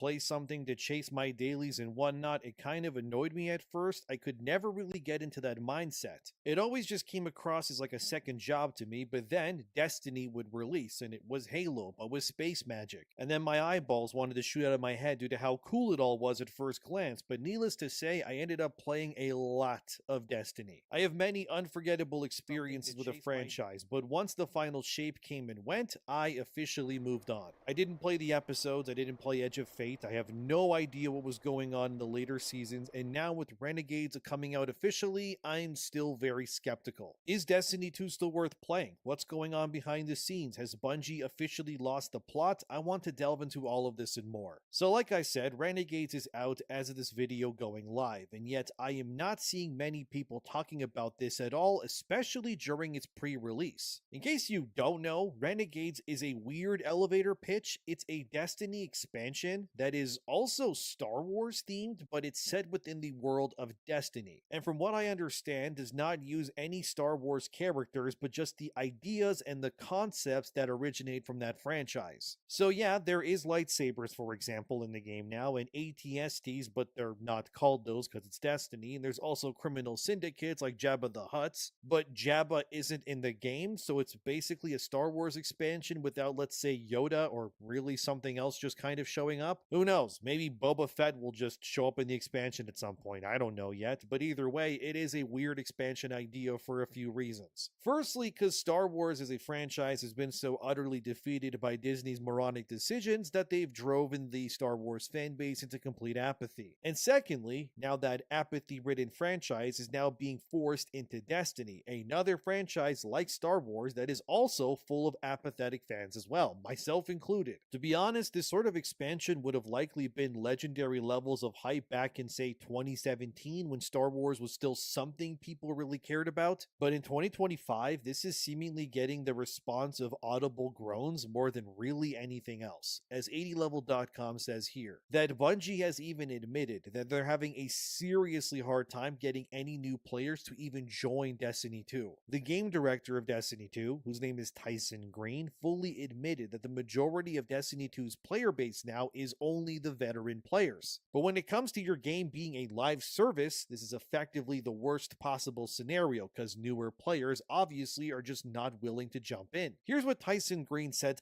play something to chase my dailies and whatnot, it kind of annoyed me at first. I could never really get into that mindset. It always just came across as like a second job to me, but then Destiny would release and it was Halo, but with space magic. And then my eyeballs wanted to shoot out of my head due to how cool it all was at first glance, but needless to say, I ended up playing a lot of Destiny. I have many unforgettable experiences with a franchise, but once the final shape came and went, I officially moved on. I didn't play the episodes, I didn't play Edge of Fate, I have no idea what was going on in the later seasons, and now with Renegades coming out officially, I'm still very skeptical. Is Destiny 2 still worth playing? What's going on behind the scenes? Has Bungie officially lost the plot? I want to delve into all of this and more. So like I said, Renegades is out as of this video going live, and yet I am not seeing many people talking about this at all, especially during its pre-release. In case you don't know, Renegades is a weird elevator pitch. It's a Destiny expansion that is also Star Wars themed, but it's set within the world of Destiny. And from what I understand, does not use any Star Wars characters, but just the ideas and the concepts that originate from that franchise. So yeah, there is lightsabers, for example, in the game now, and ATSTs, but they're not called those because it's Destiny. And there's also criminal syndicates like Jabba the Hutts, but Jabba isn't in the game, so it's basically a Star Wars expansion without, let's say, Yoda or really something else just kind of showing up. Who knows? Maybe Boba Fett will just show up in the expansion at some point. I don't know yet, but either way, it is a weird expansion idea for a few reasons. Firstly, because Star Wars as a franchise has been so utterly defeated by Disney's moronic decisions that they've driven the Star Wars fanbase into complete apathy. And secondly, now that apathy-ridden franchise is now being forced into Destiny, another franchise like Star Wars that is also full of apathetic fans as well, myself included. To be honest, this sort of expansion would have likely been legendary levels of hype back in, say, 2017 when Star Wars was still something people really cared about, but in 2025, this is seemingly getting the response of audible groans more than really anything else. As 80level.com says here, that Bungie has even admitted that they're having a seriously hard time getting any new players to even join Destiny 2. The game director of Destiny 2, whose name is Tyson Green, fully admitted that the majority of Destiny 2's player base now is only the veteran players. But when it comes to your game being a live service, this is effectively the worst possible scenario because newer players obviously are just not willing to jump in. Here's what Tyson Green said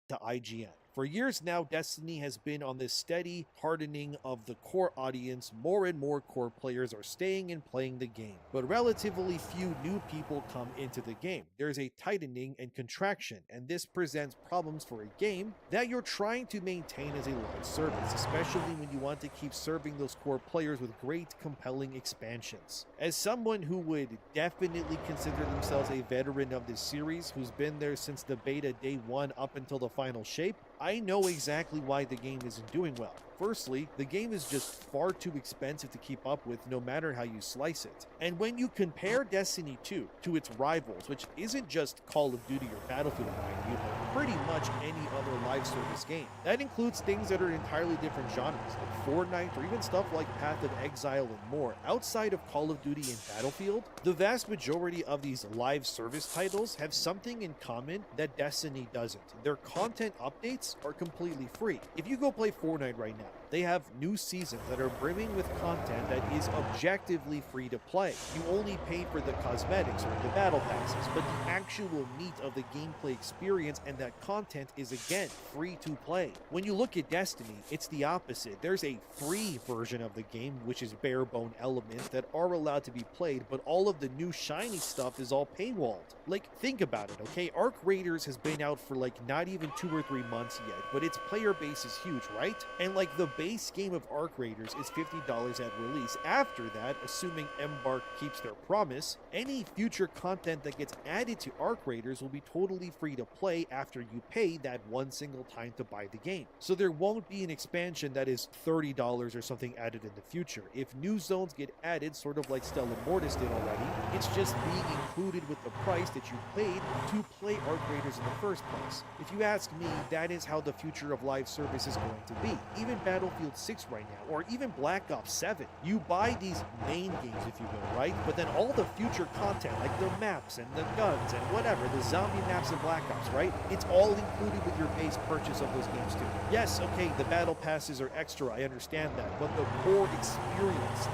to IGN. For years now, Destiny has been on this steady hardening of the core audience. More and more core players are staying and playing the game, but relatively few new people come into the game. There's a tightening and contraction, and this presents problems for a game that you're trying to maintain as a live service, especially when you want to keep serving those core players with great, compelling expansions. As someone who would definitely consider themselves a veteran of this series, who's been there since the beta day one up until the final shape, I know exactly why the game isn't doing well. Firstly, the game is just far too expensive to keep up with no matter how you slice it. And when you compare Destiny 2 to its rivals, which isn't just Call of Duty or Battlefield mind you, but pretty much any other live service game, that includes things that are entirely different genres, like Fortnite or even stuff like Path of Exile and more. Outside of Call of Duty and Battlefield, the vast majority of these live service titles have something in common that Destiny doesn't. Their content updates are completely free. If you go play Fortnite right now, they have new seasons that are brimming with content that is objectively free to play. You only pay for the cosmetics or the battle passes, but the actual meat of the gameplay experience and that content is again free to play. When you look at Destiny, it's the opposite. There's a free version of the game, which is bare bone elements that are allowed to be played, but all of the new shiny stuff is all paywalled. Like, think about it, okay? Arc Raiders has been out for like not even 2 or 3 months yet, but its player base is huge, right? And like the base game of Arc Raiders is $50 at release. After that, assuming Embark keeps their promise, any future content that gets added to Arc Raiders will be totally free to play after you pay that one single time to buy the game. So there won't be an expansion that is $30 or something added in the future. If new zones get added, sort of like Stella Mortis did already, it's just being included with the price that you paid to play Arc Raiders in the first place. If you ask me, that is how how the future of live service is going to be. Even Battlefield 6 right now, or even Black Ops 7. You buy these main games, if you will, right? But then all the future content, like the maps and the guns and whatever, the zombie maps in Black Ops, right? It's all included with your base purchase of those games too. Yes, okay, the battle passes are extra, I understand that, but the core experience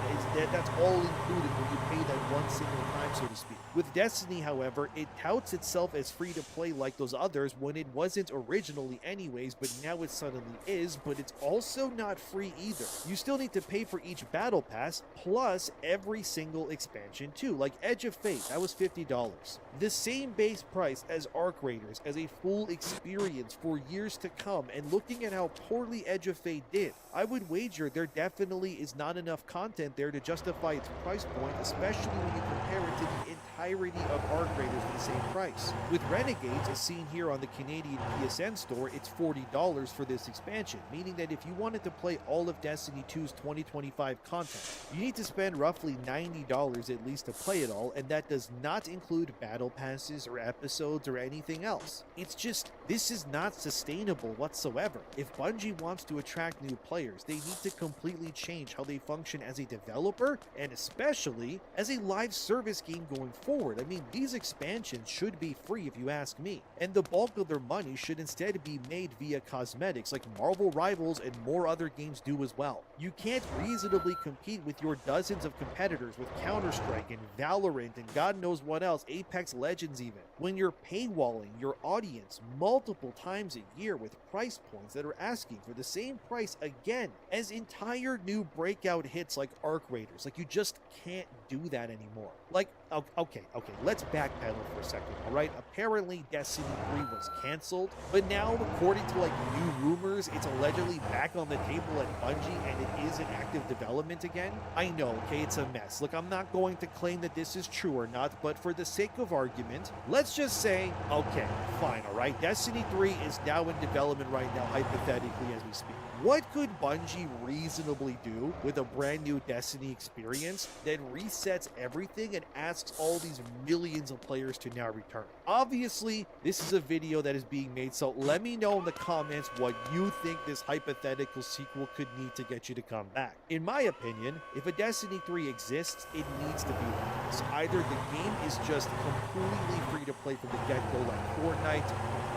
that's all included when you pay that one single time, so to speak. With Destiny, however, it touts itself as free to play like those others when it wasn't originally anyways, but now it suddenly is, but it's also not free either. You still need to pay for each battle pass, plus every single expansion too, like Edge of Fate, that was $50. The same base price as Arc Raiders as a full experience for years to come, and looking at how poorly Edge of Fate did, I would wager there definitely is not enough content there to justify its price point, especially when you compare it to the entirety of Arc Raiders for the same price. With Renegades, as seen here on the Canadian PSN store, it's $40 for this expansion, meaning that if you wanted to play all of Destiny 2's 2025 content, you need to spend roughly $90 at least to play it all, and that does not include battle passes or episodes or anything else. It's just, this is not sustainable whatsoever. If Bungie wants to attract new players, they need to completely change how they function as a developer, and especially as a live service game going forward. I mean, these expansions should be free if you ask me, and the bulk of their money should instead be made via cosmetics like Marvel Rivals and more other games do as well. You can't reasonably compete with your dozens of competitors with Counter-Strike and Valorant and God knows what else, Apex Legends even, when you're paywalling your audience multiple times a year with price points that are asking for the same price again as entire new breakout hits like Arc Raiders. Like, you just can't do that anymore. Like, okay, let's backpedal for a second, alright? Apparently Destiny 3 was cancelled, but now, according to like new rumors, it's allegedly back on the table at Bungie and it is in active development again. I know, okay, it's a mess. Look, I'm not going to claim that this is true or not, but for the sake of argument, let's just say, okay, fine, alright? Destiny 3 is now in development right now, hypothetically, as we speak. What could Bungie reasonably do with a brand new Destiny experience that resets everything and asks all these millions of players to now return? Obviously, this is a video that is being made, so let me know in the comments what you think this hypothetical sequel could need to get you to come back. In my opinion, if a Destiny 3 exists, it needs to be like this. Either the game is just completely free to play from the get-go like Fortnite,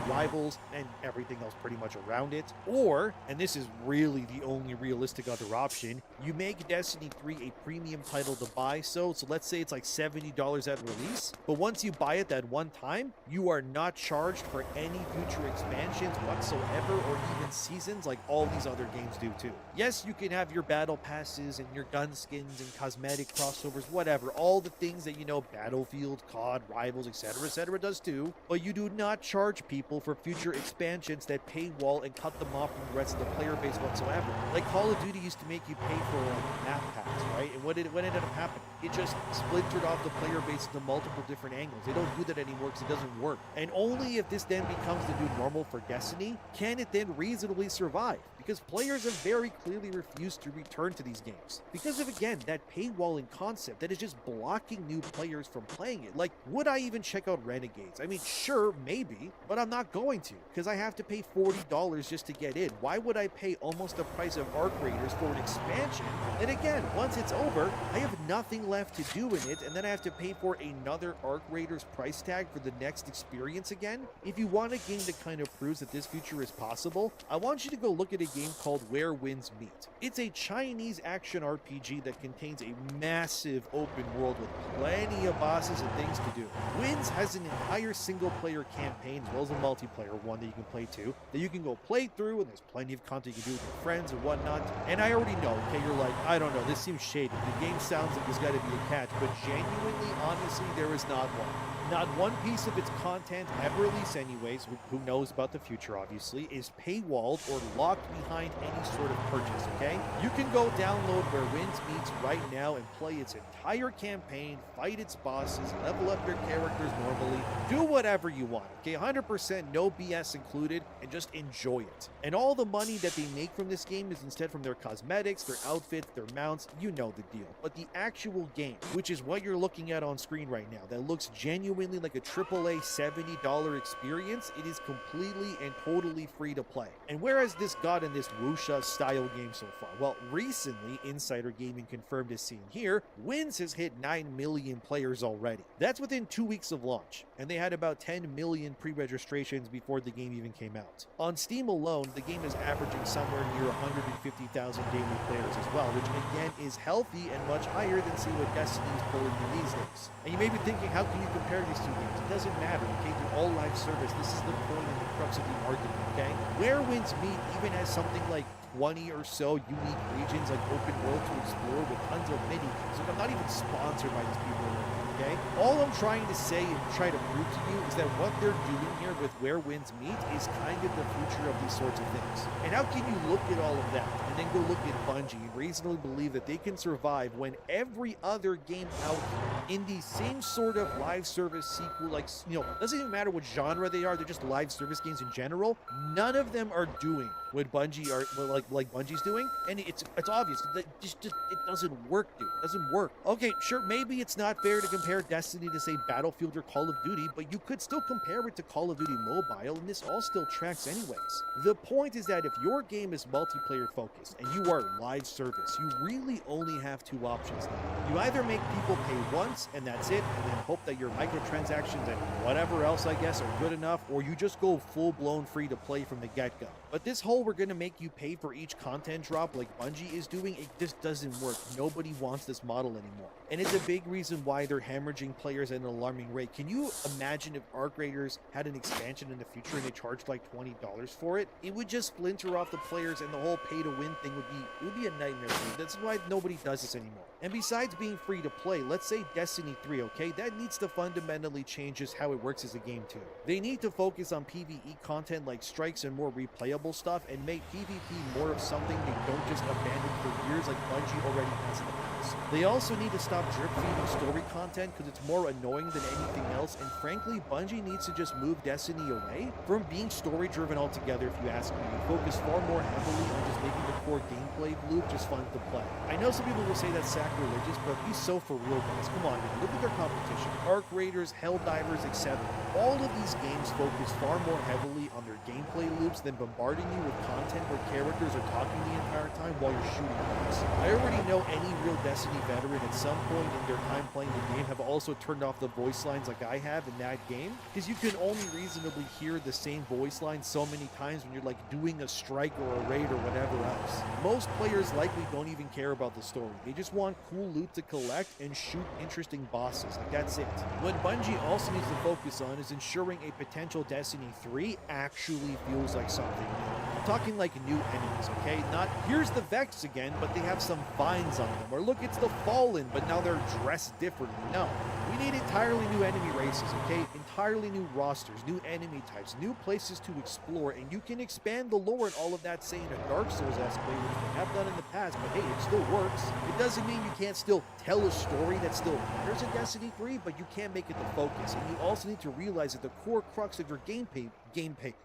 Rivals, and everything else pretty much around it, or, and this is really the only realistic other option, you make Destiny 3 a premium title to buy, so let's say it's like $70 at release, but once you buy it that one time, you are not charged for any future expansions whatsoever or even seasons like all these other games do too. Yes, you can have your battle passes and your gun skins and cosmetic crossovers, whatever, all the things that, you know, Battlefield, COD, Rivals, etc. does too, but you do not charge people for future expansions that paywall and cut them off from the rest of the player base whatsoever. Like Call of Duty used to make you pay for like map packs, right? And what ended up happening? It just splintered off the player base into multiple different angles. They don't do that anymore because it doesn't work. And only if this then becomes the new normal for Destiny can it then reasonably survive, because players have very clearly refused to return to these games because of, again, that paywalling concept that is just blocking new players from playing it. Like, would I even check out Renegades? I mean, sure, maybe, but I'm not going to, because I have to pay $40 just to get in. Why would I pay almost the price of Arc Raiders for an expansion? And again, once it's over, I have nothing left to do in it, and then I have to pay for another Arc Raiders price tag for the next experience again? If you want a game that kind of proves that this future is possible, I want you to go look at a game called Where Winds Meet. It's a Chinese action RPG that contains a massive open world with plenty of bosses and things to do. Winds has an entire single-player campaign as well as a multiplayer one that you can play too, that you can go play through, and there's plenty of content you can do with your friends and whatnot. And I already know, okay, you're like, I don't know, this seems shady. The game sounds like there's got to be a catch, but genuinely, honestly, there is not one. Not one piece of its content ever released anyways, who knows about the future obviously, is paywalled or locked behind any sort of purchase, okay? You can go download Where Winds Meets right now and play its entire campaign, fight its bosses, level up your characters normally, do whatever you want, okay? 100% no BS included, and just enjoy it. And all the money that they make from this game is instead from their cosmetics, their outfits, their mounts, you know the deal. But the actual game, which is what you're looking at on screen right now, that looks genuine genuinely like a AAA $70 experience, it is completely and totally free to play. And where has this gotten this wuxia style game so far? Well, recently, Insider Gaming confirmed as seen here, Wins has hit 9 million players already. That's within 2 weeks of launch, and they had about 10 million pre-registrations before the game even came out. On Steam alone, the game is averaging somewhere near 150,000 daily players as well, which again is healthy and much higher than see what Destiny is pulling in these days. And you may be thinking, how can you compare these two games? It doesn't matter, okay? They're all live service. This is the point and the crux of the argument, okay? Where Wins Meet even has something like 20 or so unique regions like open world to explore with tons of mini games. Like, I'm not even sponsored by these people right now, okay? All I'm trying to say and try to prove to you is that what they're doing here with Where Wins Meet is kind of the future of these sorts of things. And how can you look at all of that and then go look at Bungie and reasonably believe that they can survive when every other game out here in the same sort of live service sequel, like, you know, doesn't even matter what genre they are, they're just live service games in general, none of them are doing what Bungie are, like Bungie's doing, and it's obvious that just it doesn't work, dude. It doesn't work. Okay, sure, maybe it's not fair to compare Destiny to say Battlefield or Call of Duty, but you could still compare it to Call of Duty Mobile, and this all still tracks anyways. The point is that if your game is multiplayer focused and you are live service, you really only have two options now. You either make people pay once and that's it, and then hope that your microtransactions and whatever else I guess are good enough, or you just go full-blown free to play from the get-go. But this whole we're gonna make you pay for each content drop like Bungie is doing, it just doesn't work. Nobody wants this model anymore. And it's a big reason why they're hemorrhaging players at an alarming rate. Can you imagine if Arc Raiders had an expansion in the future and they charged like $20 for it? It would just splinter off the players, and the whole pay-to-win thing would be a nightmare for you. That's why nobody does this anymore. And besides being free to play, let's say Destiny 3, okay? That needs to fundamentally change just how it works as a game too. They need to focus on PvE content like strikes and more replayable stuff, and make PvP more of something they don't just abandon for years like Bungie already has in the past. They also need to stop drip feeding story content because it's more annoying than anything else, and frankly, Bungie needs to just move Destiny away from being story driven altogether, if you ask me, and focus far more heavily on just making the core gameplay loop just fun to play. I know some people will say that's sacrilegious, but be so for real, guys. Come on, man. Look at their competition. Arc Raiders, Helldivers, etc. All of these games focus far more heavily on their gameplay loops than bombarding you with content where characters are talking the entire time while you're shooting things. I already know any real Destiny veteran at some point in their time playing the game have also turned off the voice lines like I have in that game, because you can only reasonably hear the same voice line so many times when you're like doing a strike or a raid or whatever else. Most players likely don't even care about the story. They just want cool loot to collect and shoot interesting bosses. Like, that's it. What Bungie also needs to focus on is ensuring a potential Destiny 3 actually feels like something new. I'm talking like new enemies, okay? Not, here's the Vex again, but they have some vines on them. Or look, it's the Fallen, but now they're dressed differently. No. We need entirely new enemy races, okay? Entirely new rosters, new enemy types, new places to explore, and you can expand the lore and all of that, say, in a Dark Souls-esque way, which they have done in the past, but hey, it still works. It doesn't mean you can't still tell a story that still matters in Destiny 3, but you can't make it the focus. And you also need to realize that the core crux of your gameplay,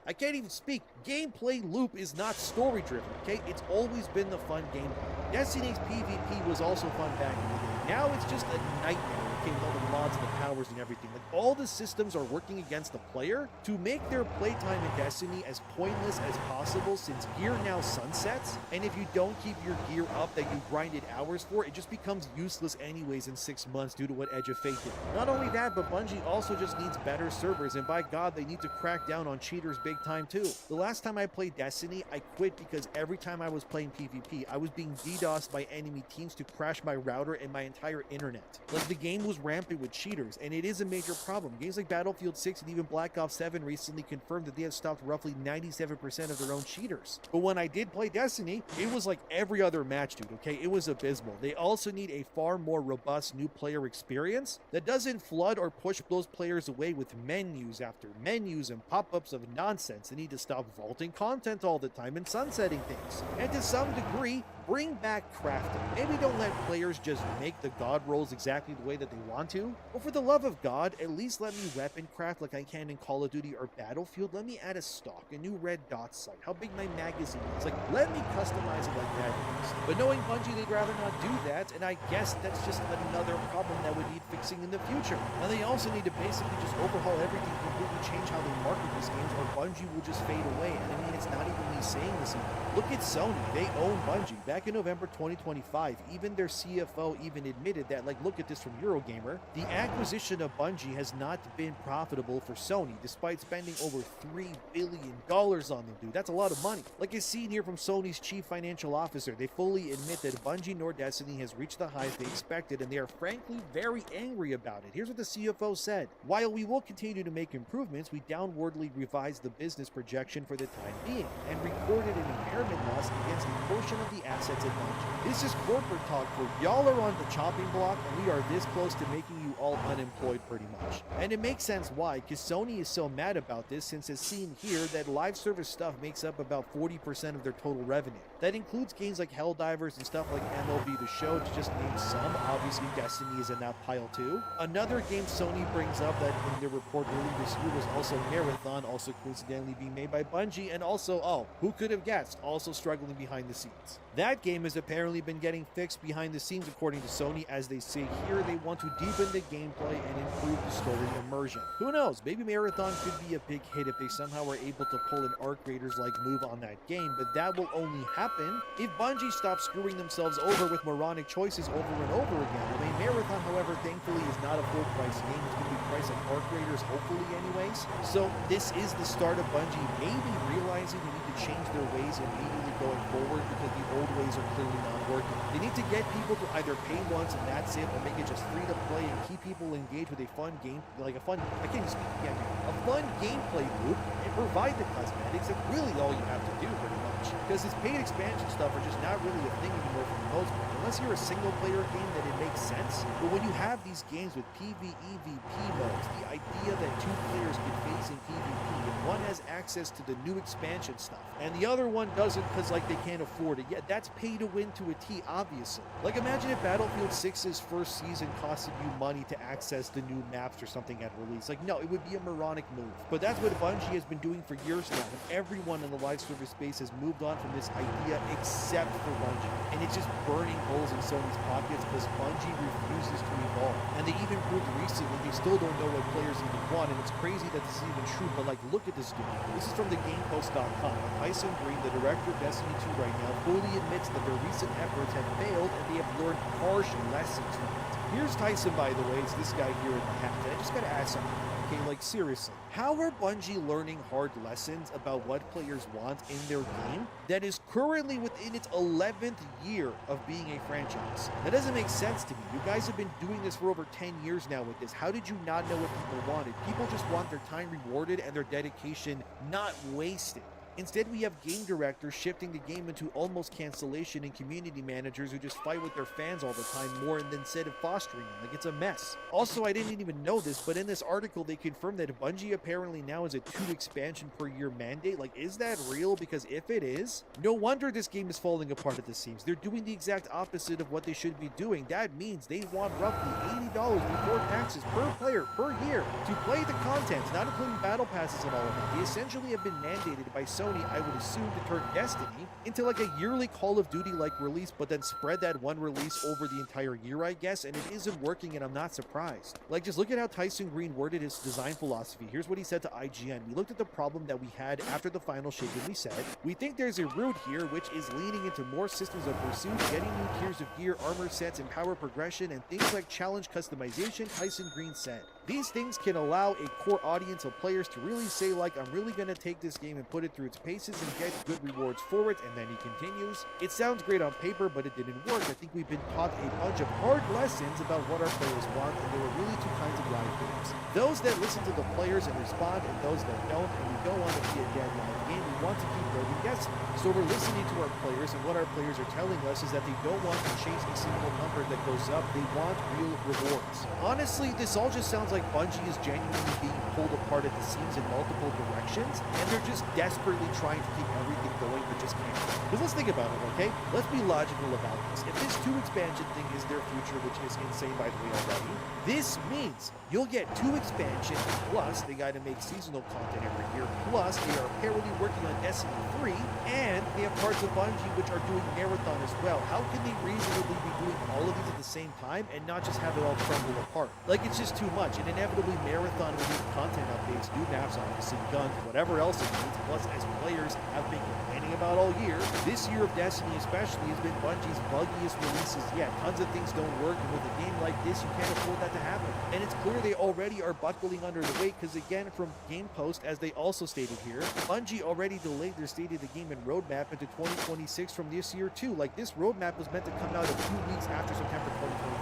I can't even speak, gameplay loop is not story driven, okay? It's always been the fun gameplay. Destiny's PvP was also fun back in the day. Now it's just a nightmare. With all the mods and the powers and everything. Like, all the systems are working against the player to make their playtime in Destiny as pointless as possible, since gear now sunsets, and if you don't keep your gear up that you grinded hours for, it just becomes useless anyways in 6 months due to what Edge of Fate did. Not only that, but Bungie also just needs better servers, and by God, they need to crack down on cheaters big time too. The last time I played Destiny, I quit because every time I was playing PvP, I was being DDoSed by enemy teams to crash my router and my entire internet. Like, the game was rampant with cheaters, and it is a major problem. Games like Battlefield 6 and even Black Ops 7 recently confirmed that they have stopped roughly 97% of their own cheaters. But when I did play Destiny, it was like every other match, dude, okay? It was abysmal. They also need a far more robust new player experience that doesn't flood or push those players away with menus after menus and pop-ups of nonsense. They need to stop vaulting content all the time and sunsetting things. And to some degree, bring back crafting. Maybe don't let players just make the god rolls exactly the way that they want to, but for the love of God, at least let me weapon craft like I can in Call of Duty or Battlefield. Let me add a stock, a new red dot sight, how big my magazine is. Like, let me customize it like that is. But knowing Bungie, they'd rather not do that, and I guess that's just another problem that would need fixing in the future. And they also need to basically just overhaul everything, completely change how they market these games, or Bungie will just fade away. And I mean, it's not even me saying this anymore. Look at Sony. They own Bungie. Back in November 2025, even their CFO even admitted that, like, look at this from Eurogamer, the acquisition of Bungie has not been profitable for Sony, despite spending over $3 billion on them, dude. That's a lot of money. Like is seen here from Sony's chief financial officer, they fully admit that Bungie nor Destiny has reached the highs they expected, and they are frankly very angry about it. Here's what the CFO said. While we will continue to make improvements, we downwardly revised the business projection for the time being and recorded an impairment loss against a portion of the assets at Bungie. This is corporate talk for y'all are on the chopping block, and we are this close to making you all unemployed pretty much. And it makes sense why, because Sony is so mad about this, since it's seen here that live service stuff makes up about 40% of their total revenue. That includes games like Helldivers and stuff like MLB The Show, to just name some. Obviously Destiny is in that pile too. Another game Sony brings up that in their report earlier this year was also Marathon, also coincidentally being made by Bungie, and also, oh, who could have guessed, also struggling behind the scenes. That game has apparently been getting fixed behind the scenes according to Sony. As they say here, they want to deepen the gameplay and improve the story immersion. Who knows, maybe Marathon could be a big hit if they somehow are able to pull an Arc Raiders-like move on that game, but that will only happen if Bungie stops screwing themselves over with moronic choices over and over again. I mean, Marathon, however, thankfully is not a full-price game. It's going to be priced like Arc Raiders, hopefully anyways. So this is the start of Bungie maybe realizing they need to change their ways immediately going forward, because the old ways are clearly not working. They need to get people to either pay once and that's it, or make it just free to play and keep people engaged with a fun game, like a fun, I can't even speak again, a fun gameplay loop, and provide the cosmetics. That's really all you have to do pretty much, because this paid expansion stuff are just not really a thing anymore for the most part. Unless you're a single player game, that it makes sense. But when you have these games with PvEVP modes, the idea that two players can face in PvP, and one has access to the new expansion stuff and the other one doesn't because like they can't afford it, yeah, that's pay to win to a T, obviously. Like imagine if Battlefield 6's first season costed you money to access the new maps or something at release. Like, no, it would be a moronic move. But that's what Bungie has been doing for years now, and everyone in the live service space has moved on from this idea except for Bungie. And it's just burning holes in Sony's pockets because Bungie refuses to evolve. And they even proved recently they still don't know what players even want, and it's crazy that this is even true, but like, look at this dude. This is from the GamePost.com. Tyson Green, the director of Destiny 2 right now, fully admits that their recent efforts have failed and they have learned harsh lessons from it. Here's Tyson, by the way. It's this guy here in the hat. And I just gotta ask something. Okay, like seriously, how are Bungie learning hard lessons about what players want in their game that is currently within its 11th year of being a franchise? That doesn't make sense to me. You guys have been doing this for over 10 years now with this. How did you not know what people wanted? People just want their time rewarded and their dedication not wasted. Instead, we have game directors shifting the game into almost cancellation and community managers who just fight with their fans all the time more and instead of fostering them. Like, it's a mess. Also, I didn't even know this, but in this article, they confirmed that Bungie apparently now has a 2 expansion per year mandate. Like, is that real? Because if it is, no wonder this game is falling apart at the seams. They're doing the exact opposite of what they should be doing. That means they want roughly $80 before taxes per player per year to play the content, not including battle passes and all of that. They essentially have been mandated by Sony, I would assume, to turn Destiny into like a yearly Call of Duty like release, but then spread that one release over the entire year, I guess, and it isn't working, and I'm not surprised. Like, just look at how Tyson Green worded his design philosophy. Here's what he said to IGN. We looked at the problem that we had after the final shake, and we said, we think there's a route here which is leaning into more systems of pursuit, getting new tiers of gear, armor sets, and power progression, and things like challenge customization, Tyson Green said. These things can allow a core audience of players to really say, like, I'm really going to take this game and put it through its paces and get good rewards for it. And then he continues, it sounds great on paper, but it didn't work. I think we've been taught a bunch of hard lessons about what our players want, and there were really 2 kinds of live games. Those that listen to the players and respond, and those that don't, and we don't want to be a dead live game. We want to keep building guessing. So we're listening to our players, and what our players are telling us is that they don't want to chase a single number that goes up. They want real rewards. Honestly, this all just sounds like Bungie is genuinely being pulled apart at the seams in multiple directions, and they're just desperately trying to keep everything going, but just can't. Because let's think about it, okay? Let's be logical about this. If this 2 expansion thing is their future, which is insane by the way already, this means you'll get 2 expansions, plus they gotta make seasonal content every year, plus they are apparently working on Destiny 3, and they have parts of Bungie which are doing Marathon as well. How can they reasonably be doing all of these at the same time and not just have it all crumble apart? Like, it's just too much, and inevitably Marathon will need content updates, new maps, obviously, guns, whatever else it needs, plus as players have been complaining about all year, this year of Destiny especially has been Bungie's buggiest releases yet. Tons of things don't work, and with a game like this, you can't afford that to happen. And it's clear they already are buckling under the weight, because again, from Game Post, as they also stated here, Bungie already delayed their State of the Game and roadmap into 2026 from this year too. Like, this roadmap was meant to come out a few weeks after September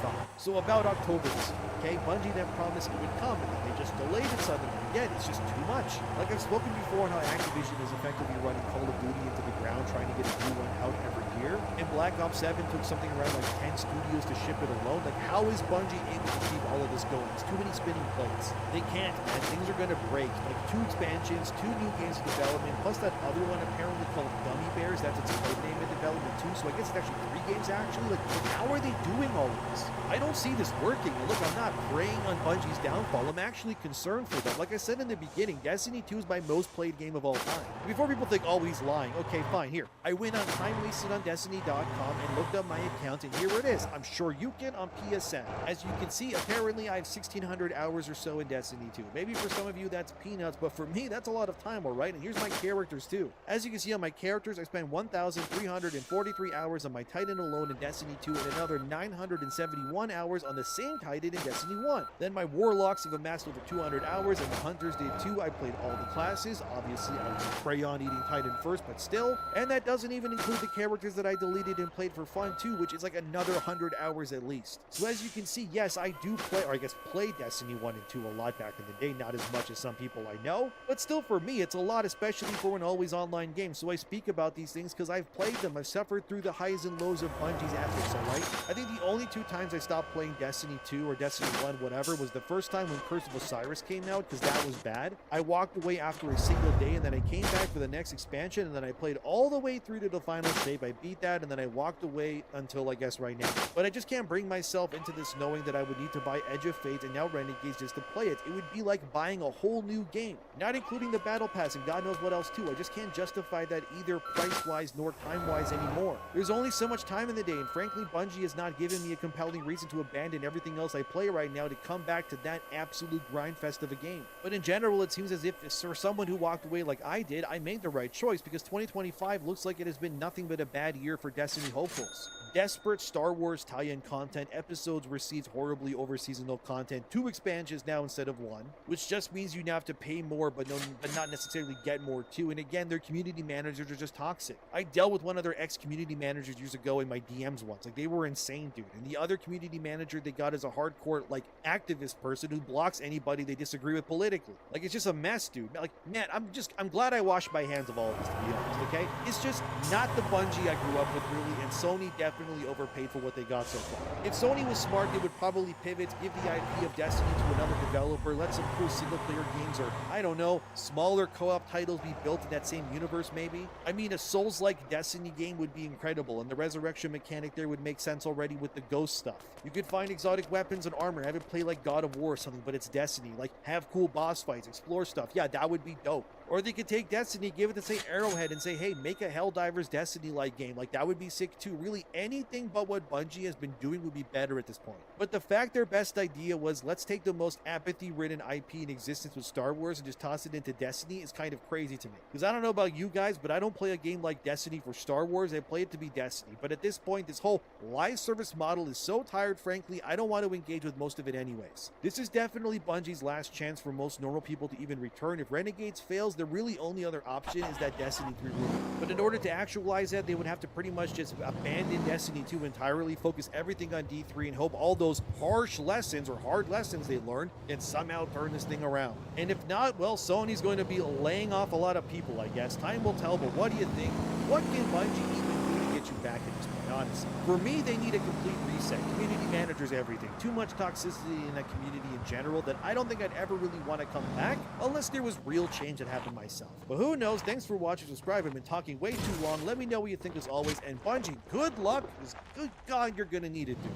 2025. So about October this year, okay? Bungie then promised it would come, and then they just delayed it suddenly. Again, it's just too much. Like I've spoken before on how Activision is effectively running Call of Duty into the ground, trying to get a new one out every year. And Black Ops 7 took something around like 10 studios to ship it alone. Like, how is Bungie able to keep all of this going? It's too many spinning plates. They can't, and things are gonna break. Like, 2 expansions, 2 new games in development, plus that other one apparently called Gummy Bears. That's its code name in development too. So I guess it's actually 3 games actually. Like, how are they doing all of this? I don't see this working. And look, I'm not preying on Bungie's downfall. I'm actually concerned for them. Like I said in the beginning, Destiny 2 is my most played game of all time. Before people think, oh, he's lying. Okay, fine, here. I went on Time Wasted on Destiny.com and looked up my account, and here it is. I'm sure you can on PSN. As you can see, apparently I have 1,600 hours or so in Destiny 2. Maybe for some of you that's peanuts, but for me, that's a lot of time, alright? And here's my characters too. As you can see on my characters, I spent 1,343 hours on my Titan alone in Destiny 2 and another 971 hours on the same Titan in Destiny 1. Then my Warlocks have amassed over 200 hours, and the Hunters did too. I played all the classes. Obviously, I was a Crayon eating Titan first, but still. And that doesn't even include the characters that I deleted and played for fun too, which is like another 100 hours at least. So as you can see, yes, I do play, or I guess play Destiny 1 and 2 a lot back in the day, not as much as some people I know, but still for me, it's a lot, especially for an always online game. So I speak about these things because I've played them. I've suffered through the highs and lows of Bungie's ethics, alright? I think the only 2 times I stopped playing Destiny 2 or Destiny 1, whatever, was the first time when Curse of Osiris came out, because that was bad. I walked away after a single day, and then I came back for the next expansion, and then I played all the way through to the final save. I beat that, and then I walked away until, I guess, right now. But I just can't bring myself into this knowing that I would need to buy Edge of Fate and now Renegades just to play it. It would be like buying a whole new game, not including the Battle Pass and God knows what else too. I just can't justify that either price-wise nor time-wise anymore. There's only so much time in the day, and frankly, Bungie has not given me a compelling reason to abandon everything else I play right now to come back to that absolute grind fest of a game. But in general, it seems as if for someone who walked away like I did, I made the right choice, because 2025 looks like it has been nothing but a bad year for Destiny hopefuls. Desperate Star Wars tie-in content, episodes received horribly over seasonal content, 2 expansions now instead of 1, which just means you have to pay more but not necessarily get more too. And again, their community managers are just toxic. I dealt with one of their ex-community managers years ago in my DMs once. Like, they were insane, dude. And the other community manager they got is a hardcore, like, activist person who blocks anybody they disagree with politically. Like, it's just a mess, dude. Like, man, I'm glad I washed my hands of all of this, to be honest, okay? It's just not the Bungie I grew up with, really, and Sony definitely overpaid for what they got so far. If Sony was smart, they would probably pivot, give the IP of Destiny to another developer, let some cool single-player games or, I don't know, smaller co-op titles be built in that same universe, maybe. I mean, a Souls-like Destiny game would be incredible, and the resurrection mechanic there would make sense already with the ghost stuff. You could find exotic weapons and armor, have it play like God of War or something, but it's Destiny. Like, have cool boss fights, explore stuff. Yeah, that would be dope. Or they could take Destiny, give it to, say, Arrowhead and say, hey, make a Helldivers Destiny-like game. Like, that would be sick too. Really, anything but what Bungie has been doing would be better at this point. But the fact their best idea was, let's take the most apathy-ridden IP in existence with Star Wars and just toss it into Destiny is kind of crazy to me. Because I don't know about you guys, but I don't play a game like Destiny for Star Wars. I play it to be Destiny. But at this point, this whole live service model is so tired, frankly, I don't want to engage with most of it anyways. This is definitely Bungie's last chance for most normal people to even return. If Renegades fails, the really only other option is that Destiny 3 rumor. But in order to actualize that, they would have to pretty much just abandon Destiny 2 entirely, focus everything on D3, and hope all those harsh lessons or hard lessons they learned and somehow turn this thing around. And if not, well, Sony's going to be laying off a lot of people, I guess. Time will tell, but what do you think? What can Bungie even do to get you back at this point, honestly. For me, they need a complete reset. Community manager's everything. Too much toxicity in that community in general that I don't think I'd ever really want to come back unless there was real change that happened myself. But who knows? Thanks for watching, subscribe. I've been talking way too long. Let me know what you think as always. And Bungie, good luck, because good God, you're gonna need it, dude.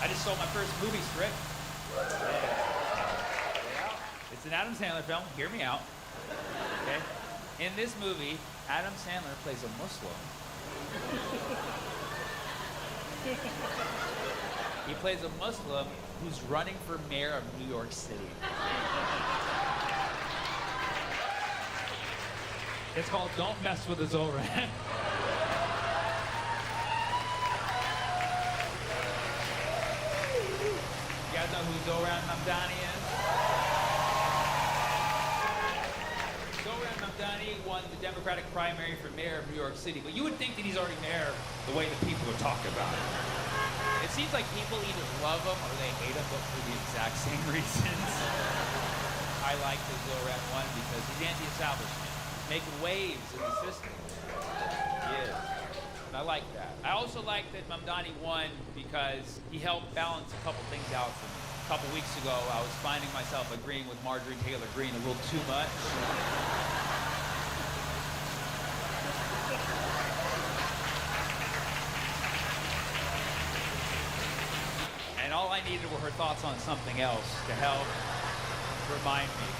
I just sold my first movie script. It's an Adam Sandler film. Hear me out. Okay? In this movie, Adam Sandler plays a Muslim. He plays a Muslim who's running for mayor of New York City. It's called Don't Mess with the Zoran. You guys know who Zoran Mamdani is? Zoran Mamdani won the Democratic primary for mayor of New York City, but you would think that he's already mayor the way that people are talking about it. It seems like people either love him or they hate him, but for the exact same reasons. I like that Zoran won because he's anti-establishment. He's making waves in the system. He is. And I like that. I also like that Mamdani won because he helped balance a couple things out for me. A couple weeks ago, I was finding myself agreeing with Marjorie Taylor Greene a little too much. And all I needed were her thoughts on something else to help remind me.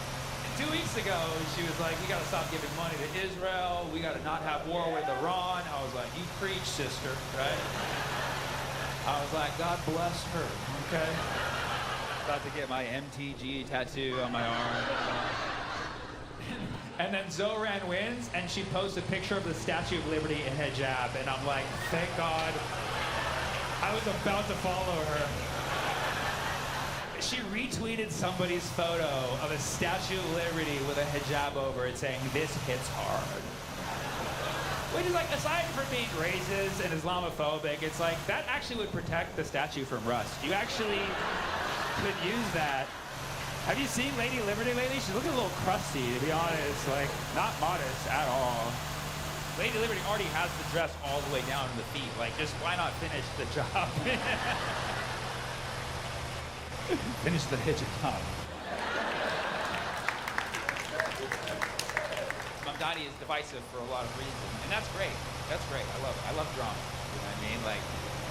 And 2 weeks ago, she was like, we gotta stop giving money to Israel. We gotta not have war with Iran. I was like, you preach, sister, right? I was like, God bless her, okay? About to get my MTG tattoo on my arm. And then Zoran wins, and she posts a picture of the Statue of Liberty in hijab, and I'm like, thank God. I was about to follow her. She retweeted somebody's photo of a Statue of Liberty with a hijab over it saying, this hits hard. Which is like, aside from being racist and Islamophobic, it's like, that actually would protect the statue from rust. You actually could use that. Have you seen Lady Liberty lately? She's looking a little crusty, to be honest. Like, not modest at all. Lady Liberty already has the dress all the way down to the feet. Like, just why not finish the job? Finish the hijab. Mamdani is divisive for a lot of reasons, and that's great. That's great. I love it. I love drama. You know what I mean? Like,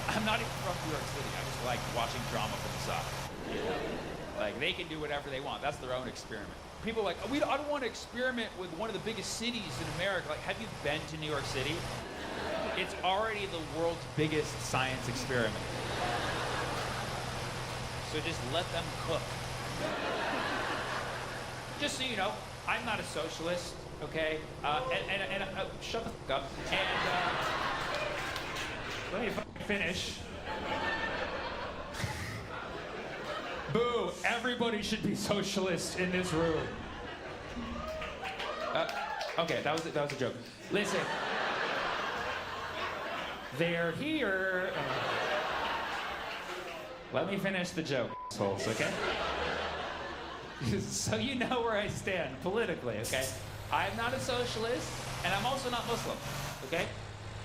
I'm not even from New York City. I just like watching drama from the side. You know? Like, they can do whatever they want. That's their own experiment. People are like, oh, I don't want to experiment with one of the biggest cities in America. Like, have you been to New York City? It's already the world's biggest science experiment. So just let them cook. Just so you know, I'm not a socialist, okay? Shut the fuck up. And let me finish. Boo! Everybody should be socialist in this room. Okay, that was a joke. Listen, they're here. Let me finish the joke, assholes, okay? So you know where I stand politically, okay? I'm not a socialist, and I'm also not Muslim, okay?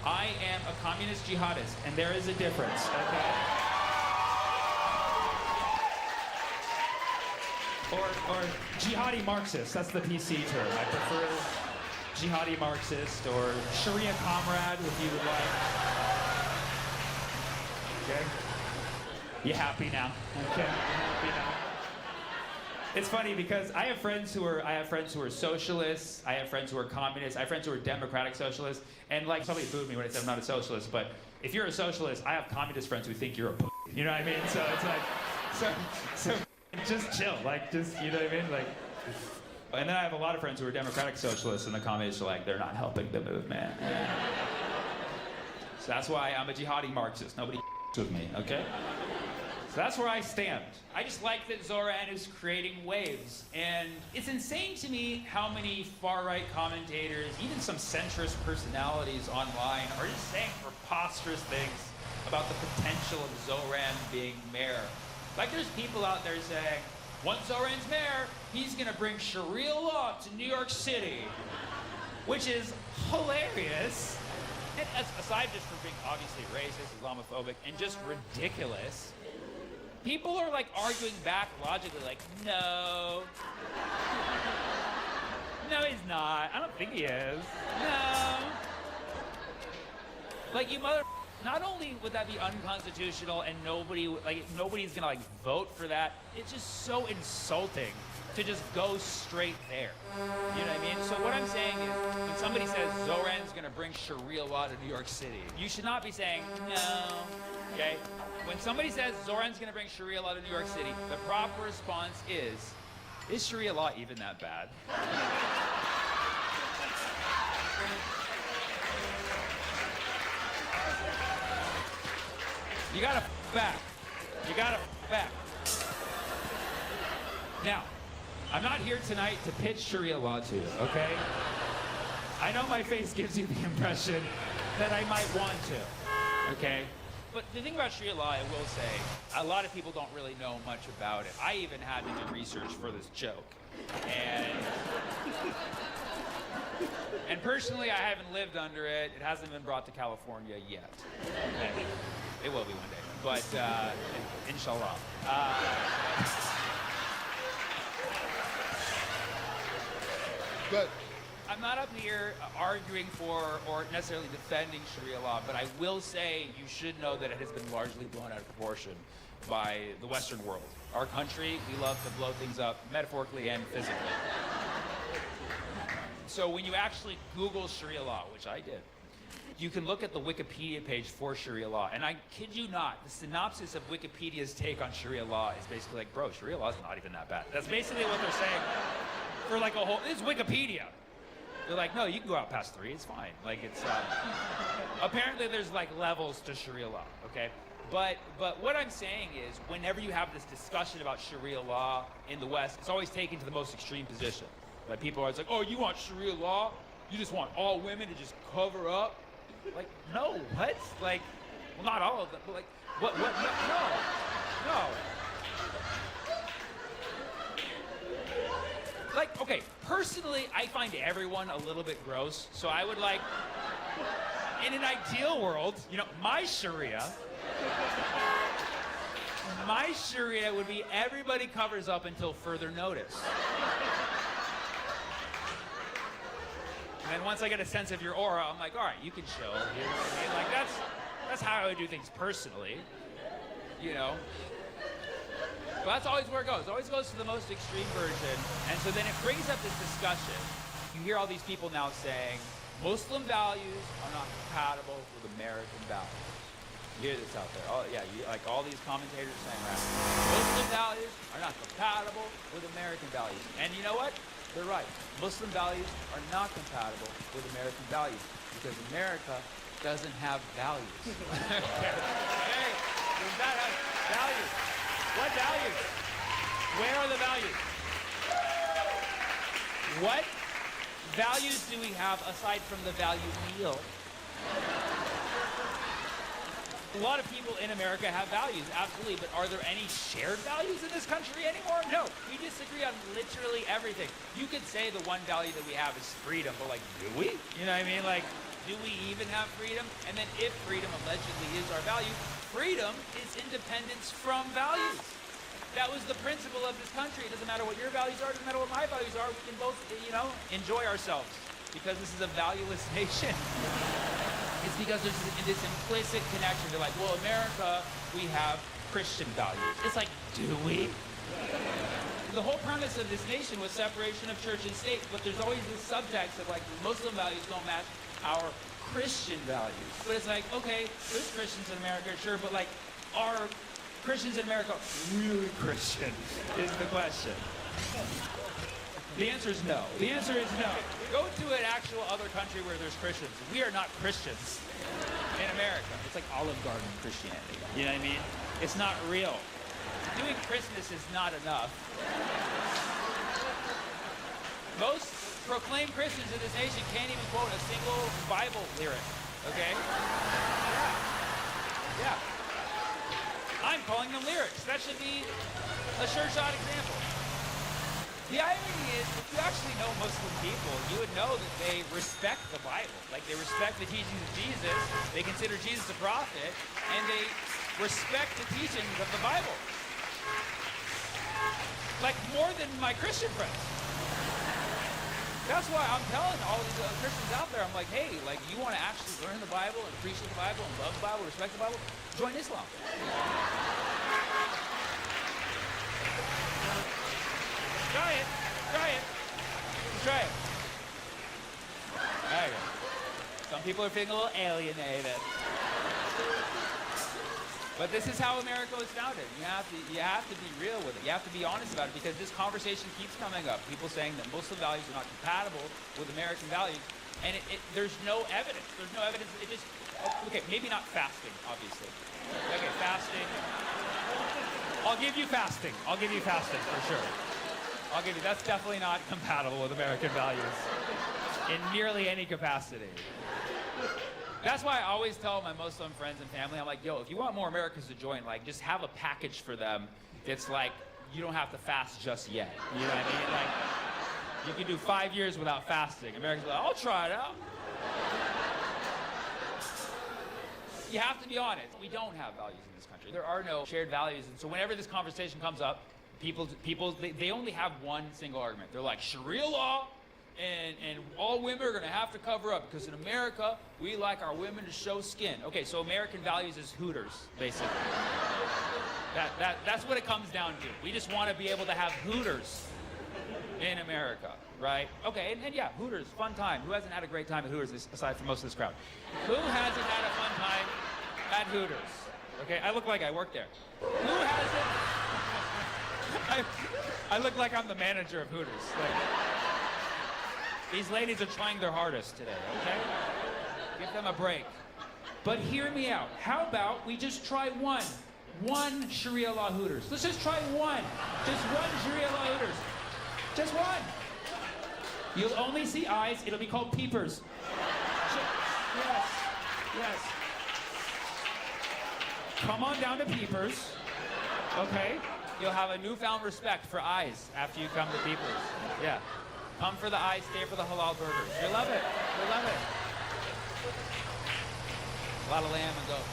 I am a communist jihadist, and there is a difference, okay? Or jihadi Marxist, that's the PC term. I prefer jihadi Marxist or Sharia comrade if you would like. Okay? You happy now? Okay, you happy now? It's funny because I have friends who are socialists, I have friends who are communists, I have friends who are democratic socialists, and like somebody booed me when I said I'm not a socialist, but if you're a socialist, I have communist friends who think you're a you know what I mean? So it's like, so just chill, like just, you know what I mean? Like, and then I have a lot of friends who are democratic socialists, and the communists are like, they're not helping the movement. So that's why I'm a jihadi Marxist. Nobody with me, okay? So that's where I stand. I just like that Zoran is creating waves. And it's insane to me how many far-right commentators, even some centrist personalities online, are just saying preposterous things about the potential of Zoran being mayor. Like there's people out there saying, once Zoran's mayor, he's gonna bring Sharia law to New York City. Which is hilarious. And aside just from being obviously racist, Islamophobic, and just ridiculous, people are like arguing back logically, like, no. No, he's not. I don't think he is. No. Like, you mother not only would that be unconstitutional and nobody's gonna vote for that, it's just so insulting to just go straight there. You know what I mean? So what I'm saying is, when somebody says Zoran's gonna bring Sharia law to New York City, you should not be saying no. Okay? When somebody says Zoran's gonna bring Sharia law to New York City, the proper response is Sharia law even that bad? You gotta back. You gotta back. Now, I'm not here tonight to pitch Sharia law to you, okay? I know my face gives you the impression that I might want to, okay? But the thing about Sharia law, I will say, a lot of people don't really know much about it. I even had to do research for this joke. And personally, I haven't lived under it. It hasn't been brought to California yet. Okay. It will be one day, but inshallah. But I'm not up here arguing for or necessarily defending Sharia law, but I will say you should know that it has been largely blown out of proportion by the Western world. Our country, we love to blow things up metaphorically and physically. So when you actually Google Sharia law, which I did, you can look at the Wikipedia page for Sharia law. And I kid you not, the synopsis of Wikipedia's take on Sharia law is basically like, bro, Sharia law is not even that bad. That's basically what they're saying for like a whole, it's Wikipedia. They're like, no, you can go out past 3, it's fine. Like it's, apparently there's like levels to Sharia law, okay? But what I'm saying is, whenever you have this discussion about Sharia law in the West, it's always taken to the most extreme position. Like people are always like, oh, you want Sharia law? You just want all women to just cover up? Like, no, what? Like, well, not all of them, but like, what, no. Like, okay, personally, I find everyone a little bit gross, so I would like, in an ideal world, you know, my Sharia would be everybody covers up until further notice. And then once I get a sense of your aura, I'm like, all right, you can show. You know what I mean? Like that's how I would do things personally, you know. But that's always where it goes. It always goes to the most extreme version. And so then it brings up this discussion. You hear all these people now saying, Muslim values are not compatible with American values. You hear this out there. Oh, yeah, like all these commentators saying that. Muslim values are not compatible with American values. And you know what? They're right. Muslim values are not compatible with American values because America doesn't have values. Hey, does that have values? What values? Where are the values? What values do we have aside from the value meal? A lot of people in America have values, absolutely, but are there any shared values in this country anymore? No, we disagree on literally everything. You could say the one value that we have is freedom, but like, do we? You know what I mean? Like, do we even have freedom? And then if freedom allegedly is our value, freedom is independence from values. That was the principle of this country. It doesn't matter what your values are, it doesn't matter what my values are. We can both, you know, enjoy ourselves because this is a valueless nation. It's because there's this implicit connection. They're like, well, America, we have Christian values. It's like, do we? The whole premise of this nation was separation of church and state, but there's always this subtext of like, Muslim values don't match our Christian values. But it's like, okay, there's Christians in America, sure, but like, are Christians in America really Christian is the question. The answer is no. The answer is no. Go to an actual other country where there's Christians. We are not Christians in America. It's like Olive Garden Christianity. You know what I mean? It's not real. Doing Christmas is not enough. Most proclaimed Christians in this nation can't even quote a single Bible lyric. Okay? Yeah. I'm calling them lyrics. That should be a sure shot example. The irony is, if you actually know Muslim people, you would know that they respect the Bible. Like, they respect the teachings of Jesus, they consider Jesus a prophet, and they respect the teachings of the Bible. Like, more than my Christian friends. That's why I'm telling all these Christians out there, I'm like, hey, like, you want to actually learn the Bible and appreciate the Bible and love the Bible, respect the Bible? Join Islam. Try it. Try it. Try it. There you go. Some people are feeling a little alienated. But this is how America was founded. You have to be real with it. You have to be honest about it, because this conversation keeps coming up. People saying that Muslim values are not compatible with American values, and there's no evidence. There's no evidence. It just, okay, maybe not fasting, obviously. Okay, fasting. I'll give you fasting. I'll give you fasting for sure. I'll give you, that's definitely not compatible with American values in nearly any capacity. That's why I always tell my Muslim friends and family, I'm like, yo, if you want more Americans to join, like, just have a package for them. It's like, you don't have to fast just yet. You know what I mean? Like, you can do 5 years without fasting. Americans are like, I'll try it out. You have to be honest. We don't have values in this country. There are no shared values. And so whenever this conversation comes up, people they only have one single argument. They're like, Sharia law, and all women are going to have to cover up, because in America, we like our women to show skin. Okay, so American values is Hooters, basically. That's what it comes down to. We just want to be able to have Hooters in America, right? Okay, and yeah, Hooters, fun time. Who hasn't had a great time at Hooters, aside from most of this crowd? Who hasn't had a fun time at Hooters? Okay, I look like I work there. Who hasn't? I look like I'm the manager of Hooters. Like, these ladies are trying their hardest today, okay? Give them a break. But hear me out. How about we just try one Sharia law Hooters? Let's just try one. Just one Sharia law Hooters. Just one. You'll only see eyes. It'll be called peepers. Yes. Yes. Come on down to peepers. Okay? You'll have a newfound respect for eyes after you come to peepers. Yeah. Come for the eyes, stay for the halal burgers. You'll love it. You'll love it. A lot of lamb and goat.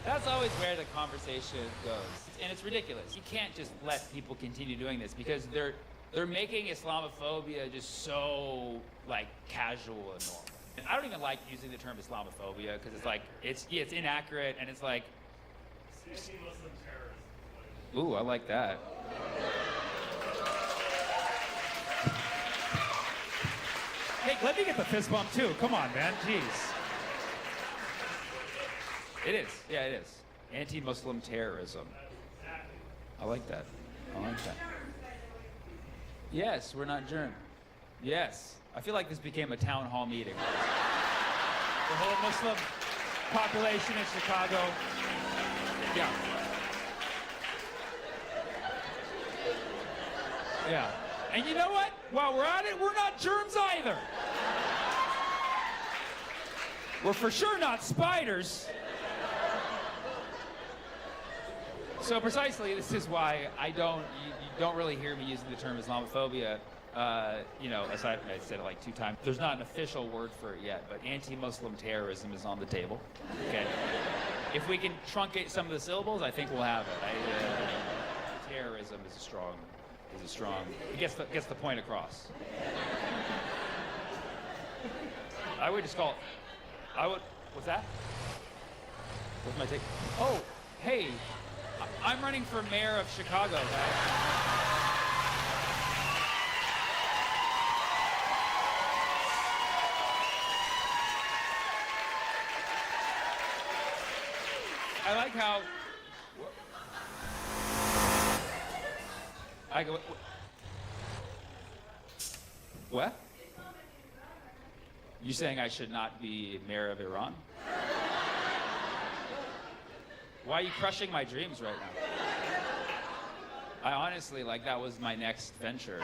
That's always where the conversation goes. And it's ridiculous. You can't just let people continue doing this, because they're making Islamophobia just so, like, casual and normal. And I don't even like using the term Islamophobia, because it's like, it's inaccurate, and it's like... Anti-Muslim terrorism. Ooh, I like that. Hey, let me get the fist bump too. Come on, man. Jeez. It is. Yeah, it is. Anti-Muslim terrorism. I like that. I like that. Yes, we're not germ. Yes. I feel like this became a town hall meeting. The whole Muslim population in Chicago. Yeah. Yeah. And you know what? While we're at it, we're not germs either. We're for sure not spiders. So precisely, this is why you don't really hear me using the term Islamophobia. You know, aside from I said it like 2 times. There's not an official word for it yet, but anti-Muslim terrorism is on the table. Okay. If we can truncate some of the syllables, I think we'll have it. Terrorism is a strong. It gets the point across. I would just call it. What's that? What's my take? Oh, hey, I'm running for mayor of Chicago, guys. I like how. I go. What? You saying I should not be mayor of Iran? Why are you crushing my dreams right now? I honestly, like, that was my next venture.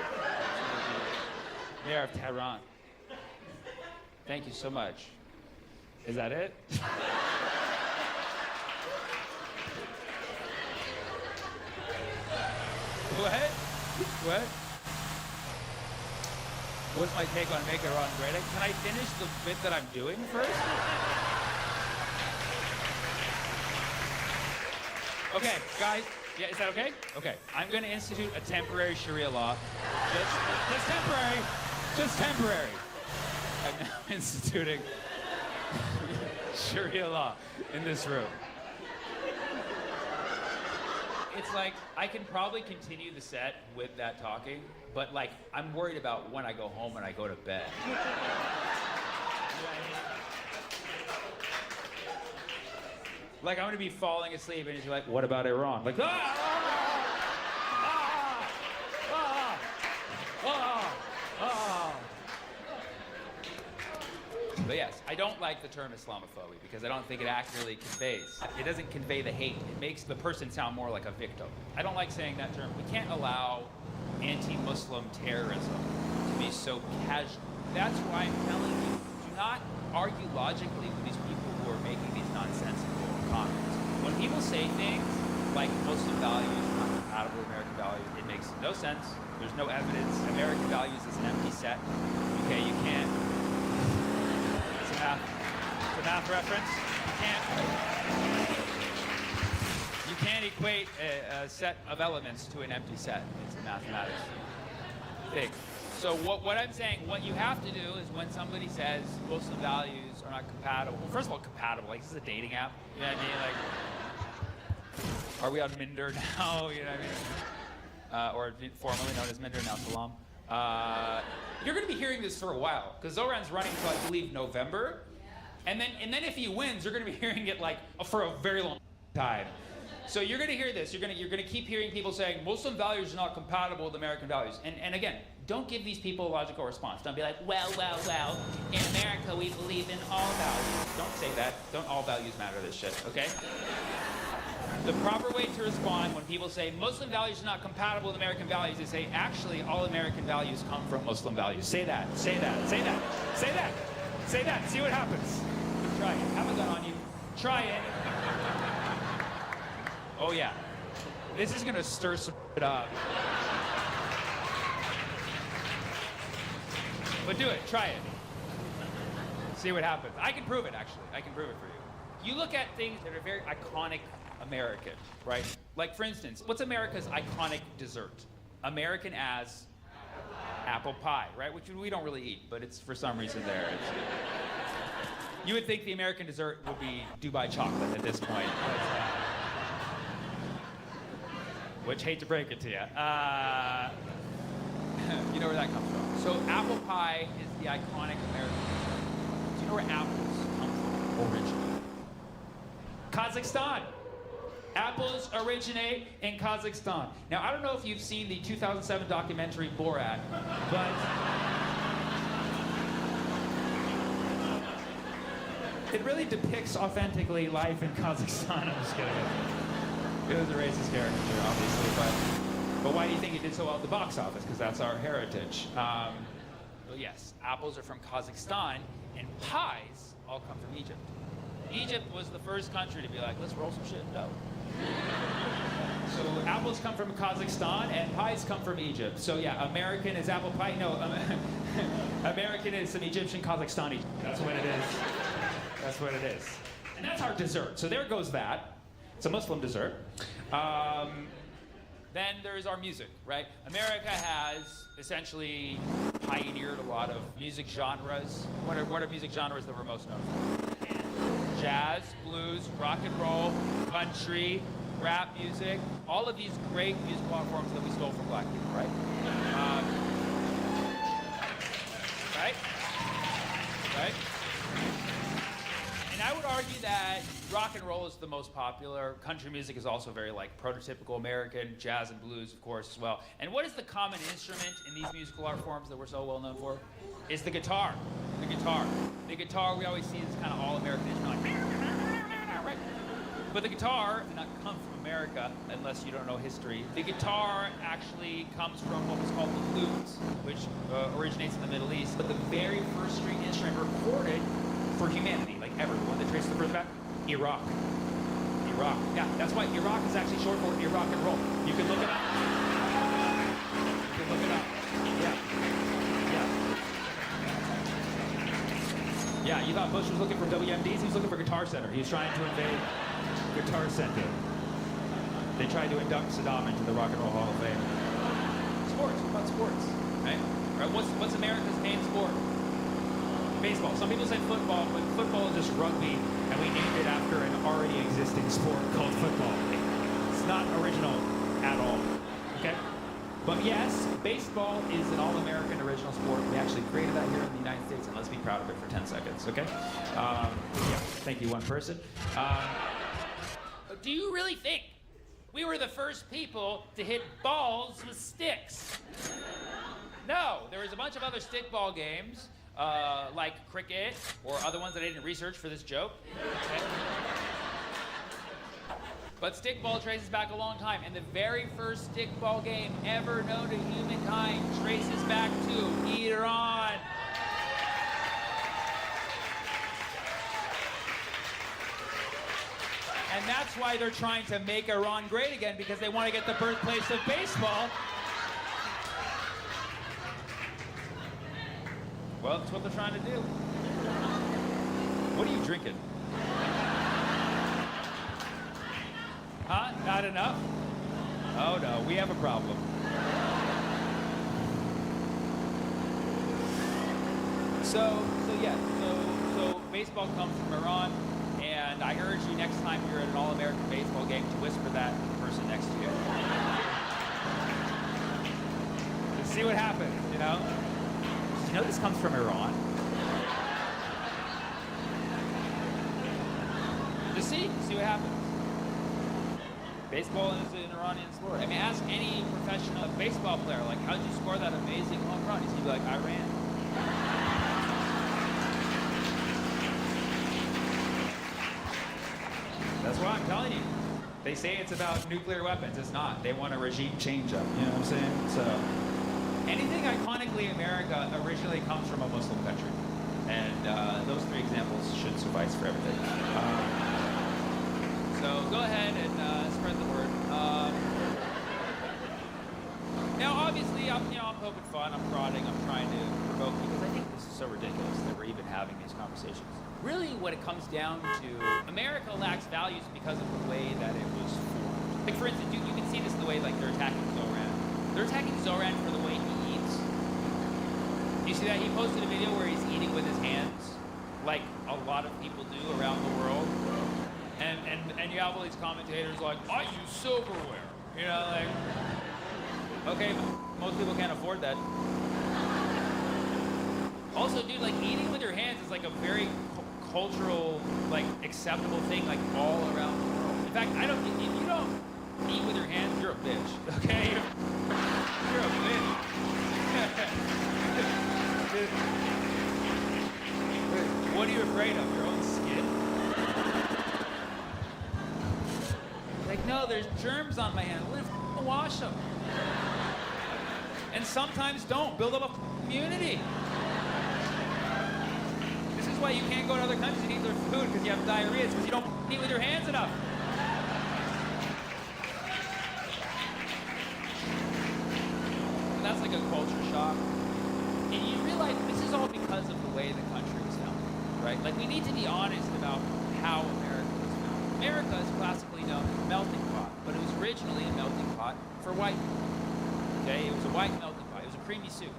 Mayor of Tehran. Thank you so much. Is that it? What? What's my take on Make Iran Great? Can I finish the bit that I'm doing first? Okay, guys, Yeah, is that okay? Okay. I'm going to institute a temporary Sharia law. Just temporary. Just temporary. I'm now instituting Sharia law in this room. It's like, I can probably continue the set with that talking, but like, I'm worried about when I go home and I go to bed. You know what I mean? Like, I'm gonna be falling asleep and he's like, what about Iran? Like, But yes, I don't like the term Islamophobia because I don't think it accurately conveys. It doesn't convey the hate. It makes the person sound more like a victim. I don't like saying that term. We can't allow anti-Muslim terrorism to be so casual. That's why I'm telling you, do not argue logically with these people who are making these nonsensical comments. When people say things like Muslim values are not compatible with American values, it makes no sense. There's no evidence. American values is an empty set. Okay, you can't. It's a math reference. You can't equate a set of elements to an empty set. It's a mathematics thing. So what I'm saying, what you have to do is when somebody says Muslim values are not compatible. Well, first of all, compatible. Like, this is a dating app. You know what I mean? Like, are we on Minder now? You know what I mean? Or formerly known as Minder, now Salam. You're going to be hearing this for a while because Zoran's running until I believe November, and then if he wins, you're going to be hearing it like for a very long time. So you're going to hear this. You're going to keep hearing people saying Muslim values are not compatible with American values. And again, don't give these people a logical response. Don't be like, well, in America we believe in all values. Don't say that. Don't all values matter this shit, okay? The proper way to respond when people say Muslim values are not compatible with American values is say, actually, all American values come from Muslim values. Say that, say that, say that, say that, say that. See what happens. Try it. Have a gun on you. Try it. Oh, yeah. This is going to stir some shit up. But do it. Try it. See what happens. I can prove it, actually. I can prove it for you. You look at things that are very iconic American, right? Like, for instance, what's America's iconic dessert? American as apple pie, right? Which we don't really eat, but it's for some reason there. You would think the American dessert would be Dubai chocolate at this point. Which, hate to break it to you. You know where that comes from. So apple pie is the iconic American dessert. Do you know where apples come from originally? Kazakhstan. Apples originate in Kazakhstan. Now, I don't know if you've seen the 2007 documentary Borat, but it really depicts authentically life in Kazakhstan. I'm just kidding. It was a racist caricature, obviously, but why do you think it did so well at the box office? Because that's our heritage. Well, yes, apples are from Kazakhstan, and pies all come from Egypt. Egypt was the first country to be like, let's roll some shit in dough. So apples come from Kazakhstan and pies come from Egypt. So yeah, American is apple pie. No, American is some Egyptian Kazakhstani. That's what it is. That's what it is. And that's our dessert. So there goes that. It's a Muslim dessert. Then there's our music, right? America has essentially pioneered a lot of music genres. What are music genres that we're most known for? Jazz, blues, rock and roll, country, rap music, all of these great musical art forms that we stole from black people, right? Right? And I would argue that rock and roll is the most popular. Country music is also very like prototypical American, jazz and blues, of course, as well. And what is the common instrument in these musical art forms that we're so well known for? Is the guitar. The guitar. The guitar we always see is kind of all American instrument, like, right? But the guitar did not come from America, unless you don't know history. The guitar actually comes from what was called the lute, which originates in the Middle East. But the very first string instrument recorded for humanity, like ever, the one that traces the further back, Iraq. Iraq. Yeah, that's why Iraq is actually short for Iraq and roll. You can look it up. You can look it up. Yeah. Yeah, you thought Bush was looking for WMDs? He was looking for Guitar Center. He was trying to invade Guitar Center. They tried to induct Saddam into the Rock and Roll Hall of Fame. Sports. What about sports? Right? Right? What's America's main sport? Baseball. Some people say football, but football is just rugby, and we named it after an already existing sport called football. It's not original at all. Okay? But yes, baseball is an all-American original sport. We actually created that here in the United States, and let's be proud of it for 10 seconds, okay? Yeah, thank you, one person. Do you really think we were the first people to hit balls with sticks? No, there was a bunch of other stickball games, like cricket or other ones that I didn't research for this joke. Okay. But stickball traces back a long time, and the very first stickball game ever known to humankind traces back to Iran. And that's why they're trying to make Iran great again, because they want to get the birthplace of baseball. Well, that's what they're trying to do. What are you drinking? Huh? Not enough? Oh no, we have a problem. So baseball comes from Iran, and I urge you next time you're at an all-American baseball game to whisper that to the person next to you. To see what happens, you know? Did you know this comes from Iran? Just see what happens. Baseball is an Iranian sport. I mean, ask any professional baseball player, like, how'd you score that amazing home run? He'd be like, I ran. That's what I'm telling you. They say it's about nuclear weapons. It's not. They want a regime change up. You know what I'm saying? So anything iconically America originally comes from a Muslim country. And those three examples should suffice for everything. So go ahead and spread the word. Now, obviously, I'm poking fun, I'm prodding, I'm trying to provoke, because I think this is so ridiculous that we're even having these conversations. Really, what it comes down to, America lacks values because of the way that it was formed. Like, for instance, you can see this the way, like, they're attacking Zoran. They're attacking Zoran for the way he eats. You see that? He posted a video where he's eating with his hands, like a lot of people do around the world. And you have all these commentators like, I use silverware. You know, like, okay, most people can't afford that. Also, dude, like, eating with your hands is like a very cultural, like, acceptable thing, like, all around the world. In fact, if you don't eat with your hands, you're a bitch, okay? You're a bitch. What are you afraid of, your own skin? Like, no, there's germs on my hand. What if I wash them? And sometimes don't. Build up a immunity. This is why you can't go to other countries and eat their food because you have diarrhea. It's because you don't eat with your hands enough. And that's like a culture shock. And you realize this is all because of the way the country was founded, right? Like, we need to be honest about how America was founded. America is classically known as a melting pot, but it was originally a melting pot for white people. Okay, it was a white melting pot. It was a creamy soup.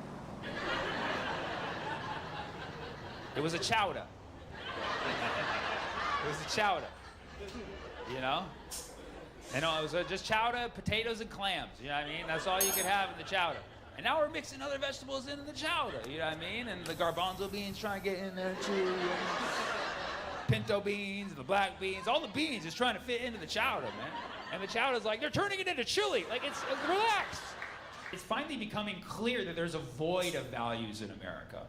It was a chowder. It was a chowder. You know? And it was just chowder, potatoes, and clams. You know what I mean? That's all you could have in the chowder. And now we're mixing other vegetables into the chowder. You know what I mean? And the garbanzo beans trying to get in there too. You know? Pinto beans, the black beans, all the beans is trying to fit into the chowder, man. And the chowder's like, they're turning it into chili. Like, it's relax. It's finally becoming clear that there's a void of values in America.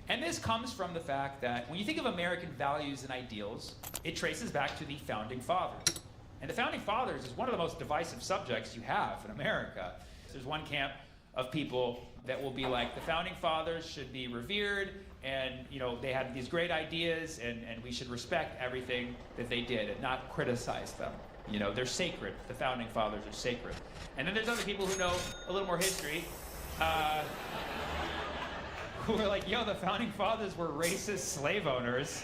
And this comes from the fact that when you think of American values and ideals, it traces back to the Founding Fathers. And the Founding Fathers is one of the most divisive subjects you have in America. There's one camp of people that will be like, the Founding Fathers should be revered, and they had these great ideas, and we should respect everything that they did and not criticize them. They're sacred. The Founding Fathers are sacred. And then there's other people who know a little more history, who are like, the Founding Fathers were racist slave owners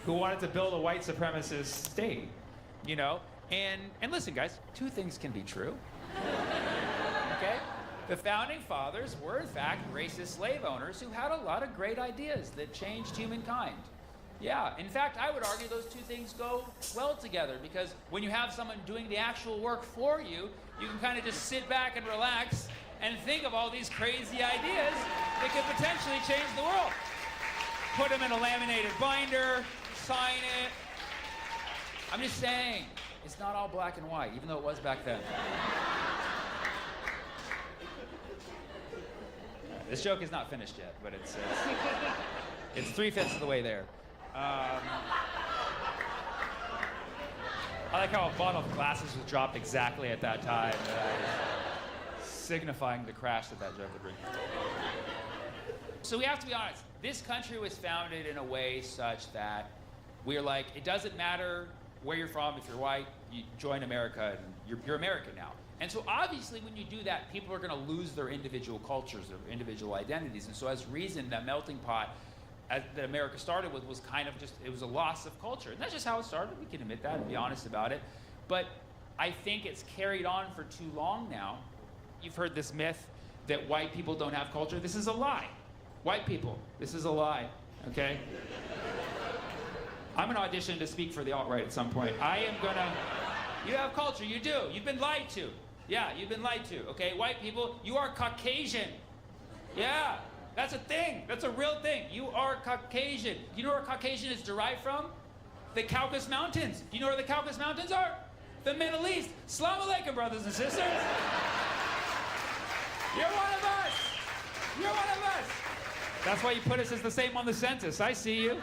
who wanted to build a white supremacist state, And listen, guys, two things can be true. Okay? The founding fathers were, in fact, racist slave owners who had a lot of great ideas that changed humankind. Yeah, in fact, I would argue those two things go well together, because when you have someone doing the actual work for you, you can kind of just sit back and relax and think of all these crazy ideas that could potentially change the world. Put them in a laminated binder, sign it. I'm just saying, it's not all black and white, even though it was back then. This joke is not finished yet, but it's 3/5 of the way there. I like how a bottle of glasses was dropped exactly at that time, signifying the crash that joke would bring. So we have to be honest. This country was founded in a way such that we're like, it doesn't matter where you're from. If you're white, you join America, and you're American now. And so obviously when you do that, people are going to lose their individual cultures, their individual identities. And so as reason, that melting pot that America started with was kind of just, it was a loss of culture. And that's just how it started. We can admit that and be honest about it. But I think it's carried on for too long now. You've heard this myth that white people don't have culture. This is a lie. White people, this is a lie, okay? I'm gonna audition to speak for the alt-right at some point. You have culture, you do. You've been lied to. Yeah, you've been lied to, okay? White people, you are Caucasian. Yeah, that's a thing. That's a real thing. You are Caucasian. You know where Caucasian is derived from? The Caucasus Mountains. Do you know where the Caucasus Mountains are? The Middle East. Assalamu alaikum, brothers and sisters. You're one of us. You're one of us. That's why you put us as the same on the census. I see you.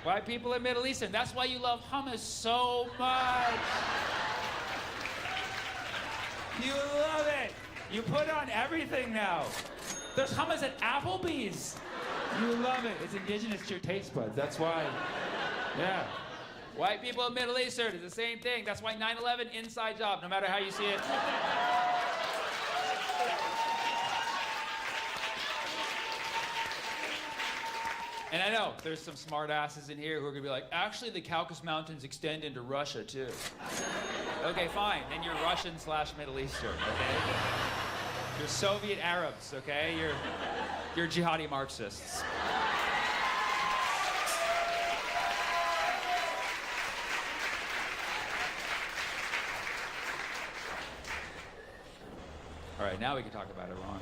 White people and Middle Eastern. That's why you love hummus so much. You love it. You put it on everything now. There's hummus at Applebee's. You love it. It's indigenous to your taste buds. That's why. Yeah. White people and Middle Eastern is the same thing. That's why 9/11 inside job, no matter how you see it. And I know there's some smart asses in here who are gonna be like, actually the Caucasus Mountains extend into Russia too. Okay, fine, then you're Russian/Middle Eastern, okay? You're Soviet Arabs, okay? You're jihadi Marxists. All right, now we can talk about Iran.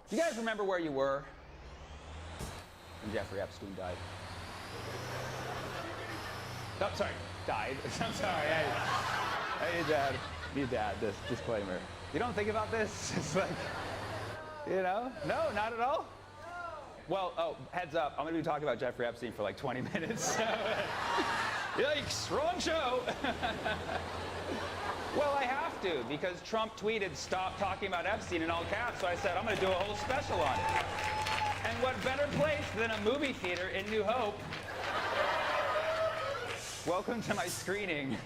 Do you guys remember where you were when Jeffrey Epstein died? Oh, sorry, died. I'm sorry. Your dad, this disclaimer. You don't think about this? It's like, you know? No, not at all? Well, oh, heads up, I'm gonna be talking about Jeffrey Epstein for like 20 minutes. Yikes, wrong show. Well, I have to, because Trump tweeted, stop talking about Epstein in all caps, so I said, I'm gonna do a whole special on it. And what better place than a movie theater in New Hope? Welcome to my screening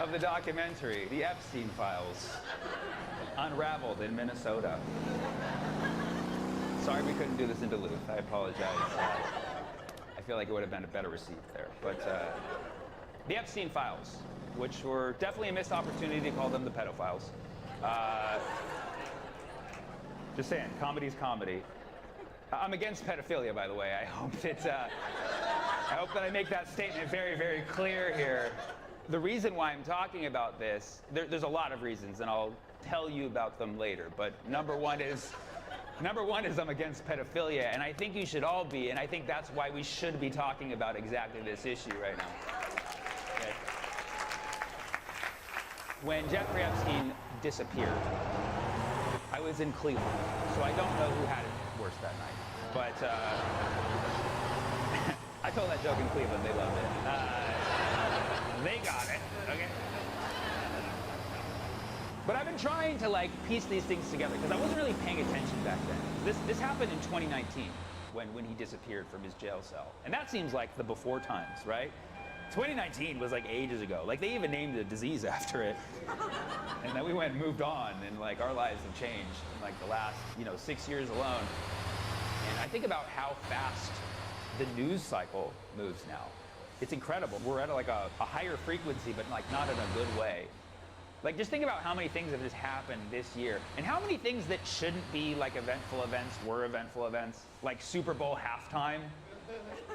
of the documentary, The Epstein Files, Unraveled in Minnesota. Sorry we couldn't do this in Duluth, I apologize. I feel like it would have been a better receipt there. But The Epstein Files, which were definitely a missed opportunity to call them the pedophiles. Just saying, comedy's comedy. I'm against pedophilia, by the way. I hope that I make that statement very, very clear here. The reason why I'm talking about this, there's a lot of reasons, and I'll tell you about them later. But number one is I'm against pedophilia, and I think you should all be, and I think that's why we should be talking about exactly this issue right now. Okay. When Jeffrey Epstein disappeared, I was in Cleveland, so I don't know who had it worse that night. But I told that joke in Cleveland, they loved it. They got it, okay? But I've been trying to like piece these things together because I wasn't really paying attention back then. This happened in 2019 when he disappeared from his jail cell. And that seems like the before times, right? 2019 was like ages ago. Like they even named a disease after it. And then we went and moved on, and like our lives have changed in like the last, 6 years alone. And I think about how fast the news cycle moves now. It's incredible. We're at like a higher frequency, but like not in a good way. Like just think about how many things have just happened this year, and how many things that shouldn't be like eventful events were eventful events, like Super Bowl halftime,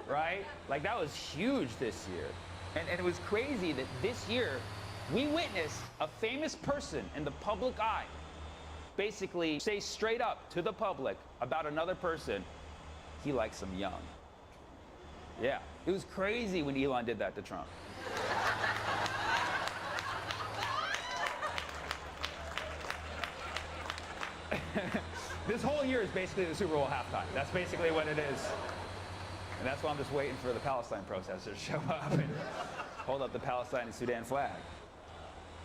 right? Like that was huge this year. And it was crazy that this year we witnessed a famous person in the public eye basically say straight up to the public about another person, he likes them young. Yeah, it was crazy when Elon did that to Trump. This whole year is basically the Super Bowl halftime. That's basically what it is. And that's why I'm just waiting for the Palestine protesters to show up and hold up the Palestine and Sudan flag.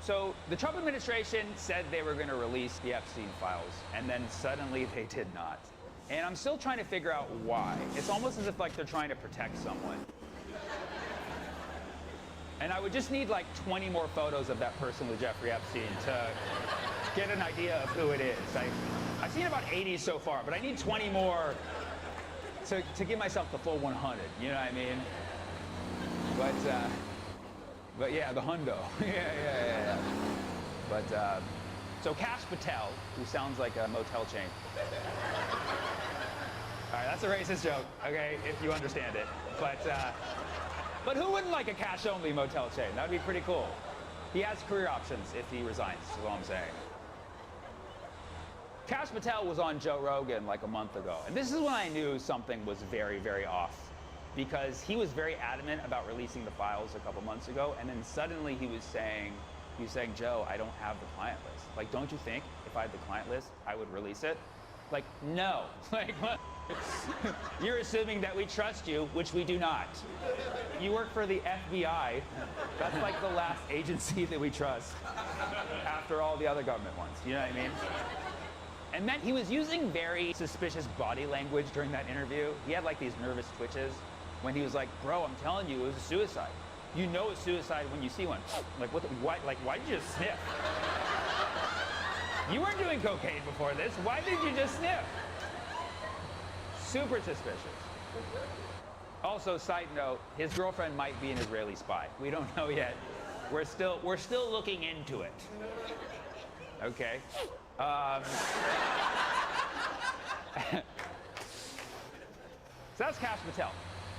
So the Trump administration said they were going to release the Epstein files, and then suddenly they did not. And I'm still trying to figure out why. It's almost as if like they're trying to protect someone. And I would just need like 20 more photos of that person with Jeffrey Epstein to get an idea of who it is. I've seen about 80 so far, but I need 20 more to give myself the full 100, you know what I mean? But yeah, the hundo. yeah. But, so Kash Patel, who sounds like a motel chain. All right, that's a racist joke, okay, if you understand it. But who wouldn't like a cash-only motel chain? That would be pretty cool. He has career options if he resigns, is all I'm saying. Kash Patel was on Joe Rogan like a month ago, and this is when I knew something was very, very off. Because he was very adamant about releasing the files a couple months ago, and then suddenly he was saying, Joe, I don't have the client list. Like, don't you think if I had the client list, I would release it? Like, no. Like, you're assuming that we trust you, which we do not. You work for the FBI. That's like the last agency that we trust after all the other government ones. You know what I mean? And then he was using very suspicious body language during that interview. He had like these nervous twitches when he was like, bro, I'm telling you, it was a suicide. You know it's suicide when you see one. Like, why did you just sniff? You weren't doing cocaine before this. Why did you just sniff? Super suspicious. Also, side note, his girlfriend might be an Israeli spy. We don't know yet. We're still looking into it. Okay. So that's Kash Patel.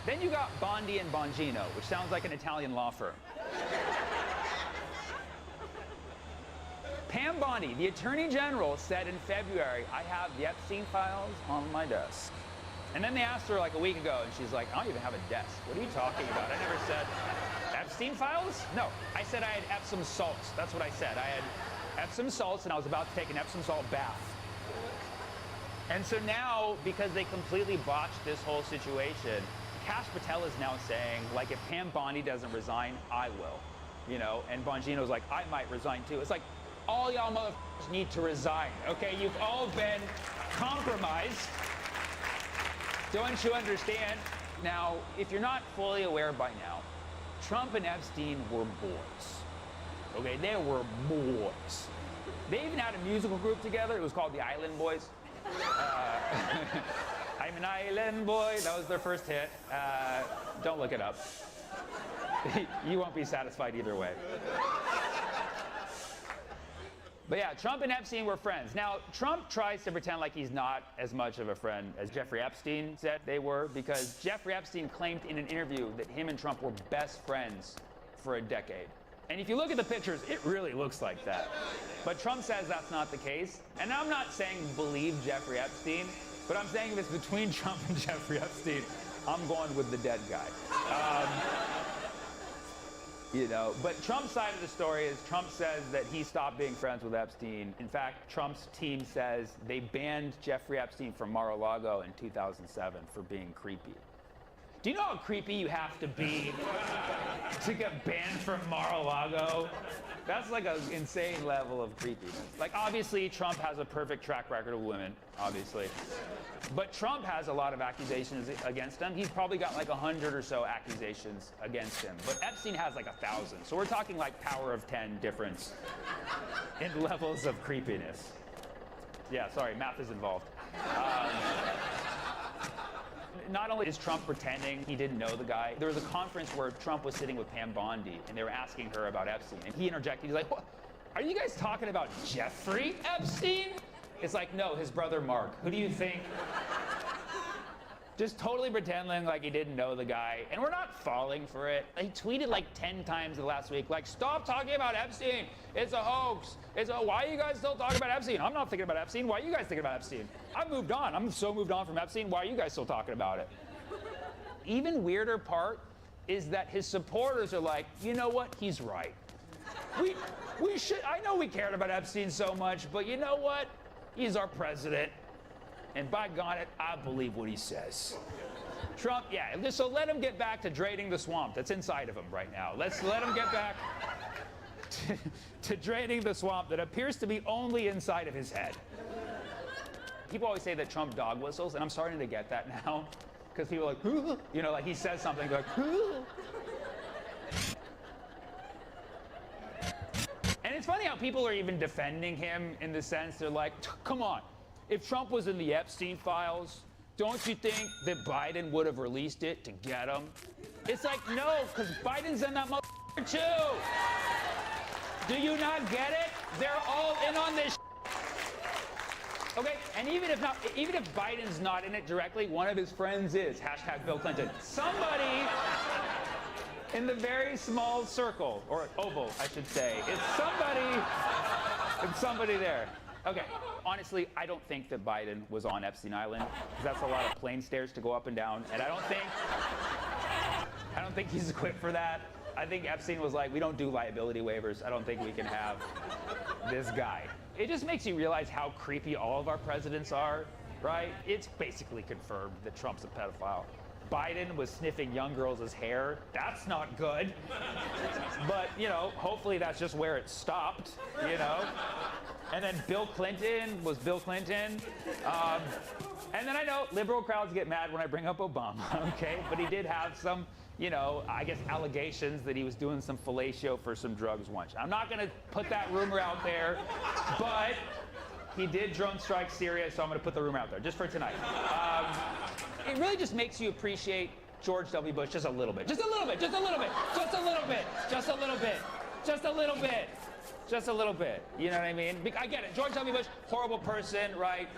Then you got Bondi and Bongino, which sounds like an Italian law firm. Pam Bondi, the Attorney General, said in February, I have the Epstein files on my desk. And then they asked her like a week ago, and she's like, I don't even have a desk. What are you talking about? I never said Epstein files? No, I said I had Epsom salts. That's what I said. I had Epsom salts, and I was about to take an Epsom salt bath. And so now, because they completely botched this whole situation, Kash Patel is now saying, like, if Pam Bondi doesn't resign, I will. You know, and Bongino's like, I might resign too. It's like, all y'all motherfuckers need to resign, okay? You've all been compromised. Don't you understand? Now, if you're not fully aware by now, Trump and Epstein were boys. Okay, they were boys. They even had a musical group together. It was called the Island Boys. I'm an island boy. That was their first hit. Don't look it up. You won't be satisfied either way. But yeah, Trump and Epstein were friends. Now, Trump tries to pretend like he's not as much of a friend as Jeffrey Epstein said they were, because Jeffrey Epstein claimed in an interview that him and Trump were best friends for a decade. And if you look at the pictures, it really looks like that. But Trump says that's not the case. And I'm not saying believe Jeffrey Epstein, but I'm saying if it's between Trump and Jeffrey Epstein, I'm going with the dead guy. You know, but Trump's side of the story is Trump says that he stopped being friends with Epstein. In fact, Trump's team says they banned Jeffrey Epstein from Mar-a-Lago in 2007 for being creepy. Do you know how creepy you have to be to get banned from Mar-a-Lago? That's like an insane level of creepiness. Like, obviously, Trump has a perfect track record of women, obviously. But Trump has a lot of accusations against him. He's probably got like 100 or so accusations against him. But Epstein has like 1,000. So we're talking like power of 10 difference in levels of creepiness. Yeah, sorry, math is involved. Not only is Trump pretending he didn't know the guy, there was a conference where Trump was sitting with Pam Bondi, and they were asking her about Epstein. And he interjected, he's like, what? Are you guys talking about Jeffrey Epstein? It's like, no, his brother Mark. Who do you think? Just totally pretending like he didn't know the guy. And we're not falling for it. He tweeted like 10 times the last week, like, stop talking about Epstein. It's a hoax. Why are you guys still talking about Epstein? I'm not thinking about Epstein. Why are you guys thinking about Epstein? I've moved on. I'm so moved on from Epstein. Why are you guys still talking about it? Even weirder part is that his supporters are like, you know what? He's right. We should, I know we cared about Epstein so much, but you know what? He's our president. And by God, I believe what he says. Trump, yeah, so let him get back to draining the swamp that's inside of him right now. Let's let him get back to draining the swamp that appears to be only inside of his head. People always say that Trump dog whistles, and I'm starting to get that now. Because people are like, you know, like he says something, they're like, and it's funny how people are even defending him in the sense they're like, come on. If Trump was in the Epstein files, don't you think that Biden would have released it to get him? It's like, no, because Biden's in that motherfucker too. Do you not get it? They're all in on this. Okay, and even if Biden's not in it directly, one of his friends is, hashtag Bill Clinton. Somebody in the very small circle, or oval, I should say, it's somebody there. Okay, honestly, I don't think that Biden was on Epstein Island, because that's a lot of plane stairs to go up and down, and I don't think he's equipped for that. I think Epstein was like, we don't do liability waivers. I don't think we can have this guy. It just makes you realize how creepy all of our presidents are, right? It's basically confirmed that Trump's a pedophile. Biden was sniffing young girls' hair. That's not good. But, you know, hopefully that's just where it stopped, you know? And then Bill Clinton was Bill Clinton. And then I know liberal crowds get mad when I bring up Obama, okay? But he did have some, you know, I guess allegations that he was doing some fellatio for some drugs once. I'm not gonna put that rumor out there, but he did drone strike Syria, so I'm gonna put the rumor out there, just for tonight. It really just makes you appreciate George W. Bush just a little bit. Just a little bit, just a little bit, just a little bit, just a little bit, just a little bit. Just a little bit, you know what I mean? I get it, George W. Bush, horrible person, right?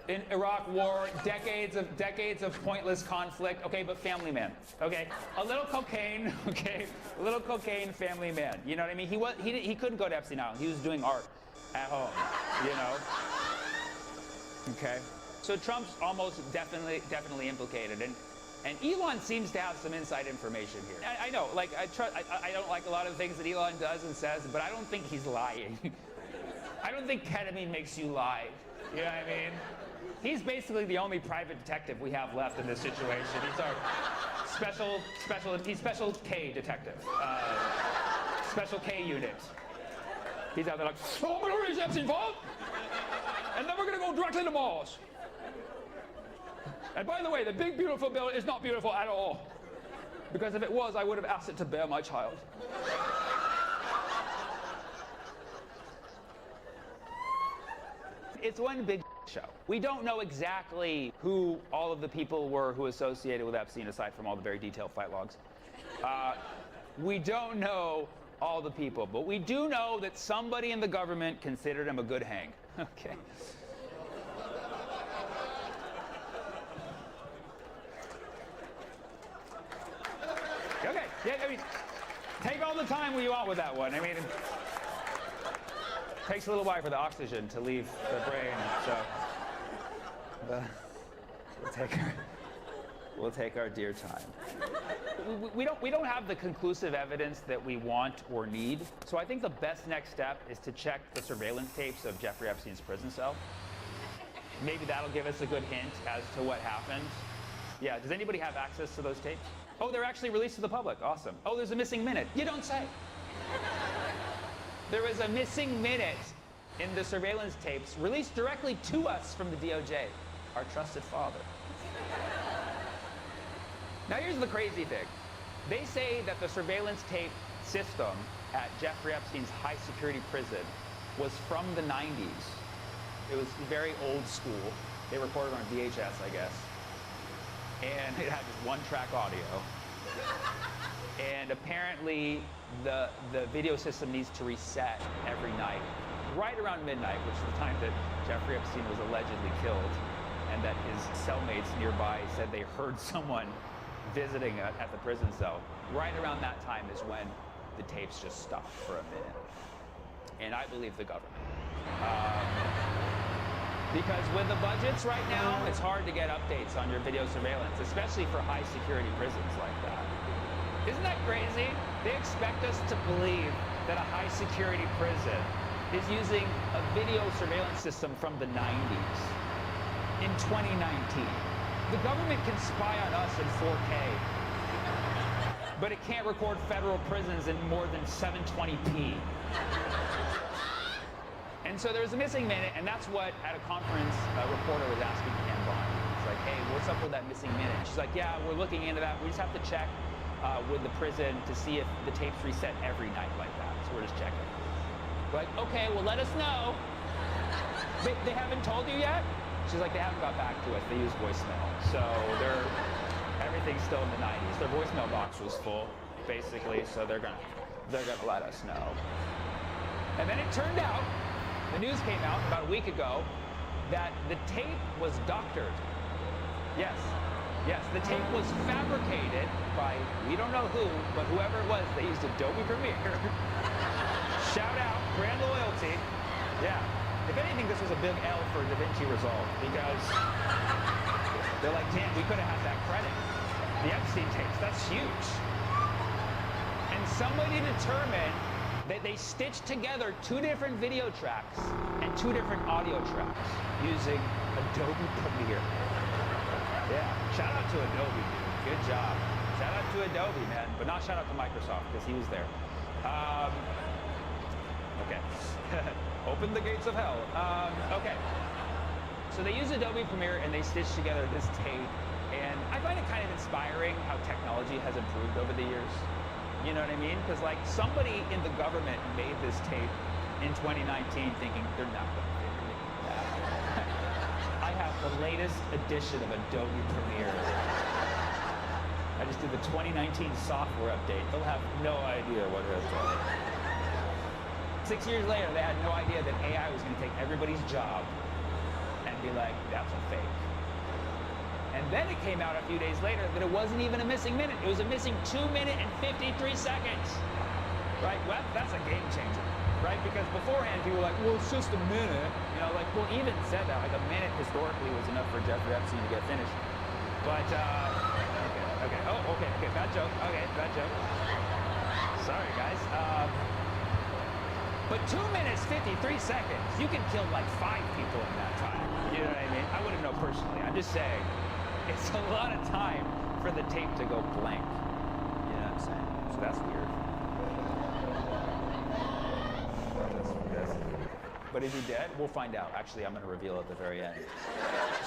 In Iraq war, decades of pointless conflict, okay, but family man, okay? A little cocaine, okay? A little cocaine, family man, you know what I mean? He couldn't go to Epstein Island, he was doing art. at home, you know? Okay. So Trump's almost definitely implicated, and Elon seems to have some inside information here. I know, like, I don't like a lot of things that Elon does and says, but I don't think he's lying. I don't think ketamine makes you lie. You know what I mean? He's basically the only private detective we have left in this situation. He's our special K detective. Special K unit. He's out there like, oh, I'm gonna raise Epstein vault, and then we're gonna go directly to Mars. And by the way, the big beautiful bill is not beautiful at all. Because if it was, I would have asked it to bear my child. It's one big show. We don't know exactly who all of the people were who associated with Epstein, aside from all the very detailed flight logs. We don't know all the people, but we do know that somebody in the government considered him a good hang. Okay. Okay, yeah, I mean, take all the time you want with that one. I mean, it takes a little while for the oxygen to leave the brain, so we'll take our dear time. We don't have the conclusive evidence that we want or need, so I think the best next step is to check the surveillance tapes of Jeffrey Epstein's prison cell. Maybe that'll give us a good hint as to what happened. Yeah, does anybody have access to those tapes? Oh, they're actually released to the public. Awesome. Oh, there's a missing minute. You don't say. There was a missing minute in the surveillance tapes released directly to us from the DOJ, our trusted father. Now, here's the crazy thing. They say that the surveillance tape system at Jeffrey Epstein's high security prison was from the 90s. It was very old school. They recorded on VHS, I guess. And it had just one-track audio. And apparently, the video system needs to reset every night, right around midnight, which is the time that Jeffrey Epstein was allegedly killed, and that his cellmates nearby said they heard someone visiting at the prison cell. Right around that time is when the tapes just stopped for a minute. And I believe the government. Because with the budgets right now, it's hard to get updates on your video surveillance, especially for high security prisons like that. Isn't that crazy? They expect us to believe that a high security prison is using a video surveillance system from the 90s in 2019. The government can spy on us in 4K, but it can't record federal prisons in more than 720p. And so there was a missing minute, and that's what, at a conference, a reporter was asking Anne Bonny. It's like, hey, what's up with that missing minute? She's like, yeah, we're looking into that. We just have to check with the prison to see if the tapes reset every night like that. So we're just checking. We're like, okay, well, let us know. They haven't told you yet? She's like, they haven't got back to us. They use voicemail. So everything's still in the 90s. Their voicemail box was full, basically, so they're gonna let us know. And then it turned out, the news came out about a week ago that the tape was doctored. Yes, the tape was fabricated by, we don't know who, but whoever it was, they used Adobe Premiere. Shout out, brand loyalty. Yeah, if anything, this was a big L for DaVinci Resolve, because they're like, damn, we could have had that credit. The Epstein tapes, that's huge. And somebody determined that they stitched together 2 different video tracks and 2 different audio tracks using Adobe Premiere. Yeah, shout out to Adobe, dude. Good job. Shout out to Adobe, man, but not shout out to Microsoft, because he was there. Okay. Open the gates of hell. Okay. So they use Adobe Premiere and they stitched together this tape, and I find it kind of inspiring how technology has improved over the years. You know what I mean? Because, like, somebody in the government made this tape in 2019 thinking they're not going to figure it out. I have the latest edition of Adobe Premiere. I just did the 2019 software update. They'll have no idea what it is. 6 years later, they had no idea that AI was going to take everybody's job and be like, that's a fake. And then it came out a few days later that it wasn't even a missing minute. It was a missing 2 minutes and 53 seconds. Right? Well, that's a game changer. right? Because beforehand, people were like, well, it's just a minute. You know, like, well, even said that, like a minute historically was enough for Jeffrey Epstein to get finished. But, okay, bad joke. Okay, bad joke. Sorry, guys. But 2 minutes, 53 seconds, you can kill like 5 people in that time. You know what I mean? I wouldn't know personally. I'm just saying, it's a lot of time for the tape to go blank. You know what I'm saying? So that's weird. But is he dead? We'll find out. Actually, I'm going to reveal at the very end.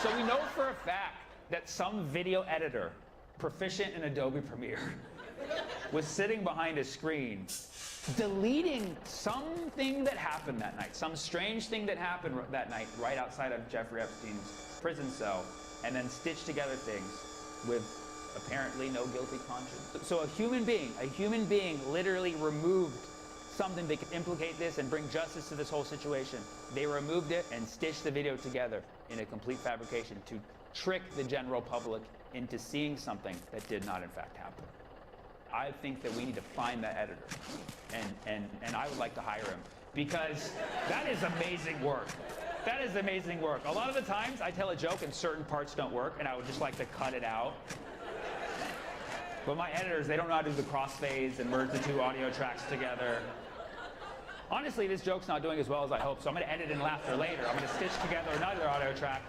So we know for a fact that some video editor, proficient in Adobe Premiere, was sitting behind a screen deleting something that happened that night, some strange thing that happened that night right outside of Jeffrey Epstein's prison cell, and then stitched together things with apparently no guilty conscience. So a human being literally removed something that could implicate this and bring justice to this whole situation. They removed it and stitched the video together in a complete fabrication to trick the general public into seeing something that did not in fact happen. I think that we need to find that editor, and I would like to hire him, because that is amazing work. That is amazing work. A lot of the times I tell a joke and certain parts don't work, and I would just like to cut it out. But my editors, they don't know how to do the crossfades and merge the 2 audio tracks together. Honestly, this joke's not doing as well as I hope, so I'm going to edit in laughter later. I'm going to stitch together another audio track.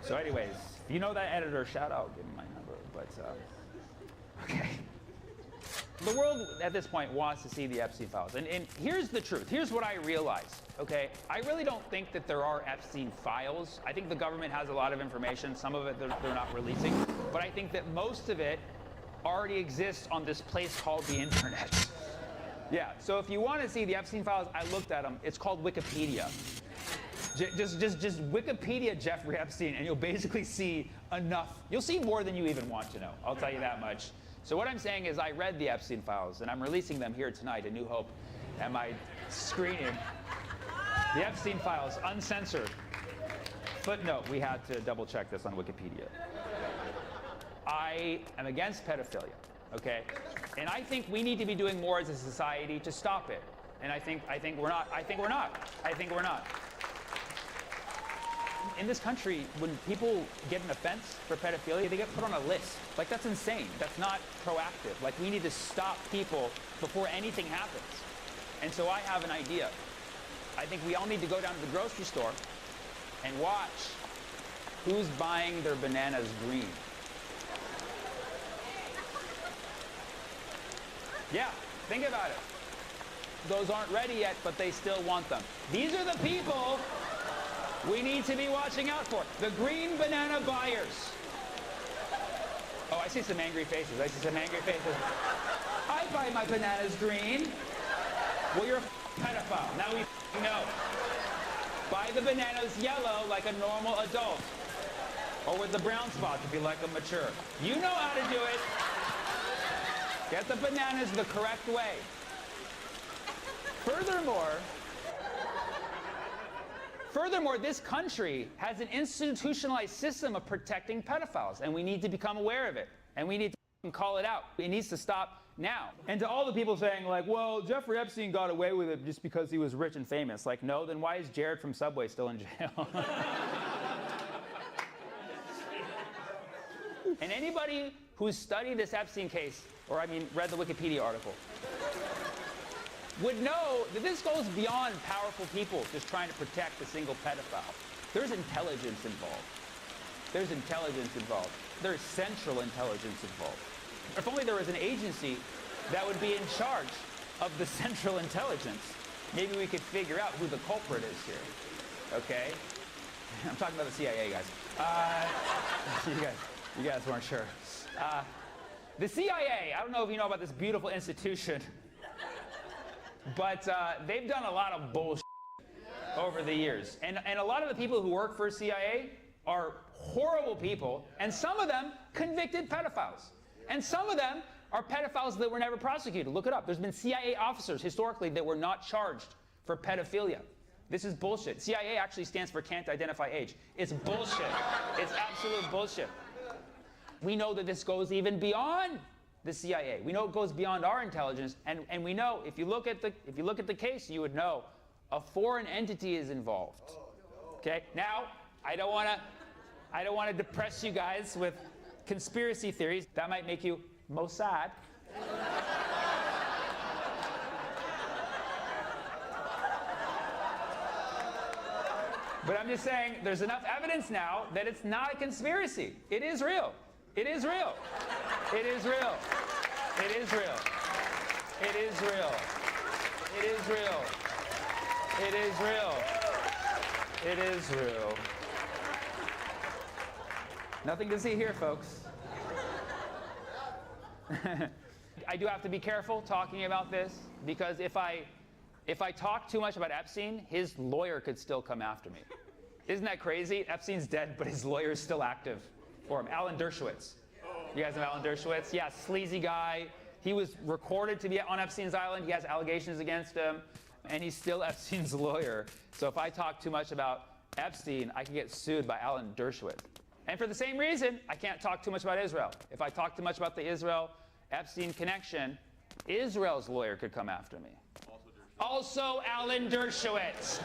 So anyways, if you know that editor, shout out, give him my number. But, okay. The world at this point wants to see the Epstein files. And here's the truth. Here's what I realize, okay? I really don't think that there are Epstein files. I think the government has a lot of information. Some of it they're not releasing. But I think that most of it already exists on this place called the internet. Yeah, so if you want to see the Epstein files, I looked at them. It's called Wikipedia. Just Wikipedia Jeffrey Epstein, and you'll basically see enough. You'll see more than you even want to know. I'll tell you that much. So what I'm saying is I read the Epstein files, and I'm releasing them here tonight at New Hope at my screening. The Epstein files, uncensored. Footnote, we had to double check this on Wikipedia. I am against pedophilia, okay? And I think we need to be doing more as a society to stop it. And I think we're not. In this country, when people get an offense for pedophilia, they get put on a list. Like, that's insane. That's not proactive. Like, we need to stop people before anything happens. And so I have an idea. I think we all need to go down to the grocery store and watch who's buying their bananas green. Yeah, think about it. Those aren't ready yet, but they still want them. These are the people we need to be watching out for. The green banana buyers. Oh, I see some angry faces. I buy my bananas green. Well, you're a pedophile. Now we know. Buy the bananas yellow like a normal adult. Or with the brown spots if you like them mature. You know how to do it. Get the bananas the correct way. Furthermore, this country has an institutionalized system of protecting pedophiles, and we need to become aware of it, and we need to call it out. It needs to stop now. And to all the people saying, like, well, Jeffrey Epstein got away with it just because he was rich and famous. Like, no, then why is Jared from Subway still in jail? And anybody who's studied this Epstein case, or read the Wikipedia article, would know that this goes beyond powerful people just trying to protect a single pedophile. There's intelligence involved. There's central intelligence involved. If only there was an agency that would be in charge of the central intelligence, maybe we could figure out who the culprit is here. Okay? I'm talking about the CIA, guys. You guys weren't sure. The CIA, I don't know if you know about this beautiful institution, but they've done a lot of bullshit over the years. And a lot of the people who work for CIA are horrible people, and some of them convicted pedophiles. And some of them are pedophiles that were never prosecuted. Look it up. There's been CIA officers historically that were not charged for pedophilia. This is bullshit. CIA actually stands for Can't Identify Age. It's bullshit. It's absolute bullshit. We know that this goes even beyond the CIA. We know it goes beyond our intelligence, and we know if you look at the case, you would know a foreign entity is involved. Okay? Now, I don't want to depress you guys with conspiracy theories. That might make you Mossad. But I'm just saying, there's enough evidence now that it's not a conspiracy. It is real. It is real. It is real. It is real. It is real. It is real. It is real. It is real. Nothing to see here, folks. I do have to be careful talking about this, because if I talk too much about Epstein, his lawyer could still come after me. Isn't that crazy? Epstein's dead, but his lawyer is still active for him. Alan Dershowitz. You guys know Alan Dershowitz? Yeah, sleazy guy. He was recorded to be on Epstein's island. He has allegations against him, and he's still Epstein's lawyer. So if I talk too much about Epstein, I can get sued by Alan Dershowitz. And for the same reason, I can't talk too much about Israel. If I talk too much about the Israel-Epstein connection, Israel's lawyer could come after me. Also Alan Dershowitz.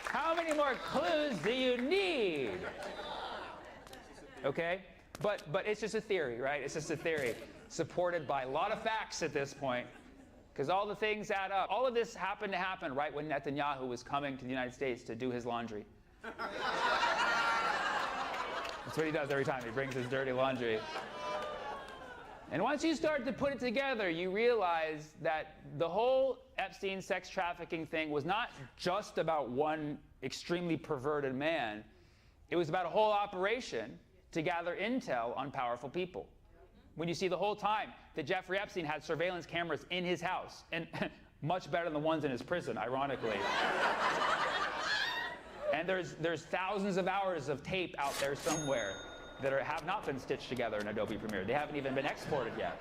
How many more clues do you need? Okay? But it's just a theory, right? It's just a theory supported by a lot of facts at this point, because all the things add up. All of this happened to happen right when Netanyahu was coming to the United States to do his laundry. That's what he does every time. He brings his dirty laundry. And once you start to put it together, you realize that the whole Epstein sex trafficking thing was not just about one extremely perverted man. It was about a whole operation to gather intel on powerful people. When you see the whole time that Jeffrey Epstein had surveillance cameras in his house, and much better than the ones in his prison, ironically. And there's thousands of hours of tape out there somewhere that have not been stitched together in Adobe Premiere. They haven't even been exported yet.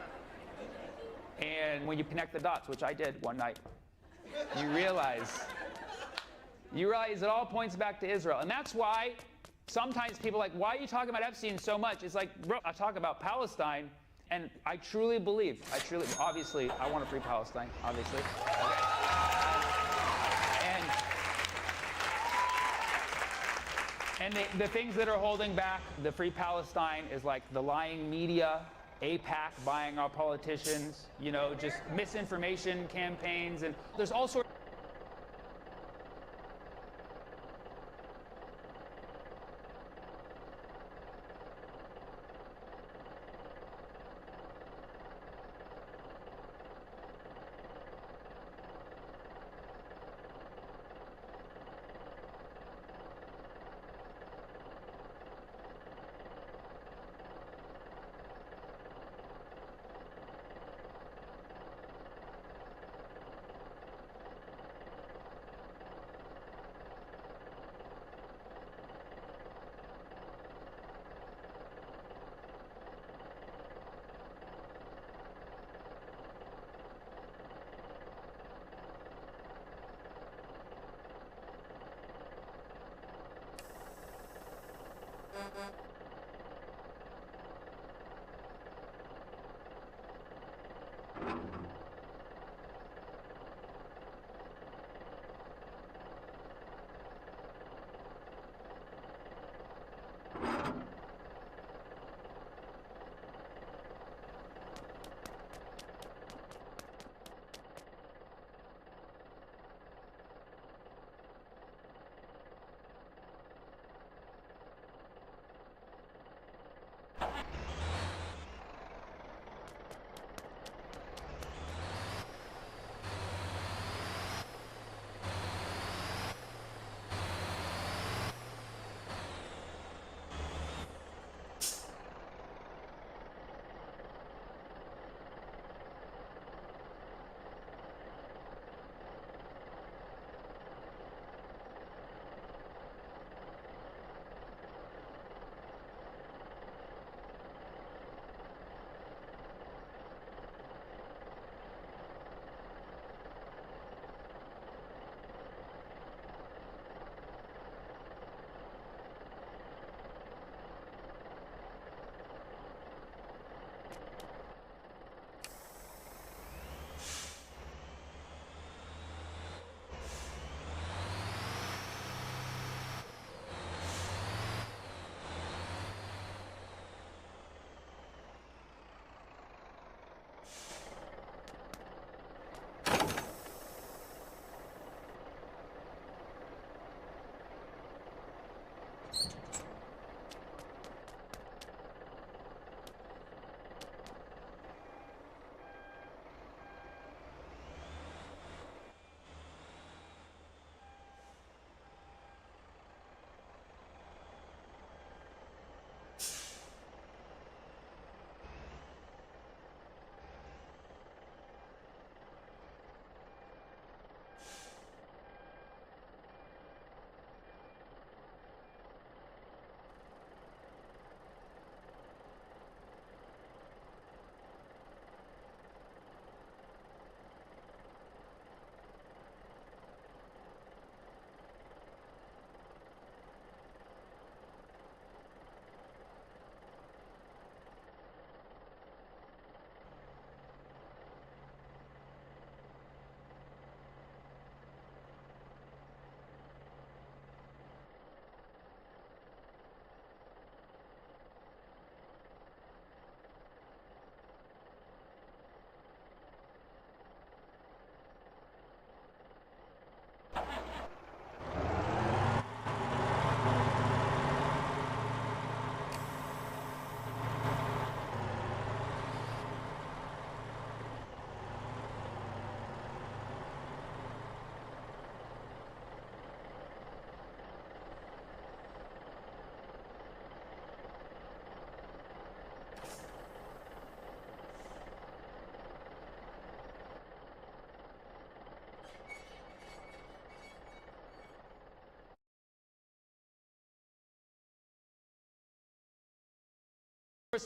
And when you connect the dots, which I did one night, you realize it all points back to Israel. And that's why sometimes people are like, why are you talking about Epstein so much? It's like, bro, I talk about Palestine, and I truly believe, obviously, I want to free Palestine, obviously. And the things that are holding back the Free Palestine is like the lying media, AIPAC buying our politicians, you know, just misinformation campaigns, and there's all sorts.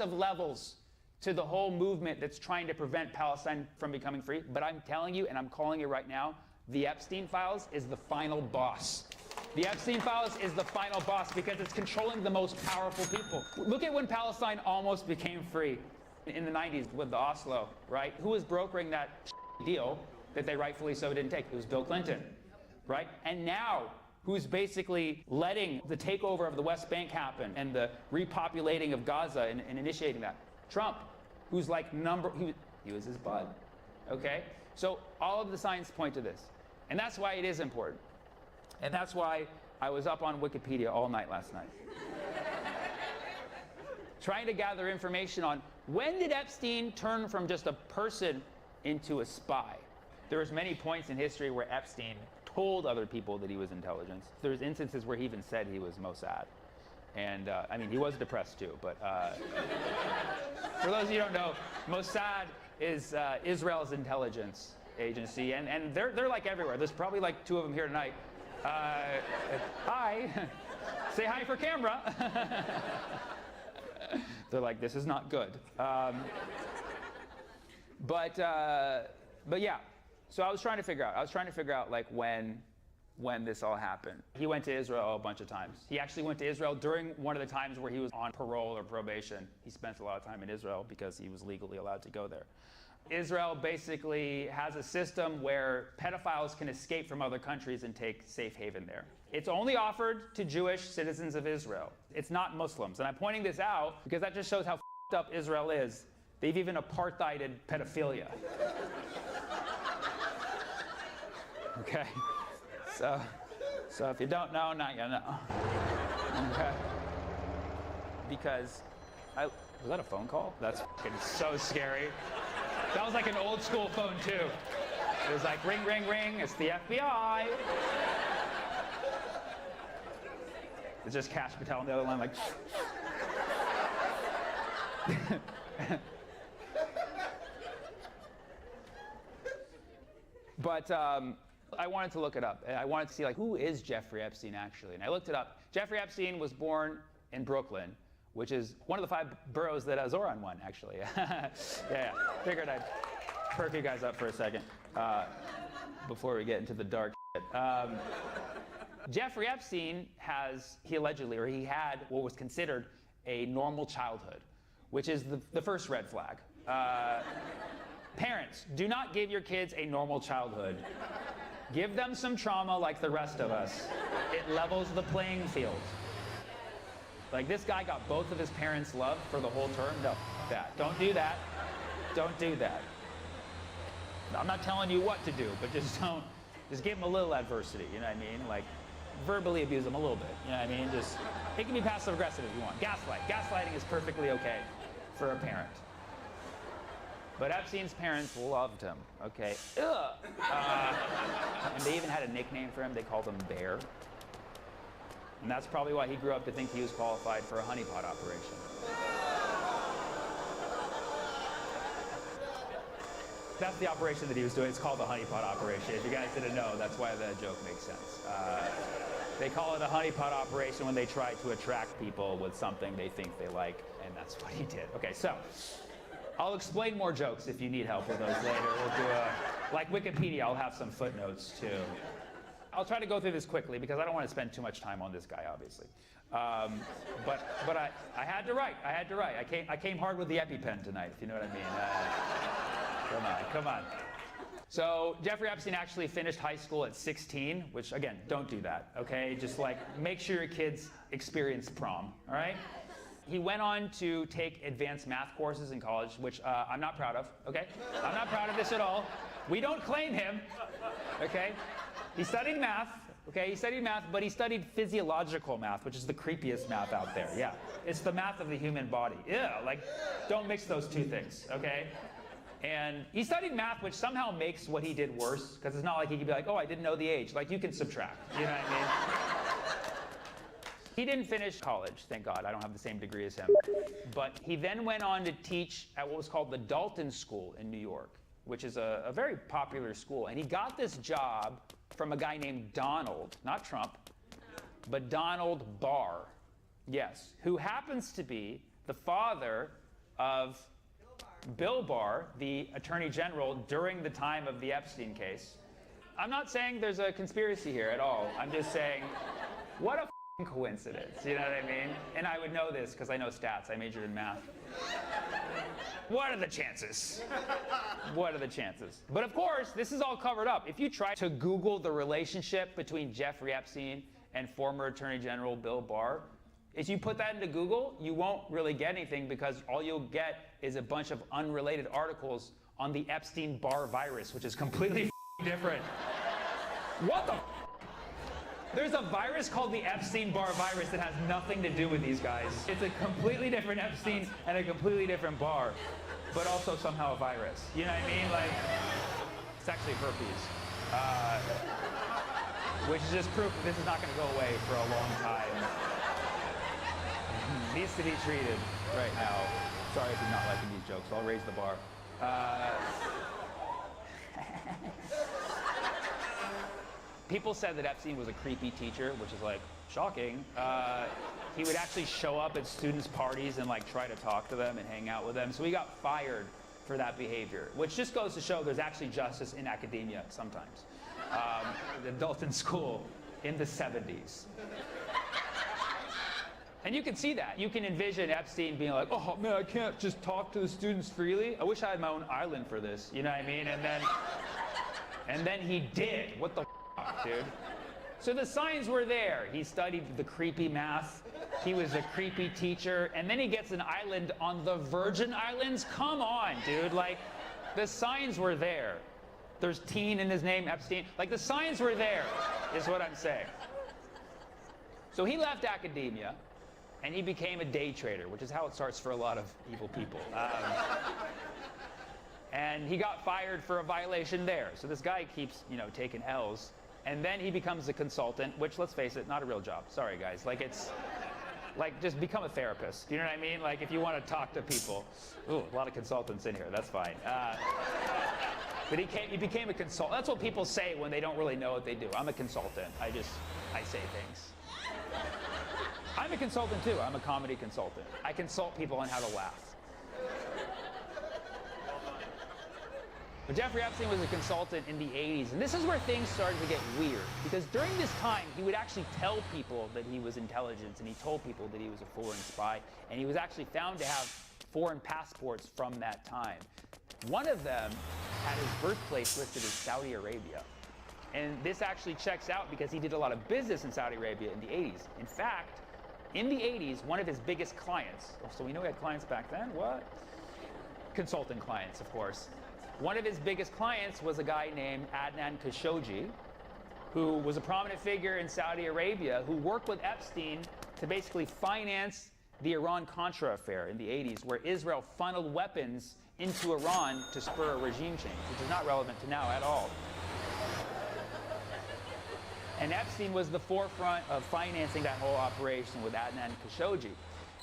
Of levels to the whole movement that's trying to prevent Palestine from becoming free. But I'm telling you, and I'm calling it right now, the Epstein Files is the final boss. The Epstein Files is the final boss because it's controlling the most powerful people. Look at when Palestine almost became free in the 90s with the Oslo, right? Who was brokering that deal that they rightfully so didn't take? It was Bill Clinton, right? And now, who's basically letting the takeover of the West Bank happen and the repopulating of Gaza and initiating that? Trump, who's like he was his bud, okay? So all of the signs point to this. And that's why it is important. And that's why I was up on Wikipedia all night last night. Trying to gather information on when did Epstein turn from just a person into a spy? There was many points in history where Epstein told other people that he was intelligence. There's instances where he even said he was Mossad. And I mean, he was depressed too, but for those of you who don't know, Mossad is Israel's intelligence agency, and they're like everywhere. There's probably like 2 of them here tonight. Hi, say hi for camera. They're like, this is not good. But yeah. So I was trying to figure out like when this all happened. He went to Israel a bunch of times. He actually went to Israel during one of the times where he was on parole or probation. He spent a lot of time in Israel because he was legally allowed to go there. Israel basically has a system where pedophiles can escape from other countries and take safe haven there. It's only offered to Jewish citizens of Israel. It's not Muslims. And I'm pointing this out because that just shows how f***ed up Israel is. They've even apartheided pedophilia. Okay, so if you don't know, now you know. Okay, because was that a phone call? That's fucking so scary. That was like an old school phone too. It was like ring, ring, ring. It's the FBI. It's just Kash Patel on the other line, like. But I wanted to look it up. I wanted to see, like, who is Jeffrey Epstein actually? And I looked it up. Jeffrey Epstein was born in Brooklyn, which is one of the 5 boroughs that Zoran won, actually. Yeah. Figured I'd perk you guys up for a second before we get into the dark shit. Jeffrey Epstein he had what was considered a normal childhood, which is the first red flag. Parents, do not give your kids a normal childhood. Give them some trauma like the rest of us. It levels the playing field. Like, this guy got both of his parents' love for the whole term. No, that. Don't do that. Don't do that. I'm not telling you what to do, but just give him a little adversity, you know what I mean? Like, verbally abuse him a little bit. You know what I mean? Just, he can be passive aggressive if you want. Gaslight. Gaslighting is perfectly okay for a parent. But Epstein's parents loved him, okay? And they even had a nickname for him. They called him Bear. And that's probably why he grew up to think he was qualified for a honeypot operation. That's the operation that he was doing. It's called the honeypot operation. If you guys didn't know, that's why the joke makes sense. They call it a honeypot operation when they try to attract people with something they think they like, and that's what he did. Okay, so I'll explain more jokes if you need help with those later. We'll do like Wikipedia, I'll have some footnotes too. I'll try to go through this quickly because I don't want to spend too much time on this guy, obviously. But I had to write. I came hard with the EpiPen tonight, if you know what I mean. Come on. So Jeffrey Epstein actually finished high school at 16, which again, don't do that, okay? Just like make sure your kids experience prom, all right? He went on to take advanced math courses in college, which I'm not proud of, okay? I'm not proud of this at all. We don't claim him, okay? He studied math, okay? He studied math, but he studied physiological math, which is the creepiest math out there, yeah. It's the math of the human body. Yeah, like, don't mix those two things, okay? And he studied math, which somehow makes what he did worse, because it's not like he could be like, oh, I didn't know the age. Like, you can subtract, you know what I mean? He didn't finish college, thank God. I don't have the same degree as him. But he then went on to teach at what was called the Dalton School in New York, which is a very popular school. And he got this job from a guy named Donald, not Trump, but Donald Barr, yes, who happens to be the father of Bill Barr, the Attorney General during the time of the Epstein case. I'm not saying there's a conspiracy here at all. I'm just saying, what a f***ing coincidence, you know what I mean? And I would know this because I know stats. I majored in math. What are the chances? What are the chances? But of course, this is all covered up. If you try to Google the relationship between Jeffrey Epstein and former Attorney General Bill Barr, if you put that into Google, you won't really get anything because all you'll get is a bunch of unrelated articles on the Epstein-Barr virus, which is completely different. What the? There's a virus called the Epstein-Barr virus that has nothing to do with these guys. It's a completely different Epstein and a completely different Barr, but also somehow a virus. You know what I mean? Like, it's actually herpes, which is just proof that this is not going to go away for a long time. Needs to be treated right now. Sorry if you're not liking these jokes. I'll raise the bar. People said that Epstein was a creepy teacher, which is like shocking. He would actually show up at students' parties and like try to talk to them and hang out with them. So he got fired for that behavior, which just goes to show there's actually justice in academia sometimes. The Dalton School in the 70s. And you can see that. You can envision Epstein being like, oh man, I can't just talk to the students freely. I wish I had my own island for this, you know what I mean? And then he did. What the f, dude? So the signs were there. He studied the creepy math. He was a creepy teacher. And then he gets an island on the Virgin Islands? Come on, dude. Like, the signs were there. There's teen in his name, Epstein. Like, the signs were there, is what I'm saying. So he left academia. And he became a day trader, which is how it starts for a lot of evil people. And he got fired for a violation there. So this guy keeps, you know, taking L's. And then he becomes a consultant, which, let's face it, not a real job. Sorry, guys. Like, it's, like, just become a therapist. You know what I mean? Like, if you want to talk to people. Ooh, a lot of consultants in here. That's fine. But he became a consultant. That's what people say when they don't really know what they do. I'm a consultant. I say things. I'm a consultant too. I'm a comedy consultant. I consult people on how to laugh. But Jeffrey Epstein was a consultant in the 80s, and this is where things started to get weird. Because during this time, he would actually tell people that he was intelligence, and he told people that he was a foreign spy, and he was actually found to have foreign passports from that time. One of them had his birthplace listed as Saudi Arabia. And this actually checks out because he did a lot of business in Saudi Arabia in the 80s. In fact, in the 80s, one of his biggest clients, so we know he had clients back then, what? Consulting clients, of course. One of his biggest clients was a guy named Adnan Khashoggi, who was a prominent figure in Saudi Arabia, who worked with Epstein to basically finance the Iran-Contra affair in the 80s, where Israel funneled weapons into Iran to spur a regime change, which is not relevant to now at all. And Epstein was the forefront of financing that whole operation with Adnan Khashoggi.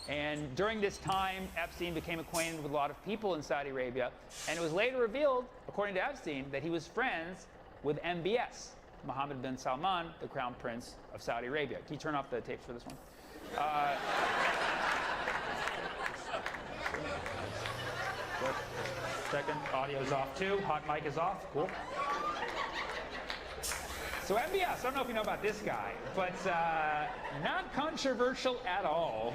And during this time, Epstein became acquainted with a lot of people in Saudi Arabia, and it was later revealed, according to Epstein, that he was friends with MBS, Mohammed bin Salman, the Crown Prince of Saudi Arabia. Can you turn off the tapes for this one? Good. Second, audio's off too. Hot mic is off. Cool. So MBS, I don't know if you know about this guy, but not controversial at all.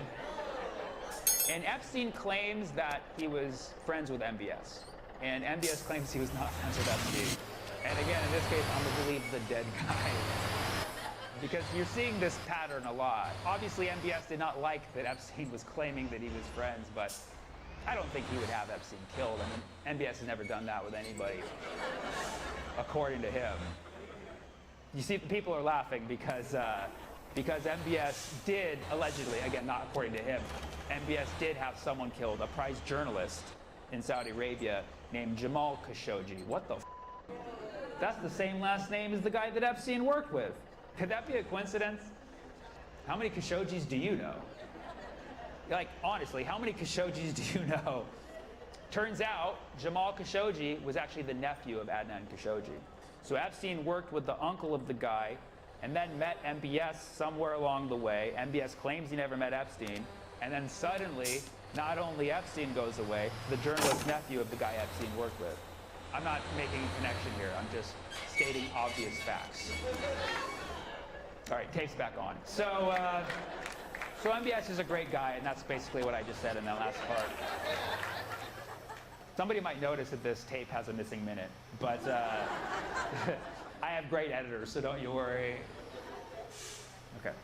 And Epstein claims that he was friends with MBS. And MBS claims he was not friends with Epstein. And again, in this case, I'm going to believe the dead guy. Because you're seeing this pattern a lot. Obviously, MBS did not like that Epstein was claiming that he was friends, but I don't think he would have Epstein killed. I mean, MBS has never done that with anybody, according to him. You see, people are laughing because MBS did, allegedly, again, not according to him, MBS did have someone killed, a prize journalist in Saudi Arabia named Jamal Khashoggi. What the f? That's the same last name as the guy that Epstein worked with. Could that be a coincidence? How many Khashoggis do you know? Like, honestly, how many Khashoggis do you know? Turns out, Jamal Khashoggi was actually the nephew of Adnan Khashoggi. So Epstein worked with the uncle of the guy and then met MBS somewhere along the way. MBS claims he never met Epstein. And then suddenly, not only Epstein goes away, the journalist's nephew of the guy Epstein worked with. I'm not making a connection here. I'm just stating obvious facts. All right, tape's back on. So MBS is a great guy, and that's basically what I just said in that last part. Somebody might notice that this tape has a missing minute, but I have great editors, so don't you worry. Okay.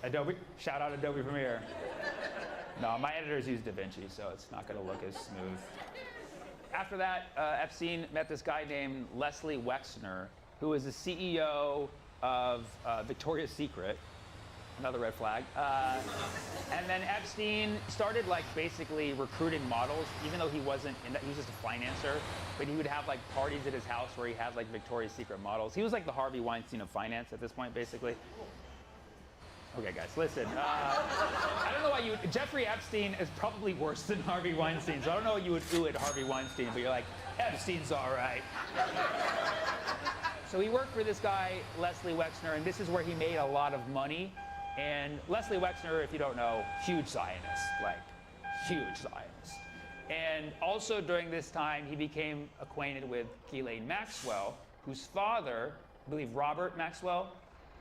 Adobe, shout out Adobe Premiere. No, my editors use DaVinci, so it's not going to look as smooth. After that, Epstein met this guy named Leslie Wexner, who was the CEO of Victoria's Secret. Another red flag. And then Epstein started like basically recruiting models, even though he wasn't in that, he was just a financer, but he would have like parties at his house where he had like Victoria's Secret models. He was like the Harvey Weinstein of finance at this point, basically. Okay, guys, listen. I don't know why you, Jeffrey Epstein is probably worse than Harvey Weinstein, so I don't know what you would do at Harvey Weinstein, but you're like, Epstein's all right. So he worked for this guy, Leslie Wexner, and this is where he made a lot of money. And Leslie Wexner, if you don't know, huge Zionist, like huge Zionist. And also during this time, he became acquainted with Ghislaine Maxwell, whose father, I believe Robert Maxwell,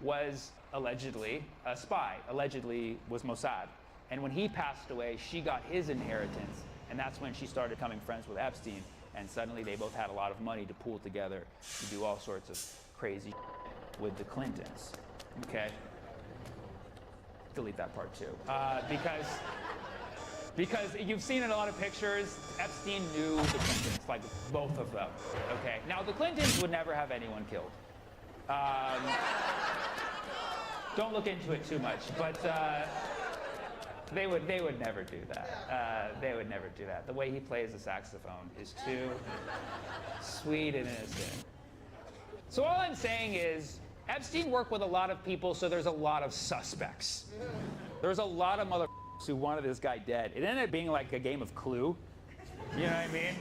was allegedly a spy, allegedly was Mossad. And when he passed away, she got his inheritance, and that's when she started becoming friends with Epstein. And suddenly they both had a lot of money to pool together to do all sorts of crazy with the Clintons, okay? Delete that part too. Because you've seen in a lot of pictures, Epstein knew the Clintons, like both of them, okay? Now, the Clintons would never have anyone killed. Don't look into it too much, but they would never do that. They would never do that. The way he plays the saxophone is too sweet and innocent. So all I'm saying is, Epstein worked with a lot of people, so there's a lot of suspects. There's a lot of motherfuckers who wanted this guy dead. It ended up being like a game of Clue. You know what I mean?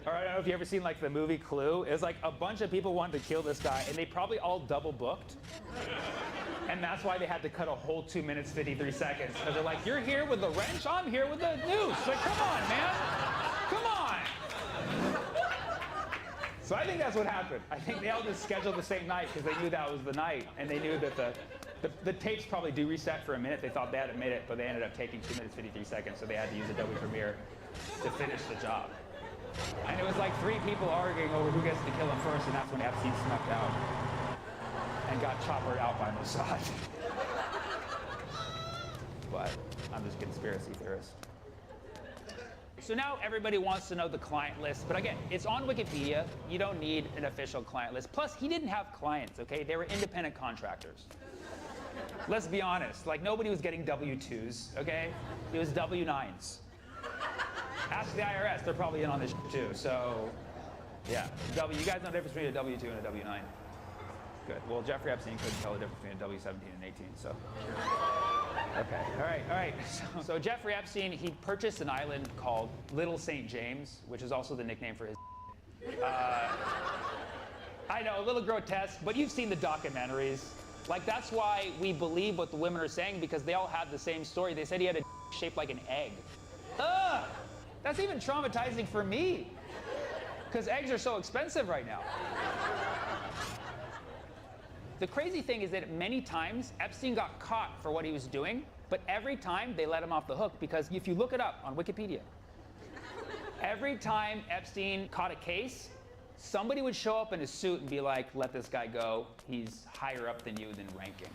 Or I don't know if you ever seen like the movie Clue. It was like a bunch of people wanted to kill this guy, and they probably all double booked. And that's why they had to cut a whole 2 minutes, 53 seconds. Because they're like, you're here with the wrench, I'm here with the noose. Like, come on, man. Come on. So I think that's what happened. I think they all just scheduled the same night because they knew that was the night. And they knew that the tapes probably do reset for a minute. They thought they had a minute, but they ended up taking 2 minutes, 53 seconds. So they had to use Adobe Premiere to finish the job. And it was like 3 people arguing over who gets to kill him first, and that's when Epstein snuck out and got choppered out by Mossad. But I'm just a conspiracy theorist. so now everybody wants to know the client list, but again, it's on Wikipedia. You don't need an official client list. Plus, he didn't have clients, okay? They were independent contractors. Let's be honest, like nobody was getting W-2s, okay? It was W-9s. Ask the IRS, they're probably in on this too, so yeah. You guys know the difference between a W-2 and a W-9? Good, well, Jeffrey Epstein couldn't tell the difference between a W-17 and 18, so. Okay, all right. So Jeffrey Epstein, he purchased an island called Little St. James, which is also the nickname for his I know, a little grotesque, but you've seen the documentaries. Like, that's why we believe what the women are saying, because they all had the same story. They said he had a shaped like an egg. Ugh! That's even traumatizing for me, because eggs are so expensive right now. The crazy thing is that many times Epstein got caught for what he was doing, but every time they let him off the hook, because if you look it up on Wikipedia, every time Epstein caught a case, somebody would show up in a suit and be like, let this guy go, he's higher up than you than ranking.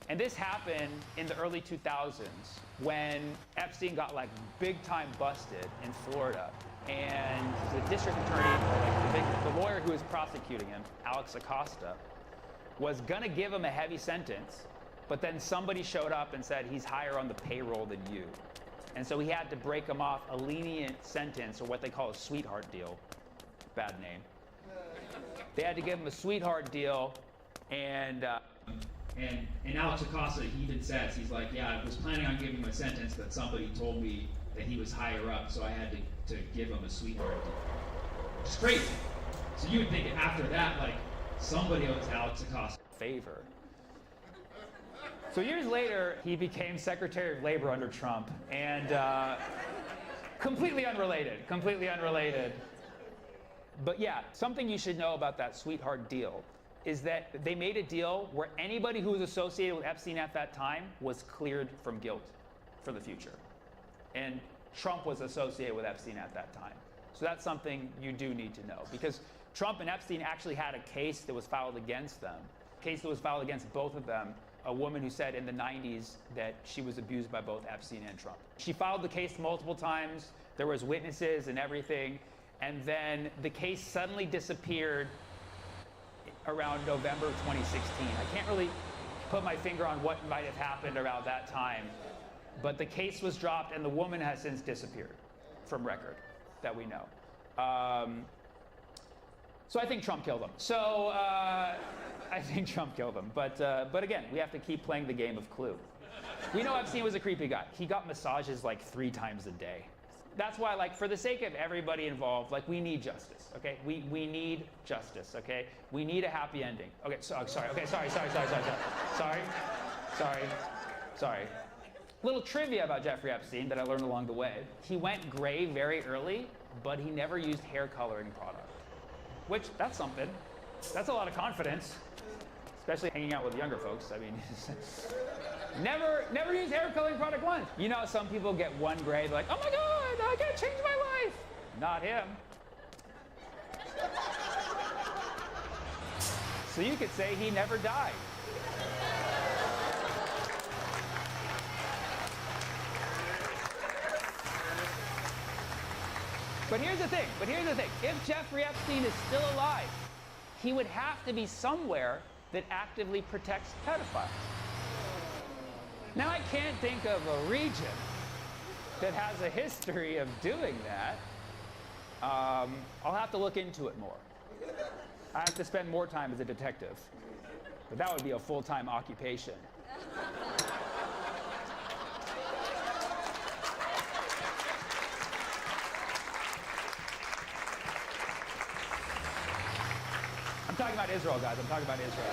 And this happened in the early 2000s when Epstein got like big time busted in Florida. And the district attorney, or like the lawyer who was prosecuting him, Alex Acosta, was gonna give him a heavy sentence, but then somebody showed up and said he's higher on the payroll than you. And so he had to break him off a lenient sentence, or what they call a sweetheart deal. Bad name. They had to give him a sweetheart deal, and Alex Acosta, he even says, he's like, yeah, I was planning on giving him a sentence, but somebody told me that he was higher up, so I had to give him a sweetheart deal. It's crazy. So you would think after that, like, somebody owes Alex Acosta a favor. So years later, he became Secretary of Labor under Trump, and completely unrelated. But yeah, something you should know about that sweetheart deal is that they made a deal where anybody who was associated with Epstein at that time was cleared from guilt for the future. And Trump was associated with Epstein at that time. So that's something you do need to know, because Trump and Epstein actually had a case that was filed against them. A case that was filed against both of them, a woman who said in the 90s that she was abused by both Epstein and Trump. She filed the case multiple times, there was witnesses and everything, and then the case suddenly disappeared around November 2016. I can't really put my finger on what might have happened around that time, but the case was dropped and the woman has since disappeared from record that we know. So I think Trump killed him. I think Trump killed him. But again, we have to keep playing the game of Clue. We know Epstein was a creepy guy. He got massages like 3 times a day. That's why, like, for the sake of everybody involved, like, we need justice, okay? We need justice, okay? We need a happy ending. Okay, sorry. Little trivia about Jeffrey Epstein that I learned along the way. He went gray very early, but he never used hair coloring product. Which, that's something. That's a lot of confidence, especially hanging out with younger folks. I mean, never use hair coloring product once. You know, some people get one gray, they're like, oh my God, I gotta change my life. Not him. So you could say he never died. But here's the thing. If Jeffrey Epstein is still alive, he would have to be somewhere that actively protects pedophiles. Now, I can't think of a region that has a history of doing that. I'll have to look into it more. I have to spend more time as a detective. But that would be a full-time occupation. I'm talking about Israel, guys. I'm talking about Israel.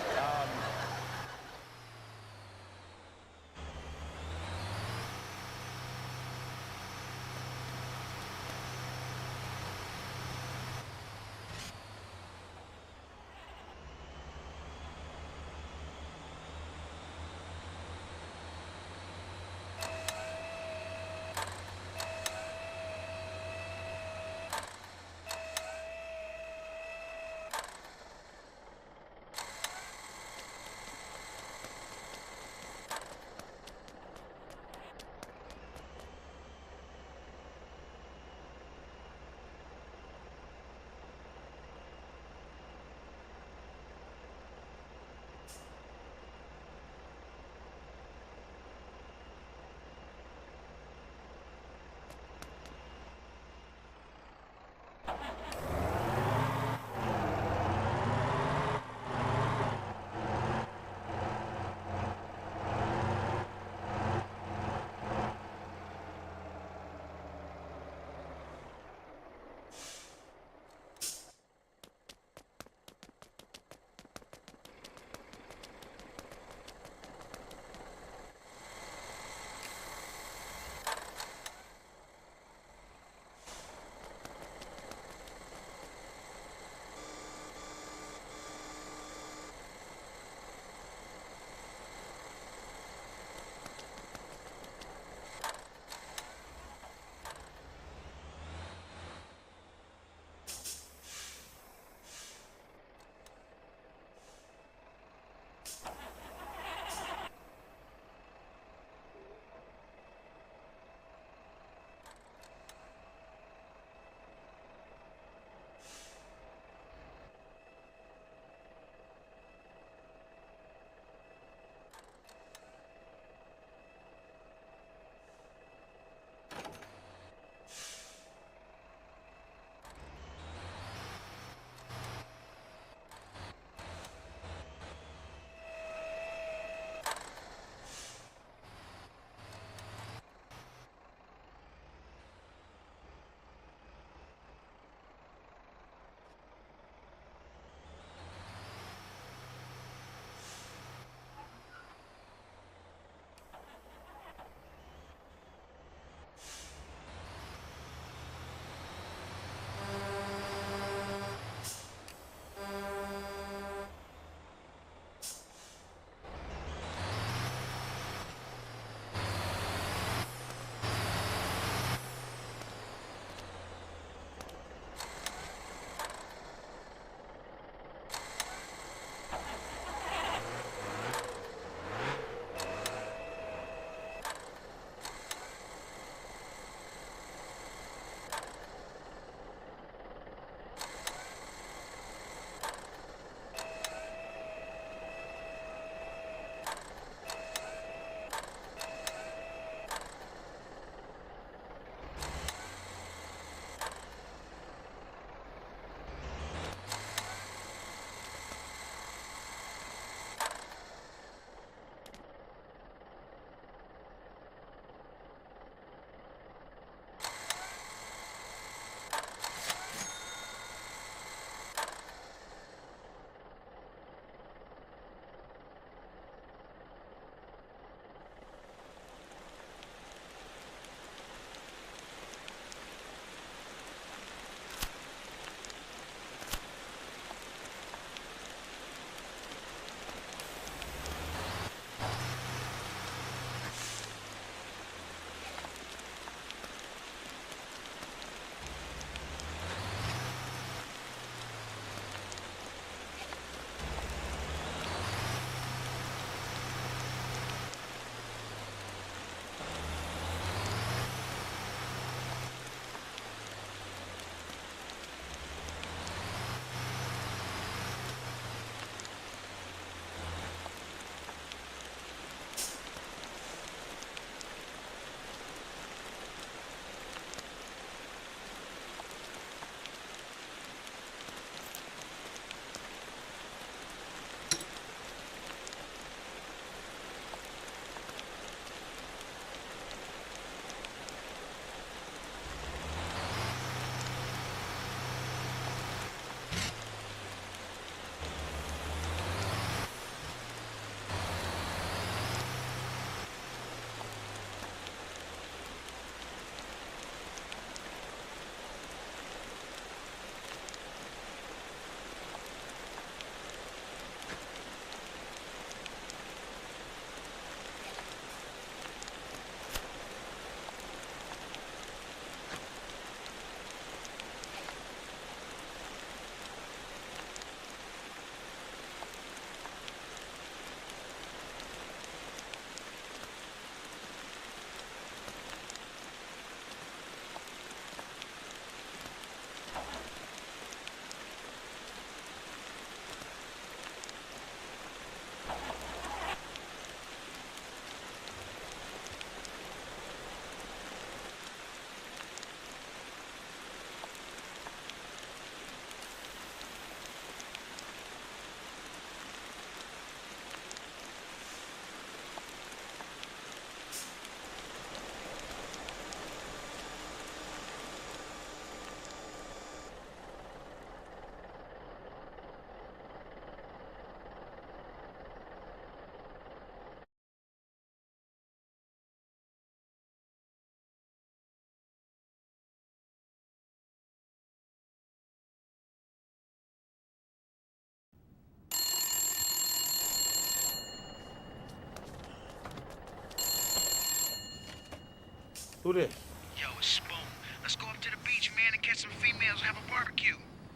Who this? Yo, it's Spoon. Let's go up to the beach, man, and catch some females and have a barbecue.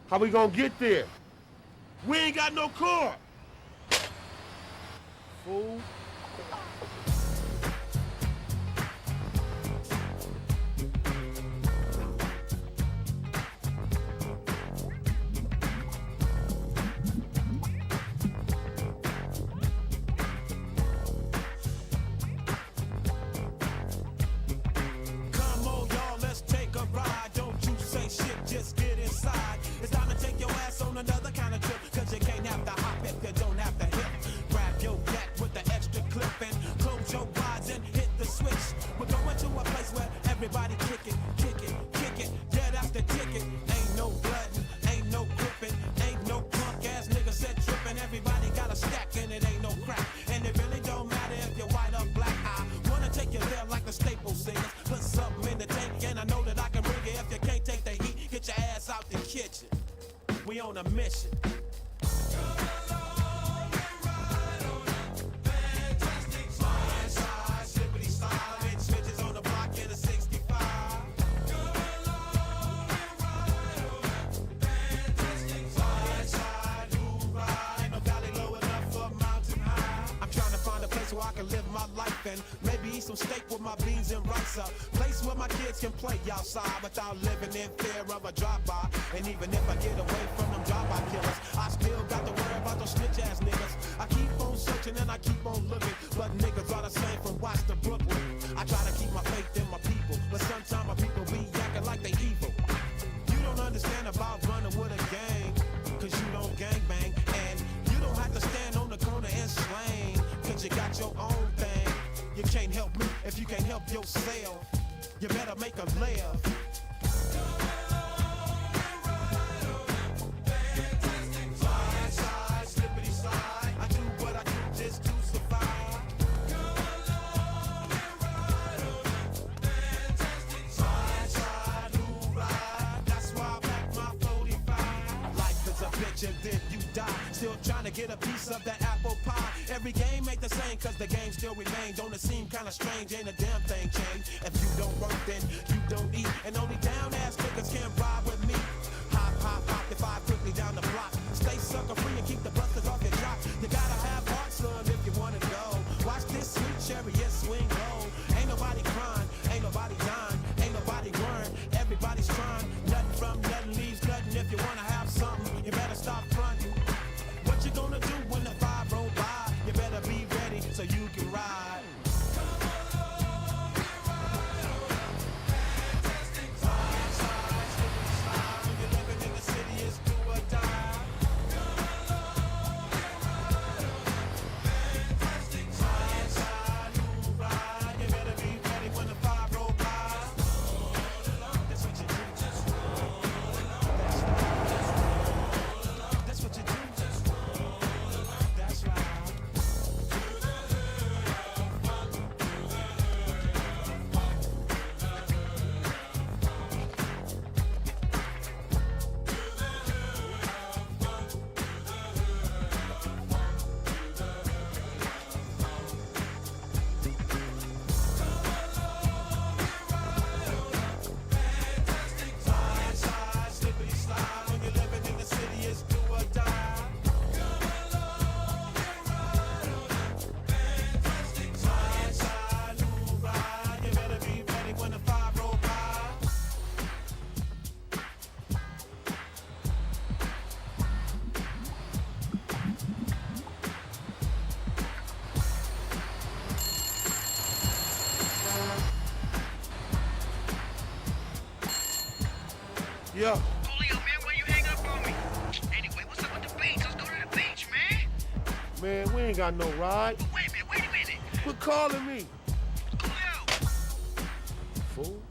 How we gonna get there? We ain't got no car. Fool. Come on, y'all, let's take a ride. Don't you say shit, just get inside. It's time to take your ass on another kind of trip. Cause you can't have to hop if you don't have to hip. Grab your gat with the extra clip and close your eyes and hit the switch. We're going to a place where everybody kick it, kick it, kick it. Yeah, that's the ticket. Ain't no bloodin', ain't no gripping, ain't no punk ass nigga said tripping. Everybody got a stack and it ain't no crack. And it really don't matter if you're white or black. I wanna take you there like the Staples singers. Put something in the tank and I know that I can bring it. If you can't take the heat, get your ass out the kitchen. We on a mission. So I can live my life and maybe eat some steak with my beans and rice. A place where my kids can play outside without living in fear of a drive-by. And even if I get away from them drive-by killers, I still got to worry about those snitch-ass niggas. I keep on searching and I keep on looking, but niggas are the same from Watts to Brooklyn. I try to keep my faith in my people, but sometimes my people be acting like they evil. You don't understand about running with a gang, cause you don't gangbang. And you don't have to stand on the corner and slang, cause you got your own thing. You can't help me if you can't help yourself. You better make a live. Slide, slide, slippity slide. I do what I do just to survive. Slide, slide, ride. That's why I pack my 45. Life is a bitch and then you die. Still trying to get a piece of that apple pie. Every game ain't the same cause the game still remains. Don't it seem kinda strange? Ain't a damn thing changed. If you don't work then you don't eat. And only down ass niggas can ride with me. Hop, hop, hop, if I quickly down the block. Stay sucker free and keep the busters off your jock. You gotta have heart, son, if you wanna go. Watch this sweet chariot swing low. Ain't nobody crying, ain't nobody dying, ain't nobody worrying. Everybody's trying. Nothing from nothing leaves nothing. If you wanna have something, you better stop fronting. What you gonna do when the five roll by? You better be ready so you can ride. Slide, slide, slippery slide. When you're living in the city, it's do or die. Slide, slide, move right. You better be ready when the five roll by. That's what you do. Just roll. That's what you do. Just roll. That's right. Slide, slide, slippity slide. When you're living in the city, it's do or die. Slide, slide, move right. You better be ready when the five roll by. Yeah. Julio, man, why you hang up on me? Anyway, what's up with the beach? Let's go to the beach, man. Man, we ain't got no ride. But wait a minute. Quit calling me. Julio. Fool.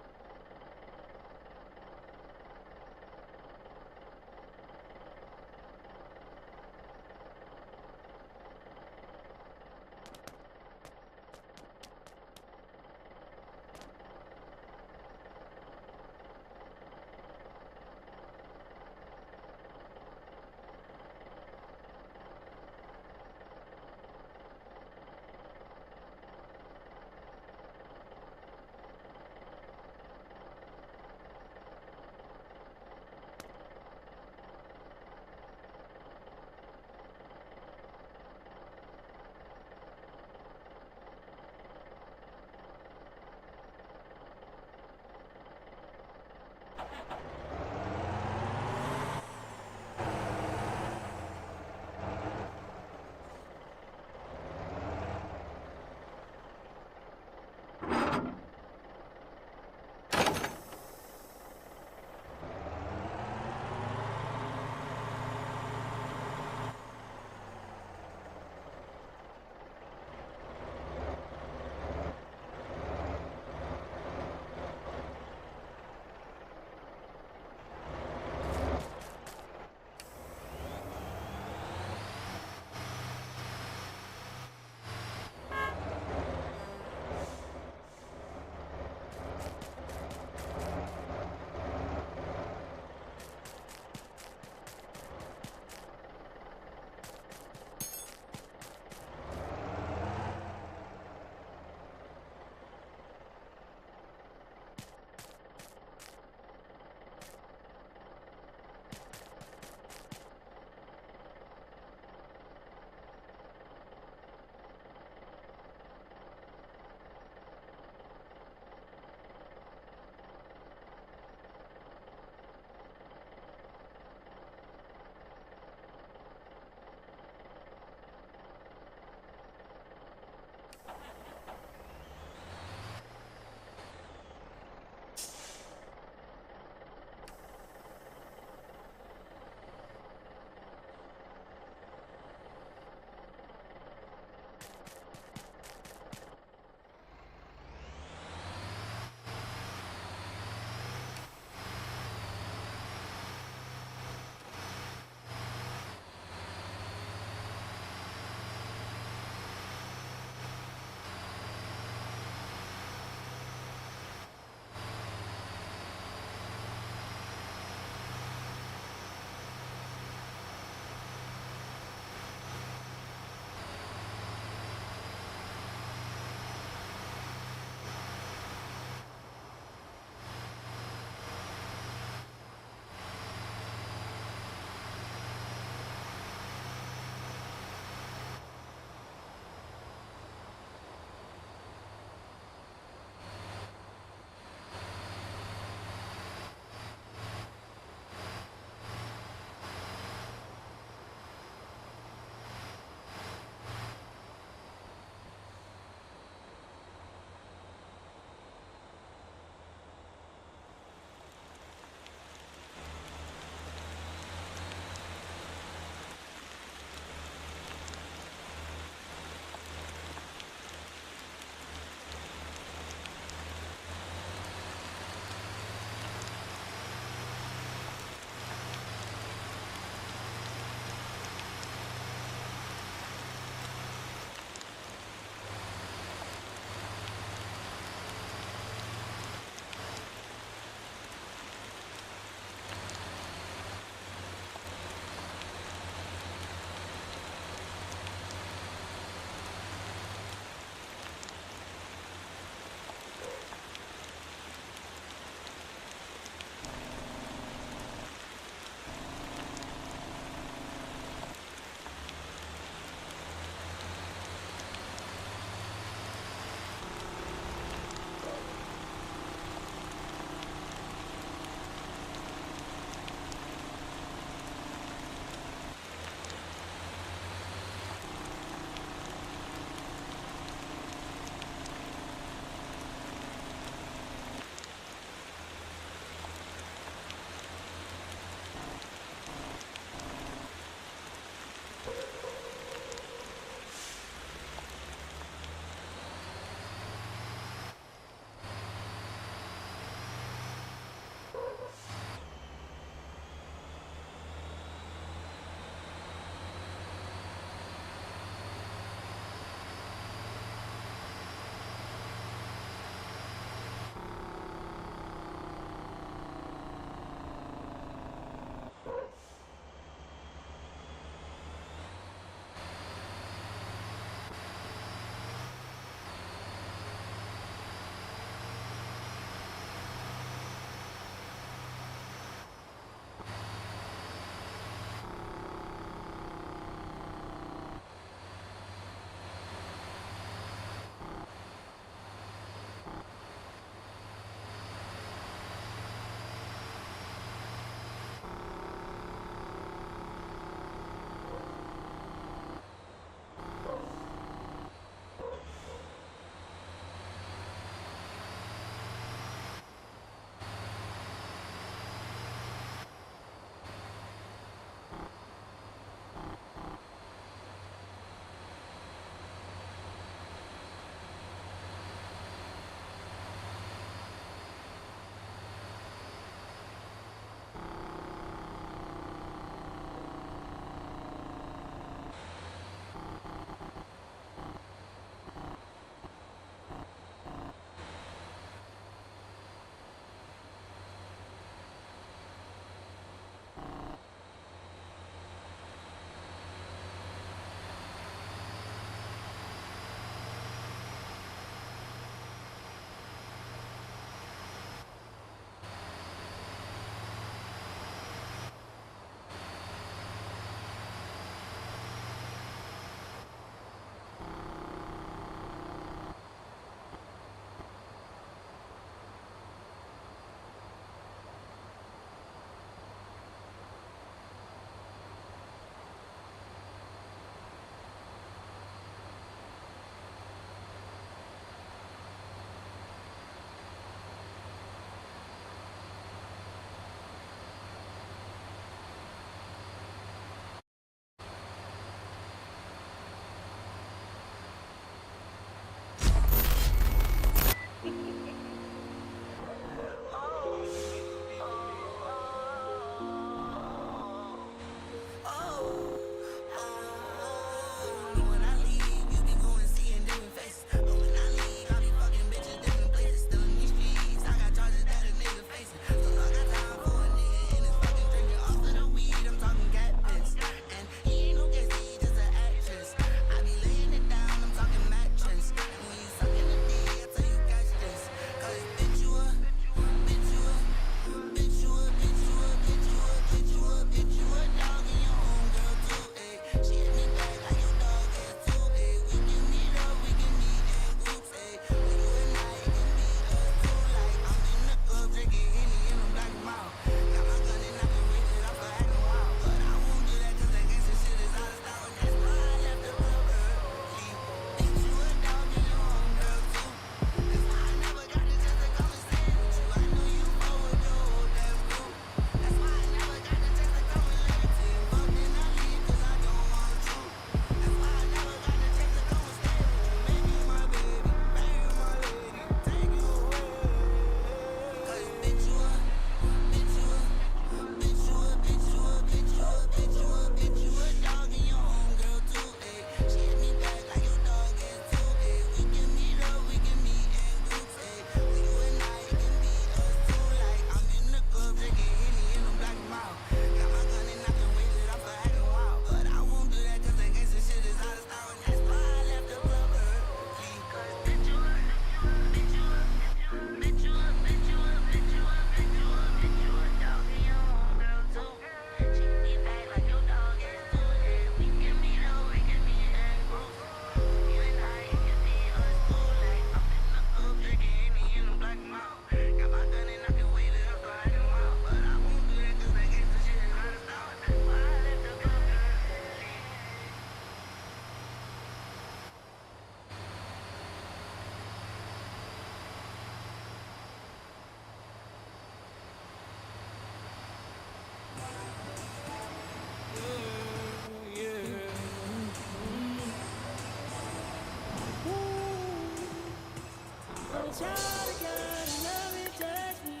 child of God, and love it touch me.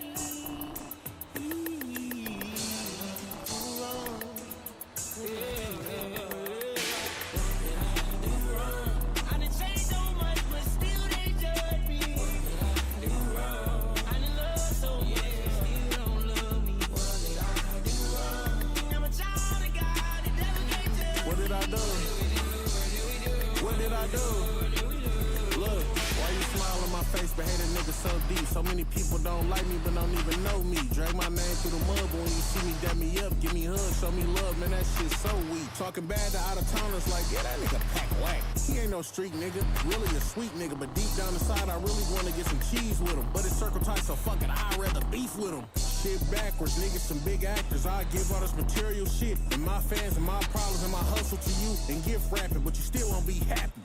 I done changed so much, but still they judge me. I done love so much, but still don't love me. I'm a child of God, the devil can't touch me. What did I do? What did I do? Look, why you smile on my face but hate a nigga so deep? So many people don't like me but don't even know me. Drag my name through the mud, but when you see me, dap me up, give me hugs, show me love, man, that shit so weak. Talking bad to out-of-towners like, yeah, that nigga pack whack. He ain't no street nigga, really a sweet nigga, but deep down inside I really wanna get some cheese with him. But it's circle tight, so fuck it, I'd rather beef with him. Shit backwards, niggas some big actors. I give all this material shit and my fans and my problems and my hustle to you and gift rapping, but you still won't be happy.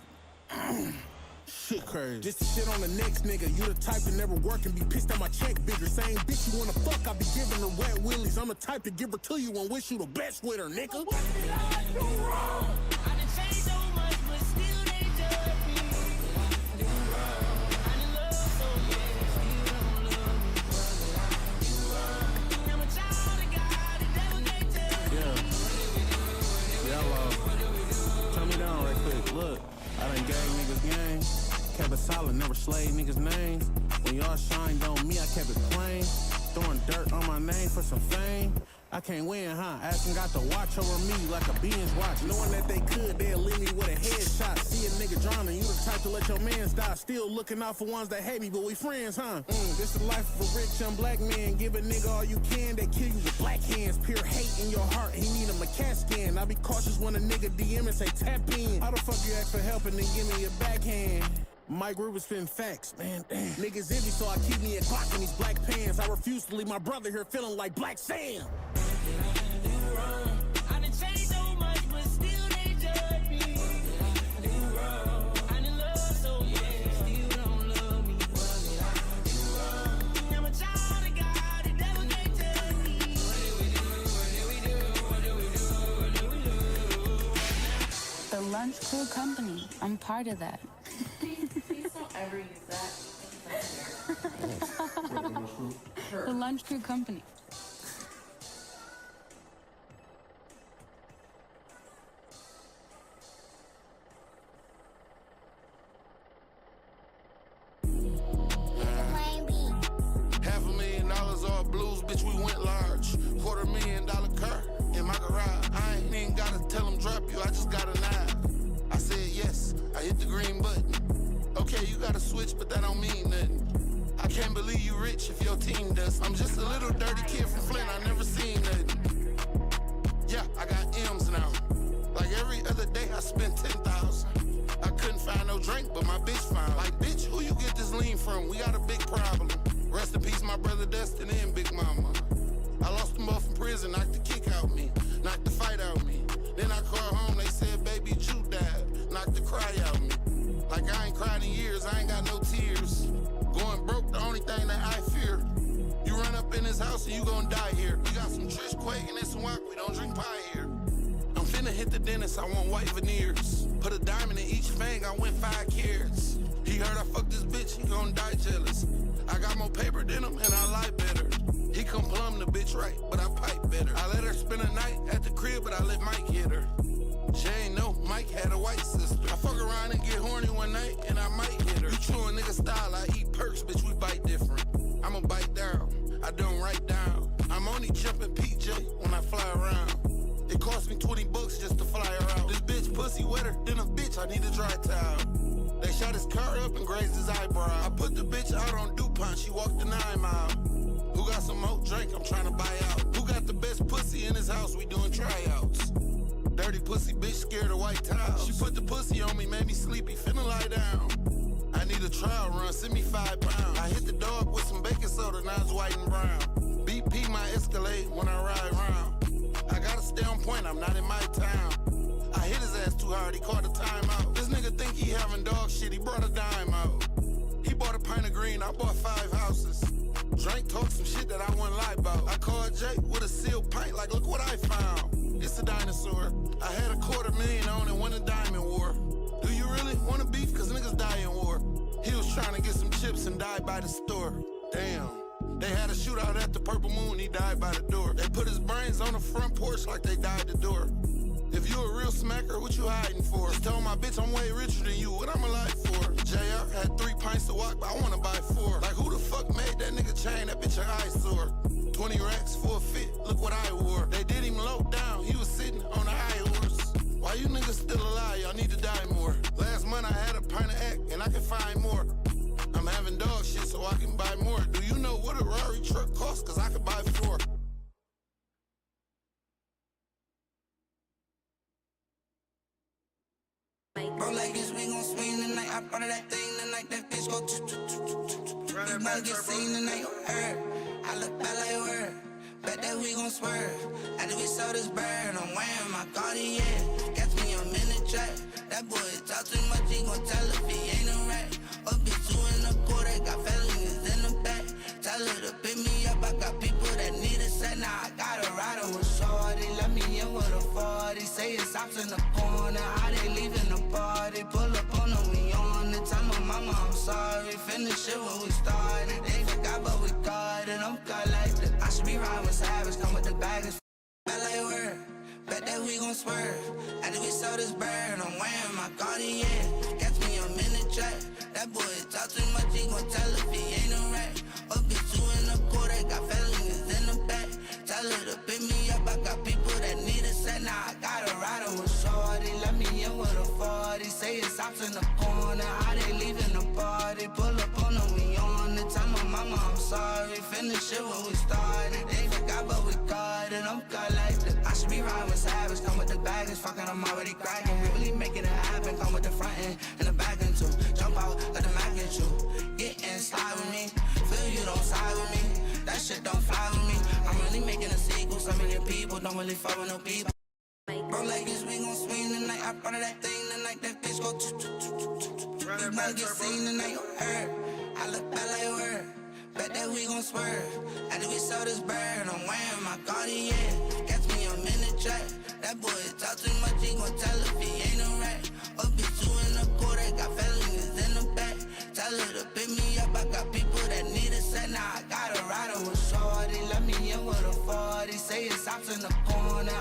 Shit crazy. Just the shit on the next nigga. You the type to never work and be pissed at my check bigger. Same bitch you wanna fuck, I be giving her wet willies. I'm the type to give her to you and wish you the best with her, nigga. What did I do wrong? I done changed so much, but still they judge me. I done love so much, but still don't love me. I'm a child of God, the devil can't touch me. Yeah, turn me down right quick. Look, I done gave niggas game. Kept it solid, never slayed niggas' names. When y'all shined on me, I kept it plain. Throwing dirt on my name for some fame. I can't win, huh? Asking got to watch over me like a binge watch. Knowing that they could, they'll leave me with a headshot. See a nigga drowning, you the type to let your mans die. Still looking out for ones that hate me, but we friends, huh? This the life of a rich young black man. Give a nigga all you can, they kill you with black hands. Pure hate in your heart, he need him a CAT scan. I be cautious when a nigga DM and say tap in. How the fuck you ask for help and then give me a backhand? Mike Rubin spitting facts, man. Damn. Niggas envy, so I keep me a Glock in these black pants. I refuse to leave my brother here feeling like Black Sam. I done changed so much, but still they judge me. I done love so much, but still don't love me. I'm a child of God, the devil can't touch me. The Lunch Crew Company. I'm part of that. Please don't ever use that. The Lunch Crew Company. $500,000 all blues, bitch, we went large. $250,000 car in my garage. I ain't even gotta tell them drop you, I just got a nine. I said yes, I hit the green button. Okay, you got a switch, but that don't mean nothing. I can't believe you rich if your team does. I'm just a little dirty kid from Flint, I never seen nothing. Yeah, I got M's now. Like every other day, I spent 10,000. I couldn't find no drink, but my bitch found. Like, bitch, who you get this lean from? We got a big problem. Rest in peace, my brother Destiny and Big Mama. I lost them both in prison, knocked the kick out me, knocked the fight out me. Then I called home, they said, baby, you died, knocked the cry out me. Like I ain't cried in years, I ain't got no tears. Going broke, the only thing that I fear. You run up in this house and you gon' die here. We got some Trish Quake and some Walk, we don't drink pie here. I'm finna hit the dentist, I want white veneers. Put a diamond in each fang, I went 5 carats. He heard I fucked this bitch, he gon' die jealous. I got more paper than him and I lie better. He come plumb the bitch right, but I pipe better. I let her spend a night at the crib, but I let Mike hit her. She ain't know Mike had a white sister. I fuck around and get horny one night, and I might hit her. You true a nigga style, I eat perks, bitch, we bite different. I'ma bite down, I don't write down. I'm only jumping PJ when I fly around. It cost me $20 just to fly her out. This bitch pussy wetter than a bitch, I need a dry towel. They shot his car up and grazed his eyebrow. I put the bitch out on DuPont, she walked the 9 mile. Who got some more drink, I'm tryna buy out. Who got the best pussy in his house, we doing tryouts. Dirty pussy bitch scared of white tiles. She put the pussy on me, made me sleepy, finna lie down. I need a trial run, send me 5 pounds. I hit the dog with some baking soda, now it's white and brown. BP my Escalade when I ride round. I gotta stay on point, I'm not in my town. I hit his ass too hard, he caught a timeout. This nigga think he having dog shit, he brought a dime out. He bought a pint of green, I bought 5 houses. Drink talk some shit that I wouldn't lie about. I called Jake with a sealed pint, like look what I found. It's a dinosaur. I had $250,000 on and won a diamond war. Do you really wanna beef? Cause niggas die in war. He was trying to get some chips ops and died by the store. Damn. They had a shootout at the Purple Moon, he died by the door. They put his brains on the front porch like they died the door. If you a real smacker, what you hiding for? Just told my bitch I'm way richer than you, what I'm alive for? JR had 3 pints to walk, but I wanna buy 4. Like who the fuck made that nigga chain? That bitch an eyesore. 20 racks for a fit, look what I wore. They did him low down, he was sitting on a high horse. Why you niggas still alive? Y'all need to die more. Last month I had a pint of act, and I can find more. I'm having dog shit so I can buy more. Do you know what a Rari truck costs? Cause I could buy 4. Bro, like this, we gon' swing tonight. I brought that thing tonight. That bitch go we gon' get seen tonight. I look back like word. Bet that we gon' swerve. After we saw this bird, I'm wearing my Cartier. Catch me a minute track. That boy talk too much, he gon' tell if he ain't a rat. Or be 2 1/4, got felonies in the back. Tell her to pick me up, I got people that need a set. Now I got a rider with shorty. Let me in with a 40. Say it's ops in the corner. How they leaving the party? Pull up on them, we on it. Tell my mama I'm sorry. Finish it when we started. They forgot, but we got it. I'm cut like that. I should be riding with Savage. Come with the baggage. Bet like word. Bet that we gon' swerve. After we saw this bird, I'm wearing my Cartier. Catch me a minute track. That boy talk too much, he gon' tell if he ain't a rat. Or be 2 1/4, got felonies in the back. Tell her to pick me up, I got people that need a set. Now I got a rider with shorty. Let me in with a 40. Say it's ops in the corner. How they leaving the party? Pull up on them, we on it. Tell my mama I'm sorry. Finish it when we started. They forgot, but we got it. I'm cut like that. I should be riding with Savage. Come with the baggage. Fucking, I'm already cracking. Really making it happen. Come with the front end and the back end too. Jump out, let the Mac get you. Get in, slide with me. Feel you don't side with me. That shit don't fly with me. I'm really making a sequel. So many people don't really fuck with no people. Bro, like this, we gon' swing tonight. I brought that thing tonight. That bitch go we gon' get seen tonight. I look back like word. Bet that we gon' swerve. After we saw this bird, I'm wearing my Cartier. Catch me a minute track. That boy talk too much, he gon' tell if he ain't a rat. Or be 2 1/4, got felonies in the back. Tell her to pick me up, I got people that need a set. Now I got a rider with shorty. Let me in with a 40. Say it's ops in the corner.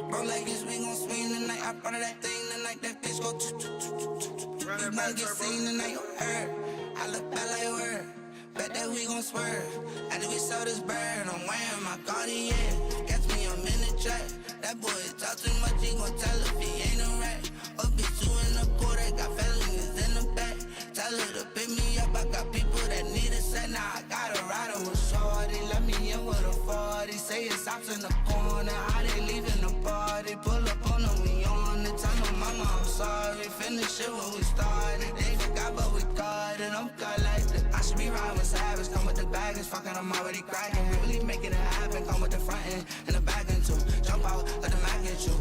Bro, like this, we gon' swing tonight. I brought that thing tonight. That bitch go we gon' get seen tonight. I look back like word. Bet that we gon' swerve. After we saw this bird, I'm wearing my Cartier. Catch me a minute track. That boy talk too much, he gon' tell if he ain't a rat. Or be 2 1/4, got felonies in the back. Tell her to pick me up, I got people that need a set. Now I got a rider with shorty. Let me in with a 40. Say it's ops in the corner. How they leaving the party? Pull up on them, we on it. Tell my mama I'm sorry. Finish it when we started. They forgot, but we got it. I'm cut like that. I should be riding with Savage. Come with the baggage. Fucking, I'm already cracking. Really making it happen. Come with the front end and the back end too. Jump out, let the Mac get you.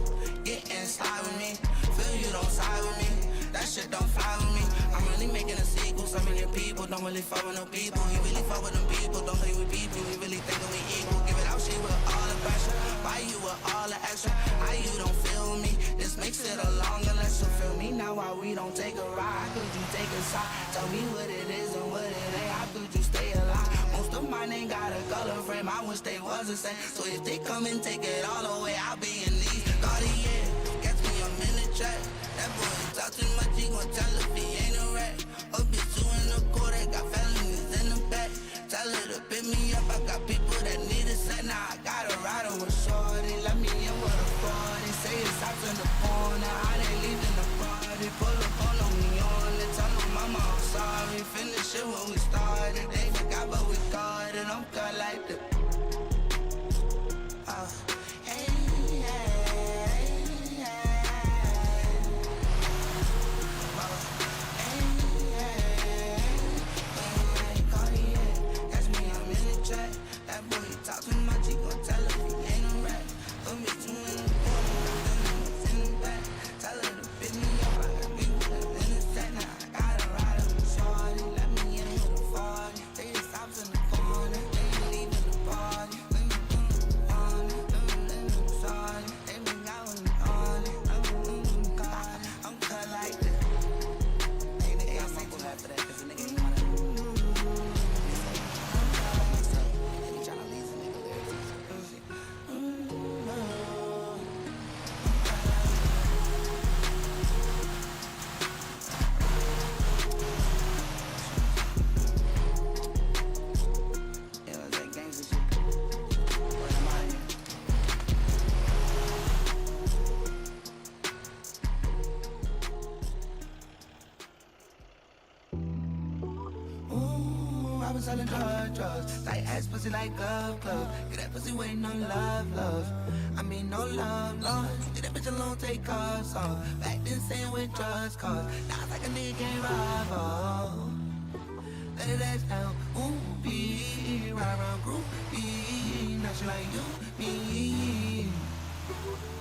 Get in, slide with me. Feel you don't side with me. That shit don't fly with me. I'm really making a sequel. So many people don't really fuck with no people. He really fuck with them people. Don't play with people. We really think we equal. Give it out shit with all the pressure. Why you with all the extra? How you don't feel me? This makes it a longer lesson. Feel me now why we don't take a ride? How could you take a side? Tell me what it is and what it ain't. How could you stay alive? Most of mine ain't got a color frame. I wish they was the same. So if they come and take it all away, I'll be in these Cartier. Catch me a minute track. That boy talk too much, he gon' tell if he ain't a rat. Or be 2 1/4, got felonies in the back. Tell her to pick me up, I got people that need a set. Now I got a rider with shorty. Let me in with a 40. Say it's ops in the corner. How they leaving the party? Pull up on them, we on it. Tell my mama I'm sorry. Finish it when we started. They forgot, but we got it. I'm cut like that. Hey, that boy talk too much, he gon' tell her he ain't a rat. Put me 2 1/4, in the back. Tell her to pick me up, I got people in the set. Now I got a rider with shorty. Let me in with a 40. Say it's ops in the corner. They selling drugs. Like ass pussy like glove. Get that pussy waiting on love. I mean no love. Get that bitch alone, take cars off. Back then saying with drugs cause. Now it's like a nigga can't rival. Let it ass down, be ride around groupie. Now she like you, me.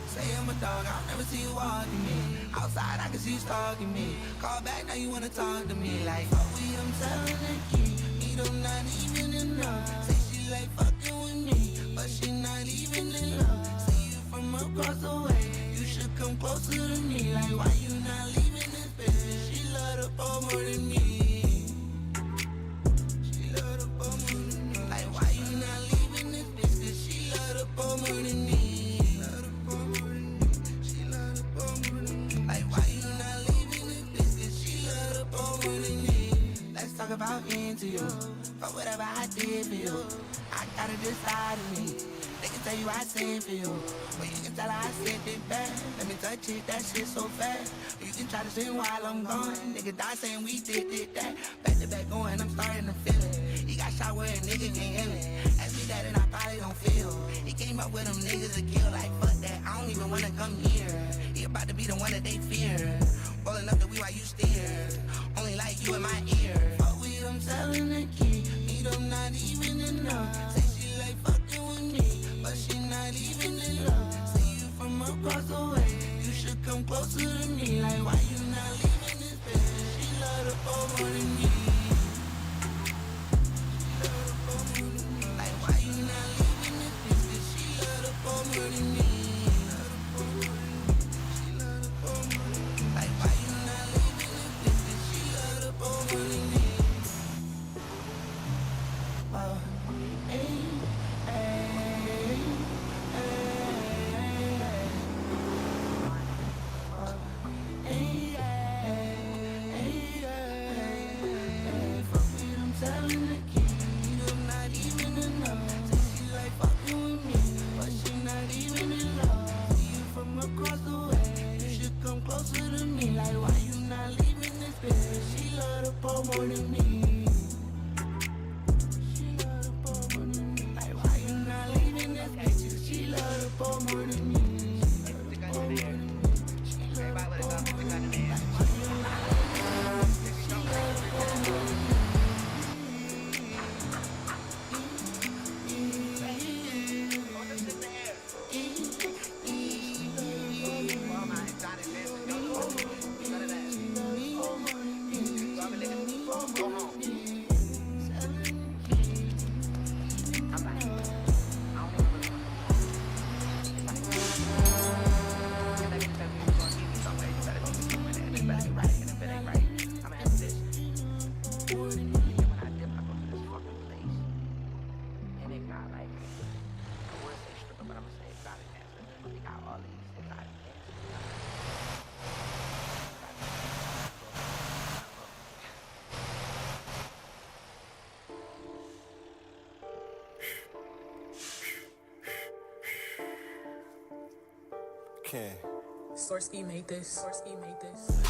Say I'm a dog, I'll never see you walking me. Outside, I can see you stalking me. Call back, now you wanna talk to me. Like, fuck weed, I'm selling the key. Need them not even enough. Say she like fucking with me, but she not even in love. See you from across the way, you should come closer to me. Like, why you not leaving this bitch? She love the ball more than me. She love the ball more than me. Like, why you not leaving this bitch? Cause she love the ball more than me. Talk about into you, for whatever I did for you. I gotta decide to me. They can tell you I sent for you, but you can tell her I sent it back. Let me touch it, that shit so fast. Or you can try to sing while I'm gone. Nigga die saying we did that. Back to back going, I'm starting to feel it. He got shot where a nigga can't heal it. Ask me that and I probably don't feel. He came up with them niggas to kill. Like fuck that, I don't even wanna come here. He about to be the one that they fear. Rolling up the weed while you steer. Only like you in my ear. Fuck weed, I'm selling the key. Need them not even enough. Say she like fucking with me, but she not even in love. See you from across the way, you should come closer to me. Like why you not leaving this bitch? She love the ball more than me. She love the ball more than me. Like why you not leaving this bitch? Cause she love the ball more than me. Sorsky made this.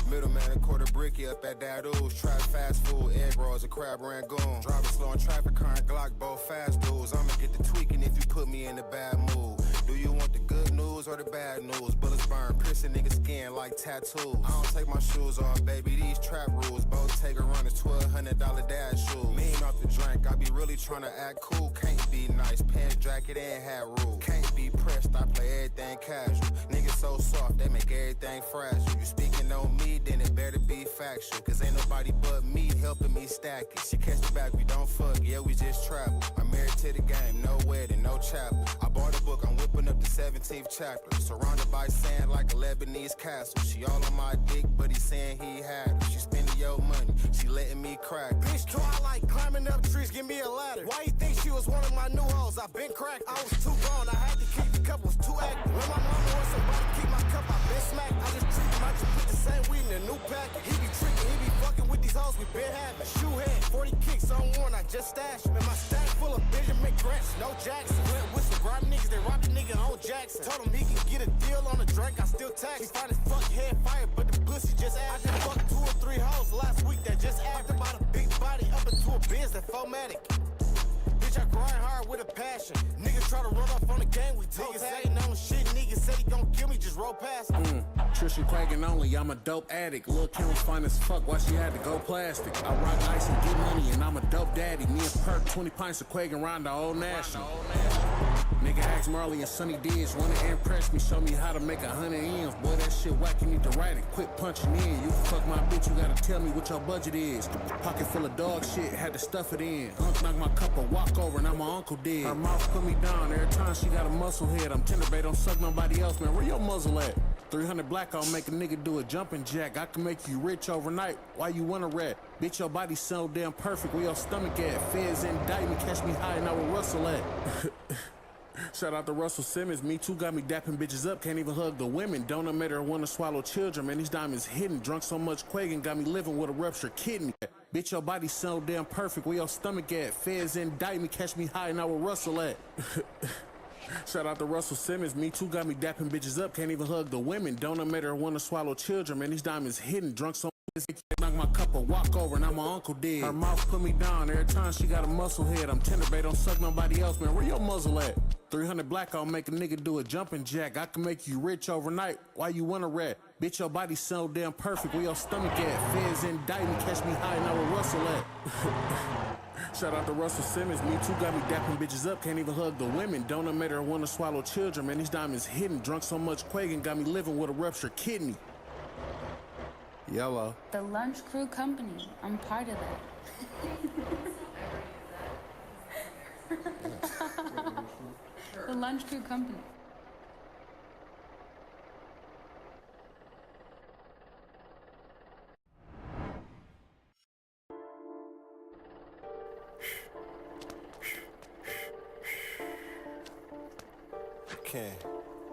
Middleman a quarter bricky up at Dadoo's. Trap fast food, egg rolls, a crab rangoon. Driving slow on traffic, current Glock, both fast dudes. I'ma get the tweaking if you put me in a bad mood. Do you want the good news or the bad news? Bullets burn, piercing niggas skin like tattoos. I don't take my shoes off, baby, these trap rules. Both take a run, it's $1,200 dad shoes. Mean off the drink, I be really tryna act cool. Can't be nice, pants, jacket, and hat rule. Can't be pressed, I play everything casual. Niggas so soft, they make everything fragile. You speaking on me, then it better be factual. Cause ain't nobody but me helping me stack it. She catch the back, we don't fuck, yeah, we just travel. I'm married to the game, no wedding, no chapel. I bought a book, I'm whipping up the 17th chapter. Surrounded by sand like a Lebanese castle. She all on my dick, but he saying he had her. She spending your money, she letting me crack. Bitch, Twilight, climbing up trees, give me a ladder. Why you think she was one of my new hoes? I been cracked, I was too gone, I had to keep the cup, was too active. When my mama wants somebody keep my cup, I been smacked. I just treat him, I just put the same weed in a new packet. He be tricking, he be fucking with these hoes we been having. Shoe head, 40 kicks on one, I just stashed him. And my stack full of Benjamin Grants, no Jackson. Went with some grime niggas, they robbed the nigga on Jackson. Told him he can get a deal on the drink, I still tax. He find his fuck head fire, but the pussy just ass. I just fucked 2 or 3 hoes last week that just asked about a big body up into a biz that formatic. Bitch, I grind hard with a passion. Niggas try to run off on the game, we told niggas ain't on shit. Niggas said he gon' kill me, just roll past me. Trishan Quaggin only, I'm a dope addict. Lil' Kim was fine as fuck, why she had to go plastic. I rock ice and get money, and I'm a dope daddy. Me and Perk, 20 pints of Quaggin round the old National. Nigga asked Marley and Sonny Diz, wanna impress me, show me how to make 100 M's. Boy, that shit whack, you need to write it, quit punching in. You fuck my bitch, you gotta tell me what your budget is. Pocket full of dog shit, had to stuff it in. Unc knocked my cup a walk over, now my uncle did. Her mouth put me down, every time she got a muscle head. I'm tender bait, don't suck nobody else, man, where your muzzle at? 300 black, I'll make a nigga do a jumping jack. I can make you rich overnight, why you wanna rat? Bitch, your body so damn perfect, where your stomach at? Feds indict me, catch me high and I will rustle at. Shout out to Russell Simmons, me too got me dapping bitches up, can't even hug the women. Don't admit her wanna swallow children, man, these diamonds hidden. Drunk so much Quaggin, got me living with a ruptured kidney. Bitch, your body so damn perfect, where your stomach at? Feds indict me, catch me high and I will rustle at. Shout out to Russell Simmons, me too got me dapping bitches up, can't even hug the women. Don't admit her wanna swallow children, man, these diamonds hidden. Drunk so knock my cup a walk over, now my uncle did. Her mouth put me down, every time she got a muscle head. I'm tender bait, don't suck nobody else, man, where your muzzle at? 300 black, I'll make a nigga do a jumping jack. I can make you rich overnight, why you wanna rat? Bitch, your body so damn perfect, where your stomach at? Feds indict me, catch me high and I will rustle at. Shout out to Russell Simmons, me too got me dapping bitches up, can't even hug the women. Don't admit her wanna swallow children, man, these diamonds hidden. Drunk so much Quaggin, got me living with a ruptured kidney. Yellow. The Lunch Crew Company. I'm part of that. The Lunch Crew Company. Okay.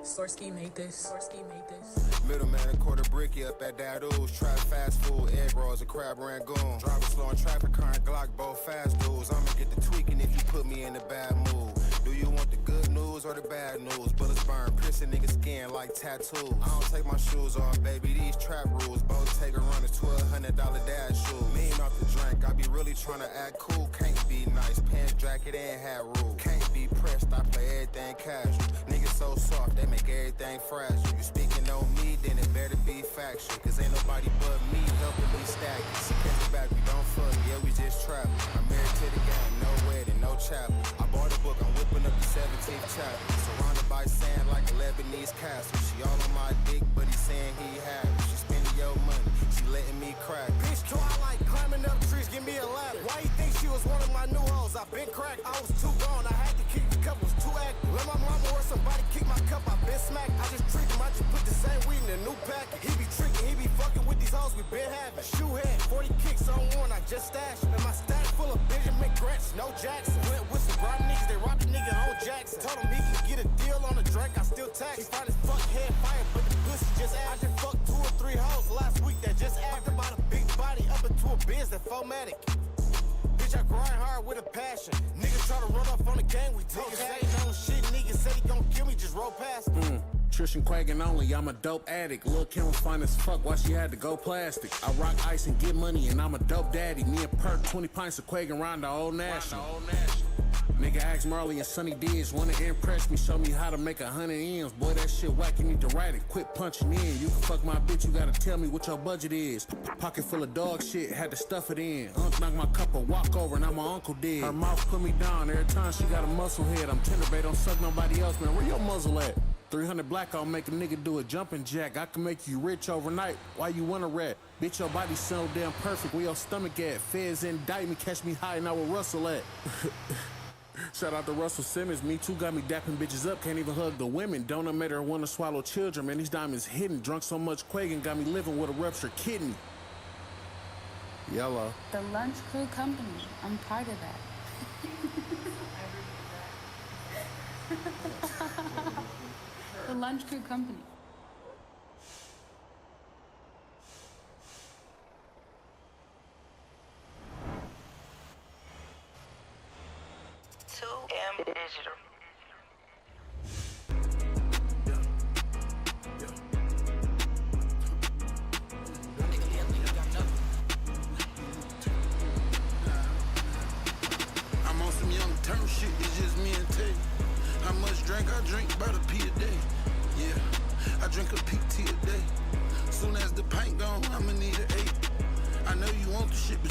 Sorsky made this. Sorsky made this. Middleman, a quarter bricky up at Dadoo's. Trap fast food, egg rolls, a crab rangoon. Driving slow on traffic, current Glock, both fast dudes. I'ma get the tweaking if you put me in a bad mood. Do you want the good news or the bad news? Bullets burn, piercing niggas skin like tattoos. I don't take my shoes off, baby, these trap rules. Both take a run, it's $1,200 dad shoes. Mean off the drink, I be really tryna act cool. Can't be nice, pants, jacket, and hat rule. Can't be pressed, I play everything casual. Niggas so soft, they make everything fragile. You speaking on me, then it better be factual. Cause ain't nobody but me helping me stack it. See, catch it back, we don't fuck, yeah, we just travel. I'm married to the game, no wedding, no chapel. I bought a book, I'm whipping up the 17th chapter. Surrounded by sand like a Lebanese castle. She all on my dick, but he saying he had it. She spending your money, she letting me crack. Bitch, too, I like climbing up trees, give me a ladder. Why you think she was one of my new hoes? I been cracked, I was too gone, I had to keep the cup, was too active. Let my mama or somebody kick my cup, I been smacked. I just treat him, I just put the same weed in a new packet. He be tricking, he be fucking with these hoes we been having. Shoe head, 40 kicks on one, I just stashed. And my stash full of Benjamin Grants, no Jackson. Went with some broad niggas, they robbed a nigga on Jackson. Told him he can get a deal on the drink, I still tax. He find his fuck head fire, but the pussy just ass. I just fucked 2 or 3 hoes last week that just asked about a big body up into a biz that formatic. Bitch, I grind hard with a passion. Niggas try to run off on the game, we told niggas ain't on shit. Niggas said he gon' kill me, just roll past me. Trishan Quaggin only, I'm a dope addict. Lil' Kim was fine as fuck, why she had to go plastic. I rock ice and get money, and I'm a dope daddy. Me and Perk, 20 pints of Quaggin round the old National. Nigga asked Marley and Sonny Diz, wanna impress me, show me how to make 100 M's. Boy, that shit whack, you need to write it, quit punching in. You can fuck my bitch, you gotta tell me what your budget is. Pocket full of dog shit, had to stuff it in. Unc knocked my cup a walk over, now my uncle did. Her mouth put me down, every time she got a muscle head. I'm tender bait, don't suck nobody else, man, where your muzzle at? 300 black, I'll make a nigga do a jumping jack. I can make you rich overnight, why you wanna rat? Bitch, your body so damn perfect, where your stomach at? Feds indict me, catch me high and I will rustle at. Shout out to Russell Simmons, me too got me dapping bitches up, can't even hug the women. Don't admit her wanna swallow children, man, these diamonds hidden. Drunk so much Quaggin, got me living with a ruptured kidney. Yellow. The Lunch Crew Company. I'm part of that. The Lunch Crew Company. Digital.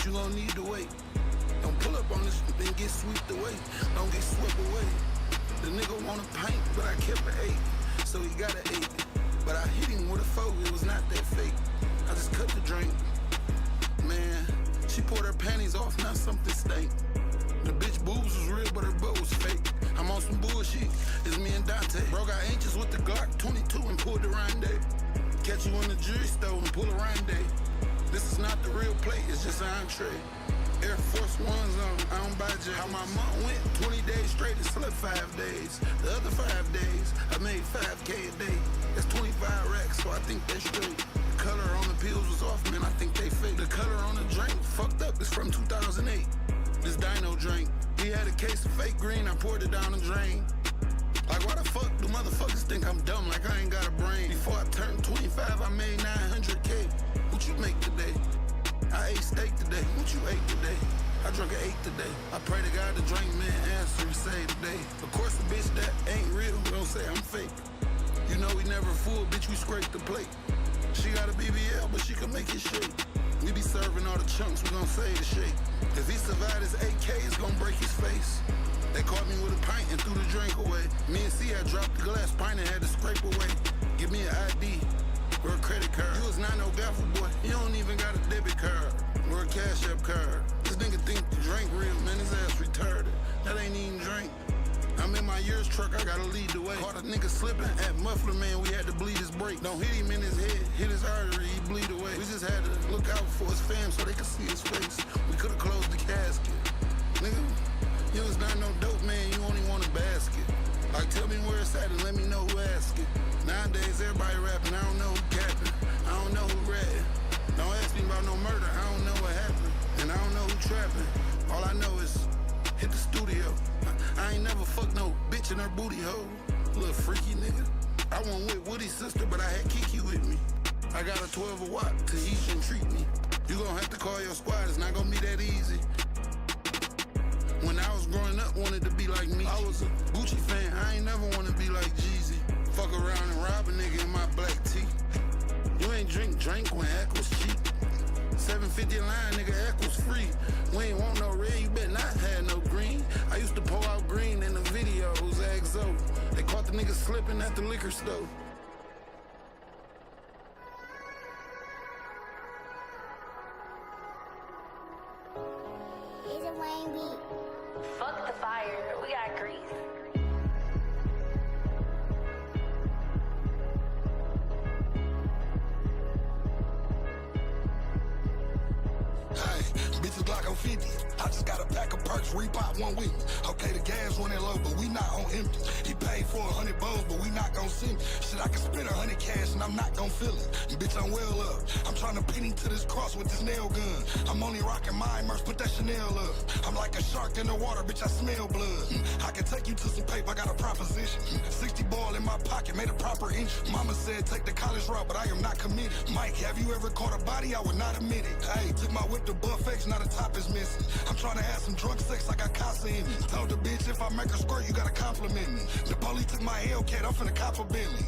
you gon' need to wait. Don't pull up on this, then get swept away. Don't get swept away. The nigga want a pint, but I kept an 8, so he got an 8. But I hit him with a 4, it was not that fake. I just cut the drink. Man, she poured her panties off, now something stank. The bitch boobs was real, but her butt was fake. I'm on some bullshit, it's me and Dante. Bro got anxious with the Glock 22 and pulled the Rande. Catch you in the jewelry store and pull a Rande. This is not the real plate, it's just an entree. Air Force Ones on, I don't buy jet. How my mom went 20 days straight and slept 5 days. The other 5 days, I made 5K a day. That's 25 racks, so I think that's straight. The color on the pills was off, man, I think they fake. The color on the drink, fucked up, it's from 2008. This Dino drink, he had a case of fake green, I poured it down the drain. Like, why the fuck do motherfuckers think I'm dumb, like I ain't got a brain? Before I turned 25, I made 900K. What you make today? I ate steak today. What you ate today? I drank an 8 today. I pray to God the drink man answer and say today. Of course, a bitch that ain't real don't say I'm fake. You know we never fool, bitch, we scrape the plate. She got a BBL, but she can make it shake. We be serving all the chunks, we gon' save the shake. If he survived his 8K, it's gon' break his face. They caught me with a pint and threw the drink away. Me and C had dropped the glass pint and had to scrape away. Give me an ID or a credit card. You was not no gaffle boy, you don't even got a debit card or a cash app card. This nigga think the drink real, man, his ass retarded. That ain't even drink. I'm in my year's truck, I gotta lead the way. Caught a nigga slipping at Muffler Man, we had to bleed his brake. Don't hit him in his head, hit his artery, he bleed away. We just had to look out for his fam so they could see his face. We could've closed the casket. Nigga, you was not no dope man, you only want a basket. Like, tell me where it's at and let me know who asked it. Nowadays, everybody rapping, I don't know who capping. I don't know who ratting. Don't ask me about no murder, I don't know what happened. And I don't know who trapping. All I know is hit the studio. I ain't never fucked no bitch in her booty hole. Little freaky nigga. I went with Woody's sister, but I had Kiki with me. I got a 12 watt, Tahitian treat me. You gon' have to call your squad, it's not gonna be that easy. When I was growing up, wanted to be like me. I was a Gucci fan, I ain't never wanna be like Jeezy. Fuck around and rob a nigga in my black tee. You ain't drink when Ack was cheap. 750 line, nigga, Ack was free. We ain't want no red, you bet not have no green. I used to pour out green in the videos, XO. They caught the nigga slipping at the liquor store. It's a Wayne beat. Fuck the fire, we got grease. Hey, bitches like I'm 50. I just got a pack of perks, Reebok one with me. Okay, the gas running low, but we not on empty. He paid for 100 bows, but we not gon' send me. Shit, I can spend 100 cash and I'm not gon' feel it. Bitch, I'm well up. I'm trying to pin him to this cross with this nail gun. I'm only rocking my merch, put that Chanel up. I'm like a shark in the water, bitch, I smell blood. I can take you to some paper, I got a proposition. 60 ball in my pocket, made a proper inch. Mama said take the college route, but I am not committed. Mike, have you ever caught a body? I would not admit it. Hey, took my whip to buffets, now the top is missing. I'm trying to have some drunk sex, I got Casa in me. Told the bitch if I make her squirt, you gotta compliment me. The police took my Hellcat, I'm finna cop a Bentley.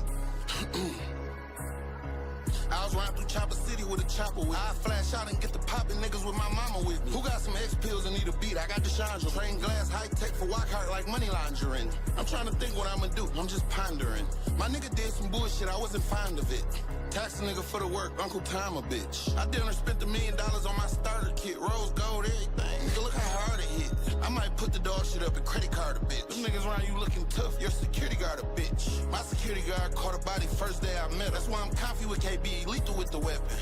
I was riding through Chopper City with a chopper with me. I flash out and get the poppin' niggas with my mama with me. Who got some X pills and need a beat? I got the Chandra. Train glass, high tech for Lockhart like money laundering. I'm trying to think what I'ma do, I'm just pondering. My nigga did some bullshit, I wasn't fond of it. Tax a nigga for the work, Uncle Tom a bitch. I dinner spent $1 million on my starter kit, rose gold, everything. Nigga, look how hard it hit. I might put the dog shit up and credit card a bitch. Them niggas around you looking tough, your security guard a bitch. My security guard caught a body first day I met her. That's why I'm coffee with KB, lethal with the weapon.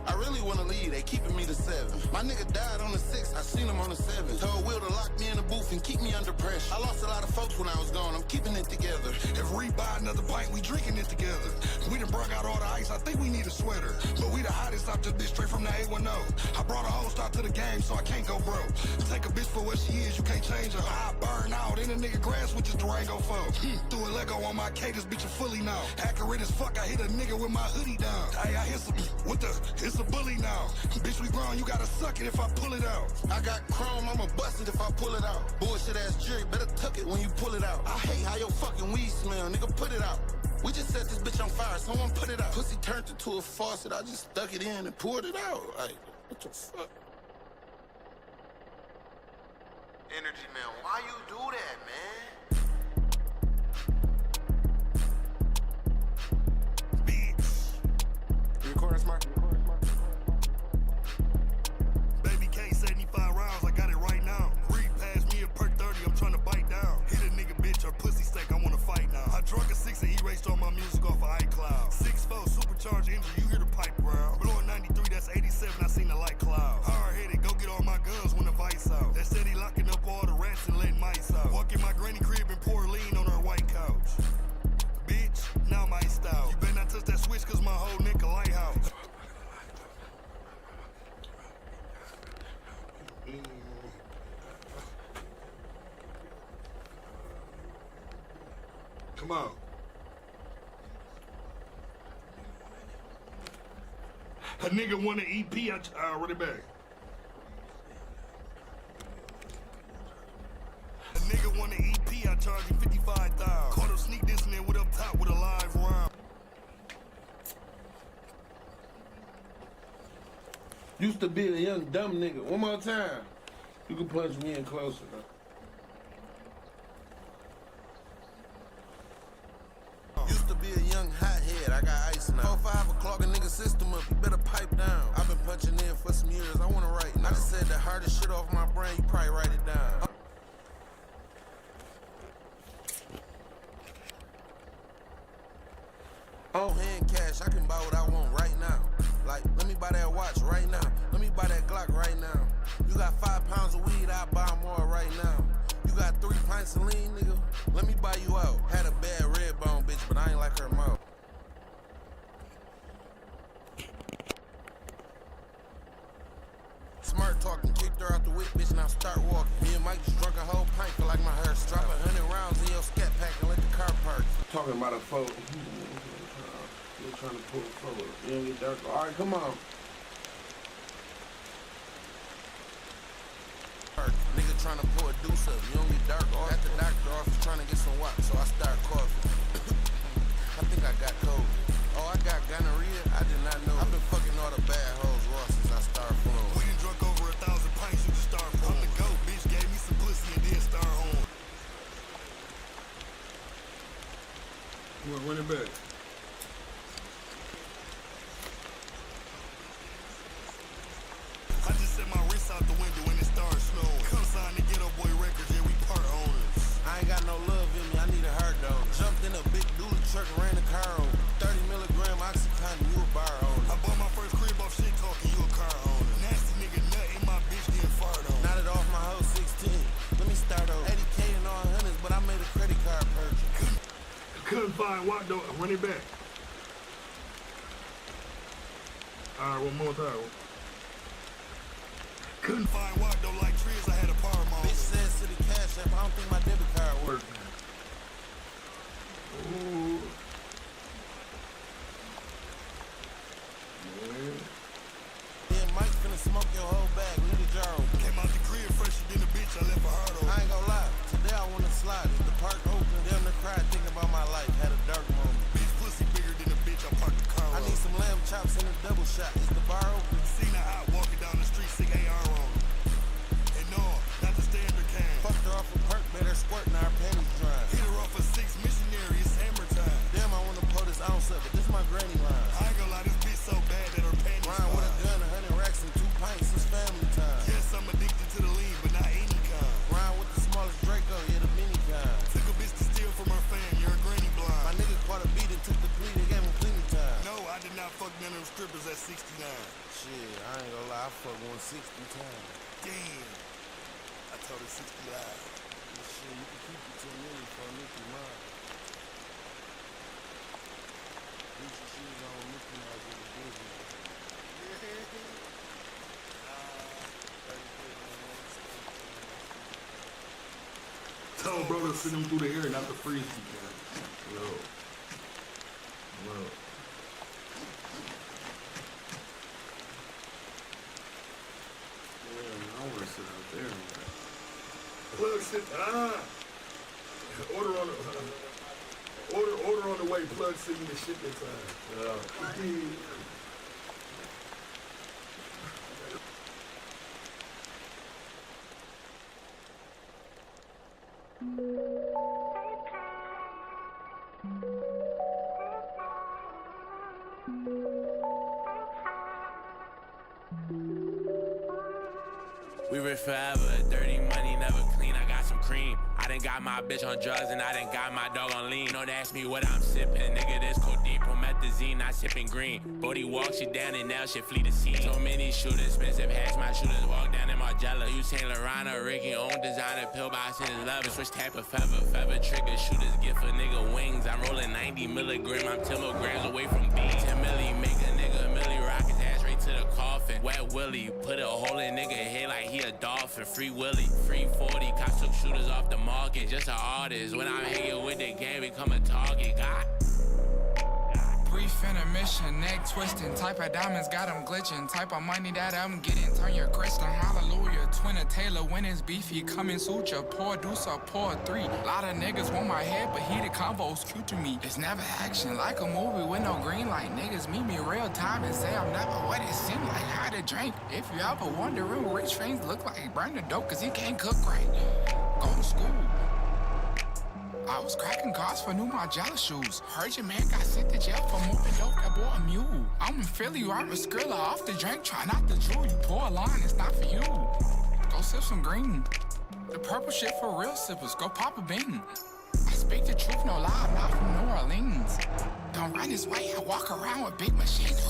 I really wanna leave, they keeping me to 7. My nigga died on the 6, I seen him on the 7. Told Will to lock me in the booth and keep me under pressure. I lost a lot of folks when I was gone, I'm keeping it together. If Reed buy another pint, we drinking it together. We done brung out all the ice, I think we need a sweater. But we the hottest out this bitch, straight from the 810. I brought a whole start to the game, so I can't go broke. Take a bitch for what she is, you can't change her. I burn out in a nigga grass with this Durango folk. Threw a Lego on my K, this bitch a fully now. Accurate as fuck, I hit a nigga with my hoodie down. Hey, I hit some, what the, it's a bully now. Bitch, we grown, you gotta suck it if I pull it out. I got chrome, I'ma bust it if I pull it out. Bullshit ass jury, better tuck it when you pull it out. I hate how your fucking weed smell, nigga, put it out. We just set this bitch on fire, someone put it out. Pussy turned into a faucet, I just stuck it in and poured it out. Like, what the fuck? Energy man, why you do that, man? You recording, Smart? Baby K, 75 rounds, I got it right now. Read past me a perk 30, I'm trying to bite down. Hit a nigga bitch or pussy steak, I wanna fight now. I drunk a 6 and erased all my music off of iCloud. 6'4", supercharged engine, you hear the pipe round. Blowing 93, that's 87, I seen the light cloud. Hard-headed, go get all my guns when the vice out. That said he locking up all the rats and letting mice out. Walk in my granny crib and pour lean on her white couch. Bitch, now my style. You better not touch that switch cause my whole neck a lighthouse. Come on. A nigga want an EP, I run it back. A nigga want an EP, I charge him 55,000. Caught him sneak this and then with up top with a live round. Used to be a young dumb nigga. One more time. You can punch me in closer, though. Used to be a young hothead, I got ice now. 4, 5 o'clock, a nigga system up, you better pipe down. I've been punching in for some years, I wanna write now. I just said the hardest shit off my brain, you probably write it down. On hand cash, I can buy what I want right now. Like, let me buy that watch right now. Let me buy that Glock right now. You got 5 pounds of weed, I'll buy more right now. You got 3 pints of lean, nigga? Let me buy you out. Had a bad red bone bitch, but I ain't like her mouth. Smart talking, kicked her out the whip, bitch, now start walking. Me and Mike just drunk a whole pint, feel like my hair. Drop 100 rounds in your scat pack and let the car park. Talking about a photo. You're trying to pull a photo. You don't get dark. All right, come on. Nigga trying to pour a deuce up, you don't get dark off. At the doctor office trying to get some watch, so I start coughing. I think I got COVID. Oh, I got gonorrhea? I did not know. I've been fucking all the bad hoes raw since I started flowing. We done drunk over 1,000 pints, you can start flowing. I'm the GOAT, bitch, gave me some pussy and then start home. Run it back. I just set my wrist out the window when it started snowing. Come sign the Ghetto Boy Records, yeah, we part owners. I ain't got no love in me, I need a heart donor. Jumped in a big dually truck, ran the car over. 30 milligram Oxycontin, you a bar owner. I bought my first crib off shit talking, you a car owner. Nasty nigga nut in my bitch getting fart on. Knotted off my whole 16. Let me start over. 80K and all hundreds, but I made a credit card purchase. Couldn't find what though, run it back. Alright, one more time. Couldn't find what though, like trees, I had a power mom. Bitch said city cash app, I don't think my debit card works. Ooh. Yeah, Mike finna smoke your whole bag, leave the jar open. Came out the crib fresher than a bitch, I left a heart open. I ain't gonna lie, today I wanna slide. If the park open, damn near cried thinking about my life. Had a dark moment. Bitch pussy bigger than a bitch, I parked the car I need some lamb chops and a double shot. Is the bar open? Seen her out walking down the street, sick AR on her. And no, not the standard can. Fucked her off a perk, made her squirt, now her panties dry. Hit her off a 6 missionary, it's hammer time. Damn, I wanna pull this ounce up, but this my granny line. I ain't gonna lie, this bitch so bad that her panties Ryan with a gun, 100 racks and 2 pints, it's family time. Yes, I'm addicted to the lean, but not any kind. Ryan with the smallest Draco, yeah, the mini kind. Took a bitch to steal from her fam, you're a granny blind. My nigga caught a beat and took the plea, they gave him plenty time. No, I did not fuck none of them strippers at 69. Shit, I ain't gonna lie, I fucked 160 times. Damn. I told her 60 live. Shit, you can keep it 10 million for a Mickey Mouse. Gucci shoes on Mickey Mouse with the Disney. Tell bro to send him through the air, not the freeze can. Yo. Well. I want to sit out there. Plug sit. Order on the way. Plug send me the shit this time. Yeah. We rich forever, dirty money never clean, I got some cream. I done got my bitch on drugs and I done got my dog on lean. Don't ask me what I'm sipping, nigga, this codeine, promethazine, not sipping green. Bodie walks you down and now shit flee the scene. So many shooters, expensive hacks, my shooters walk down in Margiela. You Saint Laurent or Ricky, own designer, pill box in his leather. Switch type of feather trigger, shooters gift for nigga wings. I'm rolling 90 milligram, I'm 10 milligrams away from beans. 10 milli, make a nigga milli, rock his ass right to the coffin. Wet Willie, put a hole in nigga head like he a dolphin. Free Willie, free 40, cops took shooters off the market. Just an artist, when I'm hanging with the game, become a target. God. Brief intermission, neck twisting. Type of diamonds got them glitching. Type of money that I'm getting, turn your Christian. Hallelujah. Twin of Taylor, when it's beefy, coming suture. Poor deucer, poor 3. Lot of niggas want my head, but heated convos cute to me. It's never action, like a movie with no green light. Niggas meet me real time and say I'm never what it seemed like. How to drink. If you ever wondering what rich fiends look like, burn the dope cause he can't cook right. Go to school. I was cracking cars for new Margiela shoes. Heard your man got sent to jail for moving dope, that boy a mule. I'm in Philly, you are a Skrilla off the drink, try not to drool. You pour a line, it's not for you. Go sip some green. The purple shit for real sippers, go pop a bean. I speak the truth, no lie, I'm not from New Orleans. Don't run this way, I walk around with big machines.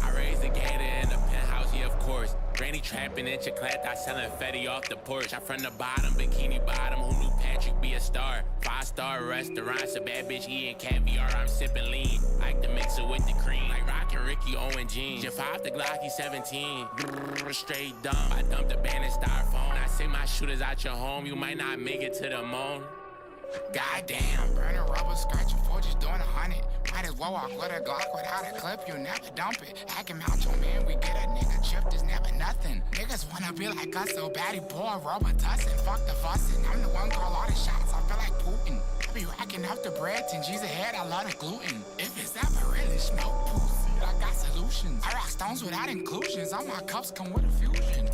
I raised a gator in the penthouse, yeah, of course. Granny trapping in chocolate, I selling Fetty off the porch. I'm from the bottom, bikini bottom, who knew Patrick be a star? 5-star restaurants, a bad bitch eating caviar. I'm sipping lean, like to mix it with the cream. Like rockin' Ricky Owen jeans. Just 5 the Glocky 17, straight dumb. I dumped a band in styrofoam. I say my shooters out your home, you might not make it to the moon. Goddamn, burn a rubber scratcher for just doing 100. Might as well walk with a Glock without a clip, you never dump it. Hacking out your man, we get a nigga tripped, is never nothing. Niggas wanna be like us so bad, he pour a rubber tussin'. Fuck the fussin', I'm the one call all the shots, I feel like Putin. I be racking up the bread, 10 G's ahead, I love the gluten. If it's ever really smoke pussy, I got solutions. I rock stones without inclusions, all my cups come with a fusion.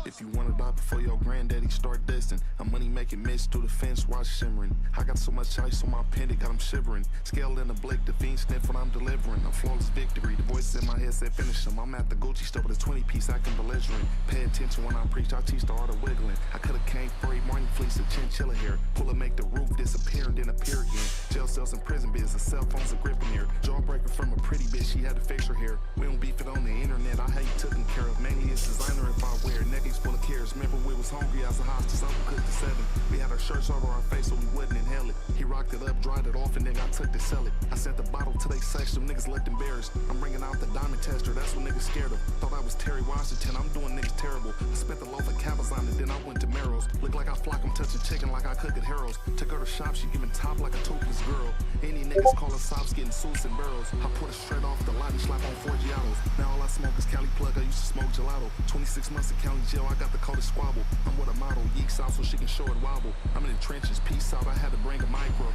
If you wanna die before your granddaddy start dissing, a money making mist through the fence, watch shimmering. I got so much ice on my pendant, got him shivering. Scale in the Blake, the fiend sniff when I'm delivering. A flawless victory, the voice in my head said finish him. I'm at the Gucci store with a 20 piece, acting belligerent. Pay attention when I preach, I teach the art of wiggling. I could've came free, morning fleece and chinchilla hair. Pull and make the roof disappear and then appear again. Jail cells and prison biz, a cell phone's a gripping here. Jawbreaker from a pretty bitch, she had to fix her hair. We don't beef it on the internet, I hate taken care of. Mainly it's designer if I wear, neckies full of cares. Remember we was hungry as a hostage, uncle cooked the 7. We had our shirts over our face so we wouldn't inhale it. He rocked it up, dried it off, and then I took to sell it. I sent the bottle to they section, them niggas looked embarrassed. I'm bringing out the diamond tester, that's what niggas scared of. Thought I was Terry Washington, I'm doing niggas terrible. I spent the loaf at Cabazon and then I went to Merrill's. Look like I flock, I'm touching chicken like I cook at Harold's. Took her to shop, she giving top like a topless girl. Any niggas calling sops getting suits and barrels. I put it straight off the lot and slap on 4 Giottos. Now all I smoke is Cali Plug, I used to smoke gelato. 26 months in county jail, I got the coldest squabble. I'm with a model, yeeks out so she can show it wobble. I'm in the trenches, peace out, I had to bring a micro.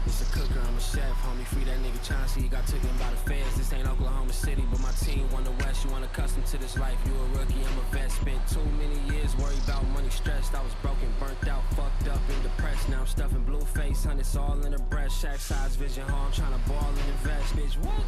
It's a cooker, I'm a chef, homie. Free that nigga Chauncey, he got taken by the feds. This ain't Oklahoma City, but my team won the West. You unaccustomed to this life, you a rookie, I'm a vet. Spent too many years worried about money, stressed. I was broken, burnt out, fucked up, and depressed. Now I'm stuffing blue face, hundreds all in the breast. Shack size vision, I'm trying to ball and invest. Bitch, what?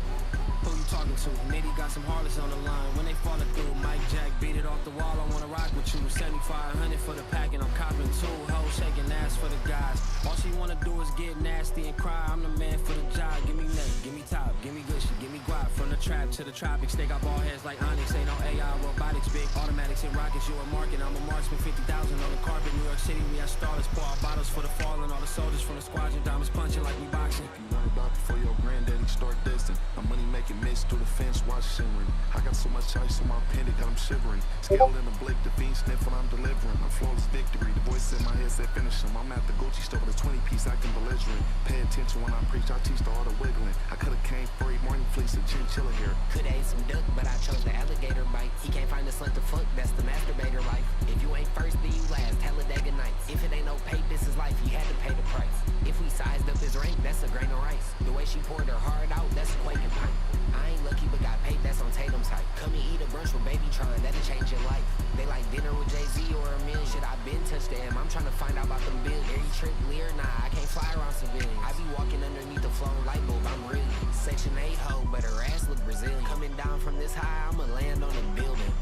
Who you talking to? Nitty got some harlots on the line. When they falling through, Mike Jack beat it off the wall. I wanna rock with you. 7,500 for the pack, and I'm copping 2 hoes shaking ass for the guys. All she wanna do is get nasty and cry. I'm the man for the job. Give me neck, give me top, give me good shit, give me guap. From the trap to the tropics, they got ball heads like Onyx. Ain't no AI robotics, big automatics and rockets. You a market, I'm a marksman. 50,000 on the carpet. New York City, we had starters. Pour our bottles for the fallen. All the soldiers from the squadron, diamonds punching like we boxing. If you wanna die before your granddaddy start dissing, a money making mist through the fence, watch shimmering. I got so much ice on my pendant, got him shivering. Scale in the Blake, the fiend sniff when I'm delivering. A flawless victory, the voice in my head said finish him. I'm at the Gucci store with a 20 piece, acting belligerent. Pay attention when I preach, I teach the art of wiggling. I could've came free, morning fleece and chinchilla hair. Could've ate some duck, but I chose the alligator bite. He can't find a slut to fuck, that's the masturbator life. If you ain't first, then you last, Talladega Nights. If it ain't no pay, this is life, you had to pay the price. If we sized up his rank, that's a grain of rice. The way she poured her heart out, that's a quaking pint. I ain't lucky but got paid, that's on Tatum's hype. Come and eat a brunch with Baby Tron, that'll change your life. They like dinner with Jay-Z or a million. Shit, I been touched them, I'm trying to find out about them bills. Are you trip Lear? Nah, I can't fly around civilians. I be walking underneath the flown light bulb, I'm real. Section 8 hoe, but her ass look Brazilian. Coming down from this high, I'ma land on a building.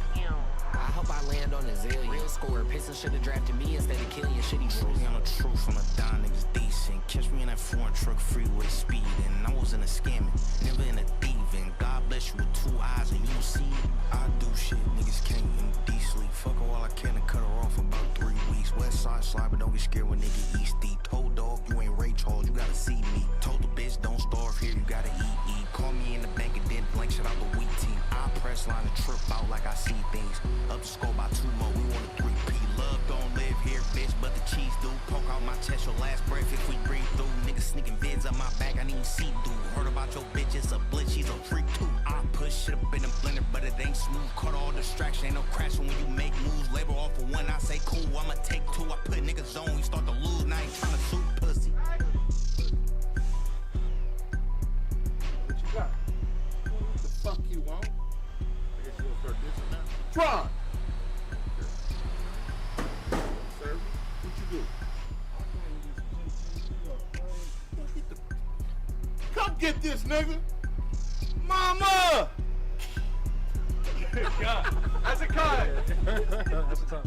I hope I land on a zillion. Real score, Piston should've drafted me instead of killing your shitty Truly, I'm the truth, I'm a dime, niggas decent. Catch me in that foreign truck, freeway speeding. I was in a scamming, never in a thieving. God bless you with 2 eyes and you don't see it. I do shit, niggas can't MD sleep. Fuck her while I can and cut her off about 3 weeks. West side slide, but don't get scared when nigga East deep. Told dog, you ain't Ray Charles, you gotta see me. Told the bitch, don't starve here, you gotta eat. Call me in the bank and then blank shit out the weak team. I press line and trip out like I see things. Up the score by 2 more, we want a 3P. Love don't live here, bitch, but the cheese do. Poke out my chest, your last breath if we breathe through. Niggas sneaking vids up my back, I need see through. Heard about your bitch, it's a blitz, she's a freak too. I push shit up in the blender, but it ain't smooth. Cut all distraction, ain't no crashing when you make moves. Label off for 1, I say cool, I'ma take 2. I put niggas on, we start to lose, now I ain't tryna shoot pussy. What you got? What the fuck you want? I guess you'll start dissing now. Tron! Sir, what you do? Come get this nigga! Mama! God, that's a cut! That's a cut.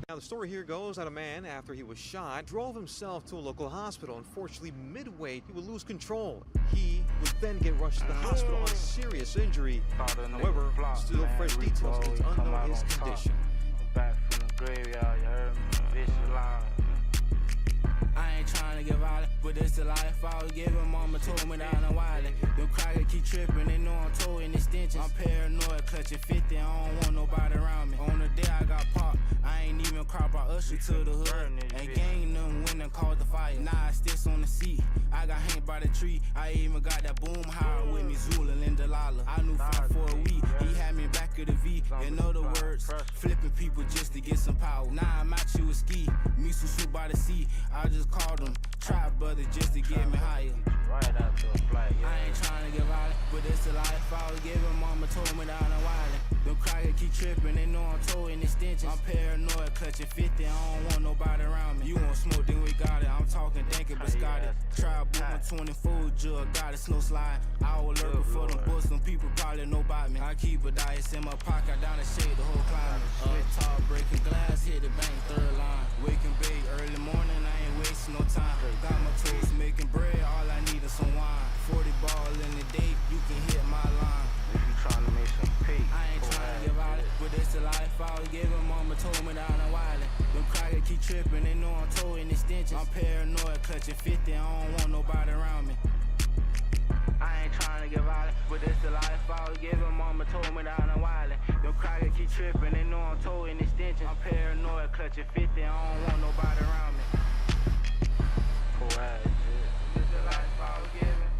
Now, the story here goes that a man, after he was shot, drove himself to a local hospital. Unfortunately, midway, he would lose control. He would then get rushed to the hospital on serious injury. However, still fresh details, it's unknown his condition. Back from the graveyard, you heard me? Vicious line. I ain't trying to get violent, but it's the life I was giving. Mama told me that I'm wild. Them crackers keep tripping, they know I'm towing extensions. I'm paranoid, clutching 50, I don't want nobody around me. On the day I got popped, I ain't even crop, I usher to the hood. And gang them when they called the fire. Nah, I sticks on the seat, I got hanged by the tree. I even got that boom high with me, Zula and Delilah. I knew 5 for a week, he had me back of the V. In other words, flipping people just to get some power. Nah, I'm out you a ski, me some shoot by the sea. I just called them trap brothers just to get me higher. Right out to a flight, yeah. I ain't trying to get violent, but it's the life I was giving. Mama told me that I'm wildin'. Them crackers keep tripping, they know I'm towing extensions. I'm paranoid, clutching 50, I don't want nobody around me. You want smoke, then we got it. I'm talking dankin' biscotti. Try boom 24 jug, got a snow slide. I was lurking for them books, some people probably know about me. I keep a dice in my pocket, down the shade, the whole climate. Up top, breaking glass, hit the bank, 3rd line. Wake and bake, early morning, I ain't wasting no time. Got my toast making bread, all I need is some wine. 40 ball in the day, you can hit my line. If you trying to make some pay, I ain't trying to get violent, but it's the life I was giving. Mama told me that I'm wildin'. Them crackers keep tripping, they know I'm towing extensions. I'm paranoid, clutching 50, I don't want nobody around me. I ain't trying to get violent, but it's the life I was giving. Mama told me that I'm wildin'. Them crackers keep tripping, they know I'm towing extensions. I'm paranoid, clutching 50, I don't want nobody around me. Cool ass shit. This the life I was giving.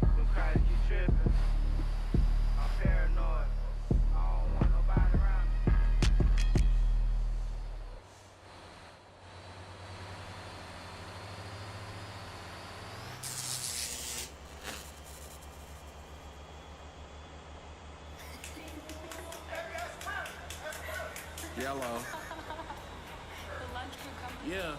Them crackers keep tripping. I'm paranoid, I don't want nobody around me. Yellow. The lunch crew company. Yeah.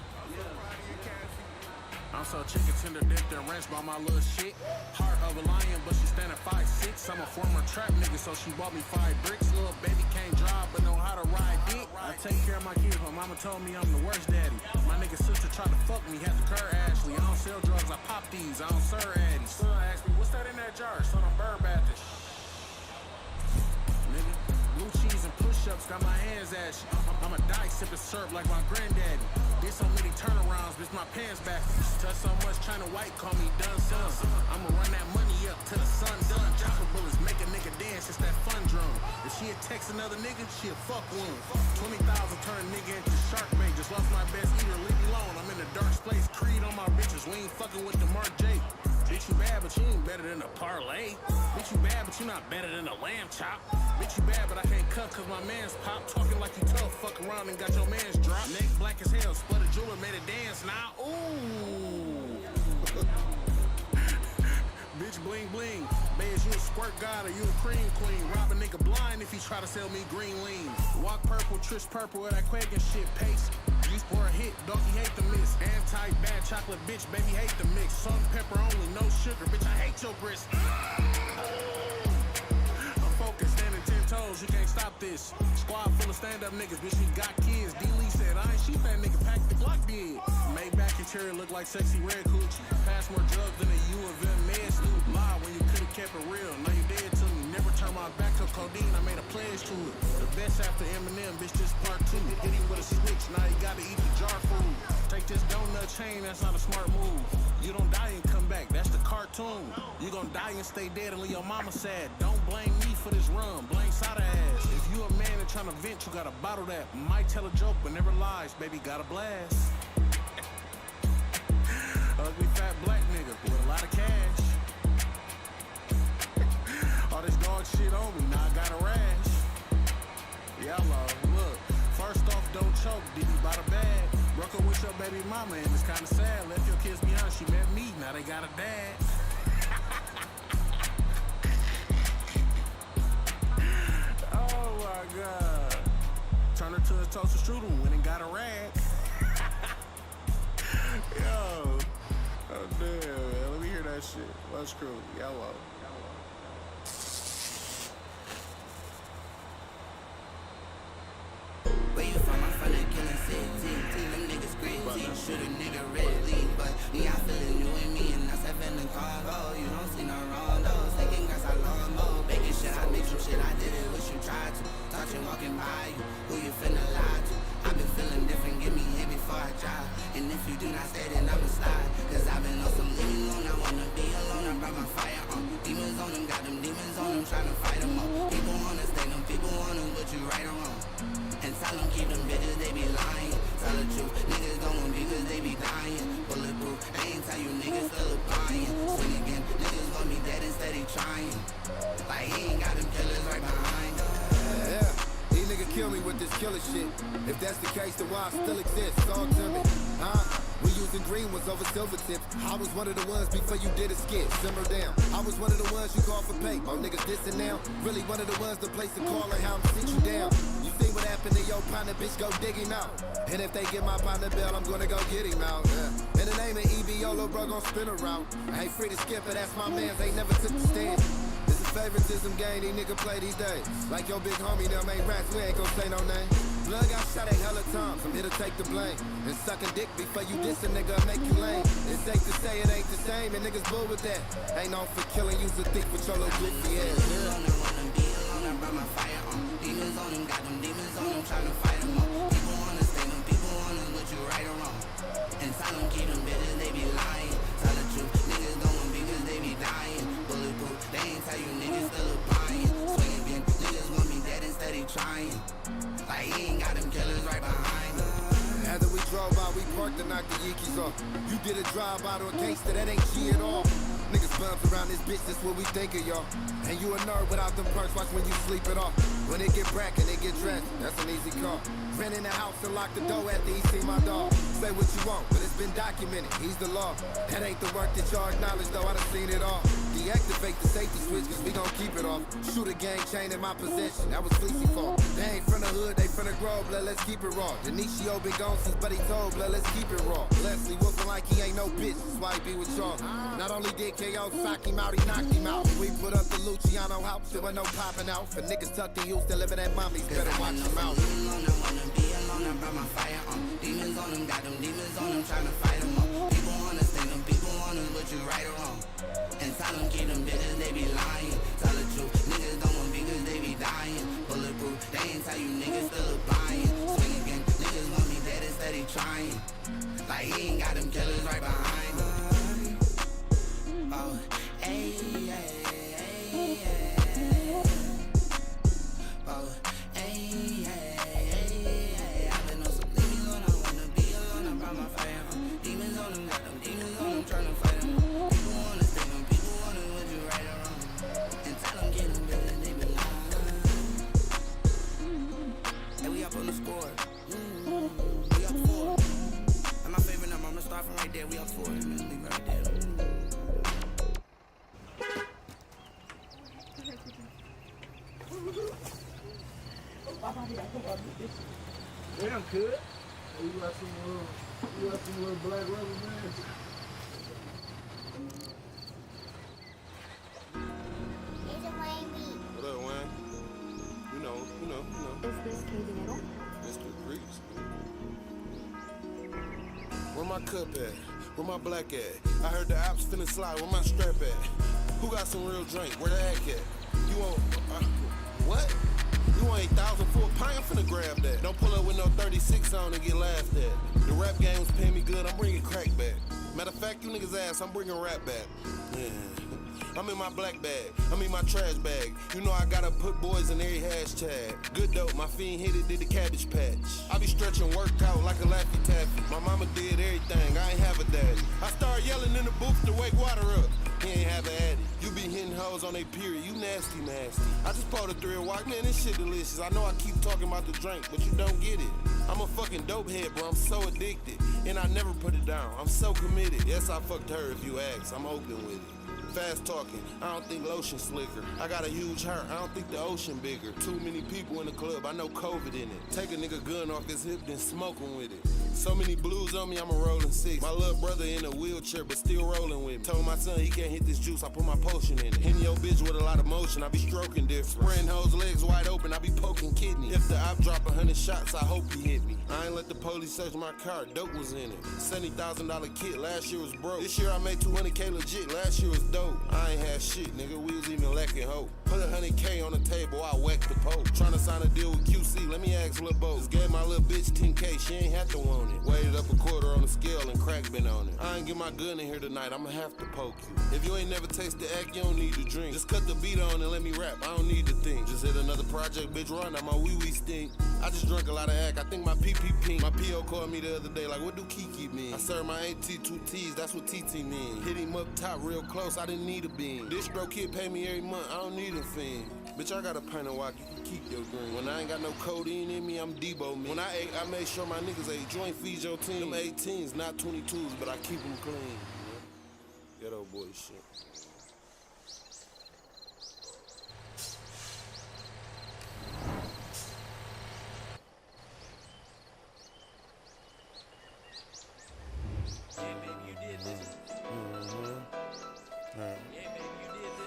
I'm so chicken tender dipped and wrenched by my little shit. Heart of a lion, but she standing 5'6". I'm a former trap nigga, so she bought me 5 bricks. Little baby can't drive, but know how to ride dick. I take care of my kids, my mama told me I'm the worst daddy. My nigga sister tried to fuck me, had to curb Ashley. I don't sell drugs, I pop these, I don't serve Addies. Son asked me, what's that in that jar? Son, I'm Bird Baptist. Nigga, blue cheese and push-ups, got my hands ashy. I'ma die sipping syrup like my granddaddy. Did so many turnarounds, bitch, my pants back. Touch so much, China White, call me done son. I'ma run that money up till the sun done. Chopper bullets make a nigga dance, it's that fun drum. If she a text another nigga, shit, fuck one. 20,000 turn nigga into shark bait. Just lost my best eater, leave me alone. I'm in the dark place, Creed on my bitches. We ain't fucking with the Mark J. Bitch, you bad, but you ain't better than a parlay. Bitch, you bad, but you not better than a lamb chop. Bitch, you bad, but I can't cut cause my man's pop. Talking like you tough, fuck around and got your man's drop. Neck black as hell, split a jeweler, made a dance now. Ooh. Bitch, bling bling. Bays, you a squirt god or you a cream queen. Rob a nigga blind if he try to sell me green lean. Walk purple, Trish purple with that Quaggin shit pace. Use for a hit, doggy hate the miss. Anti-bad chocolate bitch, baby hate the mix. Salt and pepper only, no sugar, bitch, I hate your grits. I'm focused, standing 10 toes, you can't stop this. Squad full of stand-up niggas, bitch, we got kids. D-Lee said, I ain't shoot that nigga, pack the Glock did. Maybach interior look like sexy red coochie. Pass more drugs than a U of M med student. Lie when you could've kept it real, now you dead to me. Never turn my back to codeine, I made a pledge to it. The best after Eminem, bitch, this part 2. Hit him with a switch, now he gotta eat the jar food. Take this donut chain, that's not a smart move. You don't die and come back, that's the cartoon. You gon' die and stay dead and leave your mama sad. Don't blame me for this rum, blame Sada ass. If you a man and tryna vent, you gotta bottle that. Might tell a joke, but never lies, baby, gotta blast. Ugly fat black nigga with a lot of cash. All this dog shit on me, now I got a rash. Yellow, look, first off, don't choke, did you buy the bag? Broke up with your baby mama and it's kinda sad. Left your kids behind, she met me, now they got a dad. Oh my God. Turn her to a toaster strudel, went and got a rag. Yo. Oh damn, man. Let me hear that shit. Let's crew, yellow. Where you from? I'm from the killing city. Them niggas crazy. Shoot a nigga red league, but me, I feelin' you and me, and us having the cargo. You don't see no wrong though. Taking grass I long mo. Baking shit, I make some shit. I did it, wish you tried to. Touching, walking by you. Who you finna lie to? I've been feeling different, give me hit before I drive. And if you do not stay, then I'ma slide. Cause I've been on some living alone, I wanna be alone. I brought my fire on. Demons on them, got them demons on them, tryna fight them all. People wanna stay, them people wanna, but you right or wrong. And tell them keep them bitches, they be lying. Tell the truth, niggas don't want because they be dying. Bulletproof, I ain't tell you niggas still applying. Swing again, niggas want me dead instead they trying. Like he ain't got them killers right behind. Yeah, these niggas kill me with this killer shit. If that's the case, then why I still exist? Talk to me, huh? We using green ones over silver tips. I was one of the ones before you did a skit. Simmer down. I was one of the ones you called for pay. My niggas dissing now. Really one of the ones to place the call and how I'm sit you down. You see what happened to your partner, bitch, go dig him out. And if they get my partner bill, I'm gonna go get him out. Yeah. In the name of EBO, bro, gon' spin around. I ain't free to skip it, that's my mans, ain't never took the stand. It's a favoritism game, these niggas play these days. Like your big homie, them ain't rats, we ain't gon' say no name. Blood got shot a hella times, I'm here to take the blame. And sucking dick before you diss a nigga, make you lame. It's safe to say it ain't the same, and niggas bull with that. Ain't known for killing, use a thick with your little goofy ass. I wanna be alone, I brought my fire on. Demons on them, got them demons on them, tryna fight them all. People wanna stay, them people wanna, but you right or wrong. And tell them keep them bitches, they be lying. Tell the truth, niggas don't want because they be dying. Bulletproof, they ain't tell you niggas still applying. Swing again, niggas want me dead instead they trying. Like he ain't got them killers right behind him. After we drove by, we parked to knock the Yeekies off. You did a drive-by to a gangster, that ain't G at all. Niggas bumps around this bitch, that's what we think of y'all. And you a nerd without them perks, watch when you sleep it off. When it get brack and it get dressed, that's an easy call. Ran in the house and locked the door after he seen my dog. Say what you want, but it's been documented, he's the law. That ain't the work that y'all acknowledge though, I done seen it all. Deactivate the safety switch, cause we gon' keep it off. Shoot a gang chain in my possession, that was Fleecy fault. They ain't from the hood, they from the grove, blood, let's keep it raw. Denicio been gone since Buddy told, blood, let's keep it raw. Leslie whooping like he ain't no bitch, that's why he be with y'all. Not only did KO sock him out, he knocked him out. We put up the Luciano house, there was no popping out. For niggas tucked in Houston, living at mommy's, better watch him out. I wanna be alone, I brought my fire on. Demons on them, got them demons on them, tryna fight them all. People wanna stay, them people wanna, but you right or wrong. And tell them keep them bitches, they be lying. Tell the truth, niggas don't want because they be dying. Bulletproof, they ain't tell you niggas still applying. Swing again, niggas want me dead instead they trying. Like he ain't got them killers right behind him. Oh, hey, hey, hey, hey. Oh. They done could. You got some little black rubber bands. What up, Wayne? You know. Is this K Dinero? Mr. Grease. Where my cup at? Where my black at? I heard the ops finna slide. Where my strap at? Who got some real drink? Where the act at? You want, what? You want 8,000 for a pint? I'm finna grab that. Don't pull up with no 36 on and get laughed at. The rap game was paying me good, I'm bringing crack back. Matter of fact, you niggas ass, I'm bringing rap back. Yeah. I'm in my black bag, I'm in my trash bag. You know I gotta put boys in every hashtag. Good dope, my fiend hit it, did the Cabbage Patch. I be stretching workout like a Laffy Taffy. My mama did everything, I ain't have a daddy. I started yelling in the booth to wake water up. He ain't have an addy. You be hitting hoes on they period, you nasty. I just poured a 3 walk, man, this shit delicious. I know I keep talking about the drink, but you don't get it. I'm a fucking dope head, bro, I'm so addicted. And I never put it down, I'm so committed. Yes, I fucked her if you ask, I'm open with it. Fast talking, I don't think lotion slicker. I got a huge heart, I don't think the ocean bigger. Too many people in the club, I know COVID in it. Take a nigga gun off his hip, then smoke him with it. So many blues on me, I'm a rolling 6. My little brother in a wheelchair, but still rolling with me. Told my son he can't hit this juice, I put my potion in it. Hitting your bitch with a lot of motion, I be stroking different. Spraying hoes legs wide open, I be poking kidney. If the op drop 100 shots, I hope he hit me. I ain't let the police search my car, dope was in it. $70,000 kit, last year was broke. This year I made 200K legit, last year was dope. I ain't had shit, nigga, we was even lacking hope. Put 100K on the table, I whacked the Pope. Tryna sign a deal with QC, let me ask Lil' Bo. Just gave my little bitch 10K, she ain't have to want it. Weighted up a quarter on the scale and crack been on it. I ain't get my gun in here tonight, I'ma have to poke you. If you ain't never taste the act, you don't need to drink. Just cut the beat on and let me rap, I don't need to think. Just hit another project, bitch, run, now my wee-wee stink. I just drank a lot of act, I think my PP pink. My P.O. called me the other day, like, what do Kiki mean? I served my AT2Ts, that's what TT mean. Hit him up top real close, I didn't need a bean. This bro kid pay me every month, I don't need a fiend. Bitch, I got a pint of walk, you can keep your green. When I ain't got no codeine in me, I'm Debo me. When I ate, I made sure my niggas ate. Joint feed your team. Them 18s, not 22s, but I keep them clean. Ghetto boy shit.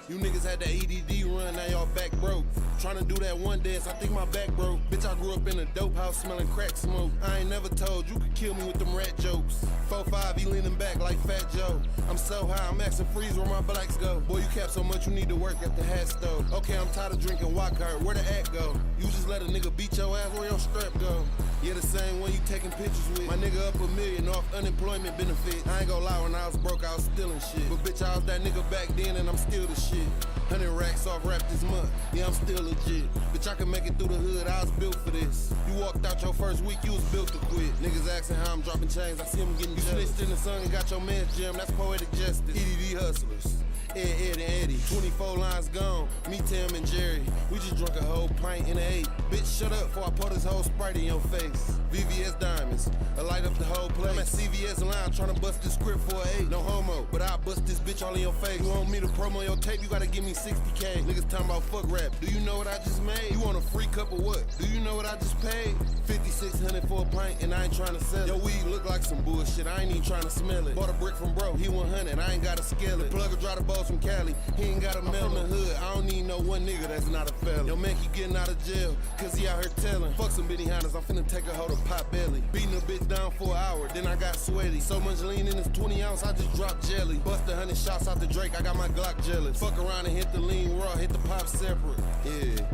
You niggas had that EDD run, now y'all back broke. Tryna do that one dance, I think my back broke. Bitch, I grew up in a dope house smelling crack smoke. I ain't never told you could kill me with them rat jokes. 4-5, he leaning back like Fat Joe. I'm so high, I'm asking freeze where my blacks go. Boy, you cap so much you need to work at the hat stove. Okay, I'm tired of drinking Walker, where the act go? You just let a nigga beat your ass, where your strap go? Yeah, the same one you taking pictures with. My nigga up $1 million off unemployment benefits. I ain't gon' lie, when I was broke, I was stealing shit. But bitch, I was that nigga back then and I'm still the shit. 100 racks off rap this month, yeah, I'm still legit. Bitch, I can make it through the hood, I was built for this. You walked out your first week, you was built to quit. Niggas asking how I'm dropping chains, I see them getting jealous. You snitched in the sun and got your man's gym, that's poetic justice. EDD hustlers, Ed and Eddie. 24 lines gone, me, Tim, and Jerry. We just drunk a whole pint in an 8. Bitch, shut up before I pour this whole Sprite in your face. VVS diamonds, I light up the whole place. I'm at CVS line tryna bust this script for an 8. No homo, but I'll bust this bitch all in your face. You want me to promo your tape, you gotta give me 60K. Niggas talking about fuck rap, do you know what I just made? You want a free cup of what? Do you know what I just paid? 5,600 for a pint and I ain't tryna sell it. Your weed look like some bullshit, I ain't even tryna smell it. Bought a brick from bro, he 100, I ain't gotta scale it. The plugger dry the balls from Cali, he ain't got a mail in the hood. I don't need no one nigga that's not a felon. Yo man keep getting out of jail, cause he out here telling. Fuck some bitty hunters, I'm finna take a hold of Pot Belly. Beating a bitch down for an hour, then I got sweaty. So much lean in this 20 ounce, I just dropped jelly. Bust 100 shots out the Drake, I got my Glock jealous. Fuck around and hit the lean raw, hit the pop separate. Yeah.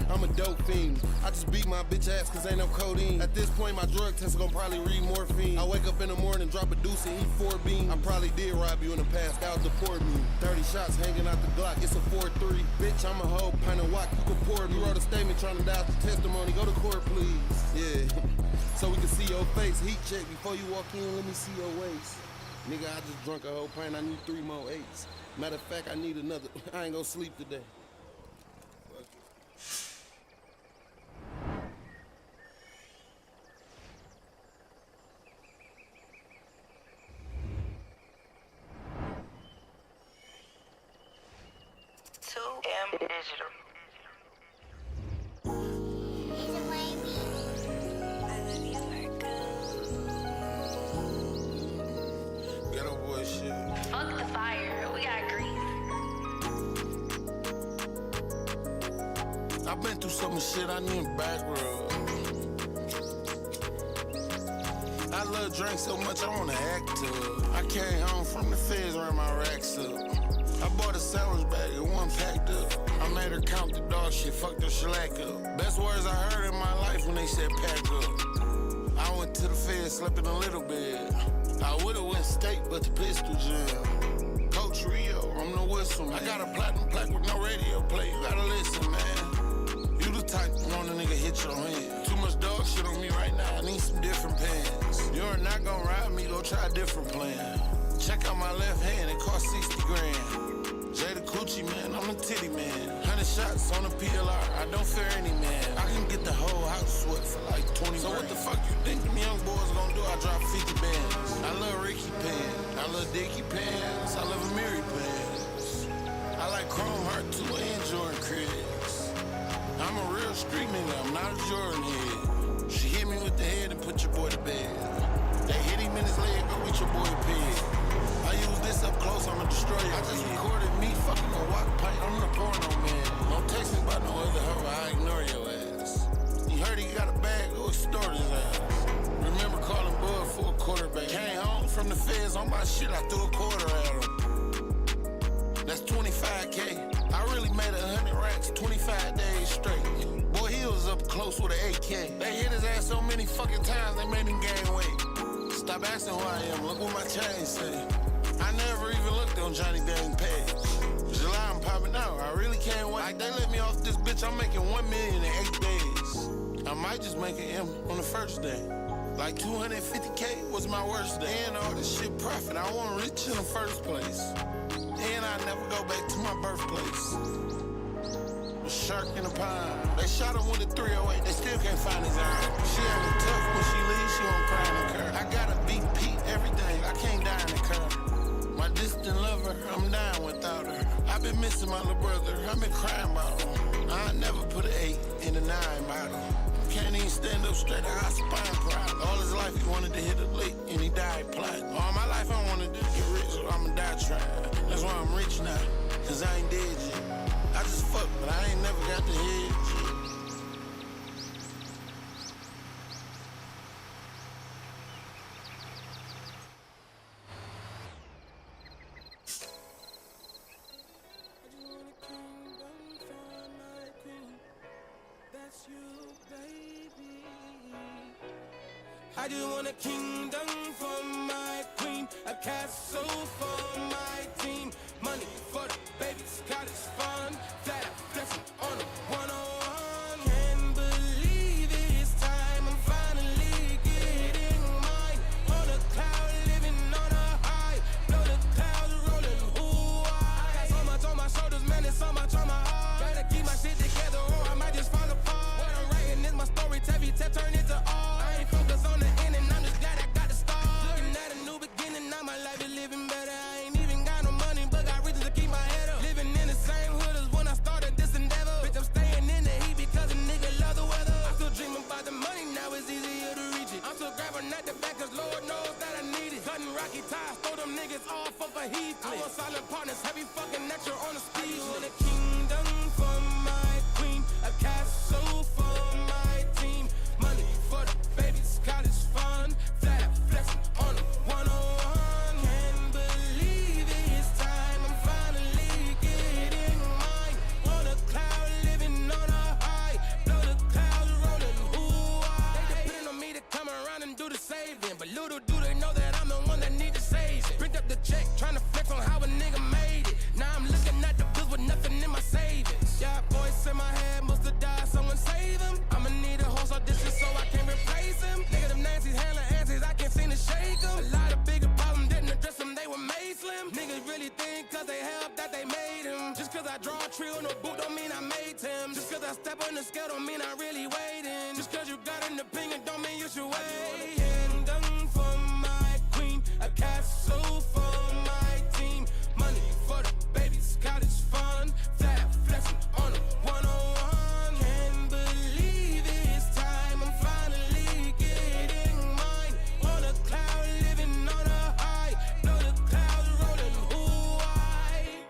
I'm a dope fiend. I just beat my bitch ass cause ain't no codeine. At this point, my drug test gon' probably read morphine. I wake up in the morning, drop a deuce and eat 4 beans. I probably did rob you in the past, that was the poor me. 30 shots hanging out the Glock, it's a 4-3. Bitch, I'm a whole pint of walk, you can pour me. You wrote a statement trying to doubt the testimony, go to court please. Yeah, so we can see your face. Heat check before you walk in, let me see your waist. Nigga, I just drunk a whole pint, I need 3 more 8s. Matter of fact, I need another, I ain't gonna sleep today. Digital. I've been through so much shit, I need a back rub. I love drink so much, I wanna act up. I came home from the feds, ran my racks up. I bought a sandwich bag, it wasn't packed up. I made her count the dog shit, fucked her shellac up. Best words I heard in my life when they said pack up. I went to the feds, slept in a little bed. I would've went state, but the pistol jam. Coach Rio, I'm the whistle man. I got a platinum plaque with no radio play, you gotta listen, man. You the type that want a nigga hit your hand. Too much dog shit on me right now, I need some different pants. You're not gonna ride me, go try a different plan. Check out my left hand, it cost 60 grand. Jada Coochie, man, I'm a titty man. 100 shots on a PLR, I don't fear any man. I can get the whole house sweat for like 20 So grand. What the fuck you think them young boys gonna do? I drop 50 bands. I love Ricky pants, I love Dickie pants, I love Amiri pants. I like Chrome Heart 2 and Jordan Chris. I'm a real street nigga, I'm not a Jordan head. She hit me with the head and put your boy to bed. They hit him in his leg, go get your boy a pig. I use this up close, I'ma destroy you. I just recorded me fucking a walk pipe, I'm the porno man. Don't text me about no other hoe, I ignore your ass. You heard he got a bag, go extort his ass. Remember calling Bud for a quarterback. Came home from the feds on my shit, I threw a quarter at him. That's 25K. I really made 100 racks, 25 days straight. Boy, he was up close with an AK. They hit his ass so many fucking times, they made him gain weight. Stop asking who I am, look what my chain say. I never even looked on Johnny Dang page. July, I'm popping out, I really can't wait. Like, they let me off this bitch, I'm making 1 million in 8 days. I might just make an M on the first day. Like 250K was my worst day. And all this shit profit, I wasn't rich in the first place. And I never go back to my birthplace. A shark in a pond. They shot him with a 308, they still can't find his iron. She acting tough when she leaves, she won't cry in the car. I gotta beat Pete everything, I can't die in the car. My distant lover, I'm dying without her. I've been missing my little brother, I've been crying about him. I never put an 8 in a 9 bottle. Can't even stand up straight, I got spine problem. All his life he wanted to hit a lick and he died plotting. All my life I wanted to get rich, so I'ma die trying. That's why I'm rich now, cause I ain't dead yet. I just fuck, but I ain't never got the head yet. I just want a kingdom for my queen, a castle for my team, money for the babies, college fund, flat out flexing on a 101. Can't believe it's time, I'm finally getting mine. On a cloud, living on a high, blow the clouds rolling, ooh, I got so much on my shoulders, man, there's so much on my heart. Gotta keep my shit together or I might just fall apart. What I'm writing is my story, turn it to art. I ain't focused on the end and I'm just glad I got to start. Looking at a new beginning, now my life is living better. I ain't even got no money, but got reasons to keep my head up. Living in the same hood as when I started this endeavor. Bitch, I'm staying in the heat because a nigga love the weather. I still dream about the money, now it's easier to reach it. I'm still grabbing at the back cause Lord knows that I need it. Cutting rocky ties, throw them niggas off of a heat. I want silent partners, heavy fucking nature on the speed. I want a kingdom for my queen, a castle for my team, money for the babies, college fund, flat out flexing on a 101. Can't believe it's time, I'm finally getting mine. On a cloud, living on a high, blow the clouds rolling, ooh, they depending on me to come around and do the saving, but little do they know that I'm the one that need to save it. Print up the check, trying to flex on how a nigga made it. Now I'm looking at the bills with nothing in my savings. Yeah, voice in my head must have died, someone save him. I'ma need a host audition so I can replace him. Nigga, them Nancy's handling answers, I can't seem to shake them. A lot of bigger problems didn't address them, they were made slim. Niggas really think cause they helped that they made him. Just cause I draw a tree on a boot don't mean I made him. Just cause I step on the scale don't mean I really waiting. Just cause you got an opinion don't mean you should wait. Kingdom for my queen, a castle for my team, money for the babies, college fund, flat out flexing on a 101. Can't believe it's time, I'm finally getting mine. On a cloud, living on a high, blow the clouds rolling, ooh, I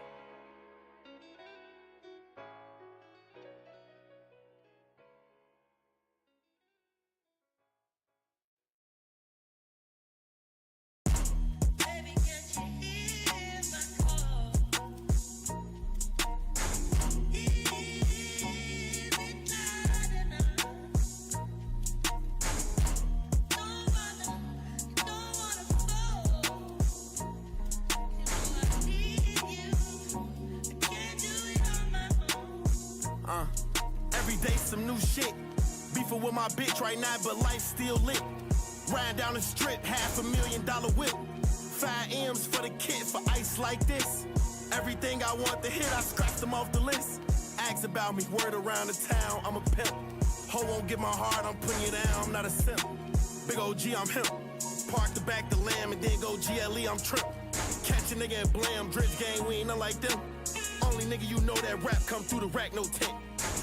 Every day some new shit. Beefing with my bitch right now, but life still lit. Riding down the strip, $500,000 whip. 5 M's for the kid for ice like this. Everything I want to hit, I scratched them off the list. Ask about me, word around the town, I'm a pimp. Ho won't get my heart, I'm putting you down, I'm not a simp. Big OG, I'm him. Park the back the lamb and then go GLE, I'm trip. Catch a nigga and blam, dredge gang, we ain't nothing like them. Only nigga you know that rap come through the rack, no tent.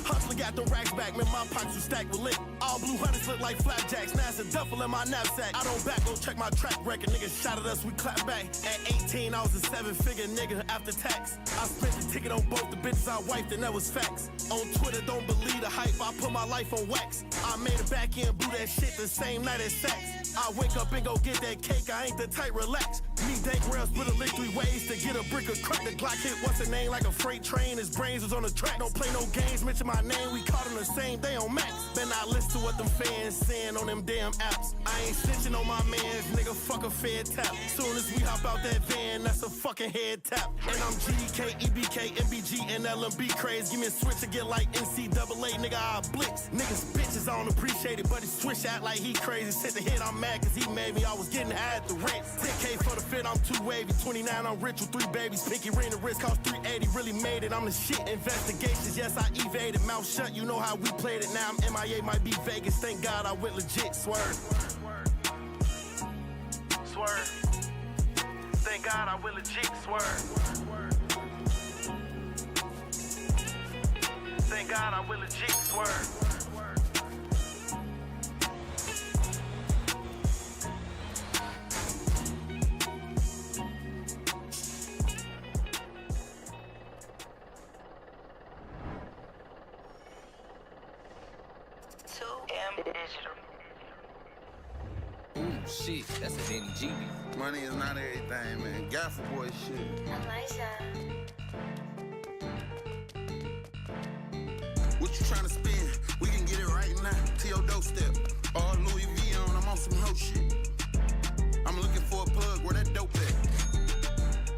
Hustler got them racks back, man, my pockets was stacked with lick. All blue hunters look like flapjacks, now it's a duffel in my knapsack. I don't back, go check my track record, niggas shot at us, we clap back. At 18, I was a 7-figure nigga after tax. I spent the ticket on both the bitches I wiped, and that was facts. On Twitter, don't believe the hype, I put my life on wax. I made a back end, blew that shit the same night as sex. I wake up and go get that cake, I ain't the type, relax. Me, Dank Rails, split a lick 3 ways to get a brick of crack. The Glock hit, what's the name, like a freight train, his brains was on the track. Don't play no games, mention my name, we caught him the same day on Max. Better not listen to what them fans saying on them damn apps. I ain't snitching on my mans, nigga, fuck a fed tap. Soon as we hop out that van, that's a fucking head tap. And I'm GDK, EBK, MBG, and LMB craze. Give me a switch to get like NCAA, nigga, I blitz. Niggas bitches, I don't appreciate it, but he switch out like he crazy. Set the hit, I'm mad cause he made me, I was getting high at the race. 10K for the fit, I'm too wavy. 29, I'm rich with 3 babies. Pinky ring, the wrist cost 380, really made it, I'm the shit. Investigations, yes, I evaded. Mouth shut, you know how we played it. Now I'm MIA, might be Vegas. Thank God I went legit, swerve. Swerve. Thank God I went legit, swerve. Thank God I went legit, swerve. Ooh, shit, that's a Danny G beat. Money is not everything, man. Gaffer boy shit. What you tryna spend? We can get it right now. To your doorstep. All Louis V on, I'm on some hoe shit. I'm looking for a plug, where that dope at?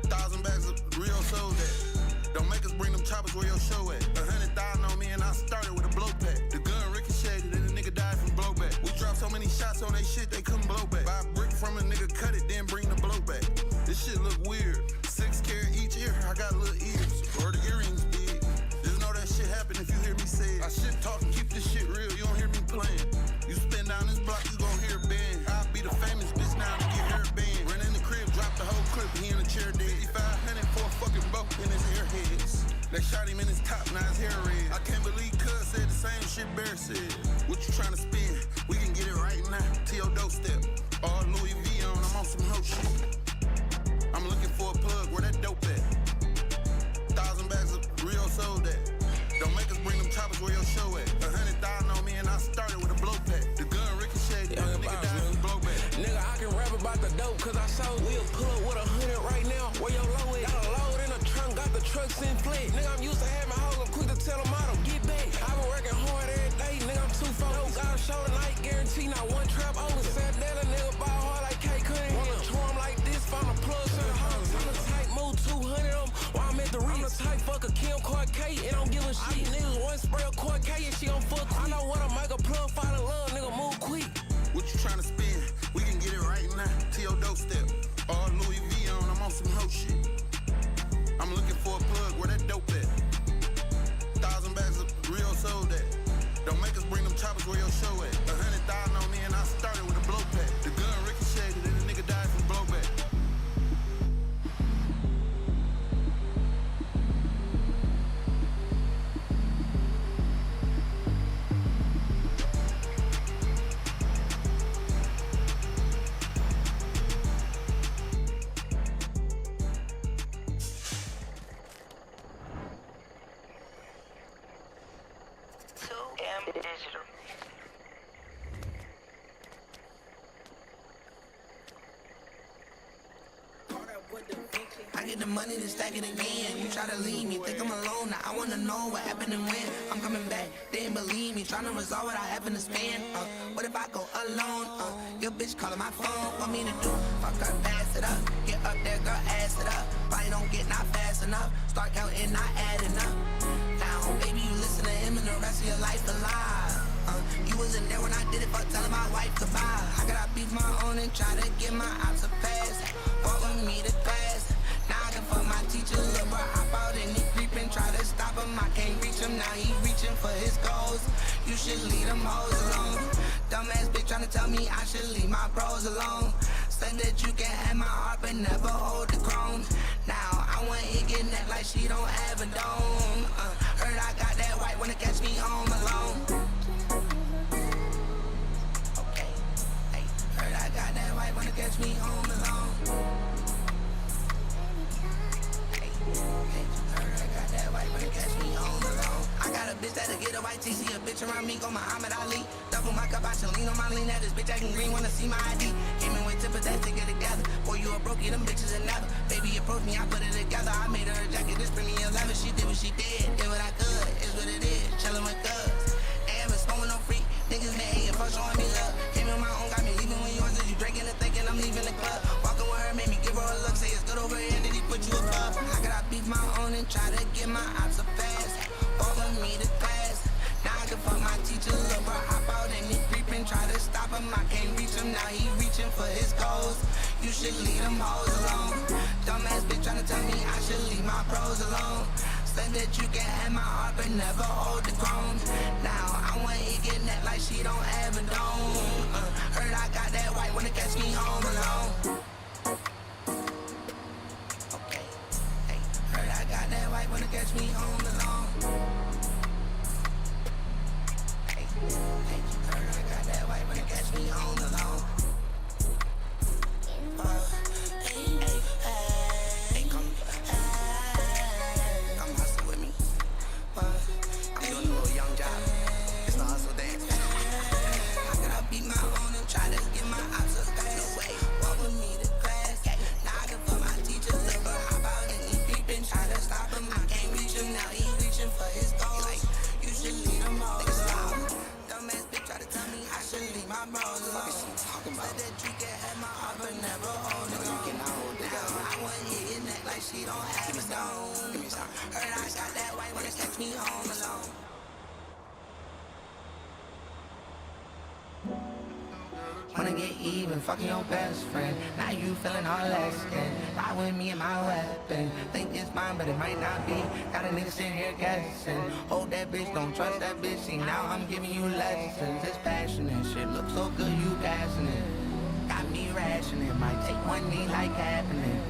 1,000 bags of real sold at. Don't make us bring them choppers where your show at. 100,000 on me and I started with a blow pack. The gun ricocheted and the nigga died from blowback. We dropped so many shots on they shit they couldn't blow back. Buy a brick from a nigga, cut it, then bring the blow back. This shit look weird. 6 carat each ear, I got little ears. Or the earrings big. Just know that shit happen if you hear me say it. I shit talk and keep this shit real, you don't hear me playing. You spin down this block, you gon' hear a band. I'll be the famous bitch now to get her band. Run in the crib, drop the whole clip, he in the chair dead. 500 for a fucking boat in his airheads. They shot him in his top, now his hair red. I can't believe Cuz said the same shit Bear said. What you tryna spend? We can get it right now, to your doorstep. All Louis V on, I'm on some hoe shit. I'm looking for a plug, where that dope at? 1,000 bags of real sold at. Don't make us bring them choppers where your show at. 100,000 on me and I started with a blow pack. The gun ricocheted, and the nigga died from blowback. Nigga, I can rap about the dope, cause I sold. We'll pull up with 100 right now, where your low is. Got a load in the trunk, got the trucks in fleet. Nigga, I'm used to having hoes, I'm quick to tell them I don't get back. I been working hard every day, nigga, I'm too focused. Got a show tonight, guarantee not one trap over. Said that a nigga ball hard like K couldn't hit him. Charm like this, found a plug to the house. I'm the type, move 200 of them while I'm at the Ritz. I'm the type, fuck a Kim Court K and don't give a shit. Niggas one spray a Court K and she gon' fuck quick. I know what I make a plug, fall in love, nigga, move quick. What you tryna spend? We can get it right now, to your doorstep. All Louis V on, I'm on some hoe shit. I'm looking for a plug, where that dope at? 1,000 bags of real sold at. Don't make us bring them choppers where your show at. 100,000 on me and I started with a blow pack. The gun ricocheted and the nigga died from blowback. I get the money to stack it again. You try to leave me, think I'm alone. Now I wanna know what happened and when I'm coming back. They didn't believe me, trying to resolve what I happen to spend. What if I go alone? Your bitch calling my phone, want me to do? Fuck her, pass it up. Get up there, girl, ass it up. Probably don't get not fast enough. Start counting, not adding up. Now, baby, you listen to him. see a life alive. You wasn't there when I did it, fuck telling my wife goodbye. I gotta beat my own and try to get my ops a pass. Walk with me to class. Now I can fuck my teacher, little bro, hop out and he creepin'. Try to stop him, I can't reach him. Now he reaching for his goals. You should leave them hoes alone. Dumbass bitch tryna tell me I should leave my bros alone. Said that you can have my heart but never hold the chrome. Now I want it getting that like she don't have a dome. Heard I got that white wanna catch me home alone. Okay, hey, heard I got that white wanna catch me home alone. Hey, heard I got that white wanna catch me home alone. I got a bitch that'll get a white tee, see a bitch around me, go Muhammad Ali. Double my kabash and lean on my lean, that this bitch acting green, wanna see my ID. Came in with tipper that to get together. Boy, you a brokey, them bitches are never. Baby approached me, I put it together. I made her a jacket, this bring me 11. She did what she did what I could, is what it is. Chillin' with thugs, ain't been smoking no freak. Niggas been hating for showing me love. Came in my own, got me leaving when you answer. You drinking and thinking I'm leaving the club. Walking with her, made me give her a look. Say it's good over here, did he put you above? How could I beat my own and try to get my ops a pass? Walk with me to class. Now I can fuck my teacher, little bro, hop out and he creepin'. Try to stop him, I can't reach him. Now he reaching for his goals. You should leave them hoes alone. Dumbass bitch tryna tell me I should leave my bros alone. Said that you can have my heart but never hold the chrome. Now I want it getting that like she don't have a dome. Heard I got that white wanna catch me home alone. Okay, hey, heard I got that white wanna catch me home alone. Hey, heard I got that white wanna catch me home alone. Come hustle with me. I'm doing a little young job. It's the hustle dance. How can I beat my own and try to get my ops a pass? No way. Walk with me to class. Now I can put my teacher liver. Hop out and he peeping. Try to stop him. I can't reach him. Now he reaching for his goals. Like, you should leave him all alone. Dumbass bitch try to tell me I should leave my bros alone. Said that you can have my heart but never hold it on. Now I want hitting that like she don't have a dome. Heard I got that white wanna catch me home alone. Wanna get even, fucking your best friend. Now you feeling all less than. Lie with me and my weapon. Think it's mine, but it might not be. Got a nigga sitting here guessing. Hold that bitch, don't trust that bitch. See, now I'm giving you lessons. It's passionate, shit looks so good, you gassing it. Got me rationing, might take one knee like happening.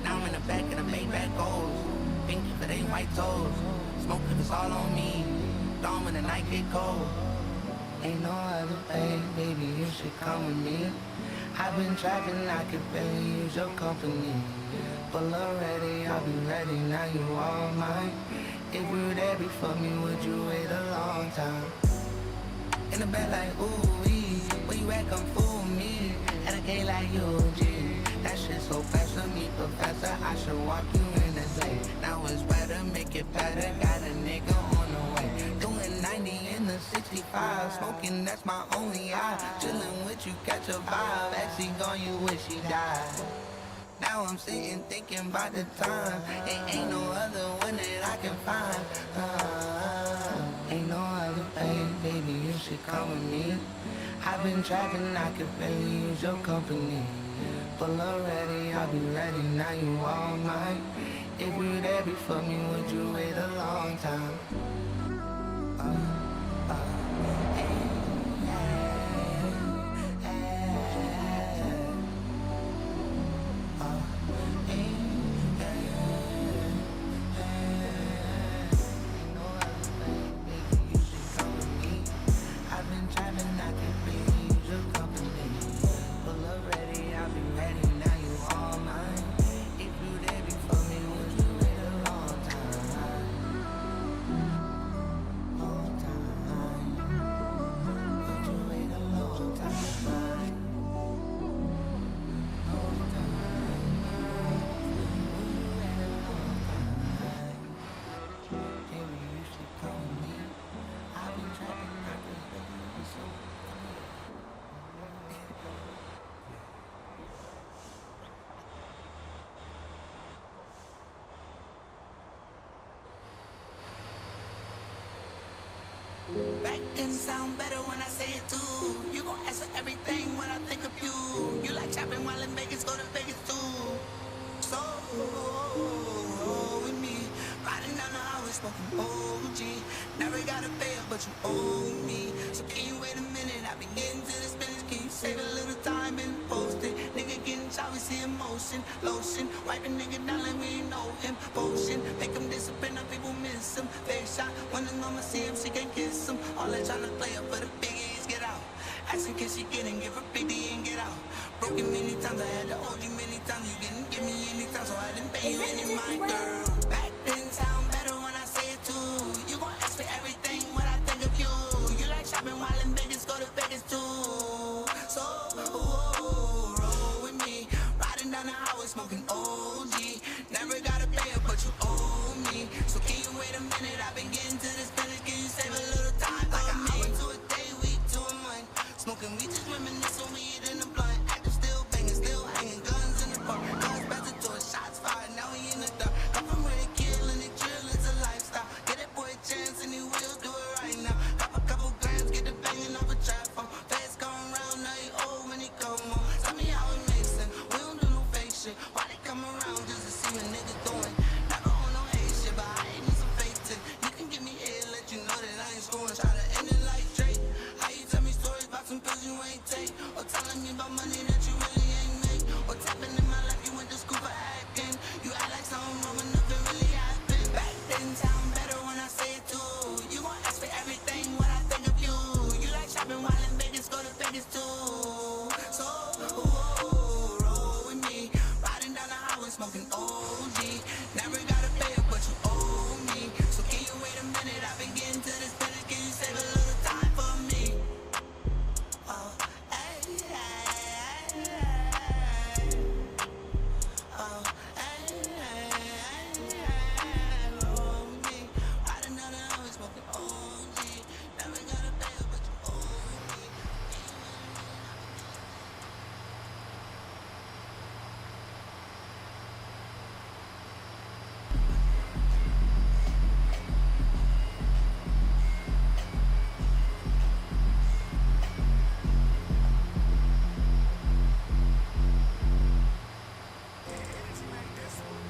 Now I'm in the back of the Maybach goals. Pinky for they white toes. Smoke if it's all on me. Dawn when the night get cold. Ain't no other way, baby, you should come with me. I've been trapping, I could barely use your company. But already, I'll be ready, now you all mine. If you were there before me, would you wait a long time? In the bed like, ooh-wee, where you at, come fool me. At a gate like UG, that shit so fast for me, professor, I should walk you in the day. Now it's better, make it better, got a nigga on the way. Doing 90 in the 65, smoking, that's my only eye. Chillin' with you, catch a vibe, actually gone, you wish she died. Now I'm sitting thinking about the time. Ain't no other one that I can find. Ain't no other way, baby, you should come with me. I've been trapping, I could barely use your company. But already, I'll be ready, now you all mine. If you were there before me, would you wait a long time? Back then sound better when I say it too. You gon' ask for everything when I think of you. You like shopping while in Vegas, go to Vegas too. So with me, riding down the highway smoking OG. Never gotta pay up, but you owe me. So can you wait a minute? I be getting to this business. Can you save a little time and post it? Nigga getting shot, we see emotion, lotion. Wiping nigga down like we ain't know him. Potion, make him disappear, now people miss him. Fake shot, when the mama see him, she can't kiss him. All they tryna play up for the biggies, get out. Asking can she get in, give her 50 and get out. Broken many times, I had to hold you many times. You didn't give me any time, so I didn't pay you any mind, girl. Back then sound better when I say it too. You gon' ask for everything when I think of you. You like shopping while in Vegas, go to Vegas too. So roll with me, riding down the highway smoking OG. Never gotta pay it, but you owe me. So can you wait a minute? I've been getting to this business. Can you save a little time? Like an hour to a day, week to a month. Smoking, we just reminiscing, weed in the blunt. Active still banging, still hanging, guns in the park. Guns back to door, shots fired, now we in the dark. Come from where they kill and they drill, it's a lifestyle. Get that boy a chance and he will do it right now. Pop a couple grams, get the banging off a trap phone. Fast going round, now he old when he come on. Tell me how it makes sense, we don't do no fake shit. Why they come around just to see what niggas doing? Never on no hate shit, but I ain't need some fake tip. You can give me head, let you know that I ain't scoring. Try to end it like Drake. How you tell me stories about some pills you ain't take? Or telling me about money that you really ain't make? Or tapping in my life, you went to school for acting. You act like something wrong when nothing really happened. Back then sound better when I say it too. You gon' ask for everything when I think of you. You like shopping while in Vegas, go to Vegas too. So roll with me, riding down the highway smoking OG. Never gotta pay it, but you owe me. So can you wait a minute? I've been getting to this business. Can you save a little time for me? Oh, hey, hey, hey. Oh, hey, hey, hey. Roll with me, riding down the highway smoking OG. Never gotta pay it, but you owe me.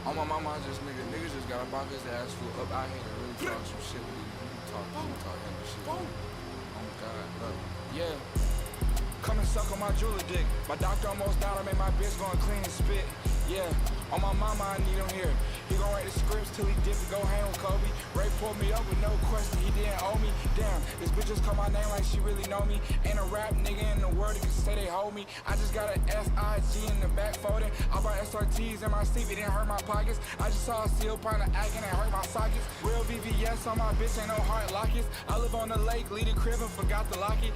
On my mama, niggas just got up off his ass flew up out here and really talk some shit with you. Talk him shit. Oh God, look. Yeah. Come and suck on my jeweler dick. My doctor almost died, I made my bitch go and clean and spit. Yeah, on my mama, I need him here. He gon' write the scripts till he dip and go hang with Kobe. Ray pulled me up with no question, he didn't owe me. Damn, this bitch just call my name like she really know me. Ain't a rap nigga in the world that can say they hold me. I just got an SIG in the back folding. I brought SRTs in my sleeve, it didn't hurt my pockets. I just saw a seal pint of acting and hurt my sockets. Real VVS on my bitch, ain't no heart lockets. I live on the lake, leave the crib and forgot to lock it.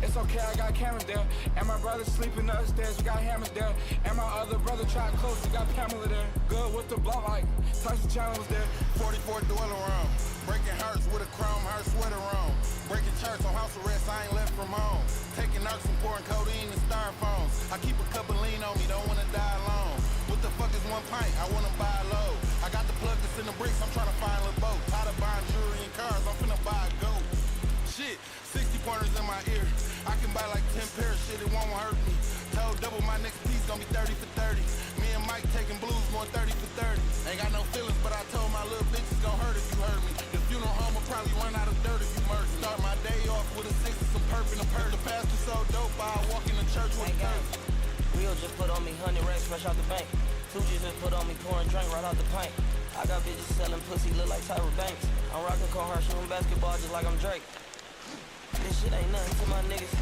It's okay, I got cameras there. And my brother sleeping upstairs, we got hammers there. And my other brother tried close, we got Pamela there. Good with the block like Tyson Chandler was there. 44 dwelling around. Breaking hearts with a chrome heart sweater on. Breaking church on house arrest, I ain't left from home. Taking narcs and pouring codeine and styrofoams. I keep a couple lean on me, don't wanna die alone. What the fuck is one pint? I wanna buy low. I got the plug that's in the bricks, I'm trying to find a little boat. Tired of buying jewelry and cars, I'm finna buy a goat. Shit, 60 pointers in my ear. I can buy like 10 pairs, shit, it won't hurt me. Told double my next piece gon' be 30 for 30. Me and Mike taking blues, going 30 for 30. Ain't got no feelings, but I told my little bitch it's gon' hurt if you hurt me. The funeral home will probably run out of dirt if you murder. Start my day off with a 6 and some perp and a perk. The pastor so dope, I walk in the church with a curse. Rio just put on me 100 racks fresh out the bank. Tucci just put on me pouring drink right out the pint. I got bitches selling pussy, look like Tyra Banks. I'm rocking Carhartt, shooting basketball just like I'm Drake. This shit ain't nothing to my niggas.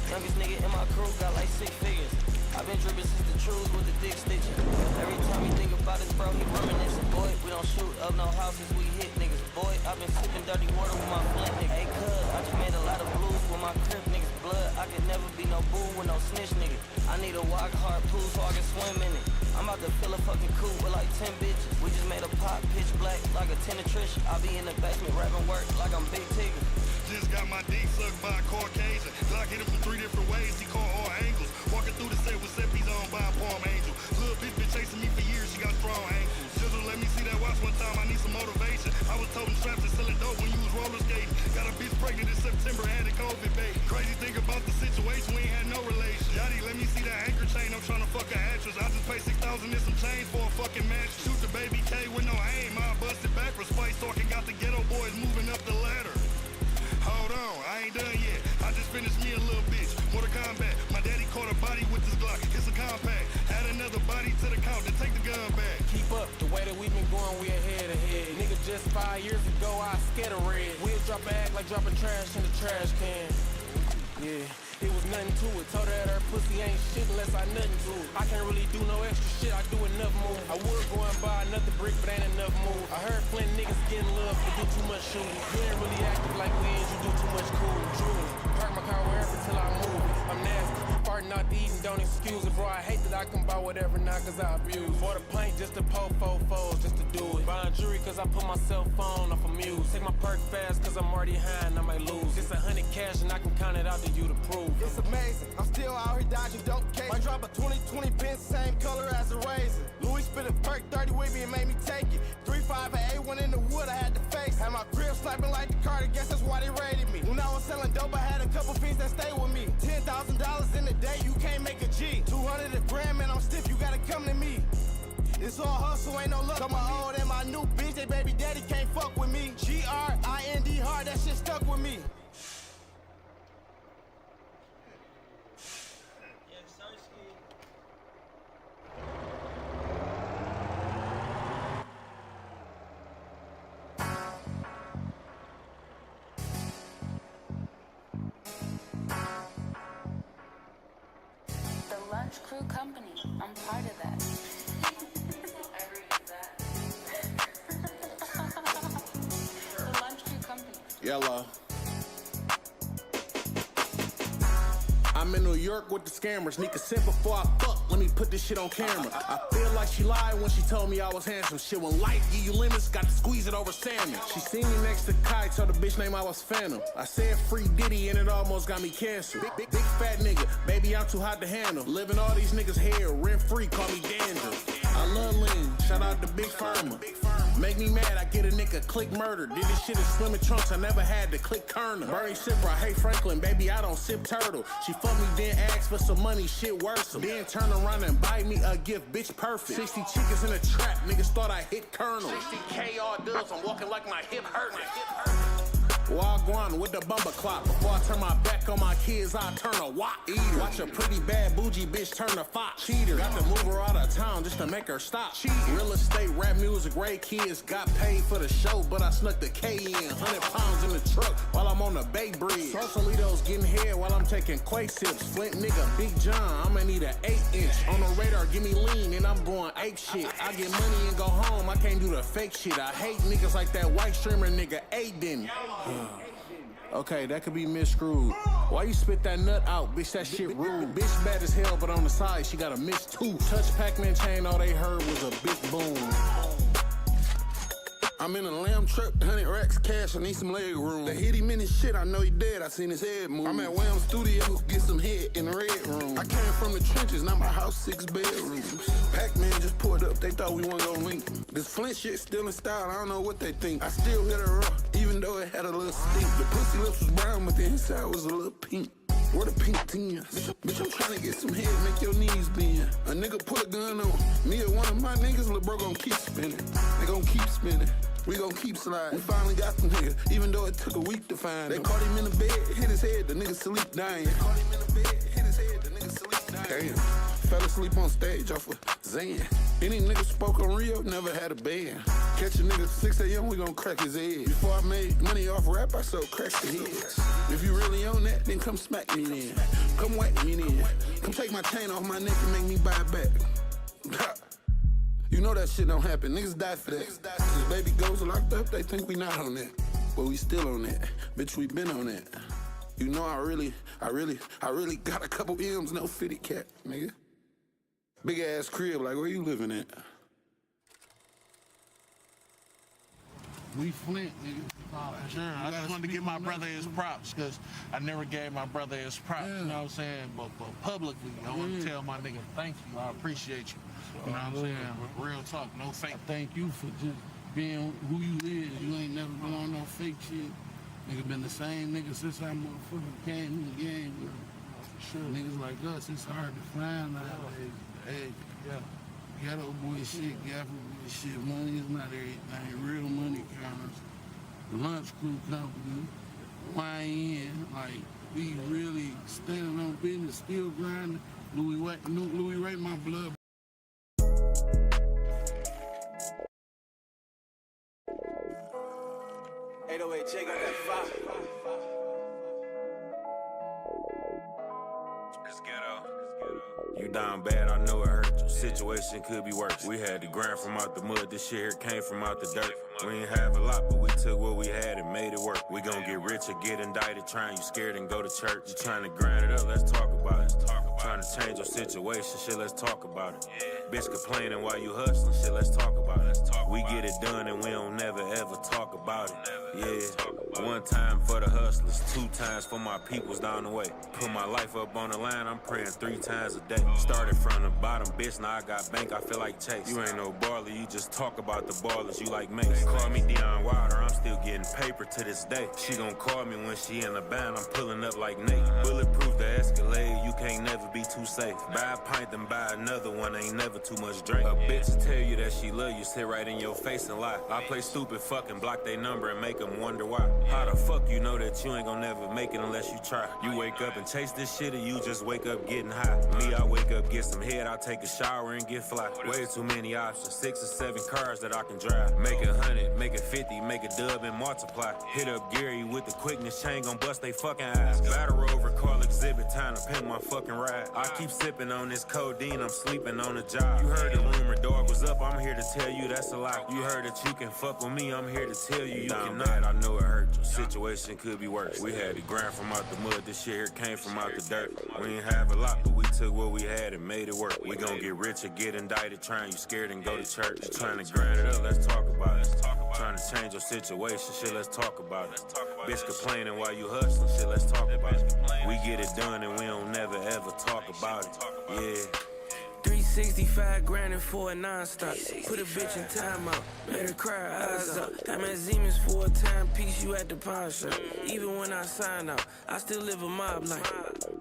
Youngest nigga in my crew got like 6 figures. I been dripping since the truths with the dick stitching. Every time he think about this, bro, he reminiscing. Boy, we don't shoot up no houses, we hit niggas. Boy, I been sipping dirty water with my flint nigga. Hey, cuz, I just made a lot of blues with my crib niggas' blood. I could never be no boo with no snitch nigga. I need a walk hard pool so I can swim in it. I'm about to fill a fucking coupe with like 10 bitches. We just made a pot pitch black like a tenetrician. I be in the basement rapping work like I'm Big Tigger. Just got my dick sucked by a Caucasian. Glock hit him from 3 different ways, he caught all angles. Walking through the set with Seppi's on by a palm angel. Little bitch been chasing me for years, she got strong ankles. Just let me see that watch one time, I need some motivation. I was toting straps and selling dope when you was roller skating. Got a bitch December had a COVID baby. Crazy thing about the situation, we ain't had no relation. Yachty, let me see that anchor chain. I'm tryna fuck a actress. I just paid 6,000 and some change for a fucking match. Shoot the baby K with no aim. I busted backwards. Spice talking, got the ghetto boys moving up the ladder. Hold on, I ain't done yet. I just finished me a little bitch. Mortal Kombat. My daddy caught a body with this Glock. It's a compact. Add another body to the count, then take the gun back. Keep up, the way that we've been going, we ahead. Nigga, just 5 years ago, I scared of red. We'll drop a act like dropping trash in the trash can. Yeah, it was nothing to it. Told her that her pussy ain't shit unless I nothing to it. I can't really do no extra shit, I do enough move. I would go and buy another brick, but ain't enough move. I heard plenty niggas getting love but do too much shooting. You ain't really active like we is, you do too much cool. Drooling, park my car wherever till I move it. I'm nasty, farting out to eating, don't excuse it. Bro, I hate that I can buy whatever now cause I abuse. Bought a pint just to pull 4 foes, just to do it. Buying jewelry cause I put my cell phone off a muse. Take my perk fast cause I'm already high and I might lose. It's 100 cash and I can count it out to you to prove. It's amazing, I'm still out here dodging dope cases. Might drop a 20/20 pin, same color as a razor. Louis spit a perk 30 with me and made me take it. 3.5 and A1 in the wood, I had to face. Had my crib sniping like the Carter, guess that's why they raided me. When I was selling dope, I had a couple fiends that stayed with me. $10,000 in a day, you can't make a G. 200 a gram, and I'm stiff, you gotta come to me. It's all hustle, ain't no luck. Got my old and my new bitch, they baby daddy can't fuck with me. G-R-I-N-D hard, that shit stuck with me. The Lunch Crew Company. I'm part of that. The Lunch Crew Company. Yellow. I'm in New York with the scammers. Sneak a sip before I fuck. Let me put this shit on camera. I feel like she lied when she told me I was handsome. Shit, when life give you limits, got to squeeze it over salmon. She seen me next to Kai, told the bitch name I was Phantom. I said free Diddy and it almost got me canceled. Big fat nigga, baby I'm too hot to handle. Living all these niggas hair, rent free, call me Dandruff. I love lean, shout out to Big Pharma. Make me mad, I get a nigga click murder. Did this shit in swimming trunks, I never had to click Kerner. Bernie Sipper, I hate Franklin, baby I don't sip turtle. She fuck me, then ask for some money, shit worse. Then turn around and buy me a gift, bitch perfect. 60 chickens in a trap, niggas thought I hit Colonel. 60K all dubs, I'm walking like my hip hurt. Wagwan with the bumper clock. Before I turn my back on my kids, I turn a wop eater. Watch a pretty bad bougie bitch turn a fox. Cheater. Got to move her out of town just to make her stop. Cheater. Real estate, rap music, Ray kids. Got paid for the show, but I snuck the K in. 100 pounds in the truck while I'm on the Bay Bridge. Sausalito's getting head while I'm taking Quay sips. Flint nigga, Big John, I'ma need an 8-inch. On the radar, give me lean and I'm going ape shit. I get money and go home, I can't do the fake shit. I hate niggas like that white streamer nigga Aiden. Okay, that could be miscrewed. Why you spit that nut out, bitch? That shit rude. Bitch bad as hell, but on the side, she got a missed tooth. Touch Pac-Man chain, all they heard was a big boom. I'm in a lamb truck, 100 racks cash, I need some leg room. They hit him in his shit, I know he dead, I seen his head move. I'm at Wham Studios, get some head in the red room. I came from the trenches, now my house 6 bedrooms. Pac-Man just pulled up, they thought we wasn't gonna link. This Flint shit still in style, I don't know what they think. I still hit her raw, even though it had a little stink. The pussy lips was brown, but the inside was a little pink. Where the pink teens? Bitch, I'm trying to get some head, make your knees bend. A nigga put a gun on me or one of my niggas, lil' bro gon' keep spinning. They gon' keep spinning. We gon' keep sliding. We finally got the nigga, even though it took a week to find him. They caught him in the bed, hit his head, the nigga sleep dying. They caught him in the bed, hit his head, the nigga sleep dying. Damn, fell asleep on stage off of Zan. Any nigga spoke on Rio, never had a band. Catch a nigga 6 a.m., we gon' crack his head. Before I made money off rap, I sold crack to heads. If you really own that, then come smack me then. Come whack me then. Come take my chain off my neck and make me buy it back. You know that shit don't happen. Niggas die for that. Since baby goes locked up, they think we not on that. But we still on that. Bitch, we been on that. You know I really got a couple M's, no fitty cap, nigga. Big ass crib, like where you living at? We Flint, nigga. Oh, for sure. I just wanted to give my brother his props, because I never gave my brother his props, you know what I'm saying? But publicly, I want to tell my nigga, thank you. I appreciate you. You know what I'm saying? Real talk, no fake. Thank you for just being who you is. You ain't never doing no fake shit. Nigga been the same nigga since I motherfucking came in the game, bro. For sure. Niggas like us, it's hard to find nowadays. Hey, yeah. Ghetto boy shit, ghetto boy shit. Money is not everything. Real money counters. The Lunch Crew Company, YN, like, we really standing on business, still grinding. Louis Ray, my blood. 808 J got that fire. It's ghetto. You down bad, I know it hurt you. Situation could be worse. We had to grind from out the mud. This shit here came from out the dirt. We ain't have a lot, but we took what we had and made it work. We gon' get rich or get indicted. Trying you scared and go to church. You trying to grind it up, let's talk about it. Trying to change your situation, shit, let's talk about it. Bitch complaining while you hustling, shit, let's talk about it. We get it done and we don't never ever talk about it. Yeah, one time for the hustlers, 2 times for my peoples down the way. Put my life up on the line, I'm praying 3 times a day. Started from the bottom, bitch, now I got bank, I feel like Chase. You ain't no baller, you just talk about the ballers, you like Mace. Call me Deion Wilder, I'm still getting paper to this day. She gon' call me when she in the band, I'm pulling up like Nate. Bulletproof the Escalade, you can't never be too safe. Buy a pint then buy another one, ain't never too much drink. A bitch tell you that she love you, sit right in your face and lie. I play stupid fucking block they number and make them wonder why. How the fuck you know that you ain't gon' never make it unless you try? You wake up and chase this shit or you just wake up getting high? Me, I wake up, get some head, I take a shower and get fly. Way too many options, 6 or 7 cars that I can drive. Make 100, make it 50, make a dub and multiply. Hit up Gary with the quickness, chain gon' bust they fucking eyes. Battle Rover, call exhibit, time to pimp my fucking ride. I keep sipping on this codeine, I'm sleeping on the job. You heard the rumor, dog was up, I'm here to tell you that's a lie. You heard that you can fuck with me, I'm here to tell you you cannot. I know it hurt you, situation could be worse. We had to grind from out the mud, this shit here came from out the dirt. We ain't have a lot, but we took what we had and made it work. We gon' get rich or get indicted, trying you scared and go to church. You trying to grind it up, let's talk about it. Trying to change your situation, shit, let's talk about it. Bitch complaining while you hustling, shit, let's talk about it. We get it done and we don't never ever talk about it. Yeah. 365 grinding for a non-stop. Put a bitch in timeout, made her cry, eyes out. I'm at Siemens for a timepiece, you at the pawn shop. Even when I sign out, I still live a mob life.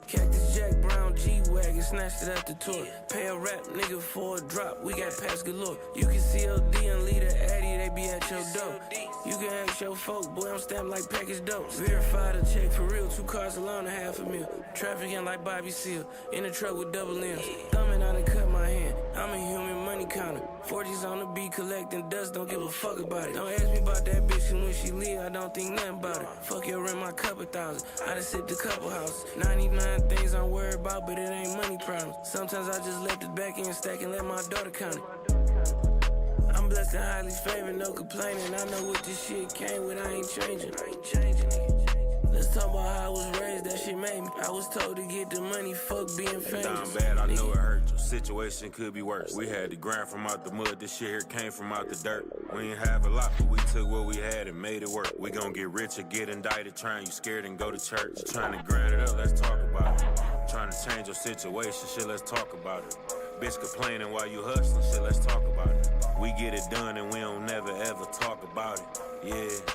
Cactus Jack Brown G-Wagon, snatched it at the tour. Pay a rap nigga for a drop, we got packs galore. You can see LD and lead a Addy, they be at your door. You can ask your folk, boy, I'm stamped like package dope. Verified a check for real, 2 cars alone, $500,000. Trafficking like Bobby Seale, in the truck with double M's. Thumbing on the cut my hand, I'm a human money counter. 40s on the beat, collecting dust, don't give a fuck about it. Don't ask me about that bitch, and when she leave, I don't think nothing about it. Fuck your rent, my cup 1,000, I done sipped a couple houses. 99 things I'm worried about, but it ain't money problems. Sometimes I just left it back in stack and let my daughter count it. I'm blessed and highly favored, no complaining. I know what this shit came with, I ain't changing. Let's talk about how I was raised, that shit made me. I was told to get the money, fuck being famous. Down bad, I know it hurt you. Situation could be worse. We had to grind from out the mud, this shit here came from out the dirt. We ain't have a lot, but we took what we had and made it work. We gon' get rich or get indicted, trying you scared and go to church. Trying to grind it up, let's talk about it. Trying to change your situation, shit, let's talk about it. Bitch complaining while you hustling, shit, let's talk about it. We get it done and we don't never ever talk about it. Yeah.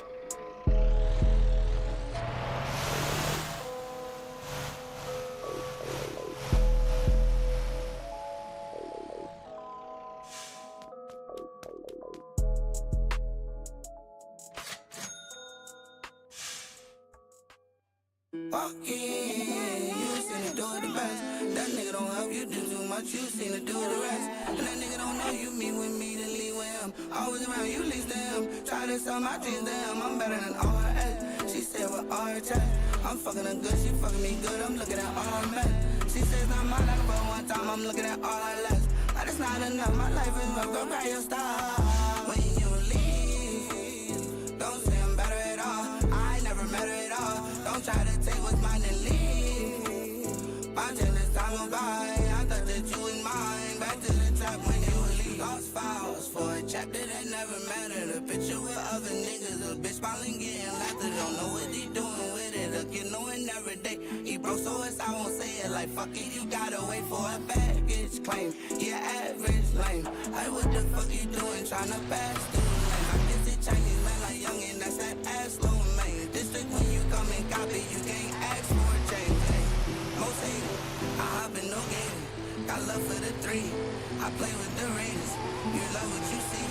Walk in, you seen it do it the best. That nigga don't help you do too much, you seen it do the rest. And that nigga don't know you meet with me to leave with him. Always around you, least to him. Try to sell my dreams to him, I'm better than all her ex. She said with all her chest, I'm fucking her good, she fucking me good, I'm looking at all her mess. She says not my life, but one time I'm looking at all her less. But it's not enough, my life is rough, go grab your style. When you leave, don't say I'm better at all, I ain't never met her at all. Don't try to take what's mine and leave. My jealous time went by, I thought that you was mine. Back to the trap when you leave. Lost files for a chapter that never mattered. A picture with other niggas, a bitch smiling, getting laughter. Don't know what he doing with it, look, you know it every day. He broke, so it's, I won't say it like fuck it, you gotta wait for a baggage claim. Yeah, average lame. Hey, what the fuck you doing, tryna pass through lane? I guess it Chinese man like youngin', that's that ass low man. District when free. I play with the Raiders. You love what you see,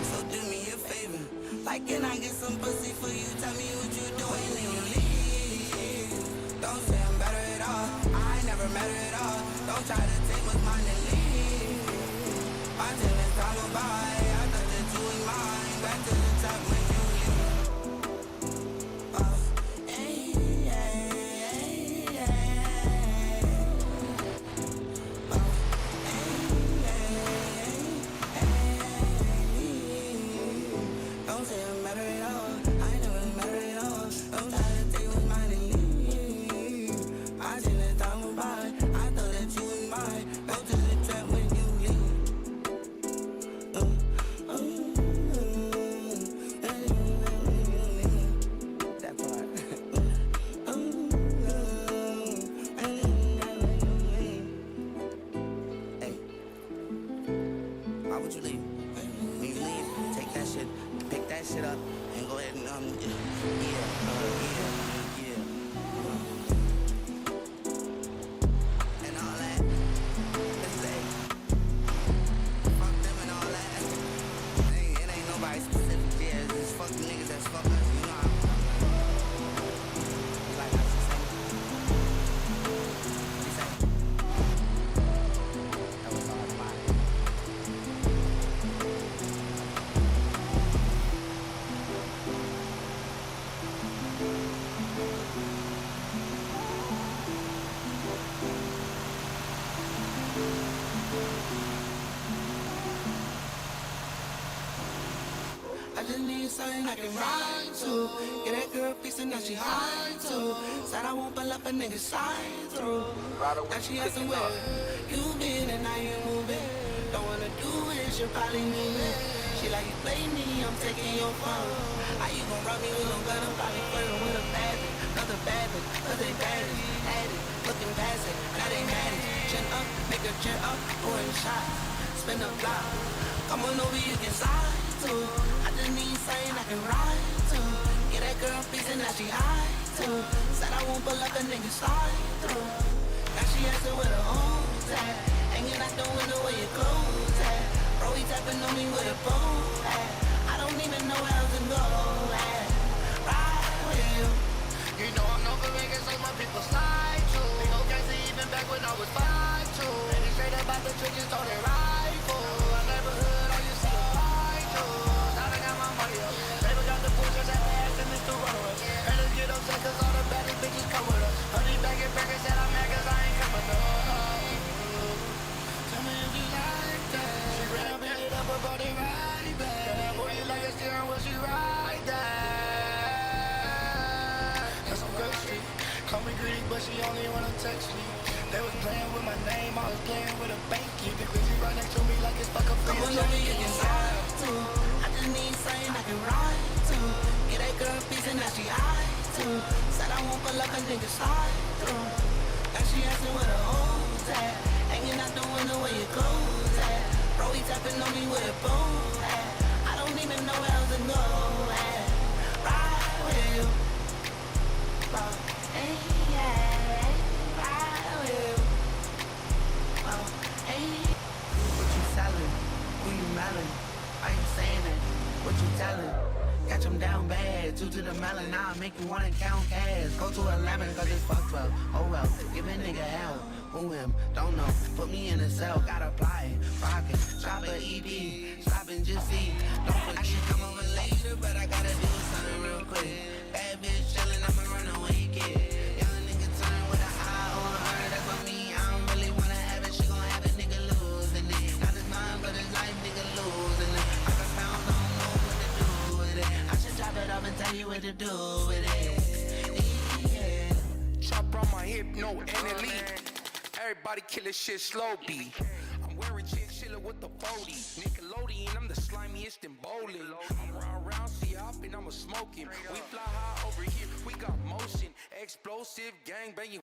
so do me a favor. Like, can I get some pussy for you? Tell me what you doing when you leave. Don't say I'm better at all. I ain't never met her at all. Don't try to take what's mine and leave. Until it's time go by, I thought that you was mine. Back to the top when you leave. Don't say I'm better at all. I ain't never met her at all. Don't try to take what's mine and leave. Until it's time go by, I thought that you was mine. Go to the trap when you leave. That part. Hey, why would you leave? When you leave, take that shit, pick that shit up, and go ahead and and all that. Let's say, fuck them and all that. It ain't nobody specific. Yeah, it's just fuck the niggas that's fuck us. You know how. Like I should say. That was all mine. I just need something I can ride to. Get that girl piece and now she high too. Said I won't pull up a nigga slide through. Now she asking where you been and now you moving. Don't wanna do it, she'll probably need it. She like you play me, I'm taking your phone. How you gon' rub me with no gun? I'm probably flirting with a bad bitch. Another bad bitch, cause they bad it. Had it, looking past it, now they mad it. Chin up, make her chin up, pouring shots. Spin a block, come on over, you can slide too. I just need something I can ride to. Get that girl piece and now she high too. Said I won't pull up a nigga slide through. Now she asking where the hoes at. Hanging out the window where your clothes at. Bro, he tapping on me with a phone at. I don't even know how to go at. Ride with you. You know I'm known for making say my people slide too. Big old gangster even back when I was 5'2". And it's straight about the trenches on their rifle. My neighborhood, all you see is white tools. I done got my money up. Baby got the pushers at the ass and it's the runner. And let's get upset cause all the baddest bitches come with us. Honey back and back and said I'm mad cause I ain't coming up. Tell me if you like that. She ran, picked it up, her body right back. That boy you like a steering wheel, she right there. That's some great shit. Call me greedy, but she only wanna text me. They was playing with my name, I was playing with a bank. Keep it busy right next to me like it's fucking free. Come on over, you can slide too. I just need something I can ride to. Get that girl piece and now she high too. Said I won't pull up a nigga slide through. Now she asking where the hoes at. Hanging out the window where your clothes at. Bro, he tapping on me with a phone at. I don't even know where else to go at. Ride with you. Hey, yeah. Ride with you. Hey. What you selling? Who you melon? Why you saying that? What you telling? Catch 'em down bad, 2 to the melon. Now I make you wanna count cash. Go to 11 cause it's fucked well. Oh well, give a nigga hell. Who him? Don't know. Put me in a cell, gotta apply. Rockin', shop a ED. Stop and just see. Don't put I should come over later, but I gotta do something real quick. Bad bitch chillin', I'm a runaway kid. Young nigga turn with an eye on her. That's what me, I don't really wanna have it. She gon' have it, nigga losing it. Not his mind, but his life, nigga losing it. I can pound, don't know what to do with it. I should chop it up and tell you what to do with it. Yeah. Chopper on my hip, no NLE. Everybody killing shit slow B. I'm wearing chinchilla with the 40. Nickelodeon, I'm the slimiest in bowling. I'm round, see up and I'm a smoking. We fly high over here, we got motion. Explosive gang banging.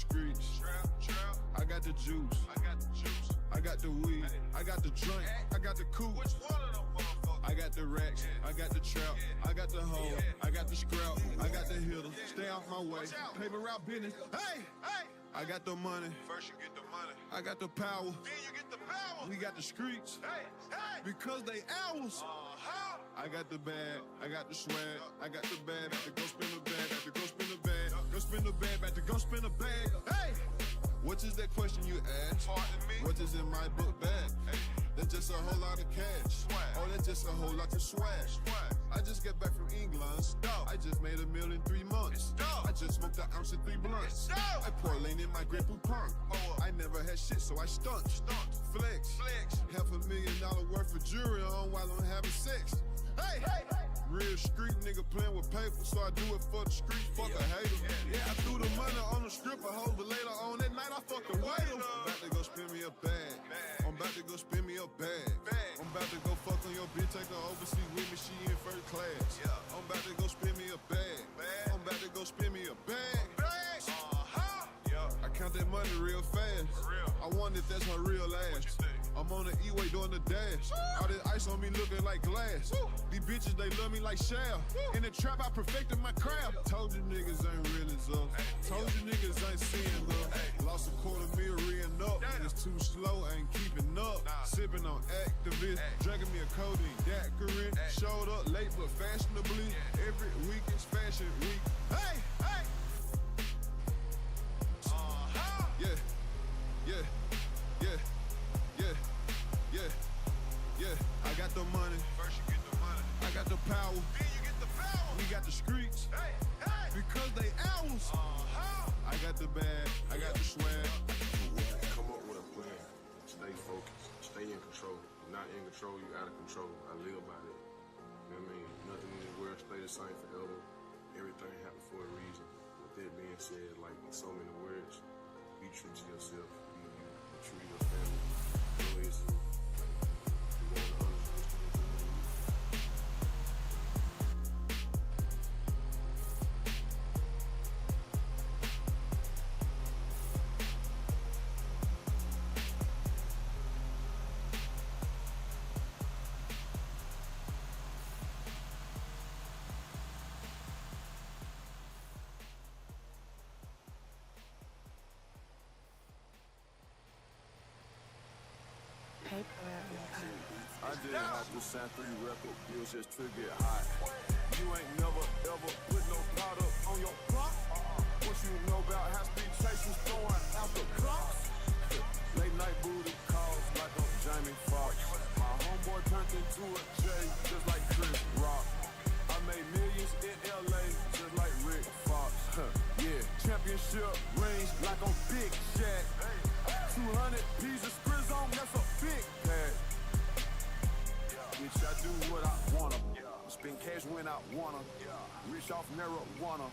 streets. I got the juice. I got the weed. I got the drink. I got the coupe. I got the racks. I got the trap. I got the hoe. I got the scrap. I got the hitter. Stay off my way. Paper route business. Hey, hey. I got the money. First you get the money. I got the power. Then you get the power. We got the streets. Hey, hey. Because they ours. I got the bag. I got the swag. I got the bag. About to go spin the bag. About to go spin the bag. Go spin the bag. About to go spin the bag. Hey. What is that question you ask? What is in my book bag? That's just a whole lot of cash. Oh, that's just a whole lot of swag. I just got back from England. I just made $1 million in 3 months. I just smoked an ounce in 3 blunts. I pour lane in my Grey Poupon. I never had shit, so I stunt. Flex. $500,000 worth of jewelry on while I'm having sex. Hey! Real street nigga playing with paper, so I do it for the street. Fuck a hater. Yeah, I threw the money on the stripper hoes, but later on that night I fucked the waiter. I'm about to go spin me a bag. I'm about to go spin me a bag. I'm about to go fuck on your bitch, take her overseas with me, she in first class. I'm about to go spin me a bag. I'm about to go spin me a bag. I count that money real fast. I wonder if that's her real ass. I'm on the E-way doing the dash. All this ice on me looking like glass. These bitches, they love me like Shell. In the trap, I perfected my craft. Told you niggas ain't real as us. Told you niggas ain't seeing love. Lost $250,000 re-ing up. It's too slow, ain't keeping up. Sipping on activists. Drinking me a codeine daiquiri. Showed up late but fashionably. Every week is fashion week. Hey, hey. Yeah. I got the money. First you get the money. I got the power. Then you get the power. We got the streets. Hey. Because they ours. I got the bag. I got the swag. Come up with a plan. Stay focused. Stay in control. Not in control, you out of control. I live by that. You know what I mean? Nothing in the world stay the same forever. Everything happens for a reason. With that being said, like in so many words, be true to yourself. Be true to your family. Always you want others. I didn't have to sign 3 record deals just to get hot. You ain't never ever put no powder on your clock. What you know about high-speed chasers throwing out the clocks? Late night booty calls like I'm Jamie Foxx. My homeboy turned into a J just like Chris Rock. I made millions in LA just like Rick Fox. Yeah, championship rings like I'm Big Shaq. 200 pieces of Skrizz on, that's a big pack. Bitch, I do what I wanna. Spend cash when I wanna. Rich off marijuana.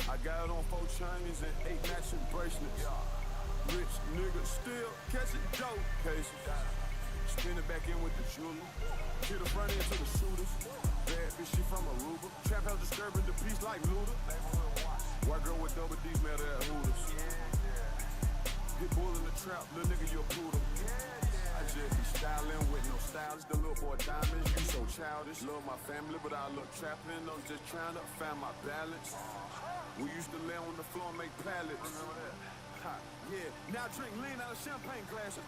I got on 4 chains and 8 matching bracelets. Rich nigga still catching dope cases. Spin it back in with the jeweler. Hit the front end to the shooters. Bad bitch, she from Aruba. Trap house disturbing the peace like Luda. White girl with double D's met her at Hooters. Hit bull in the trap, little nigga, you a poodle. I just be styling with no stylist. The little boy diamonds, you so childish. Love my family, but I look trapping. I'm just trying to find my balance. We used to lay on the floor and make pallets. Remember that? Ha, yeah. Now drink lean out of champagne glasses.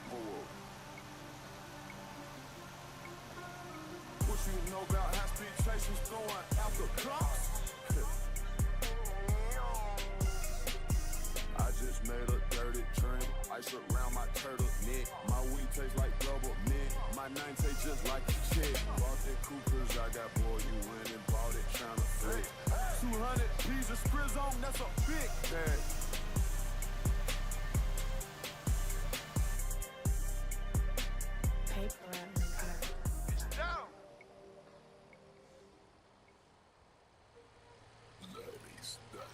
What you know about high-speed chasers throwing out the clocks? I just made a dirty drink, ice around my turtleneck. My weed tastes like double mint, my nine tastes just like a chick. Bought that Coopers, I got boy, you went and bought it, tryna flick. 200 pieces of Skrizz on, that's a big bag.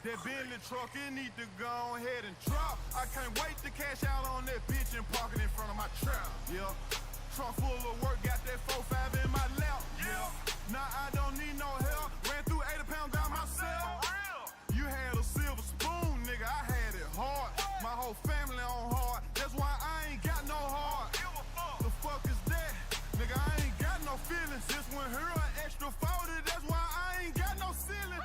That Bentley truck, it need to go ahead and drop. I can't wait to cash out on that bitch and park it in front of my trap. Yeah, trunk full of work, got that 4-5 in my lap. Yeah, now I don't need no help. Ran through 80 pounds down myself. You had a silver spoon, nigga, I had it hard. feelings. This one here an extra 40, that's why I ain't got no ceiling.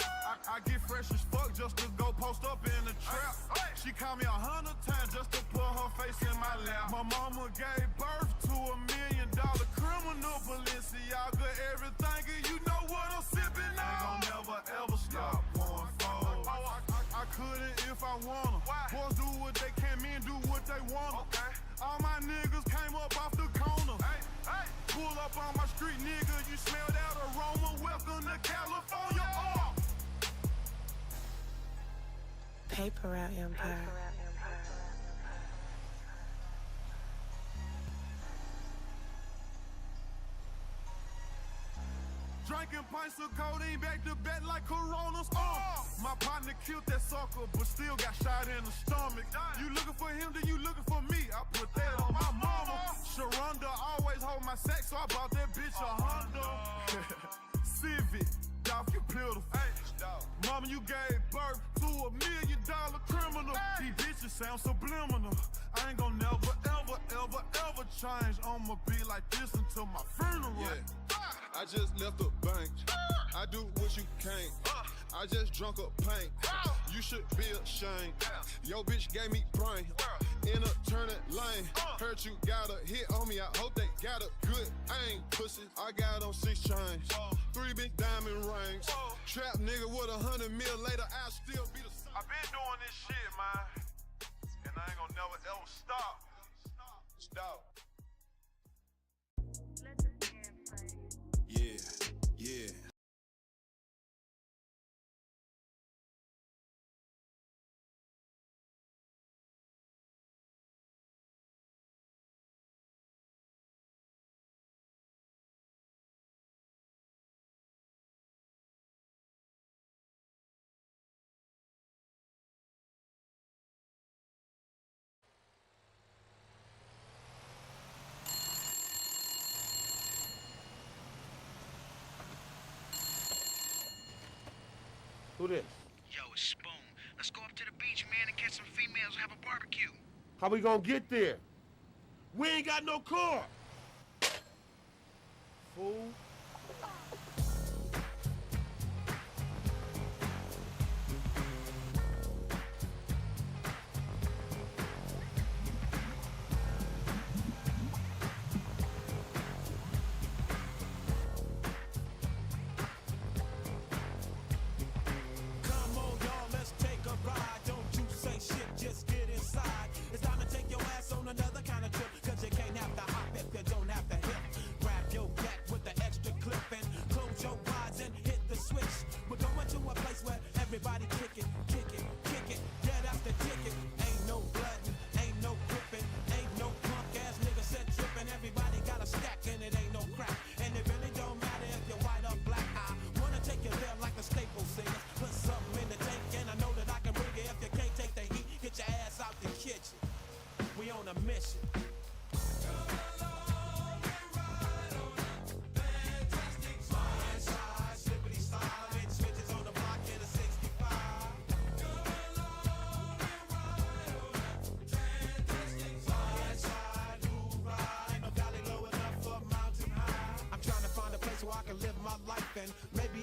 I get fresh as fuck just to go post up in the trap. She called me 100 times just to put her face in my lap. My mama gave birth to $1 million criminal, Balenciaga, everything, and you know what I'm sipping on. I ain't gon' never ever stop pouring forward. I couldn't if I wanna. Boys do what they can, men do what they wanna. All my niggas came up off the corner. Pull up on my street, nigga, you smell that aroma. Welcome to California. Paper Route Empire. Drinking pints of codeine back to back like Coronas. My partner killed that sucker, but still got shot in the stomach. You looking for him, then you looking for me. I put that on my mama. Sharonda always hold my sack, so I bought that bitch a Honda. Civic, Dolph, you pitiful. Mama, you gave birth to $1 million criminal. These bitches sound subliminal. I ain't gon' never, ever, ever, ever change. I'ma be like this until my funeral. I just left the bank. I do what you can't. I just drunk a pint. You should be ashamed. Yo bitch gave me brain in a turning lane. Heard you got a hit on me. I hope they got a good aim. Pussy, I got on 6 chains, 3 big diamond rings. Trap nigga with 100 mil later, I'll still be the same. I been doing this shit, man, and I ain't gonna never ever stop. Stop. Yeah, yeah. Who this? Yo, it's Spoon. Let's go up to the beach, man, and catch some females and have a barbecue. How we gonna get there? We ain't got no car. Fool.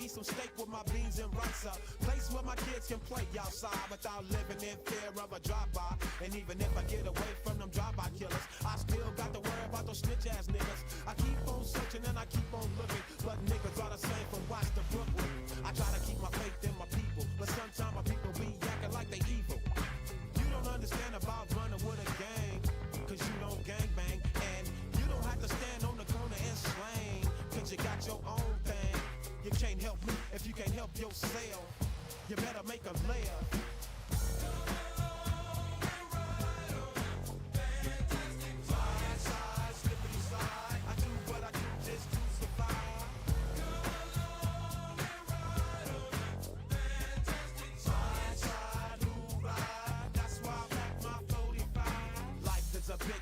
Some steak with my beans and rice up. Place where my kids can play outside without living in fear of a drive-by. And even if I get away from them drive-by killers, I still got to worry about those snitch-ass niggas. I keep on searching and I keep on looking, but niggas are the same from Watts to Brooklyn. I try to keep my faith in my people, but sometimes my people be acting like they evil. You don't understand about running with a gang, cause you don't gangbang. And you don't have to stand on the corner and slang, cause you got your own thing. You can't help me if you can't help yourself. You better make a layup.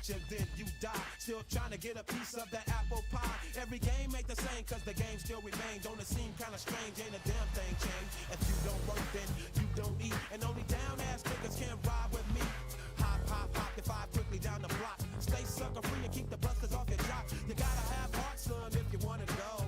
And then you die, still trying to get a piece of that apple pie. Every game ain't the same, cause the game still remains. Don't it seem kinda strange, ain't a damn thing changed. If you don't work, then you don't eat. And only down ass niggas can ride with me. Hop, hop, hop, if I quickly down the block. Stay sucker free and keep the busters off your jock. You gotta have heart, son, if you wanna go.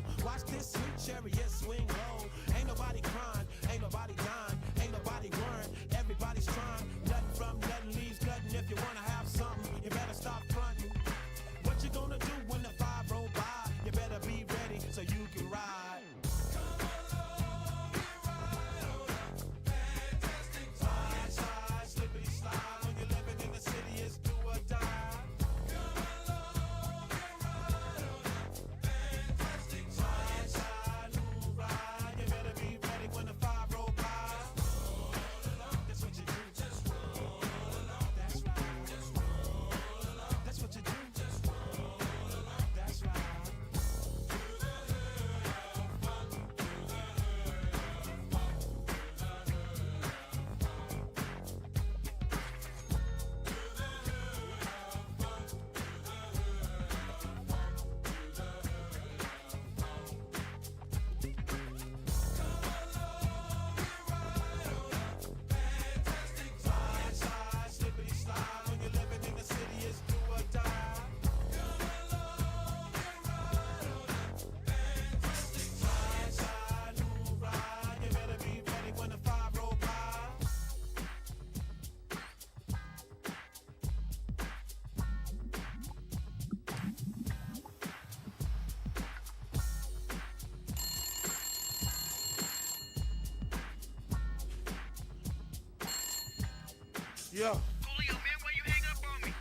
Yeah. Coolio, man, why you hang up on me?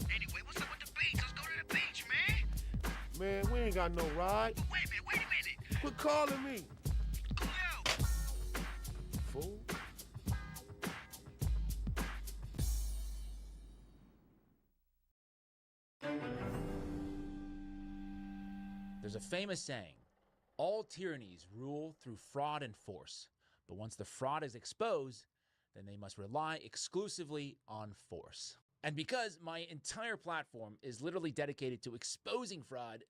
Anyway, what's up with the beach? Let's go to the beach, man. Man, we ain't got no ride. Wait a minute. Quit calling me. Coolio. Fool. There's a famous saying, all tyrannies rule through fraud and force, but once the fraud is exposed, then they must rely exclusively on force. And because my entire platform is literally dedicated to exposing fraud,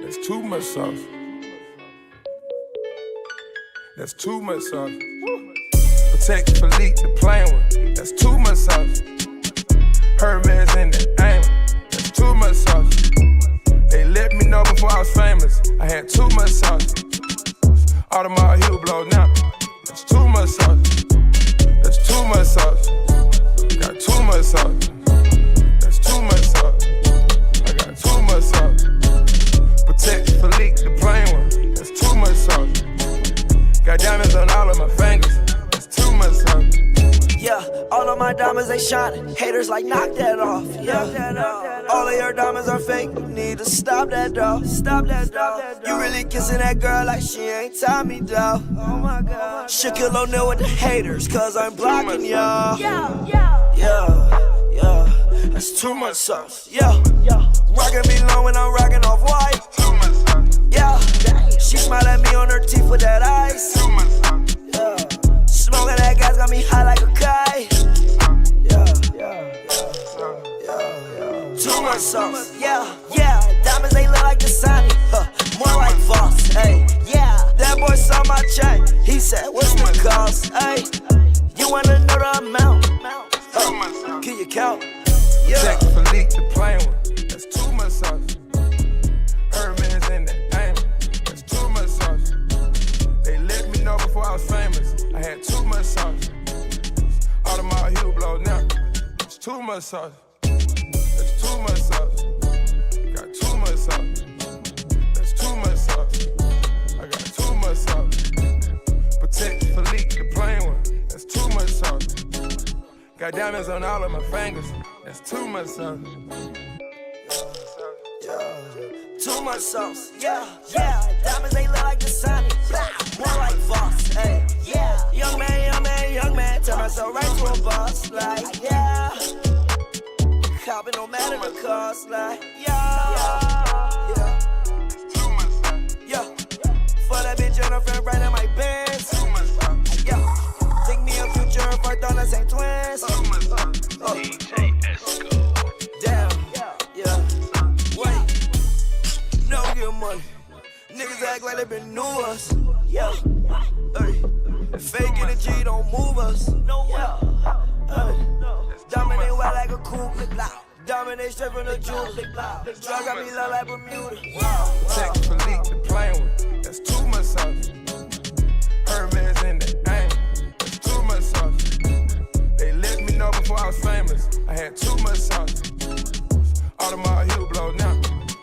That's too much sauce. That's too much sauce. Protect Philippe, the plain one. That's too much sauce. Hermes in the aim. That's too much sauce. They let me know before I was famous. I had too much sauce. Audemars Heel blow now. That's too much sauce. That's too much sauce. Got too much sauce. That's too much sauce. I got too much sauce. Protect Philippe, the plain one. That's too much sauce. Got diamonds on all of my fingers. That's too much sauce. Yeah, all of my diamonds they shining. Haters like knock that off. Yeah, all of your diamonds are fake. You need to stop that dog. Stop that dog. You really kissing that girl like she ain't Tommy dog. Oh my God. Shaquille O'Neal with the haters, cause I'm blocking y'all. Yeah, that's too much sauce. Yeah, rockin' me low when I'm rockin' off white. Yeah, she smile at me on her teeth with that ice. Yeah, smoking that gas got me high like a kite. Too much sauce. Yeah, diamonds they look like the Dasani, more like Voss. Hey, yeah, that boy saw my check. He said, "What's the cost?" Hey, you wanna know the amount? Can you count? Check Philippe, the plain one. That's too much sauce. Hermes in the aim. That's too much sauce. They let me know before I was famous. I had too much sauce. Audemars Heel blow now. It's too much sauce. That's too much sauce. Got too much sauce. That's too much sauce. I got too much sauce. Protect Philippe, the plain one. That's too much sauce. Got diamonds on all of my fingers. That's too much sauce. Too much sauce. Yeah, diamonds they look like the Dasani, more like Voss. Hey, yeah, young man, turn myself right to a boss. Like, yeah, copping no matter the cost. Like, yeah. For that bitch on her friend right in my Benz. Yeah, think me a future if I thought us ain't twins. DJ Esco. Damn, yeah. Wait, no get money. Niggas act like they been new us. Yeah, hey. Fake energy don't move us. No, dominate well like a cool clip loud. Dominate straight from the jewel. Drug got me low like Bermuda. Check Philippe, the plain one. That's too much sauce. Hermes in the aim. That's too much sauce. They let me know before I was famous. I had too much sauce. Audemars Heel blow now.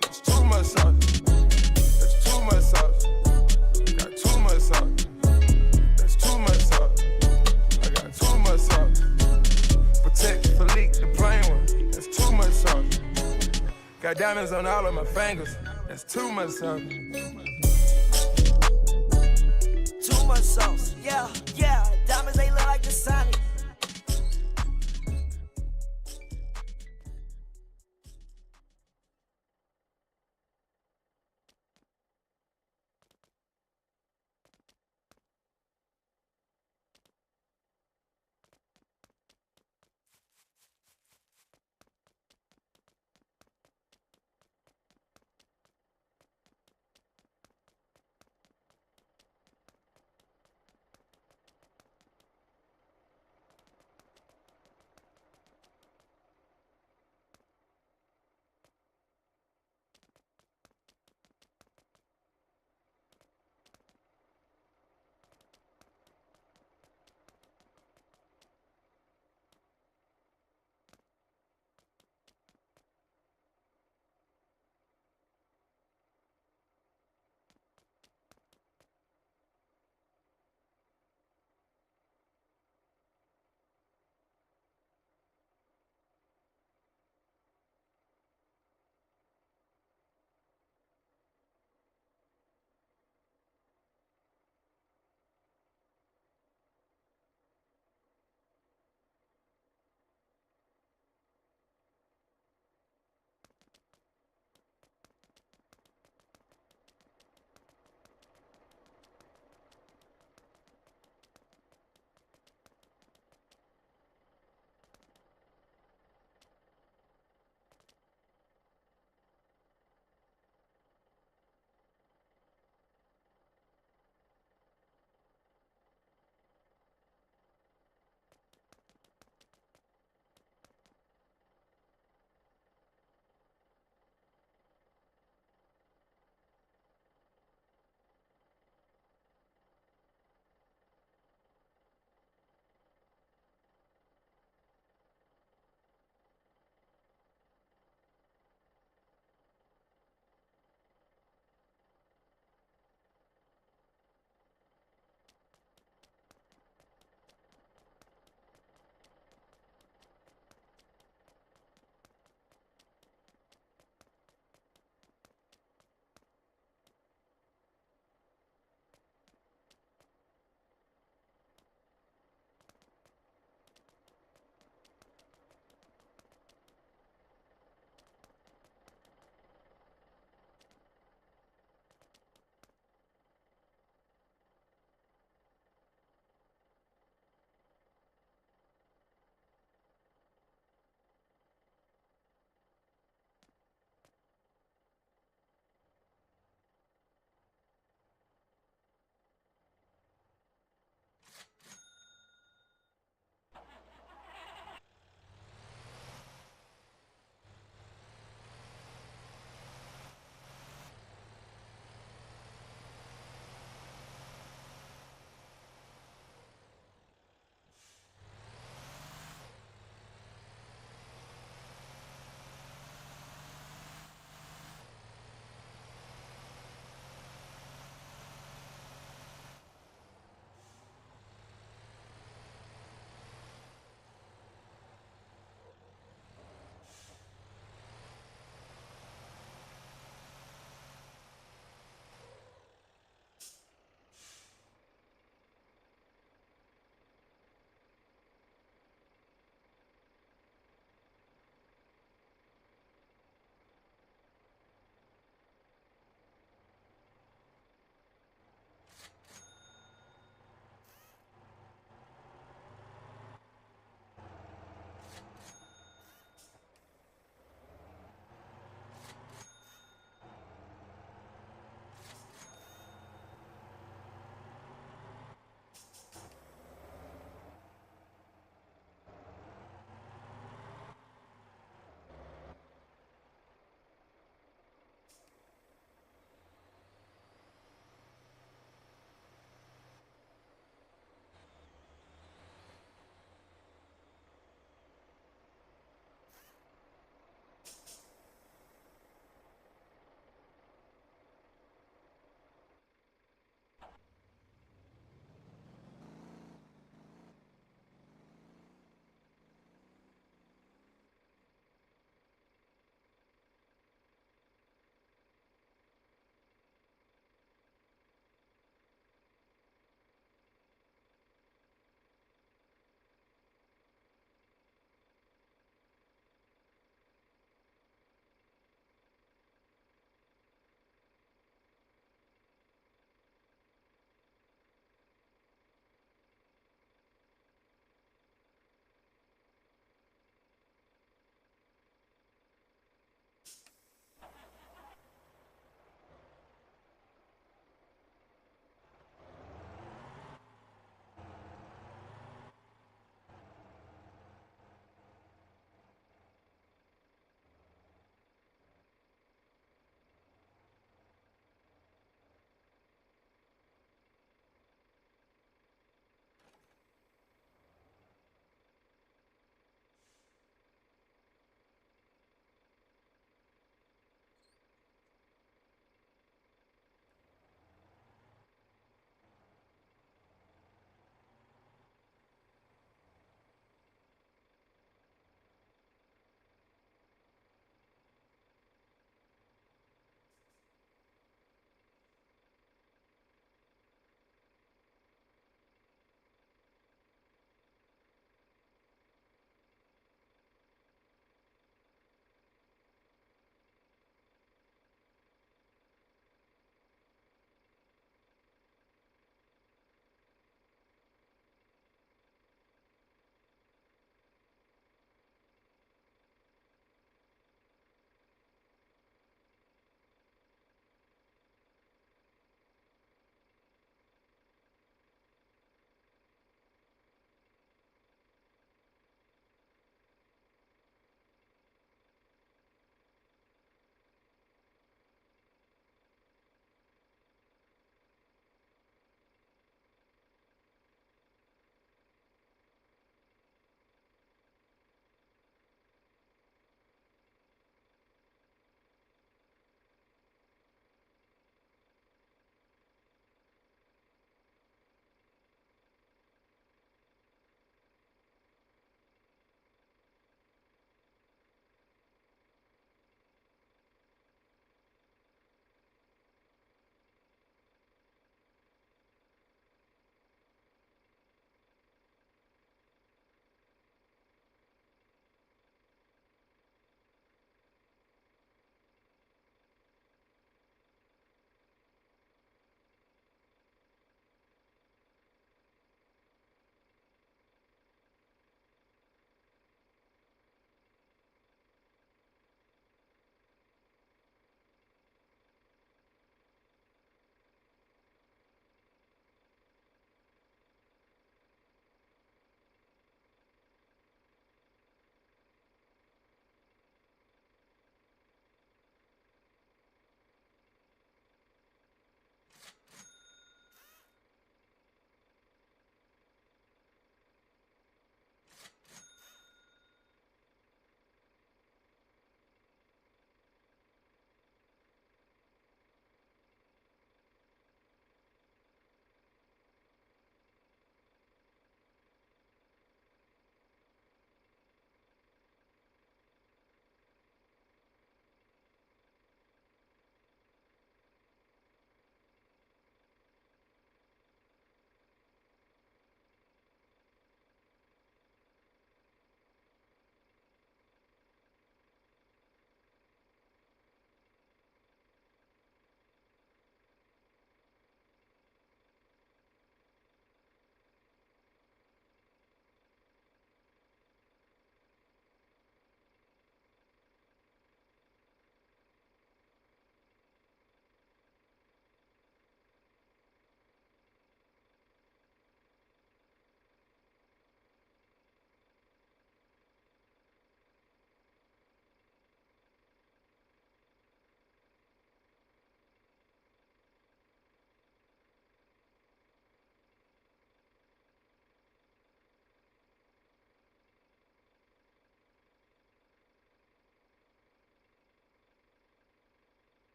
That's too much sauce. That's too much sauce. Got too much sauce. That's too much sauce. I got too much sauce. Protect Philippe, the plain one. That's too much sauce. Got diamonds on all of my fingers. That's too much sauce. Too much sauce. Yeah, diamonds they look like the Dasani.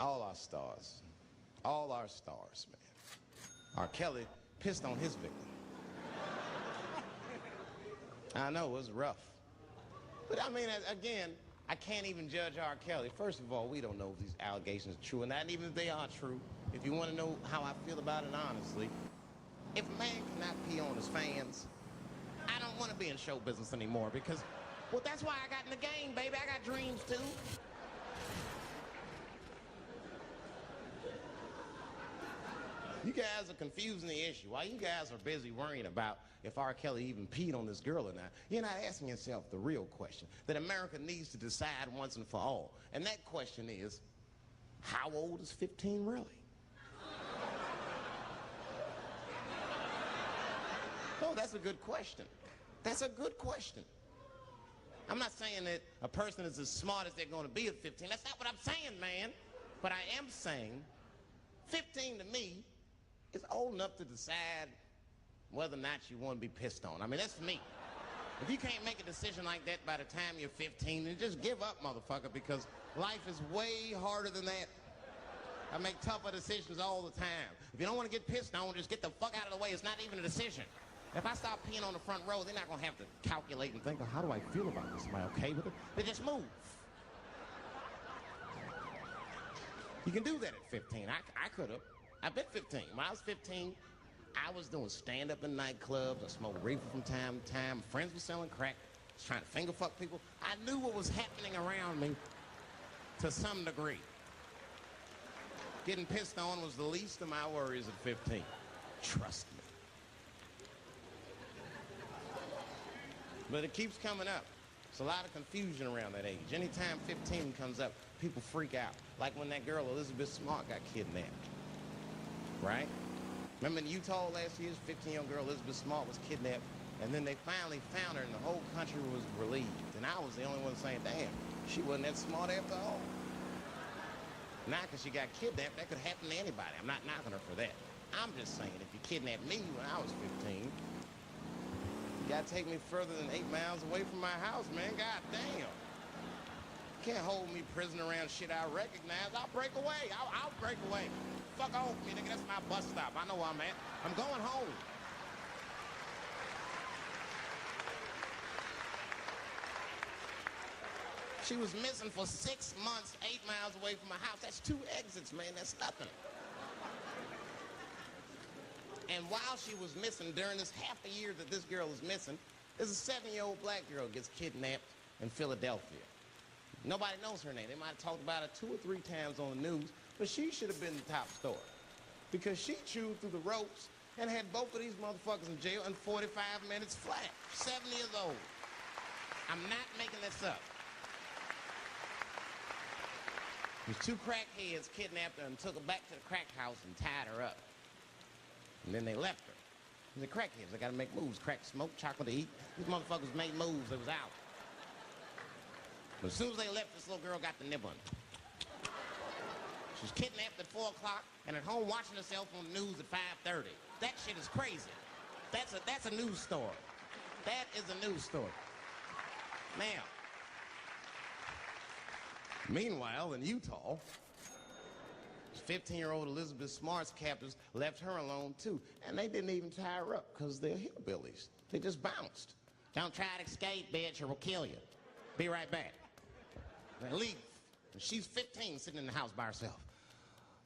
All our stars, man. R. Kelly pissed on his victim. I know, it was rough. But I mean, again, I can't even judge R. Kelly. First of all, we don't know if these allegations are true, and not even if they are true. If you want to know how I feel about it honestly, if a man cannot pee on his fans, I don't want to be in show business anymore because, well, that's why I got in the game, baby. I got dreams, too. You guys are confusing the issue. While you guys are busy worrying about if R. Kelly even peed on this girl or not, you're not asking yourself the real question that America needs to decide once and for all. And that question is, how old is 15 really? Oh, that's a good question. That's a good question. I'm not saying that a person is as smart as they're going to be at 15. That's not what I'm saying, man. But I am saying 15 to me is old enough to decide whether or not you want to be pissed on. I mean, that's me. If you can't make a decision like that by the time you're 15, then just give up, motherfucker, because life is way harder than that. I make tougher decisions all the time. If you don't want to get pissed on, just get the fuck out of the way. It's not even a decision. If I start peeing on the front row, they're not going to have to calculate and think, oh, how do I feel about this? Am I okay with it? They just move. You can do that at 15. I could have. I've been 15. When I was 15, I was doing stand-up in nightclubs. I smoked reefer from time to time. Friends were selling crack. I was trying to finger fuck people. I knew what was happening around me to some degree. Getting pissed on was the least of my worries at 15. Trust me. But it keeps coming up. There's a lot of confusion around that age. Anytime 15 comes up, people freak out. Like when that girl, Elizabeth Smart, got kidnapped. Right? Remember in Utah last year, 15-year-old girl Elizabeth Smart was kidnapped, and then they finally found her, and the whole country was relieved. And I was the only one saying, damn, she wasn't that smart after all. Not because she got kidnapped, that could happen to anybody. I'm not knocking her for that. I'm just saying, if you kidnapped me when I was 15, you gotta take me further than 8 miles away from my house, man. God damn. You can't hold me prisoner around shit I recognize. I'll break away. I'll break away. Fuck off me, nigga. That's my bus stop. I know where I'm at. I'm going home. She was missing for 6 months, 8 miles away from my house. That's 2 exits, man. That's nothing. And while she was missing, during this half a year that this girl is missing, there's a 7-year-old black girl gets kidnapped in Philadelphia. Nobody knows her name. They might have talked about it 2 or 3 times on the news, but she should have been the top story because she chewed through the ropes and had both of these motherfuckers in jail in 45 minutes flat. 7 years old. I'm not making this up. These 2 crackheads kidnapped her and took her back to the crack house and tied her up. And then they left her. The crackheads, they gotta make moves. Crack, smoke, chocolate to eat. These motherfuckers made moves, they was out. But as soon as they left, this little girl got the nib on her. She was kidnapped at 4 o'clock and at home watching herself on the news at 5:30. That shit is crazy. That's a news story. That is a news story. Now, meanwhile, in Utah, 15-year-old Elizabeth Smart's captors left her alone, too. And they didn't even tie her up because they're hillbillies. They just bounced. Don't try to escape, bitch, or we'll kill you. Be right back. They leave. And she's 15, sitting in the house by herself.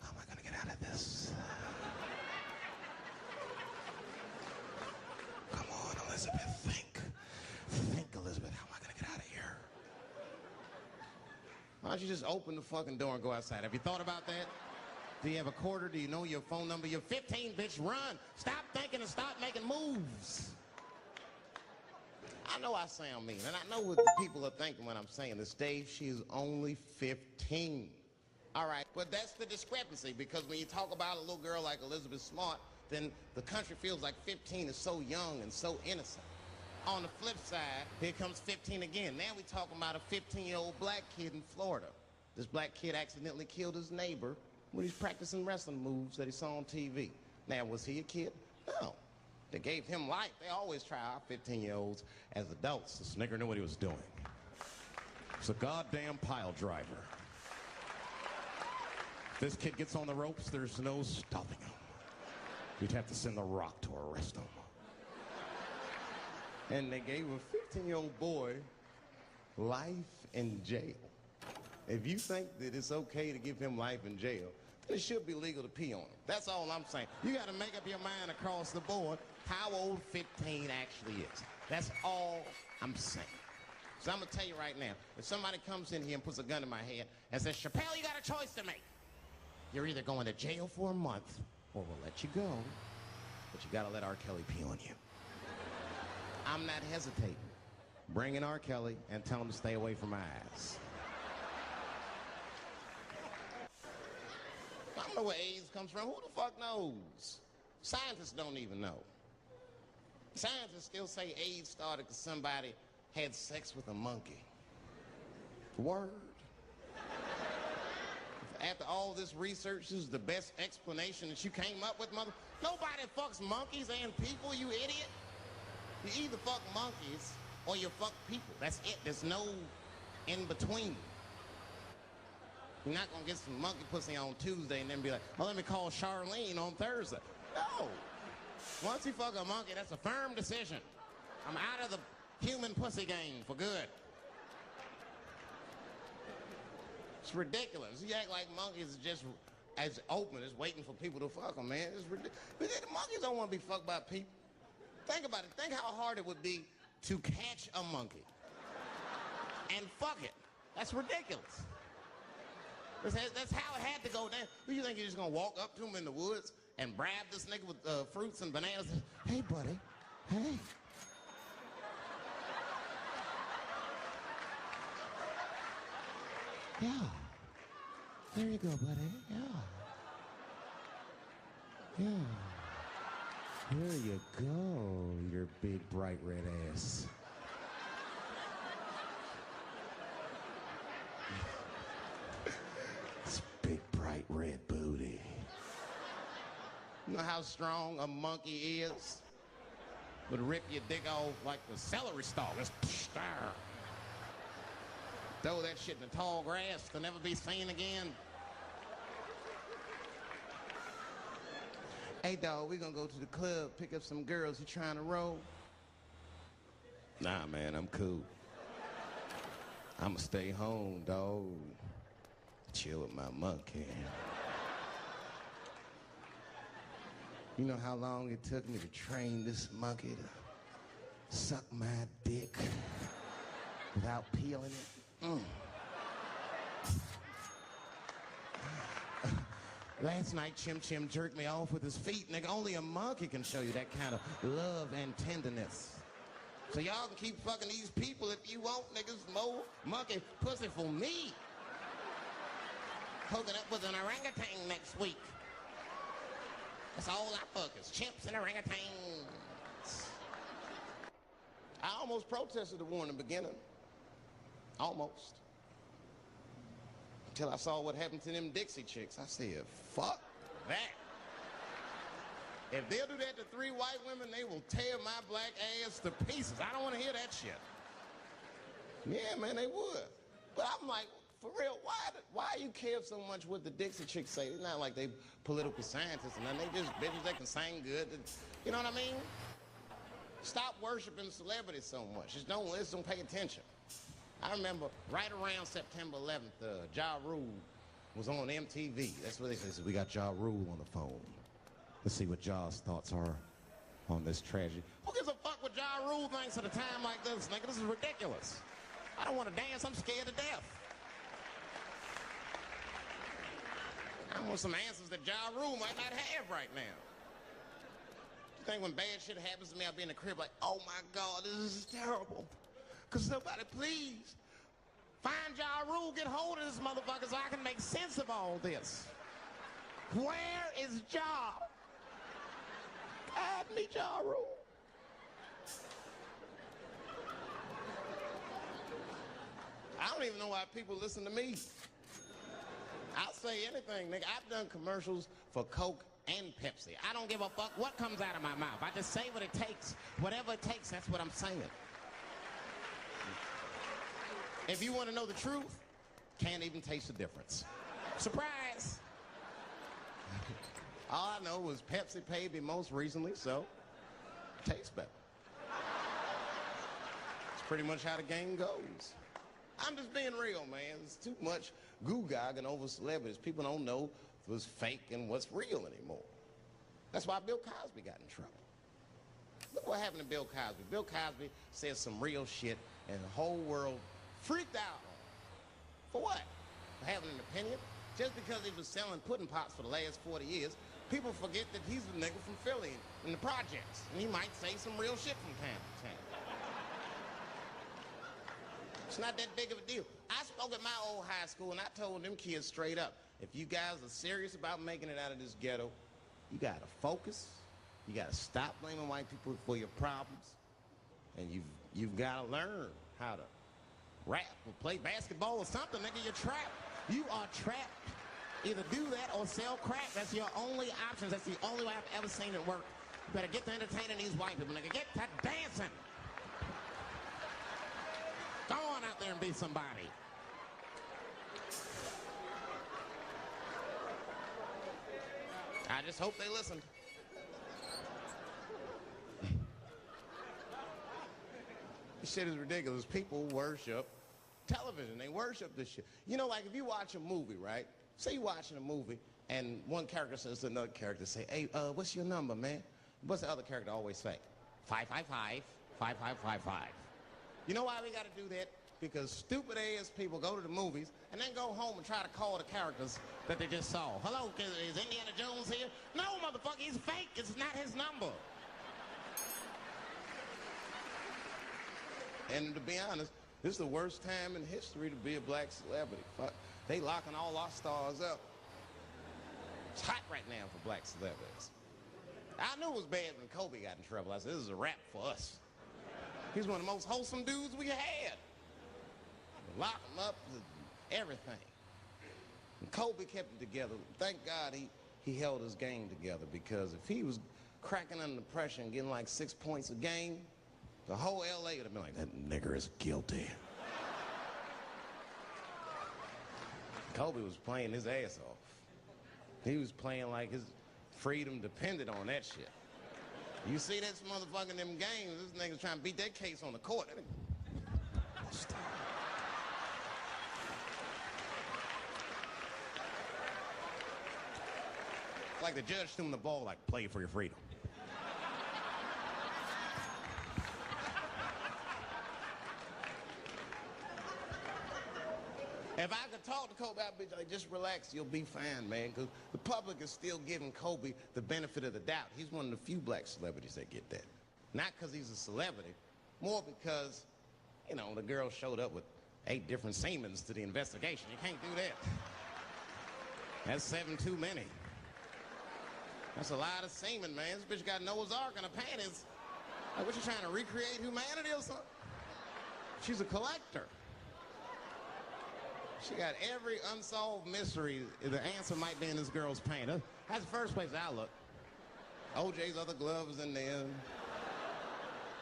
How am I going to get out of this? Come on, Elizabeth, think. Think, Elizabeth, how am I going to get out of here? Why don't you just open the fucking door and go outside? Have you thought about that? Do you have a quarter? Do you know your phone number? You're 15, bitch, run. Stop thinking and start making moves. I know I sound mean, and I know what the people are thinking when I'm saying this. Dave, she is only 15. All right, but that's the discrepancy, because when you talk about a little girl like Elizabeth Smart, then the country feels like 15 is so young and so innocent. On the flip side, here comes 15 again. Now we're talking about a 15-year-old black kid in Florida. This black kid accidentally killed his neighbor when he's practicing wrestling moves that he saw on TV. Now, was he a kid? No. They gave him life. They always try our 15-year-olds as adults. This nigger knew what he was doing. It's a goddamn pile driver. This kid gets on the ropes, there's no stopping him. You'd have to send the Rock to arrest him. And they gave a 15-year-old boy life in jail. If you think that it's okay to give him life in jail, then it should be legal to pee on him. That's all I'm saying. You got to make up your mind across the board how old 15 actually is. That's all I'm saying. So I'm going to tell you right now, if somebody comes in here and puts a gun in my head and says, Chappelle, you got a choice to make. You're either going to jail for a month or we'll let you go, but you got to let R. Kelly pee on you. I'm not hesitating. Bring in R. Kelly and tell him to stay away from my ass. I don't know where AIDS comes from. Who the fuck knows? Scientists don't even know. Scientists still say AIDS started because somebody had sex with a monkey. Word. After all this research, this is the best explanation that you came up with, mother. Nobody fucks monkeys and people, you idiot. You either fuck monkeys or you fuck people. That's it. There's no in between. You're not gonna get some monkey pussy on Tuesday and then be like, well, let me call Charlene on Thursday. No. Once you fuck a monkey, that's a firm decision. I'm out of the human pussy game for good. It's ridiculous. You act like monkeys are just as open as waiting for people to fuck them, man. It's ridiculous. But the monkeys don't want to be fucked by people. Think about it. Think how hard it would be to catch a monkey and fuck it. That's ridiculous. That's how it had to go down. Who you think you're just gonna walk up to him in the woods and bribe this nigga with fruits and bananas? Hey, buddy. Hey. Yeah. There you go, buddy. Yeah. Yeah. There you go, your big, bright red ass. This big, bright red booty. You know how strong a monkey is? Would rip your dick off like the celery stalk. Just throw that shit in the tall grass to never be seen again. Hey, dog, we gonna go to the club, pick up some girls. You trying to roll? Nah, man, I'm cool. I'ma stay home, dog. Chill with my monkey. You know how long it took me to train this monkey to suck my dick without peeling it? Last night, Chim Chim jerked me off with his feet. Nigga, only a monkey can show you that kind of love and tenderness. So y'all can keep fucking these people if you want, niggas. More monkey pussy for me. Hooking up with an orangutan next week. That's all I fuck is chimps and orangutans. I almost protested the war in the beginning. Almost. Until I saw what happened to them Dixie chicks. I said, fuck that. If they'll do that to 3 white women, they will tear my black ass to pieces. I don't want to hear that shit. Yeah, man, they would. But I'm like, for real, why you care so much what the Dixie chicks say? It's not like they political scientists and nothing. They just bitches that can sing good. You know what I mean? Stop worshiping celebrities so much. Just don't pay attention. I remember right around September 11th, Ja Rule was on MTV. That's what they said. We got Ja Rule on the phone. Let's see what Ja's thoughts are on this tragedy. Who gives a fuck what Ja Rule thinks at a time like this, nigga? This is ridiculous. I don't want to dance. I'm scared to death. I want some answers that Ja Rule might not have right now. You think when bad shit happens to me, I'll be in the crib like, oh my God, this is terrible. Could somebody please find Ja Rule, get hold of this motherfucker so I can make sense of all this. Where is Ja? Guide me, Ja Rule. I don't even know why people listen to me. I'll say anything, nigga. I've done commercials for Coke and Pepsi. I don't give a fuck what comes out of my mouth. I just say what it takes. Whatever it takes, that's what I'm saying. If you want to know the truth, can't even taste the difference. Surprise! All I know was Pepsi paid me most recently, so tastes better. It's pretty much how the game goes. I'm just being real, man. There's too much goo-gagging over celebrities. People don't know what's fake and what's real anymore. That's why Bill Cosby got in trouble. Look what happened to Bill Cosby. Bill Cosby said some real shit, and the whole world freaked out on him. For what? For having an opinion? Just because he was selling pudding pots for the last 40 years, people forget that he's a nigga from Philly in the projects, and he might say some real shit from time to time. It's not that big of a deal. I spoke at my old high school, and I told them kids straight up, if you guys are serious about making it out of this ghetto, you gotta focus, you gotta stop blaming white people for your problems, and you've gotta learn how to rap or play basketball or something, nigga. You're trapped. You are trapped. Either do that or sell crack. That's your only options. That's the only way I've ever seen it work. You better get to entertaining these white people, nigga. Get to dancing. Go on out there and be somebody. I just hope they listen. This shit is ridiculous. People worship television. They worship this shit. You know, like if you watch a movie, right? Say you're watching a movie and one character says to another character, say, hey, what's your number, man? What's the other character always say? 555, 5555. You know why we got to do that? Because stupid ass people go to the movies and then go home and try to call the characters that they just saw. Hello, is Indiana Jones here? No, motherfucker, he's fake. It's not his number. And to be honest, this is the worst time in history to be a black celebrity. Fuck, they locking all our stars up. It's hot right now for black celebrities. I knew it was bad when Kobe got in trouble. I said, this is a wrap for us. He's one of the most wholesome dudes we had. Lock him up, everything. And Kobe kept it together. Thank God he held his game together, because if he was cracking under pressure and getting like 6 points a game, the whole LA would have been like, that nigger is guilty. Kobe was playing his ass off. He was playing like his freedom depended on that shit. You see this motherfucker in them games, this nigga's trying to beat that case on the court. Like the judge threw him the ball, like, play for your freedom. If I could talk to Kobe, I'd be like, just relax, you'll be fine, man, because the public is still giving Kobe the benefit of the doubt. He's one of the few black celebrities that get that. Not because he's a celebrity, more because, you know, the girl showed up with 8 different semens to the investigation. You can't do that. That's 7 too many. That's a lot of semen, man. This bitch got Noah's Ark in her panties. Like, what, you trying to recreate humanity or something? She's a collector. She got every unsolved mystery. The answer might be in this girl's paint. That's the first place I look. OJ's other gloves in there.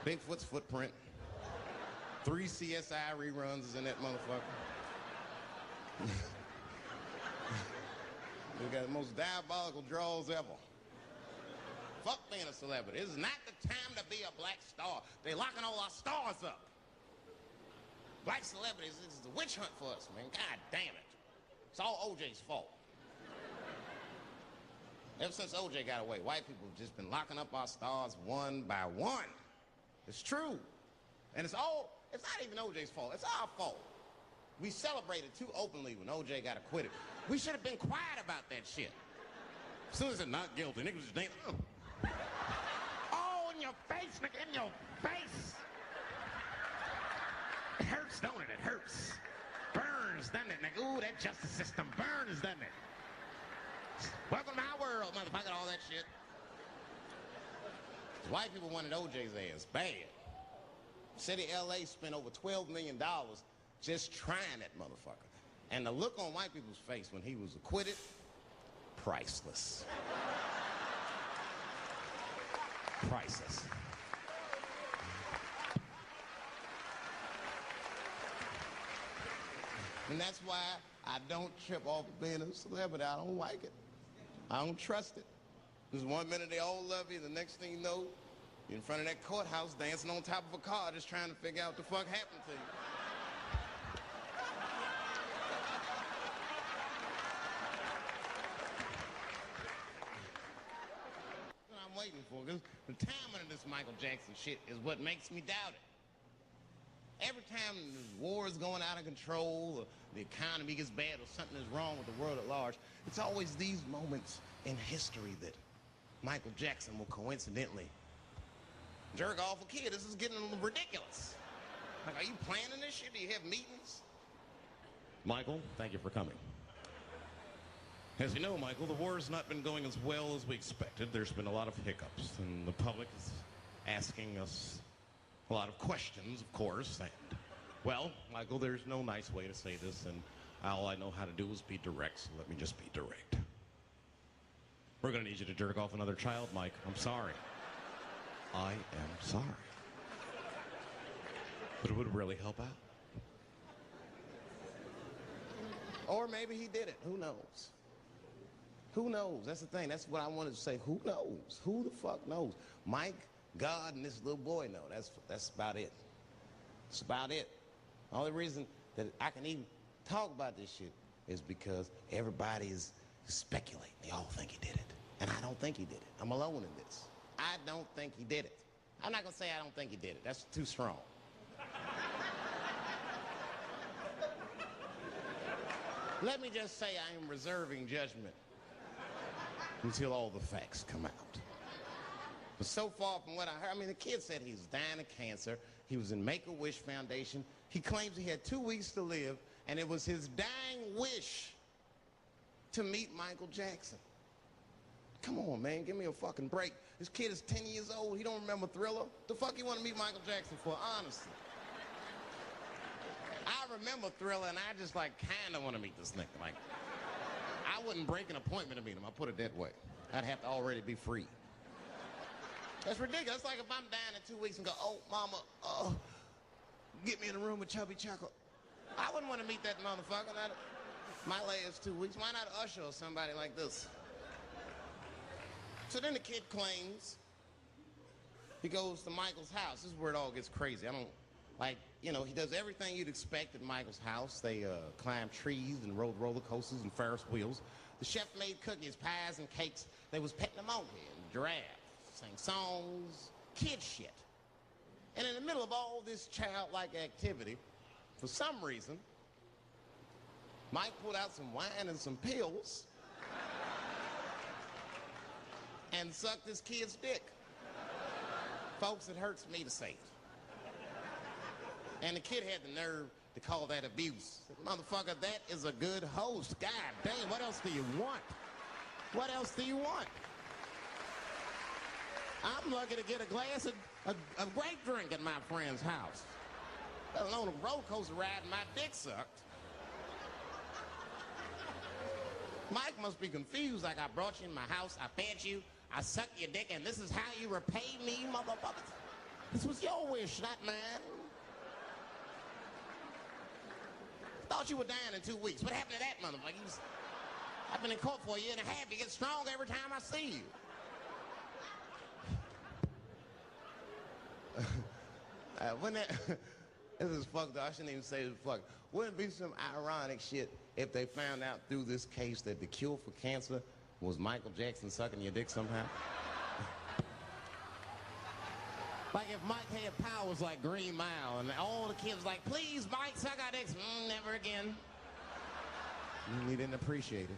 Bigfoot's footprint. 3 CSI reruns is in that motherfucker. We got the most diabolical draws ever. Fuck being a celebrity. This is not the time to be a black star. They locking all our stars up. Black celebrities, this is a witch hunt for us, man. God damn it. It's all OJ's fault. Ever since OJ got away, white people have just been locking up our stars one by one. It's true. And it's not even OJ's fault. It's our fault. We celebrated too openly when OJ got acquitted. We should have been quiet about that shit. As soon as it's not guilty, niggas just dancing. Oh, in your face, nigga, in your face. It hurts, don't it? It hurts. Burns, doesn't it, nigga? Ooh, that justice system burns, doesn't it? Welcome to my world, motherfucker, all that shit. White people wanted OJ's ass bad. City of LA spent over $12 million just trying that motherfucker. And the look on white people's face when he was acquitted, priceless. Priceless. And that's why I don't trip off being a celebrity. I don't like it. I don't trust it. Just 1 minute they all love you, the next thing you know, you're in front of that courthouse dancing on top of a car just trying to figure out what the fuck happened to you. What I'm waiting for, because the timing of this Michael Jackson shit is what makes me doubt it. Every time the war is going out of control, or the economy gets bad, or something is wrong with the world at large, it's always these moments in history that Michael Jackson will coincidentally jerk off a kid. This is getting ridiculous. Like, are you planning this shit? Do you have meetings? Michael, thank you for coming. As you know, Michael, the war has not been going as well as we expected. There's been a lot of hiccups, and the public is asking us a lot of questions, of course. And, well, Michael, there's no nice way to say this, and all I know how to do is be direct, so let me just be direct. We're gonna need you to jerk off another child, Mike. I'm sorry. I am sorry. But it would really help out. Or maybe he did it. Who knows? Who knows? That's the thing. That's what I wanted to say. Who knows? Who the fuck knows? Mike, God, and this little boy know. That's about it. That's about it. The only reason that I can even talk about this shit is because everybody is speculating. They all think he did it. And I don't think he did it. I'm alone in this. I don't think he did it. I'm not gonna say I don't think he did it. That's too strong. Let me just say I am reserving judgment until all the facts come out. But so far from what I heard, I mean, the kid said he was dying of cancer. He was in Make-A-Wish Foundation. He claims he had 2 weeks to live, and it was his dying wish to meet Michael Jackson. Come on, man, give me a fucking break. This kid is 10 years old. He don't remember Thriller. The fuck you want to meet Michael Jackson for, honestly? I remember Thriller, and I just, like, kind of want to meet this nigga. Like, I wouldn't break an appointment to meet him. I'll put it that way. I'd have to already be free. That's ridiculous. It's like if I'm dying in 2 weeks and go, oh, mama, get me in a room with Chubby Chuckle. I wouldn't want to meet that motherfucker. My last 2 weeks. Why not Usher or somebody like this? So then the kid claims he goes to Michael's house. This is where it all gets crazy. I don't, like, you know, he does everything you'd expect at Michael's house. They climb trees and rode roller coasters and Ferris wheels. The chef made cookies, pies, and cakes. They was petting a monkey and giraffe, sang songs, kid shit. And in the middle of all this childlike activity, for some reason, Mike pulled out some wine and some pills and sucked his kid's dick. Folks, it hurts me to say it. And the kid had the nerve to call that abuse. Motherfucker, that is a good host. God damn, what else do you want? What else do you want? I'm lucky to get a glass of grape drink at my friend's house. Let alone a roller coaster ride and my dick sucked. Mike must be confused, like I brought you in my house, I fed you, I sucked your dick, and this is how you repay me, motherfuckers? This was your wish, not mine. Thought you were dying in 2 weeks. What happened to that motherfucker? I've been in court for a year and a half. You get stronger every time I see you. This is fucked up. I shouldn't even say this fucked. Wouldn't it be some ironic shit if they found out through this case that the cure for cancer was Michael Jackson sucking your dick somehow? Like if Mike had powers like Green Mile and all the kids like, please, Mike, suck our dicks. Never again. He didn't appreciate it.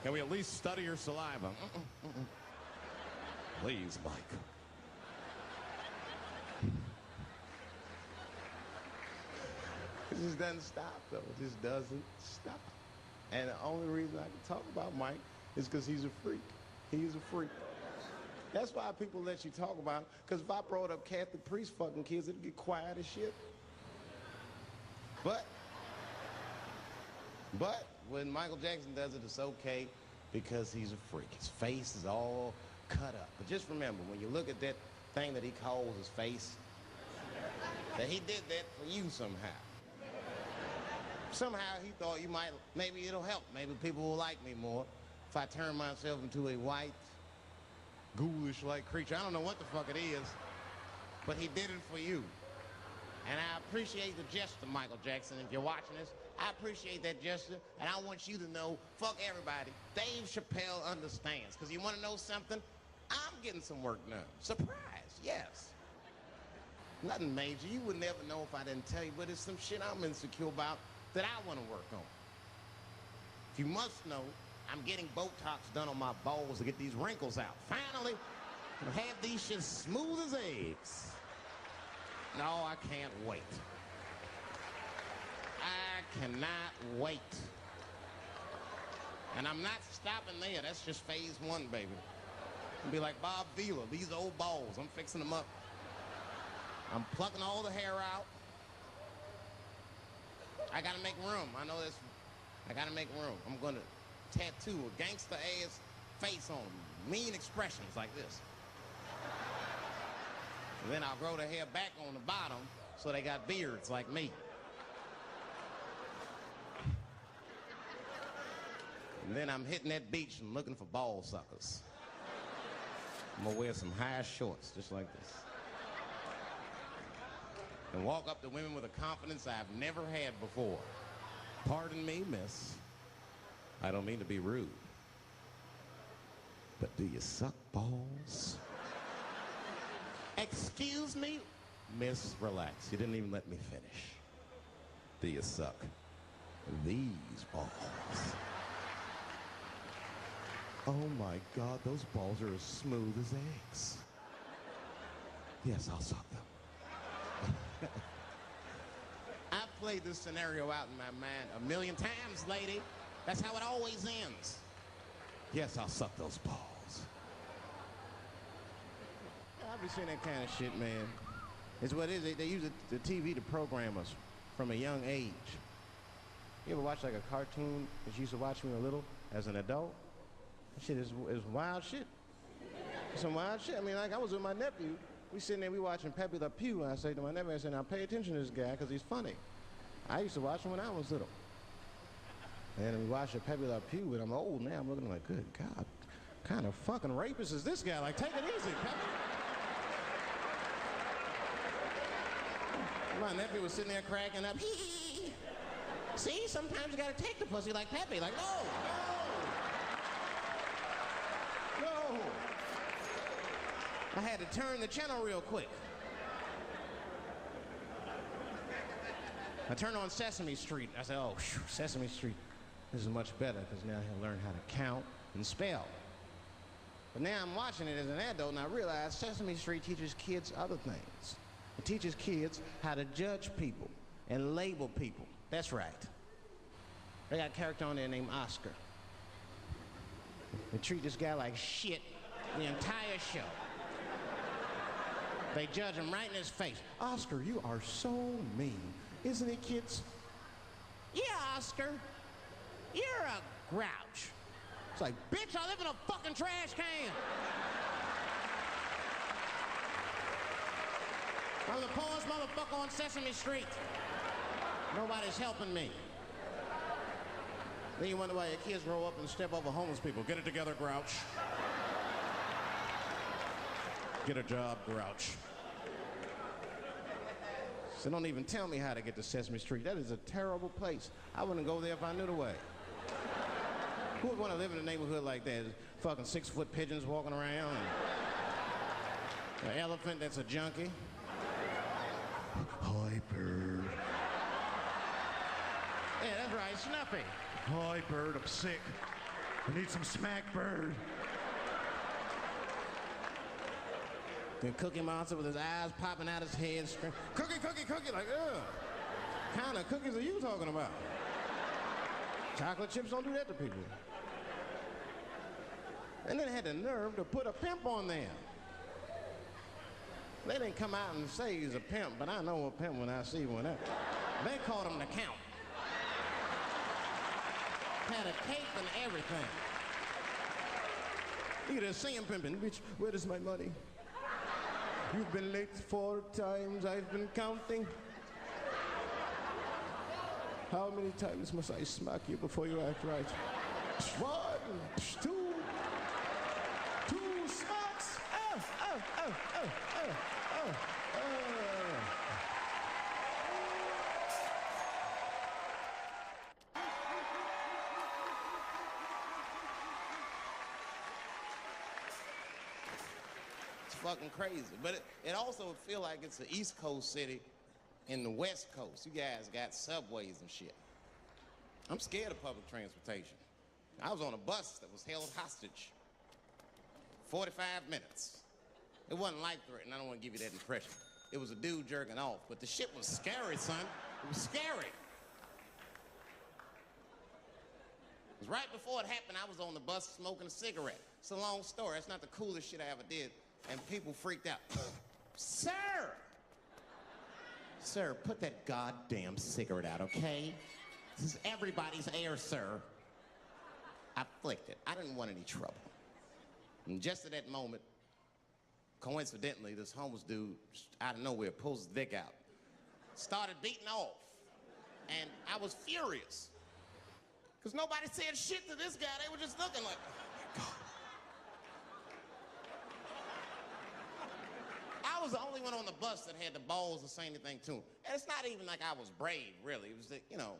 Can we at least study your saliva? Please, Mike. It just doesn't stop, though. It just doesn't stop. And the only reason I can talk about Mike is because he's a freak. He's a freak. That's why people let you talk about him. Because if I brought up Catholic priest fucking kids, it'd get quiet as shit. But when Michael Jackson does it, it's okay because he's a freak. His face is all cut up. But just remember, when you look at that thing that he calls his face, that he did that for you somehow. Somehow he thought maybe it'll help. Maybe people will like me more if I turn myself into a white, ghoulish-like creature. I don't know what the fuck it is, but he did it for you. And I appreciate the gesture, Michael Jackson. If you're watching this, I appreciate that gesture, and I want you to know, fuck everybody, Dave Chappelle understands. Because you want to know something? I'm getting some work done. Surprise, yes. Nothing major. You would never know if I didn't tell you, but it's some shit I'm insecure about that I want to work on. If you must know, I'm getting Botox done on my balls to get these wrinkles out. Finally, I'll have these shits smooth as eggs. No, I can't wait. I cannot wait. And I'm not stopping there. That's just phase one, baby. I'll be like Bob Vila, these old balls. I'm fixing them up. I'm plucking all the hair out. I gotta make room. I know this. I gotta make room. I'm gonna tattoo a gangster ass face on them. Mean expressions like this. And then I'll grow the hair back on the bottom so they got beards like me. And then I'm hitting that beach and looking for ball suckers. I'm gonna wear some high shorts just like this. And walk up to women with a confidence I've never had before. Pardon me, miss. I don't mean to be rude. But do you suck balls? Excuse me? Miss, relax. You didn't even let me finish. Do you suck these balls? Oh my God, those balls are as smooth as eggs. Yes, I'll suck them. I've played this scenario out in my mind a million times, lady. That's how it always ends. Yes, I'll suck those balls. I've been seeing that kind of shit, man. It's what it is. They use the TV to program us from a young age. You ever watch like a cartoon that you used to watch when you were little as an adult? That shit is wild shit. It's some wild shit. I mean, like I was with my nephew. We sitting there, we watching Pepe Le Pew, and I say to my nephew, I said, now pay attention to this guy, because he's funny. I used to watch him when I was little. And we watched Pepe Le Pew, and I'm old now. I'm looking like, good God, what kind of fucking rapist is this guy? Like, take it easy, Pepe. My nephew was sitting there cracking up. See, sometimes you gotta take the pussy like Pepe. Like, no. I had to turn the channel real quick. I turned on Sesame Street. I said, oh, Sesame Street, this is much better because now he'll learn how to count and spell. But now I'm watching it as an adult and I realize Sesame Street teaches kids other things. It teaches kids how to judge people and label people. That's right. They got a character on there named Oscar. They treat this guy like shit the entire show. They judge him right in his face. Oscar, you are so mean. Isn't it, kids? Yeah, Oscar. You're a grouch. It's like, bitch, I live in a fucking trash can. I'm the poorest motherfucker on Sesame Street. Nobody's helping me. Then you wonder why your kids grow up and step over homeless people. Get it together, grouch. Get a job, grouch. So don't even tell me how to get to Sesame Street. That is a terrible place. I wouldn't go there if I knew the way. Who would want to live in a neighborhood like that? Fucking 6-foot pigeons walking around. And an elephant that's a junkie. Hi, bird. Yeah, that's right, Snuffy. Hi, bird, I'm sick. I need some smack, bird. The Cookie Monster with his eyes popping out his head. Cookie, cookie, cookie, like, ugh. What kind of cookies are you talking about? Chocolate chips don't do that to people. And then they had the nerve to put a pimp on there. They didn't come out and say he's a pimp, but I know a pimp when I see one. They called him the Count. Had a cape and everything. You could just see him pimping. Bitch, where is my money? You've been late 4 times, I've been counting. How many times must I smack you before you act right? 1, 2, 2 smacks. It's fucking crazy. But it also feel like it's an East Coast city in the West Coast. You guys got subways and shit. I'm scared of public transportation. I was on a bus that was held hostage. 45 minutes. It wasn't life-threatening. I don't want to give you that impression. It was a dude jerking off, but the shit was scary, son. It was scary. It was right before it happened, I was on the bus smoking a cigarette. It's a long story. It's not the coolest shit I ever did. And people freaked out. Sir! Sir, put that goddamn cigarette out, okay? This is everybody's air, sir. I flicked it. I didn't want any trouble. And just at that moment, coincidentally, this homeless dude, out of nowhere, pulls his dick out. Started beating off. And I was furious. Because nobody said shit to this guy. They were just looking like, oh my God. I was the only one on the bus that had the balls to say anything to him. And it's not even like I was brave, really. It was that, you know,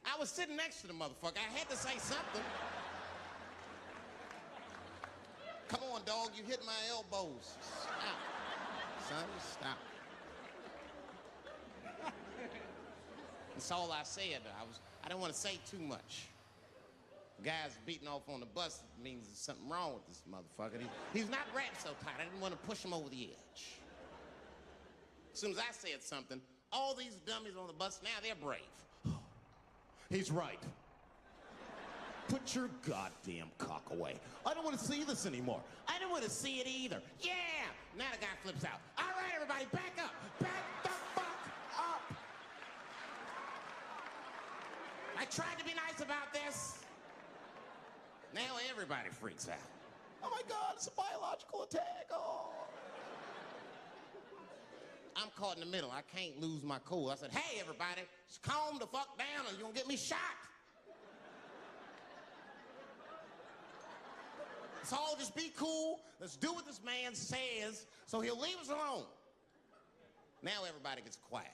I was sitting next to the motherfucker. I had to say something. Come on, dog, you hit my elbows. Stop. Son, stop. That's all I said. I didn't want to say too much. Guys beating off on the bus means there's something wrong with this motherfucker. He's not wrapped so tight. I didn't want to push him over the edge. As soon as I said something, all these dummies on the bus, now they're brave. He's right. Put your goddamn cock away. I don't want to see this anymore. I don't want to see it either. Yeah! Now the guy flips out. All right, everybody, back up. Back the fuck up. I tried to be nice about this. Now everybody freaks out. Oh my God, it's a biological attack. Oh. I'm caught in the middle. I can't lose my cool. I said, hey, everybody, just calm the fuck down or you're gonna get me shot. Let's all just be cool. Let's do what this man says so he'll leave us alone. Now everybody gets quiet.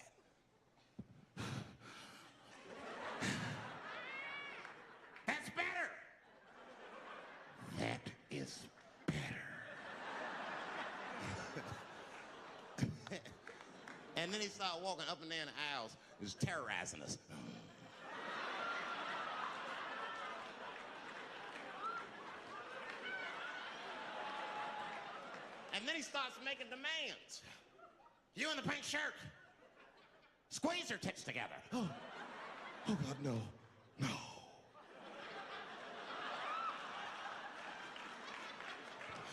That's better. That is better. And then he started walking up and down the aisles, just terrorizing us. And then he starts making demands. You in the pink shirt, squeeze your tits together. Oh God, no, no.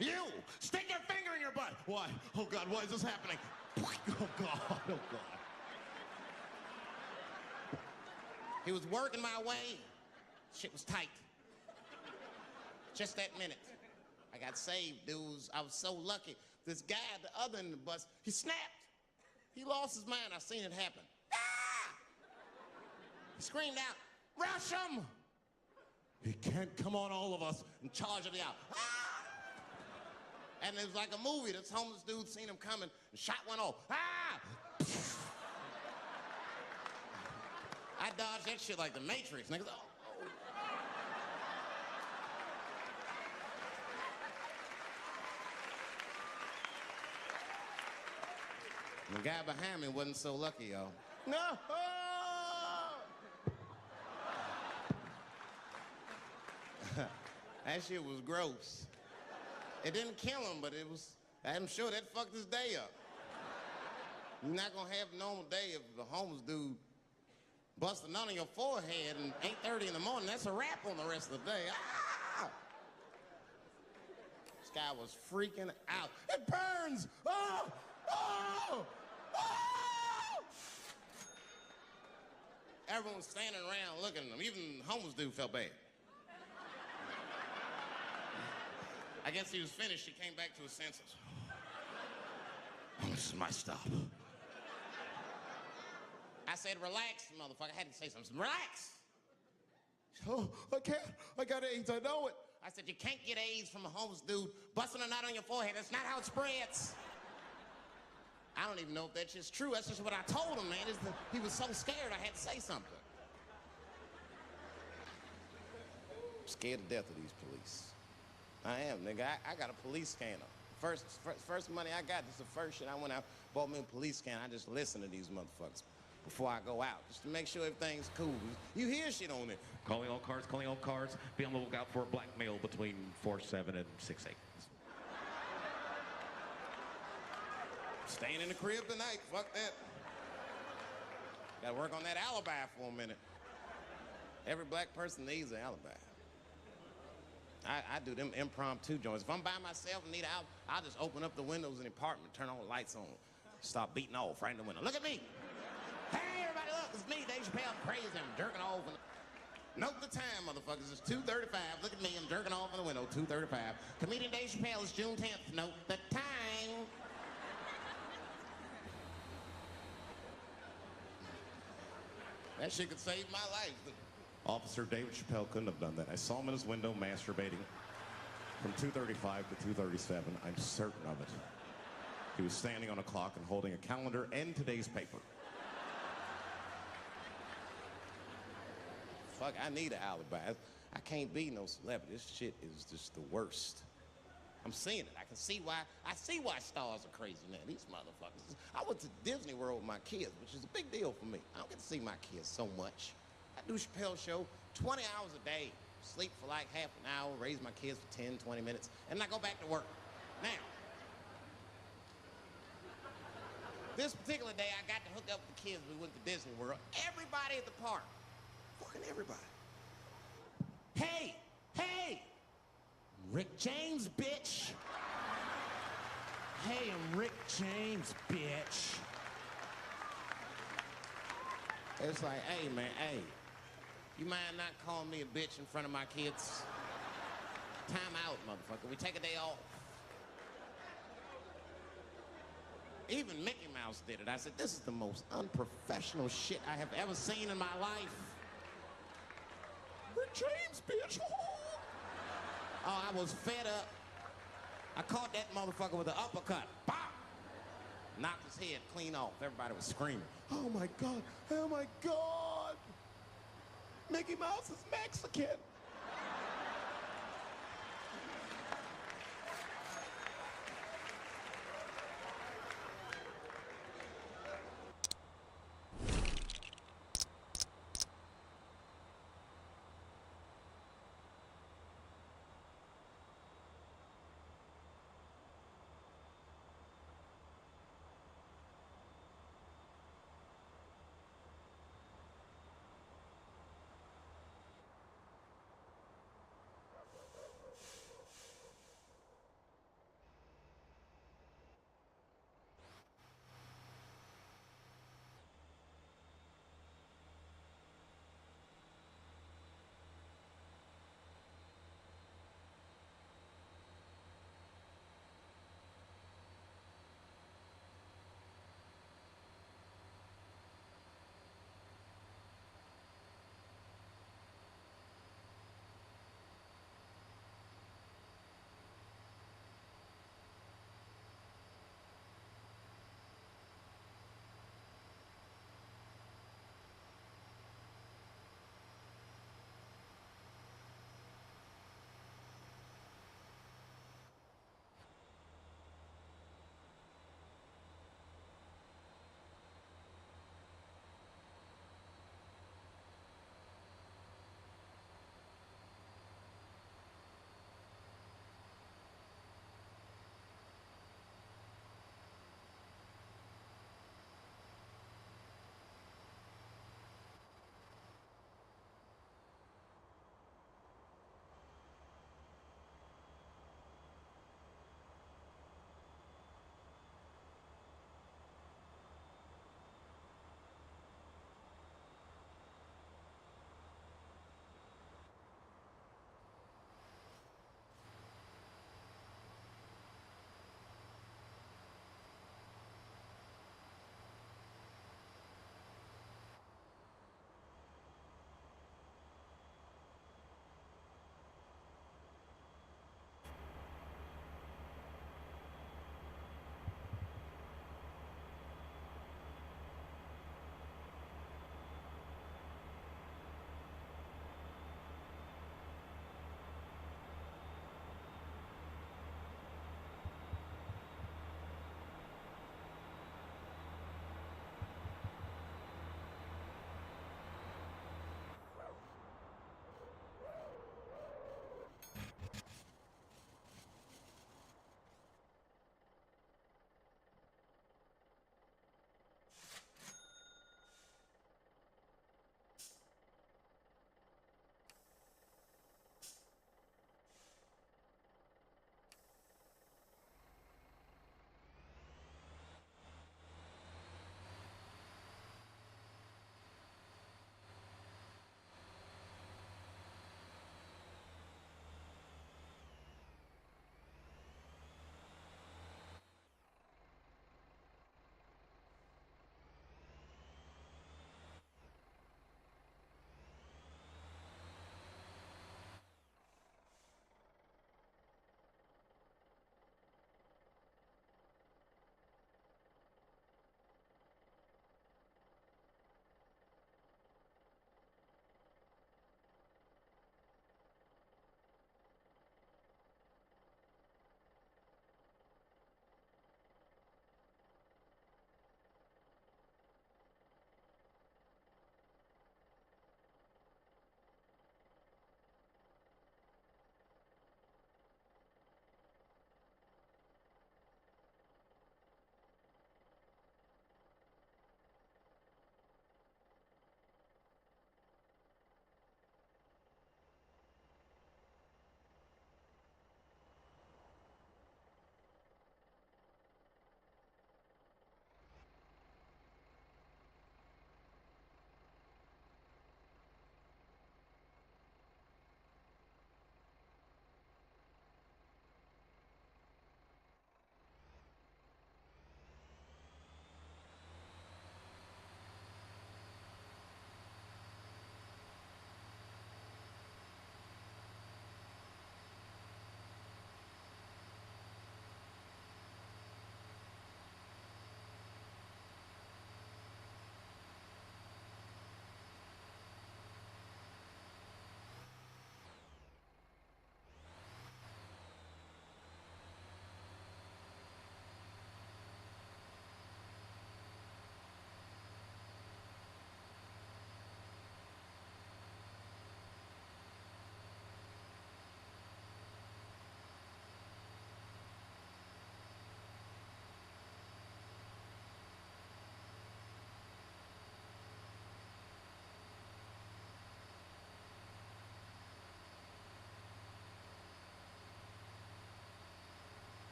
You, stick your finger in your butt. Why? Oh God, why is this happening? Oh God, oh God. He was working my way. Shit was tight. Just that minute. I got saved, dudes. I was so lucky. This guy at the other end of the bus, he snapped. He lost his mind. I seen it happen. Ah! He screamed out, rush him! He can't come on all of us. And charged me out. Ah! And it was like a movie. This homeless dude seen him coming and shot one off. Ah! I dodged that shit like the Matrix. Niggas, oh. The guy behind me wasn't so lucky, y'all. No! That shit was gross. It didn't kill him, but it was, I'm sure that fucked his day up. You're not gonna have a normal day if the homeless dude busts a nut on your forehead and 8:30 in the morning. That's a wrap on the rest of the day. Ah! This guy was freaking out. It burns! Oh! Oh! Oh! Everyone was standing around looking at him. Even the homeless dude felt bad. I guess he was finished. He came back to his senses. Oh, this is my stop. I said, relax, motherfucker. I had to say something. Relax. Oh, I can't. I got AIDS. I know it. I said, you can't get AIDS from a homeless dude busting a nut on your forehead. That's not how it spreads. I don't even know if that's just true. That's just what I told him, man. He was so scared I had to say something. I'm scared to death of these police. I am, nigga. I got a police scanner. First money I got, this is the first shit I went out, bought me a police scanner. I just listen to these motherfuckers before I go out, just to make sure everything's cool. You hear shit on it. Calling all cars, calling all cars. Be on the lookout for a black male between 4'7" and 6'8". Staying in the crib tonight, fuck that. Gotta work on that alibi for a minute. Every black person needs an alibi. I do them impromptu joints. If I'm by myself and need out, I'll just open up the windows in the apartment, turn all the lights on, start beating off right in the window. Look at me. Hey, everybody, look, it's me, Dave Chappelle. I'm crazy, I'm jerking off. Note the time, motherfuckers. It's 2:35. Look at me, I'm jerking off in the window, 2:35. Comedian Dave Chappelle is June 10th. Note the time. That shit could save my life. Officer David Chappelle couldn't have done that. I saw him in his window masturbating from 2:35 to 2:37. I'm certain of it. He was standing on a clock and holding a calendar and today's paper. Fuck, I need an alibi. I can't be no celebrity. This shit is just the worst. I'm seeing it. I see why stars are crazy now. These motherfuckers. I went to Disney World with my kids, which is a big deal for me. I don't get to see my kids so much. I do Chappelle show 20 hours a day, sleep for like half an hour, raise my kids for 10, 20 minutes, and I go back to work. Now, this particular day, I got to hook up with the kids. We went to Disney World. Everybody at the park, fucking everybody. Hey, Rick James, bitch. Hey, I'm Rick James, bitch. It's like, hey, man, hey. You mind not calling me a bitch in front of my kids? Time out, motherfucker. We take a day off. Even Mickey Mouse did it. I said, this is the most unprofessional shit I have ever seen in my life. Rick James, bitch. Oh, I was fed up. I caught that motherfucker with an uppercut. Bop! Knocked his head clean off. Everybody was screaming. Oh my God, oh my God. Mickey Mouse is Mexican.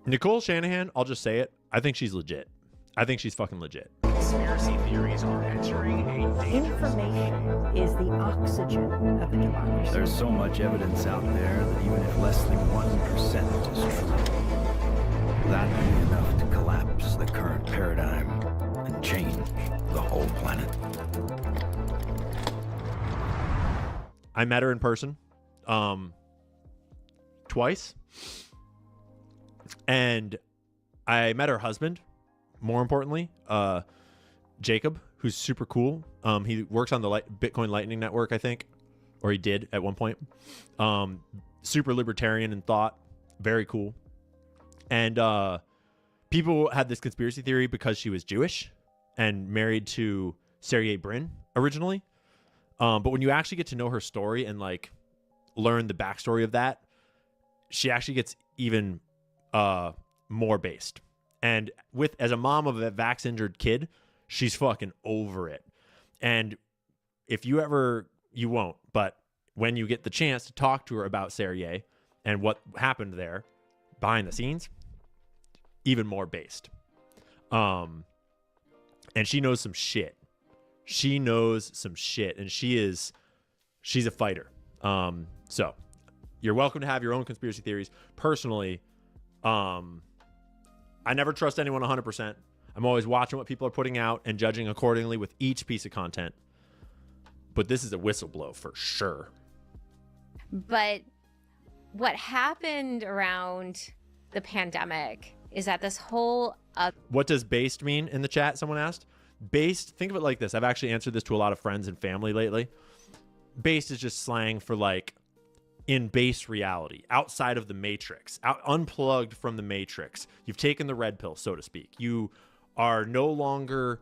Nicole Shanahan, I'll just say it. I think she's legit. I think she's fucking legit. Conspiracy theories are entering a dangerous Information is the oxygen of a democracy. There's so much evidence out there that even if less than 1% is true, that would be enough to collapse the current paradigm and change the whole planet. I met her in person twice. And I met her husband, more importantly, Jacob, who's super cool. He works on the Bitcoin Lightning Network, I think, or he did at one point. Super libertarian in thought, very cool. And people had this conspiracy theory because she was Jewish and married to Sergey Brin originally. But when you actually get to know her story and like learn the backstory of that, she actually gets even more based. And as a mom of a vax injured kid, she's fucking over it. And if you won't, but when you get the chance to talk to her about Sergey and what happened there behind the scenes, even more based. And she knows some shit. She knows some shit, and she's a fighter. So you're welcome to have your own conspiracy theories. Personally, I never trust anyone 100%. I'm always watching what people are putting out and judging accordingly with each piece of content. But this is a whistleblow for sure. But what happened around the pandemic is that this whole... What does based mean in the chat? Someone asked. Based, think of it like this. I've actually answered this to a lot of friends and family lately. Based is just slang for like in base reality, outside of the matrix, unplugged from the matrix. You've taken the red pill, so to speak. You are no longer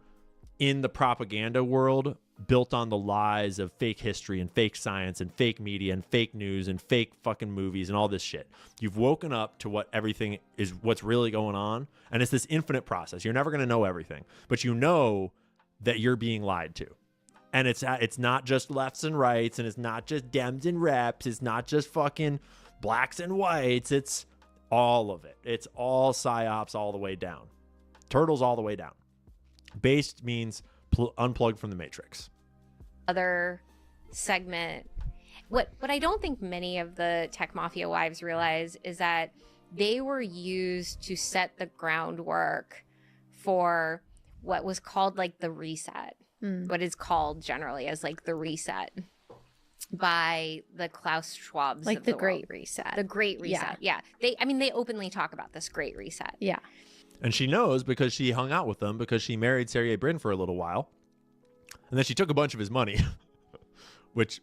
in the propaganda world built on the lies of fake history and fake science and fake media and fake news and fake fucking movies and all this shit. You've woken up to what everything is, what's really going on. And it's this infinite process. You're never going to know everything, but you know that you're being lied to. And it's not just lefts and rights, and it's not just Dems and reps. It's not just fucking blacks and whites. It's all of it. It's all psyops all the way down. Turtles all the way down. Based means unplugged from the matrix. Other segment. What I don't think many of the tech mafia wives realize is that they were used to set the groundwork for what was called like the reset. What is called generally as like the reset by the Klaus Schwabs, like of the world. Great Reset. The Great Reset. Yeah. They openly talk about this Great Reset. Yeah. And she knows because she hung out with them, because she married Sergey Brin for a little while. And then she took a bunch of his money, which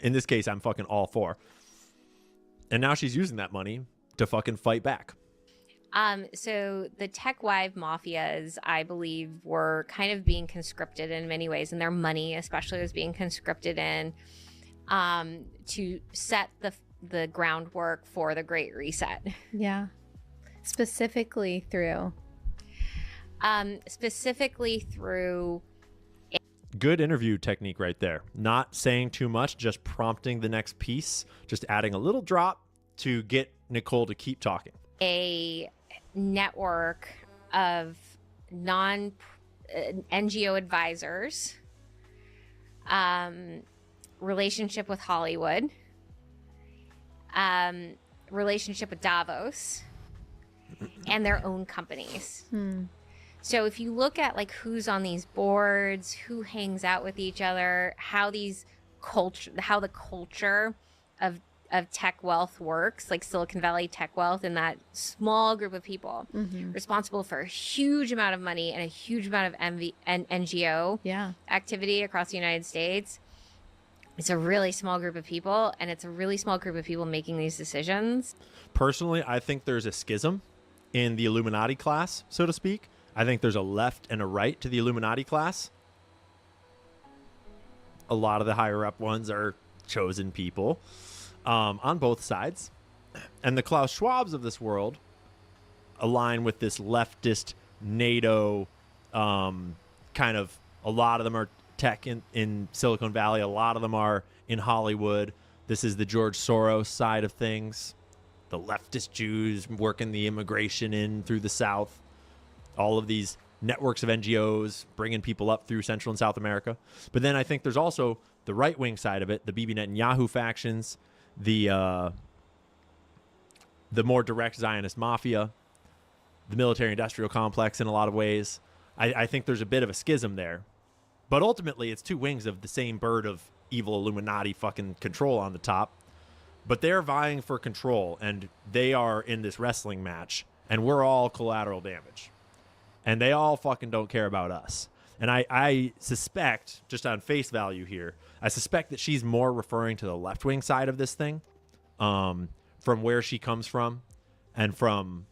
in this case, I'm fucking all for. And now she's using that money to fucking fight back. So the tech wife mafias, I believe, were kind of being conscripted in many ways, and their money especially was being conscripted in to set the groundwork for the Great Reset. Yeah. Specifically through Good interview technique right there. Not saying too much, just prompting the next piece, just adding a little drop to get Nicole to keep talking. A network of NGO advisors, relationship with Hollywood, relationship with Davos, and their own companies. So if you look at like who's on these boards, who hangs out with each other, how the culture of tech wealth works, like Silicon Valley tech wealth, and that small group of people responsible for a huge amount of money and a huge amount of NGO activity across the United States. It's a really small group of people, and it's a really small group of people making these decisions. Personally, I think there's a schism in the Illuminati class, so to speak. I think there's a left and a right to the Illuminati class. A lot of the higher up ones are chosen people. On both sides. And the Klaus Schwabs of this world align with this leftist NATO kind of, a lot of them are tech in Silicon Valley. A lot of them are in Hollywood. This is the George Soros side of things. the leftist Jews working the immigration in through the South, all of these networks of NGOs bringing people up through Central and South America. But then I think there's also the right-wing side of it, the Bibi Netanyahu factions, the more direct Zionist mafia, the military-industrial complex in a lot of ways. I think there's a bit of a schism there. But ultimately, it's two wings of the same bird of evil Illuminati fucking control on the top. But they're vying for control, and they are in this wrestling match, and we're all collateral damage. And they all fucking don't care about us. And I suspect, just on face value here, I suspect that she's more referring to the left-wing side of this thing, from where she comes from and from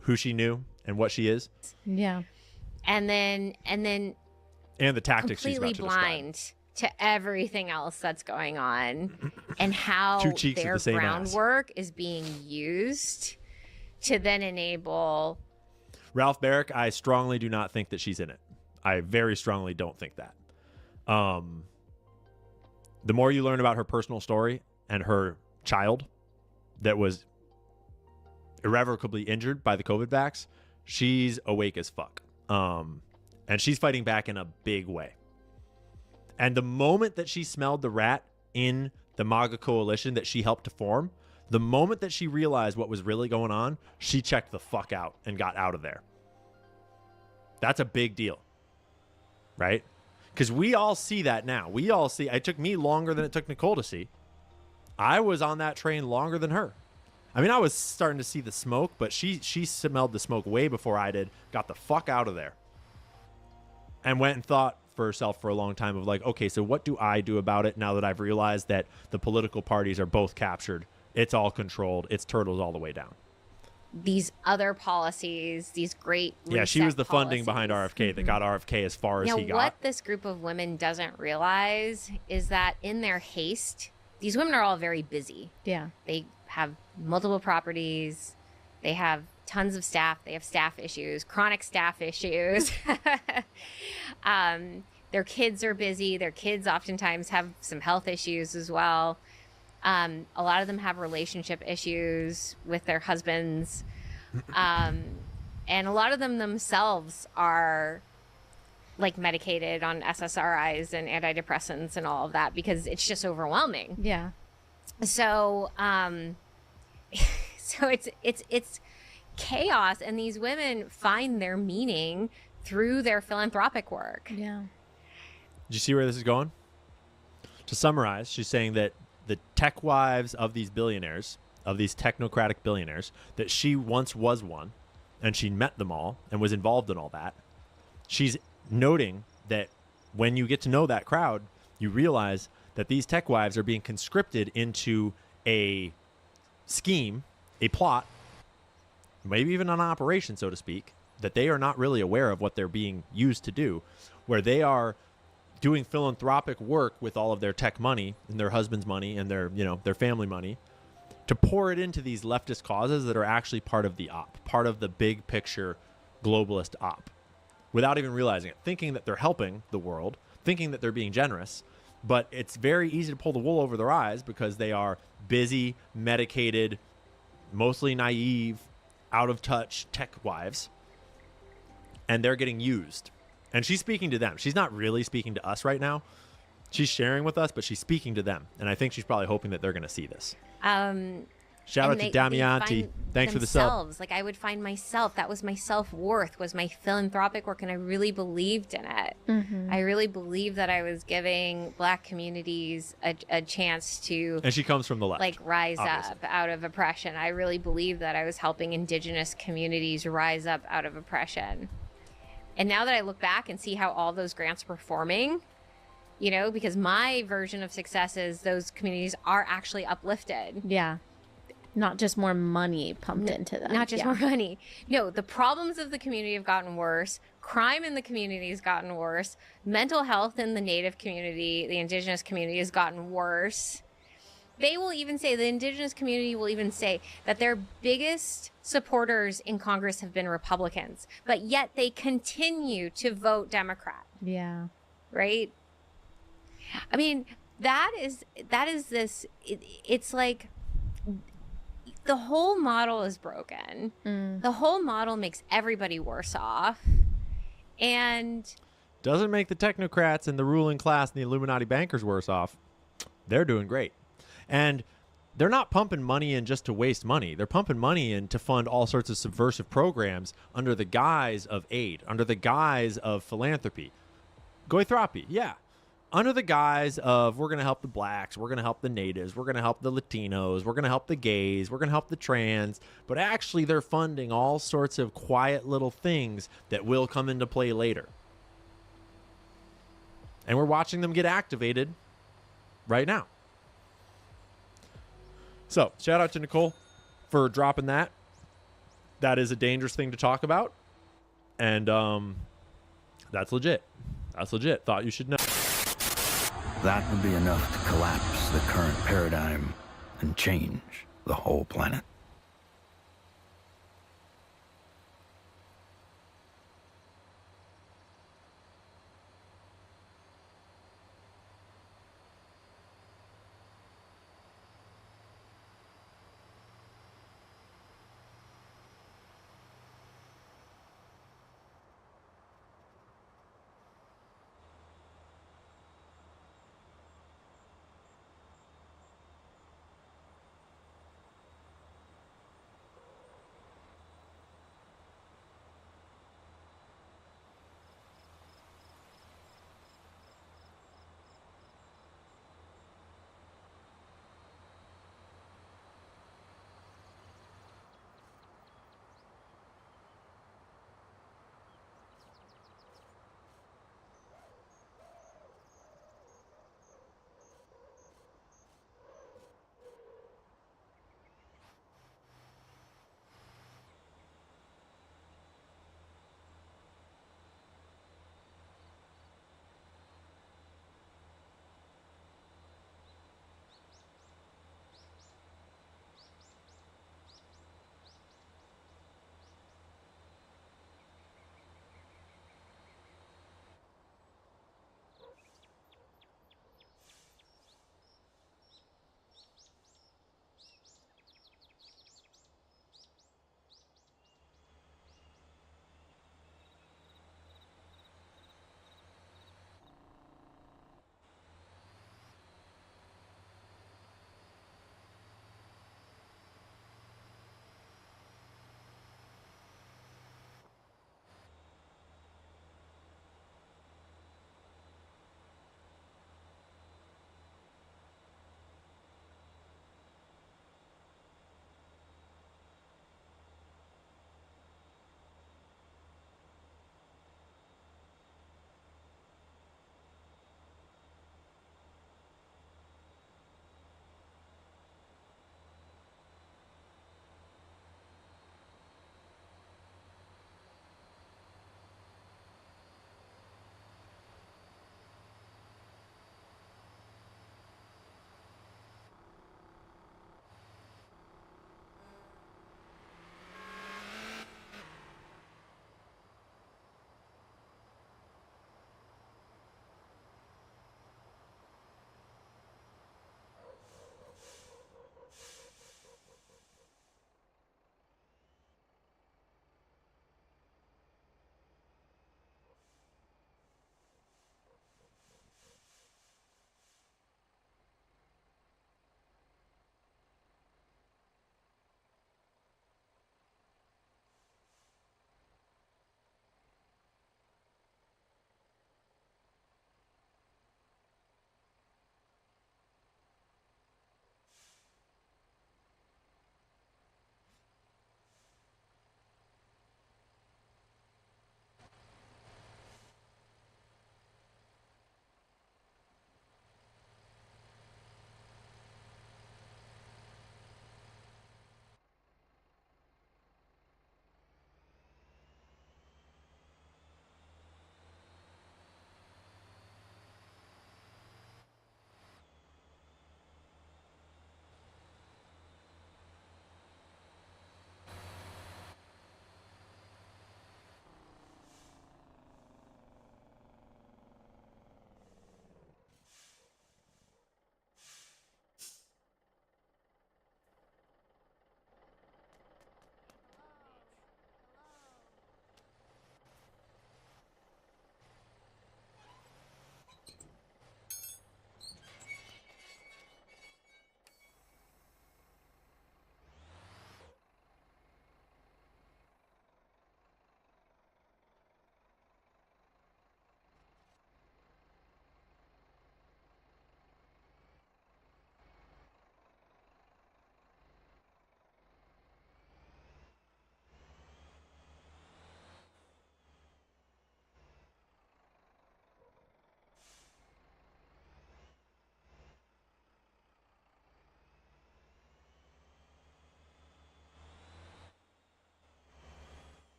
who she knew and what she is. Yeah. And then and the tactics she's about completely to blind to everything else that's going on and how Two cheeks of their the same ass. groundwork is being used to then enable. Ralph Barrick, I strongly do not think that she's in it. I very strongly don't think that. The more you learn about her personal story and her child that was irrevocably injured by the COVID vax, she's awake as fuck. And she's fighting back in a big way. And the moment that she smelled the rat in the MAGA coalition that she helped to form, the moment that she realized what was really going on, she checked the fuck out and got out of there. That's a big deal, right? Because we all see that now. We all see. It took me longer than it took Nicole to see. I was on that train longer than her. I mean, I was starting to see the smoke, but she smelled the smoke way before I did, got the fuck out of there, and went and thought for herself for a long time of like, okay, so what do I do about it now that I've realized that the political parties are both captured? It's all controlled. It's turtles all the way down. These other policies, these great Yeah, she was the reset funding behind RFK that got RFK as far as Now, he got. what this group of women doesn't realize is that in their haste, these women are all very busy. Yeah. They have multiple properties. They have tons of staff. They have staff issues, chronic staff issues. Their kids are busy. Their kids oftentimes have some health issues as well. A lot of them have relationship issues with their husbands. And a lot of them themselves are like medicated on SSRIs and antidepressants and all of that because it's just overwhelming. Yeah. So, so it's chaos, and these women find their meaning through their philanthropic work. Yeah. Did you see where this is going? To summarize, she's saying that the tech wives of these billionaires, of these technocratic billionaires, that she once was one, and she met them all and was involved in all that. She's noting that when you get to know that crowd, you realize that these tech wives are being conscripted into a scheme, a plot, maybe even an operation, so to speak, that they are not really aware of what they're being used to do, where they are doing philanthropic work with all of their tech money and their husband's money and their, their family money to pour it into these leftist causes that are actually part of the op, part of the big picture globalist op, without even realizing it, thinking that they're helping the world, thinking that they're being generous. But it's very easy to pull the wool over their eyes because they are busy, medicated, mostly naive, out of touch tech wives, and they're getting used. And she's speaking to them. She's not really speaking to us right now. She's sharing with us, but she's speaking to them. And I think she's probably hoping that they're going to see this. Shout out to Damianti. Thanks for the sub. Like I would find myself, that was my self-worth, was my philanthropic work, and I really believed in it. Mm-hmm. I really believed that I was giving Black communities a chance to, and she comes from the left, like rise obviously. up out of oppression. I really believed that I was helping Indigenous communities rise up out of oppression. And now that I look back and see how all those grants were forming, because my version of success is those communities are actually uplifted. Yeah. Not just more money pumped into them. Not just more money. No, the problems of the community have gotten worse. Crime in the community has gotten worse. Mental health in the Native community, the Indigenous community, has gotten worse. They will even say, the Indigenous community will even say that their biggest supporters in Congress have been Republicans, but yet they continue to vote Democrat. Yeah. Right? I mean, that is this, it's like, the whole model is broken. The whole model makes everybody worse off. And Doesn't make the technocrats and the ruling class and the Illuminati bankers worse off. They're doing great. And they're not pumping money in just to waste money. They're pumping money in to fund all sorts of subversive programs under the guise of aid, under the guise of philanthropy. Goithrapi, yeah. Under the guise of we're going to help the blacks, we're going to help the natives, we're going to help the Latinos, we're going to help the gays, we're going to help the trans. But actually, they're funding all sorts of quiet little things that will come into play later. And we're watching them get activated right now. So, shout out to Nicole for dropping that. That is a dangerous thing to talk about. And that's legit. That's legit. Thought you should know. That would be enough to collapse the current paradigm and change the whole planet.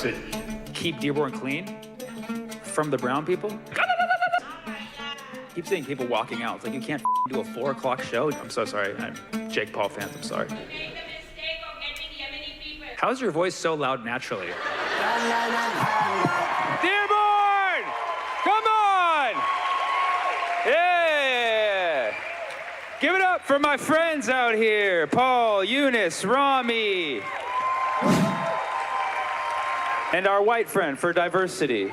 to keep Dearborn clean from the brown people. Keep seeing people walking out. It's like you can't do a 4 o'clock show. I'm so sorry. I'm Jake Paul fans. I'm sorry. How's your voice so loud naturally? Dearborn! Come on! Yeah! Give it up for my friends out here. Paul, Eunice, Rami. And our white friend for diversity.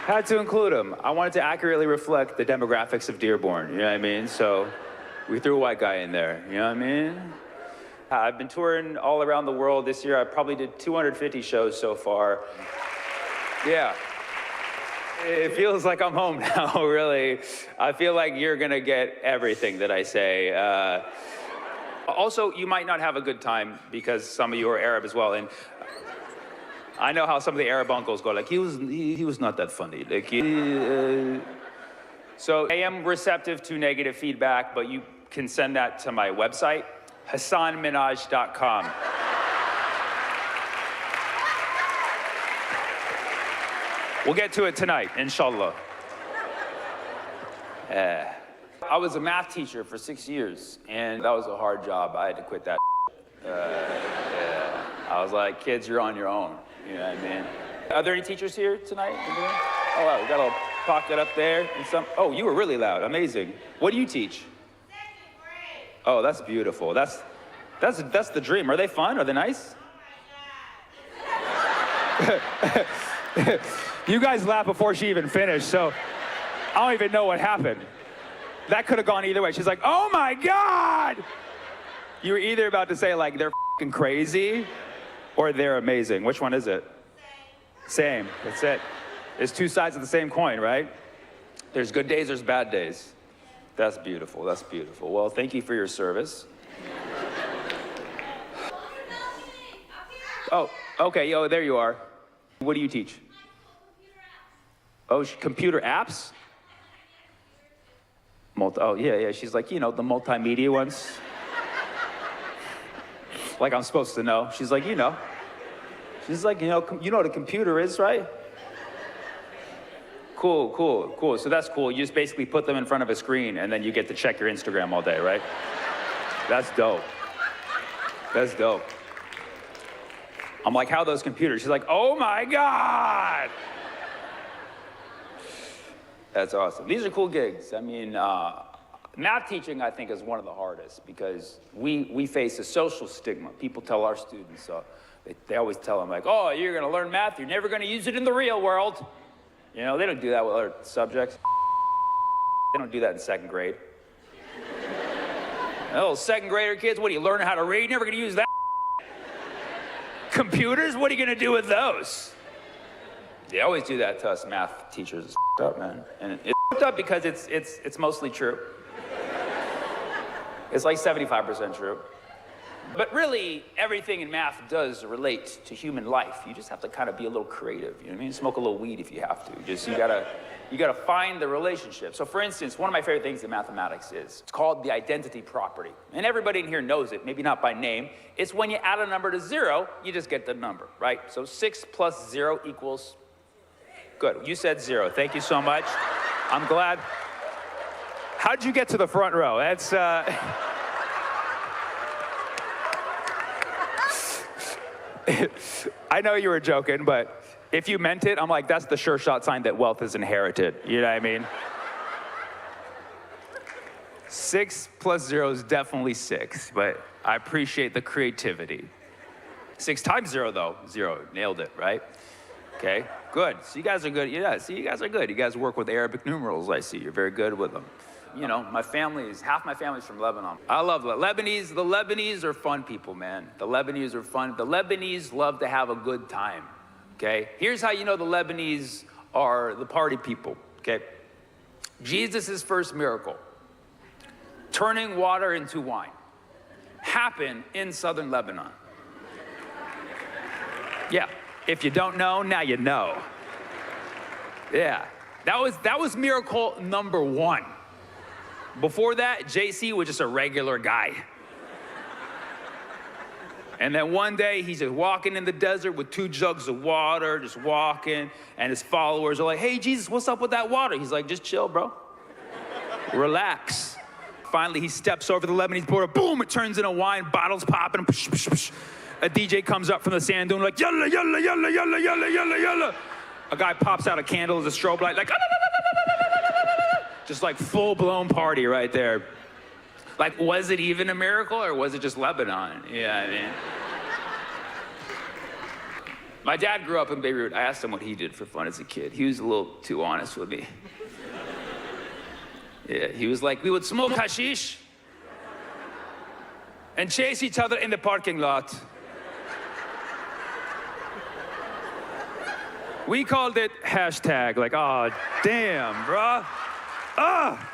Had to include him. I wanted to accurately reflect the demographics of Dearborn, you know what I mean? So we threw a white guy in there, you know what I mean? I've been touring all around the world this year. I probably did 250 shows so far. Yeah. It feels like I'm home now, really. I feel like you're gonna get everything that I say. Also, you might not have a good time because some of you are Arab as well. And I know how some of the Arab uncles go, like, he was not that funny. Like, So I am receptive to negative feedback, but you can send that to my website, HassanMinhaj.com. We'll get to it tonight, inshallah. I was a math teacher for 6 years, and that was a hard job. I had to quit that. Yeah. I was like, kids, you're on your own. You know what I mean? Are there any teachers here tonight? Oh, wow, we got a little pocket up there and some. Oh, you were really loud. Amazing. What do you teach? Oh, that's beautiful. That's the dream. Are they fun? Are they nice? You guys laughed before she even finished, so I don't even know what happened. That could have gone either way. She's like, oh my God! You were either about to say, like, they're f***ing crazy, or they're amazing. Which one is it? Same. That's it. It's two sides of the same coin, right? There's good days, there's bad days. That's beautiful. That's beautiful. Well, thank you for your service. Oh, okay. Oh, there you are. What do you teach? Oh, computer apps? Oh, yeah. She's like, you know, the multimedia ones. Like I'm supposed to know. She's like, you know. She's like, you know what a computer is, right? Cool. So that's cool. You just basically put them in front of a screen and then you get to check your Instagram all day, right? That's dope. That's dope. I'm like, how are those computers? She's like, oh my God! That's awesome. These are cool gigs. I mean, math teaching, I think, is one of the hardest because we face a social stigma. People tell our students, they always tell them, like, oh, you're going to learn math, you're never going to use it in the real world. You know, they don't do that with other subjects. They don't do that in second grade. Oh, second grader kids, what are you learning how to read? You're never going to use that. Computers, what are you going to do with those? They always do that to us math teachers. It's up, man. And it's up because it's mostly true. It's like 75% true. But really, everything in math does relate to human life. You just have to kind of be a little creative. You know what I mean? Smoke a little weed if you have to. You gotta find the relationship. So for instance, one of my favorite things in mathematics is, it's called the identity property. And everybody in here knows it, maybe not by name. It's when you add a number to 0, you just get the number, right? So 6 plus 0 equals, good, you said 0. Thank you so much. I'm glad. How'd you get to the front row? That's, I know you were joking, but if you meant it, I'm like, that's the sure shot sign that wealth is inherited. You know what I mean? 6 plus 0 is definitely 6, but I appreciate the creativity. 6 times 0, though, 0. Nailed it, right? Okay, good. So you guys are good. Yeah, see, you guys are good. You guys work with Arabic numerals, I see. You're very good with them. You know, half my family's from Lebanon. I love Lebanese. The Lebanese are fun people, man. The Lebanese are fun. The Lebanese love to have a good time, okay? Here's how you know the Lebanese are the party people, okay? Jesus' first miracle, turning water into wine, happened in southern Lebanon. Yeah, if you don't know, now you know. Yeah, that was miracle number 1. Before that, JC was just a regular guy. And then one day he's just walking in the desert with 2 jugs of water, just walking, and his followers are like, hey, Jesus, what's up with that water? He's like, just chill, bro. Relax. Finally, he steps over the Lebanese border, boom, it turns into wine, bottles popping, psh, psh, psh. A DJ comes up from the sand dune like, yalla, yalla, yalla, yalla, yalla, yalla, yalla. A guy pops out a candle as a strobe light, like, just like full-blown party right there. Like, was it even a miracle or was it just Lebanon? Yeah, I mean. My dad grew up in Beirut. I asked him what he did for fun as a kid. He was a little too honest with me. Yeah, he was like, we would smoke hashish and chase each other in the parking lot. We called it hashtag, like, oh, damn, bruh. Ah!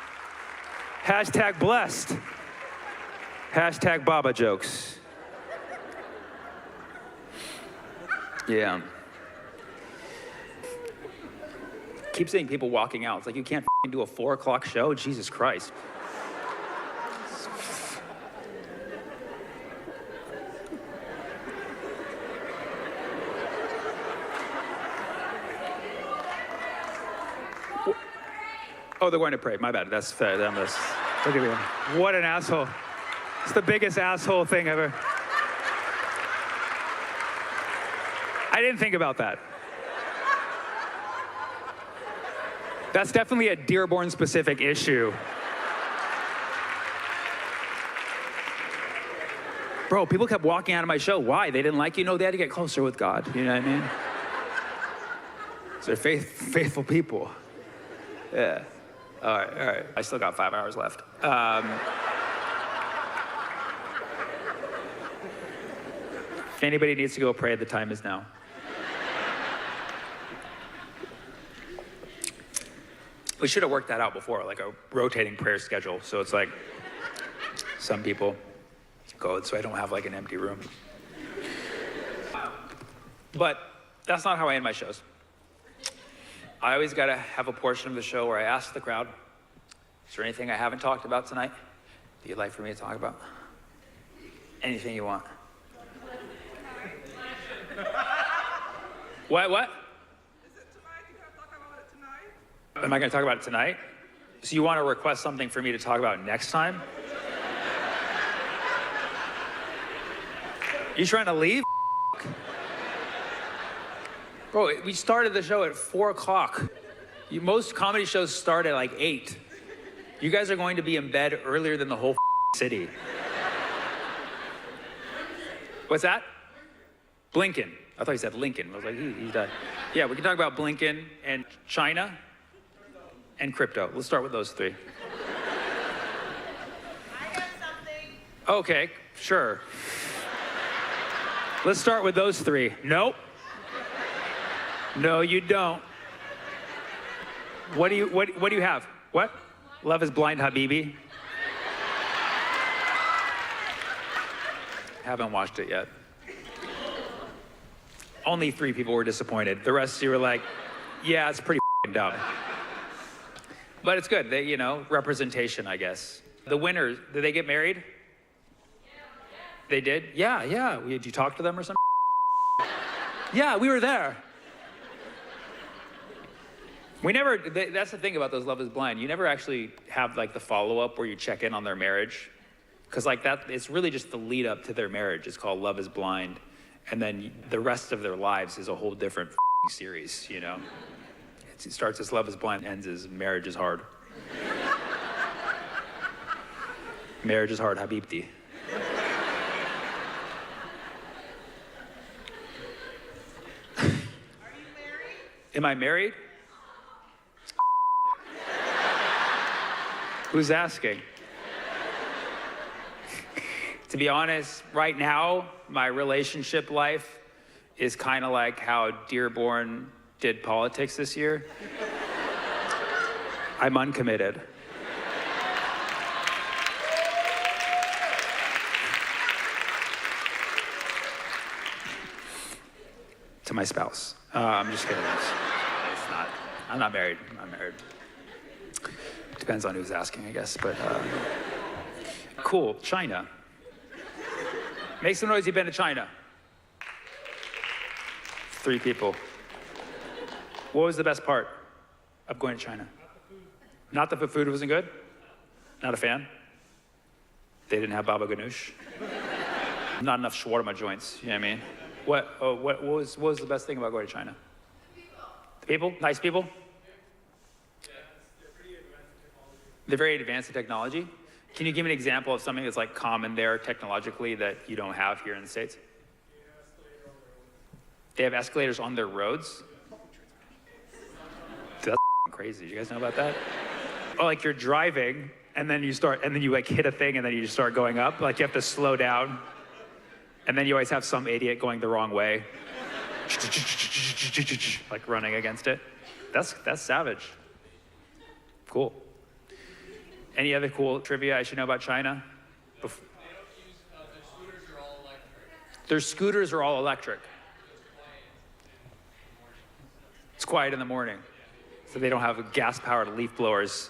Hashtag blessed. Hashtag Baba jokes. Yeah. Keep seeing people walking out. It's like, you can't do a 4 o'clock show? Jesus Christ. Oh, they're going to pray. My bad. That's fair. Look at me. What an asshole. It's the biggest asshole thing ever. I didn't think about that. That's definitely a Dearborn-specific issue. Bro, people kept walking out of my show. Why? They didn't like you? No, they had to get closer with God. You know what I mean? So they're faithful people. Yeah. All right. I still got 5 hours left. If anybody needs to go pray, the time is now. We should have worked that out before, like a rotating prayer schedule. So it's like some people go, so I don't have like an empty room. But that's not how I end my shows. I always got to have a portion of the show where I ask the crowd, is there anything I haven't talked about tonight that you'd like for me to talk about? Anything you want. What? Am I going to talk about it tonight? So you want to request something for me to talk about next time? You trying to leave? Bro, we started the show at 4 o'clock. Most comedy shows start at like 8. You guys are going to be in bed earlier than the whole city. What's that? Blinken. I thought you said Lincoln. I was like, he's died. Yeah, we can talk about Blinken and China and crypto. Let's start with those 3. I got something. Okay, sure. Let's start with those 3. Nope. No, you don't. What do you have? What? Love is Blind, Habibi. Haven't watched it yet. Only 3 people were disappointed. The rest of you were like, yeah, it's pretty dumb. But it's good. They, representation, I guess. The winners, did they get married? They did? Yeah. Did you talk to them or something? Yeah, we were there. That's the thing about those Love is Blind. You never actually have like the follow-up where you check in on their marriage. Because like that, it's really just the lead up to their marriage. It's called Love is Blind. And then the rest of their lives is a whole different series, It starts as Love is Blind, ends as Marriage is Hard. Marriage is hard, Habibti. Are you married? Am I married? Who's asking? To be honest, right now, my relationship life is kind of like how Dearborn did politics this year. I'm uncommitted. To my spouse. I'm just kidding. It's not. I'm not married. I'm married. Depends on who's asking, I guess. But cool. China. Make some noise, you've been to China. 3 people. What was the best part of going to China? Not the food wasn't good? Not a fan? They didn't have baba ganoush? Not enough shawarma joints, you know what I mean? What was the best thing about going to China? The people? Nice people? They're very advanced in technology. Can you give me an example of something that's like common there technologically that you don't have here in the States? They have escalators on their roads? Dude, that's crazy. You guys know about that? Or like you're driving and then you like hit a thing and then you just start going up. Like you have to slow down. And then you always have some idiot going the wrong way. Like running against it. That's savage. Cool. Any other cool trivia I should know about China? Their scooters are all electric. It's quiet in the morning. So they don't have gas-powered leaf blowers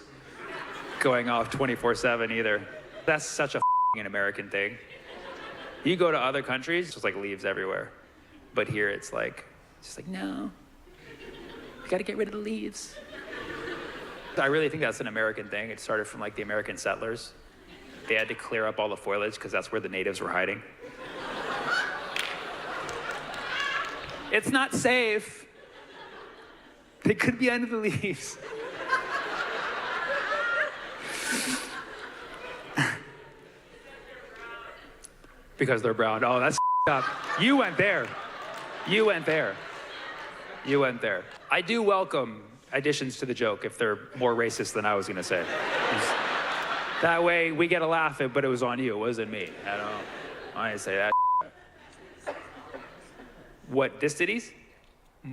going off 24/7 either. That's such a an American thing. You go to other countries, it's just like leaves everywhere. But here it's just like, no, you gotta get rid of the leaves. I really think that's an American thing. It started from like the American settlers. They had to clear up all the foliage because that's where the natives were hiding. It's not safe. They could be under the leaves. Because they're brown. Oh, that's up. You went there. You went there. You went there. I do welcome additions to the joke if they're more racist than I was gonna say. That way we get a laugh, but it was on you, it wasn't me. I didn't say that. What this city's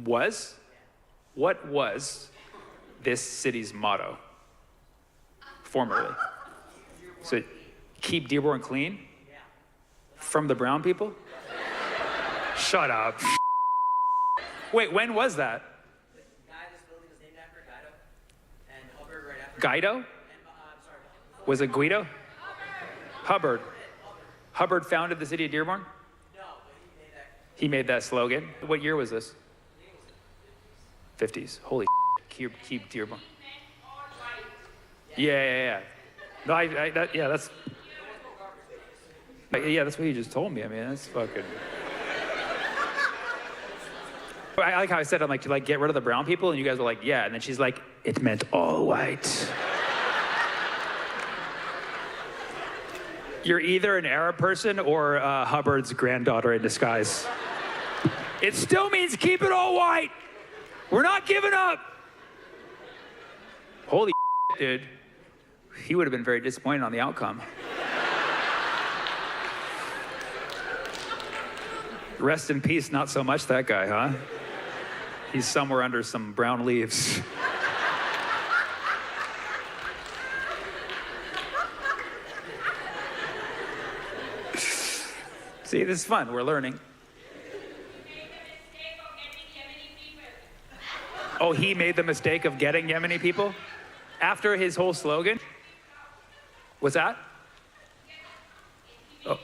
was? What was this city's motto? Formerly. So keep Dearborn clean? From the brown people? Shut up. Wait, when was that? The guy this building was named after, Guido, and Hubbard right after. Guido? Was it Guido? Hubbard. Hubbard founded the city of Dearborn? No, but he made that slogan. What year was this? 50s. Holy keep Dearborn. Yeah. No, that's... Yeah, that's what you just told me. I mean, that's fucking... I like how I said, I'm like, to like get rid of the brown people, and you guys were like, yeah. And then she's like, it meant all white. You're either an Arab person or Hubbard's granddaughter in disguise. It still means keep it all white. We're not giving up. Holy dude. He would have been very disappointed on the outcome. Rest in peace, not so much that guy, huh? He's somewhere under some brown leaves. See, this is fun. We're learning. Oh, he made the mistake of getting Yemeni people? After his whole slogan? What's that? Oh.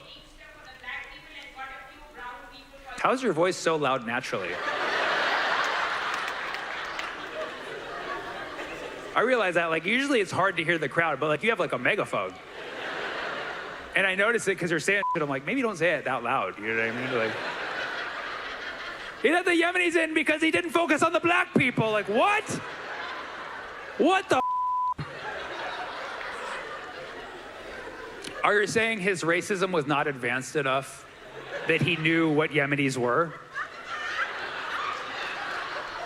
How's your voice so loud naturally? I realize that, like, usually it's hard to hear the crowd, but, like, you have, like, a megaphone. And I notice it because you're saying shit. I'm like, maybe don't say it that loud. You know what I mean? Like, he let the Yemenis in because he didn't focus on the black people. Like, what? What the Are you saying his racism was not advanced enough that he knew what Yemenis were?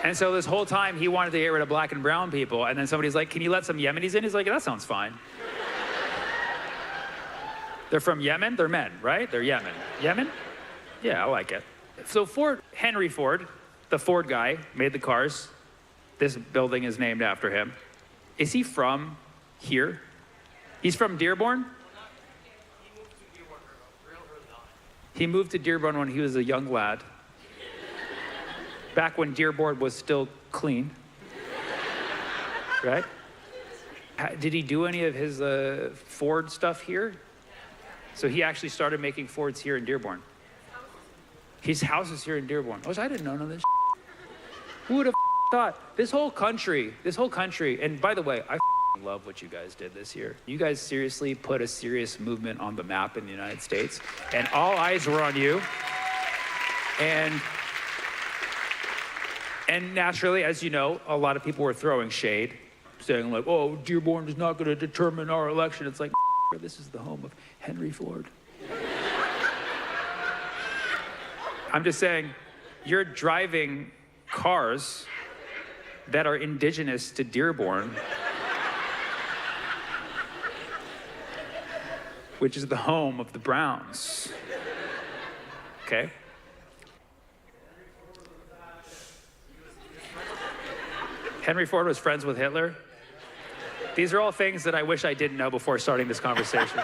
And so this whole time he wanted to get rid of black and brown people, and then somebody's like, can you let some Yemenis in? He's like, that sounds fine. They're from Yemen? They're men, right? They're Yemen. Yemen? Yeah, I like it. So Henry Ford, the Ford guy, made the cars. This building is named after him. Is he from here? He's from Dearborn? He moved to Dearborn when he was a young lad. Back when Dearborn was still clean. Right? Did he do any of his Ford stuff here? So he actually started making Fords here in Dearborn. His house is here in Dearborn. Oh, I didn't know none of this. Who would have thought? This whole country, and by the way, I love what you guys did this year. You guys seriously put a serious movement on the map in the United States, and all eyes were on you. And naturally, as you know, a lot of people were throwing shade, saying like, oh, Dearborn is not going to determine our election. It's like, this is the home of Henry Ford. I'm just saying, you're driving cars that are indigenous to Dearborn, which is the home of the Browns. Okay? Henry Ford was friends with Hitler. These are all things that I wish I didn't know before starting this conversation.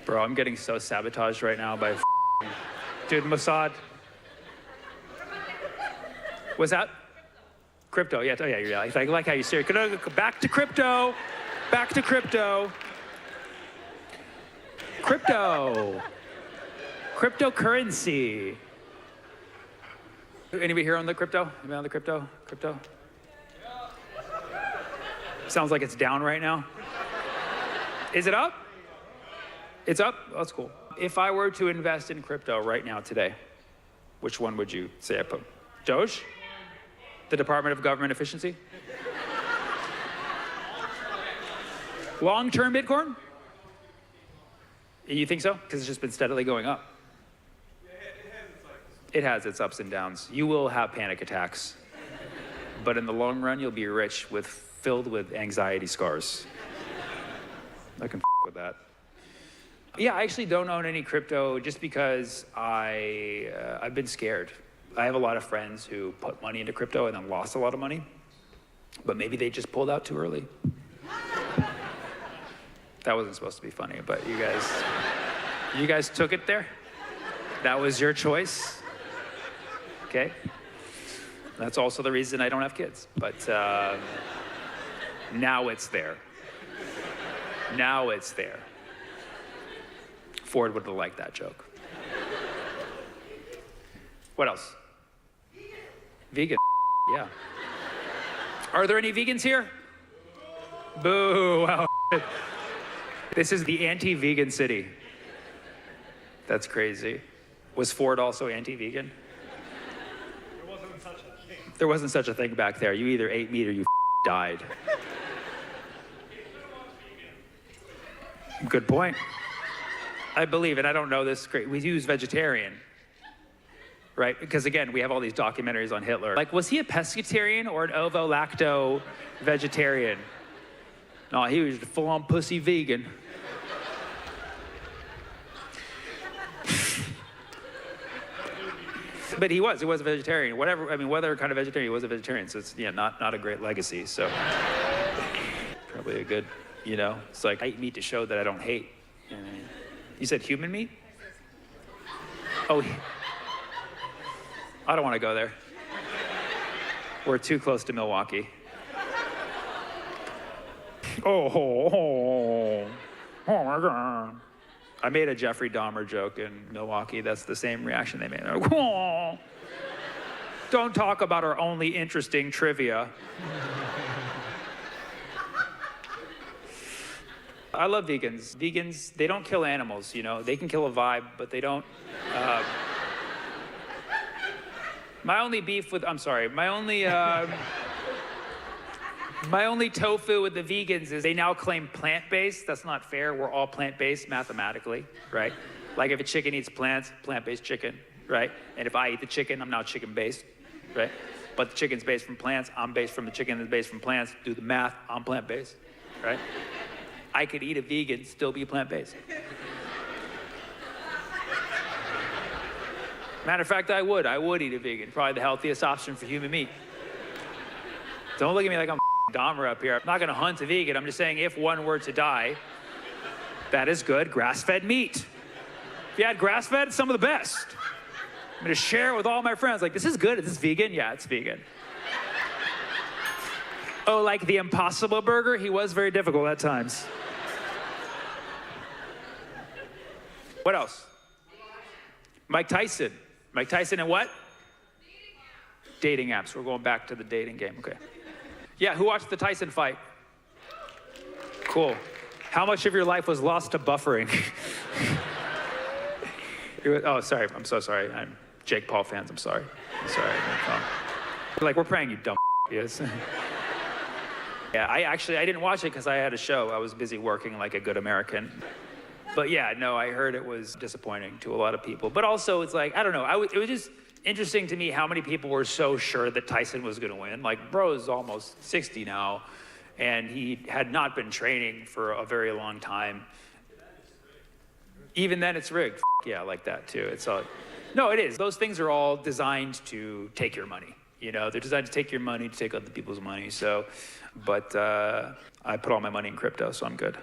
Bro, I'm getting so sabotaged right now by dude, Mossad. What's that? Crypto, yeah, I like how you say it. Back to crypto. Cryptocurrency. Anybody here on the crypto? Anybody on the crypto? Sounds like it's down right now. Is it up? It's up? Oh, that's cool. If I were to invest in crypto right now today, which one would you say I put? Doge? The Department of Government Efficiency? Long-term Bitcoin? You think so? Because it's just been steadily going up. It has its ups and downs. You will have panic attacks. But in the long run, you'll be rich filled with anxiety scars. I can with that. Yeah, I actually don't own any crypto just because I've been scared. I have a lot of friends who put money into crypto and then lost a lot of money. But maybe they just pulled out too early. That wasn't supposed to be funny, but you guys took it there. That was your choice. Okay? That's also the reason I don't have kids. But now it's there. Ford would have liked that joke. What else? Vegan. Yeah. Are there any vegans here? Boo. Wow. This is the anti-vegan city. That's crazy. Was Ford also anti-vegan? There wasn't such a thing back there. You either ate meat or you died. Good point. I believe it. I don't know this great. We use vegetarian, right? Because again, we have all these documentaries on Hitler. Like, was he a pescatarian or an ovo-lacto vegetarian? No, he was a full-on pussy vegan. But he was a vegetarian. Whether kind of vegetarian, he was a vegetarian. So it's not a great legacy. So probably a good, it's like I eat meat to show that I don't hate. You said human meat? Oh, I don't want to go there. We're too close to Milwaukee. Oh my God. I made a Jeffrey Dahmer joke in Milwaukee. That's the same reaction they made. Like, oh, don't talk about our only interesting trivia. I love vegans. Vegans, they don't kill animals, They can kill a vibe, but they don't. My only tofu with the vegans is they now claim plant-based. That's not fair. We're all plant-based mathematically, right? Like if a chicken eats plants, plant-based chicken, right? And if I eat the chicken, I'm now chicken-based, right? But the chicken's based from plants. I'm based from the chicken that's based from plants. Do the math. I'm plant-based, right? I could eat a vegan, still be plant-based. Matter of fact, I would eat a vegan. Probably the healthiest option for human meat. Don't look at me like I'm Dahmer up here. I'm not gonna hunt a vegan. I'm just saying if one were to die, that is good grass-fed meat. If you had grass-fed, it's some of the best. I'm gonna share it with all my friends. Like, this is good. Is this vegan? Yeah, it's vegan. Oh, like the Impossible Burger? He was very difficult at times. What else? Mike Tyson. Mike Tyson and what? Dating apps. We're going back to the dating game. Okay. Yeah, who watched the Tyson fight? Cool. How much of your life was lost to buffering? Oh, sorry. I'm so sorry. I'm Jake Paul fans. I'm sorry. I'm sorry. Like, we're praying, you dumb. Yes. Yeah, I didn't watch it because I had a show. I was busy working like a good American. But yeah, no, I heard it was disappointing to a lot of people. But also, it's like, I don't know. It was just interesting to me how many people were so sure that Tyson was going to win. Like, bro's almost 60 now, and he had not been training for a very long time. Even then, it's rigged. Yeah, I like that, too. It's all... No, it is. Those things are all designed to take your money. You know, they're designed to take your money, to take other people's money. So, but I put all my money in crypto, so I'm good.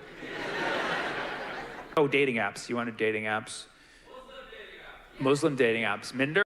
Oh, dating apps. You wanted dating apps? Muslim dating apps. Minder?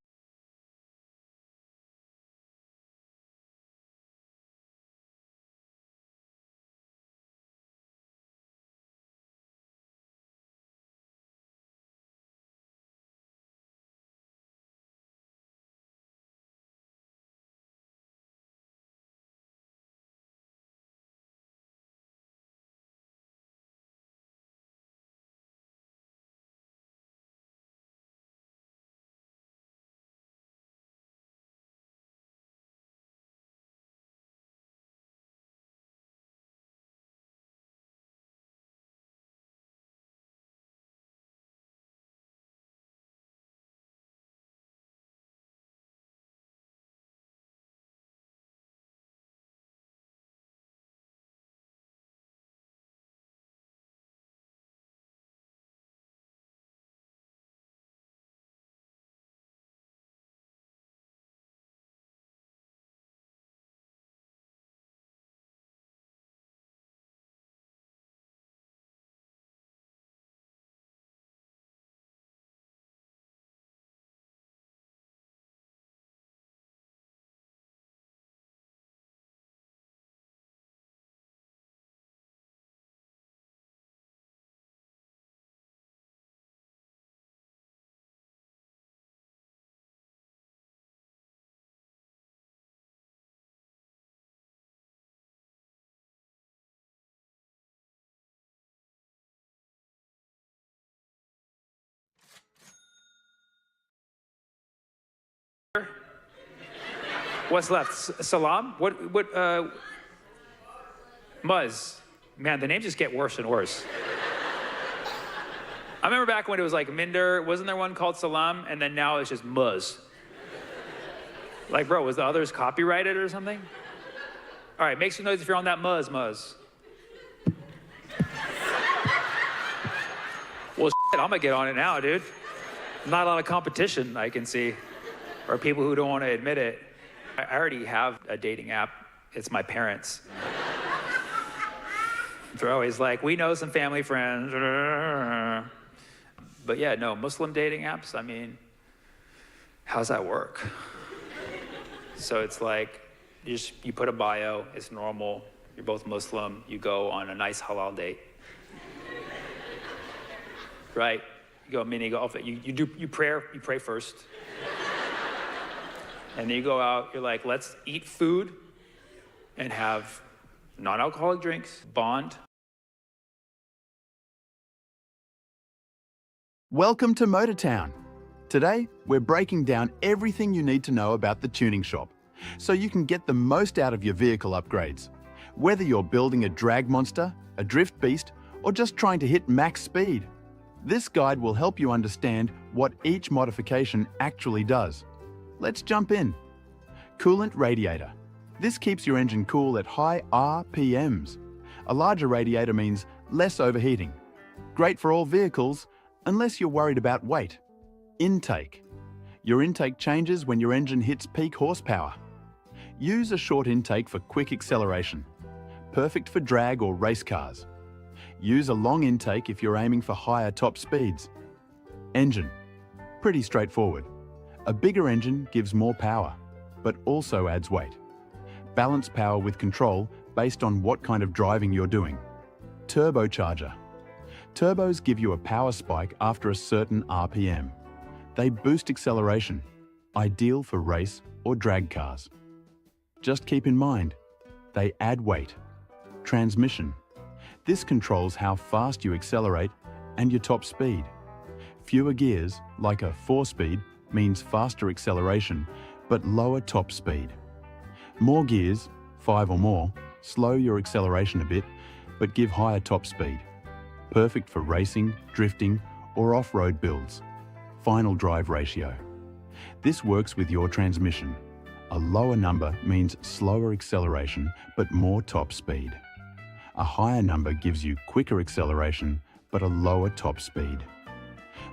What's left? Salam? Muzz. Man, the names just get worse and worse. I remember back when it was like Minder, wasn't there one called Salam? And then now it's just Muzz. Like, bro, was the others copyrighted or something? All right, make some noise if you're on that Muzz. Well, shit, I'm gonna get on it now, dude. Not a lot of competition I can see, or people who don't want to admit it. I already have a dating app. It's my parents. They're always like, we know some family friends. But yeah, no, Muslim dating apps, I mean, how's that work? So it's like, you put a bio, it's normal, you're both Muslim, you go on a nice halal date. Right? You go mini golf, you pray first. And then you go out, you're like, let's eat food and have non-alcoholic drinks, bond. Welcome to Motortown. Today, we're breaking down everything you need to know about the tuning shop so you can get the most out of your vehicle upgrades. Whether you're building a drag monster, a drift beast, or just trying to hit max speed, this guide will help you understand what each modification actually does. Let's jump in. Coolant radiator. This keeps your engine cool at high RPMs. A larger radiator means less overheating. Great for all vehicles, unless you're worried about weight. Intake. Your intake changes when your engine hits peak horsepower. Use a short intake for quick acceleration. Perfect for drag or race cars. Use a long intake if you're aiming for higher top speeds. Engine. Pretty straightforward. A bigger engine gives more power, but also adds weight. Balance power with control based on what kind of driving you're doing. Turbocharger. Turbos give you a power spike after a certain RPM. They boost acceleration, ideal for race or drag cars. Just keep in mind, they add weight. Transmission. This controls how fast you accelerate and your top speed. Fewer gears, like a 4-speed, means faster acceleration, but lower top speed. More gears, 5 or more, slow your acceleration a bit, but give higher top speed. Perfect for racing, drifting, or off-road builds. Final drive ratio. This works with your transmission. A lower number means slower acceleration, but more top speed. A higher number gives you quicker acceleration, but a lower top speed.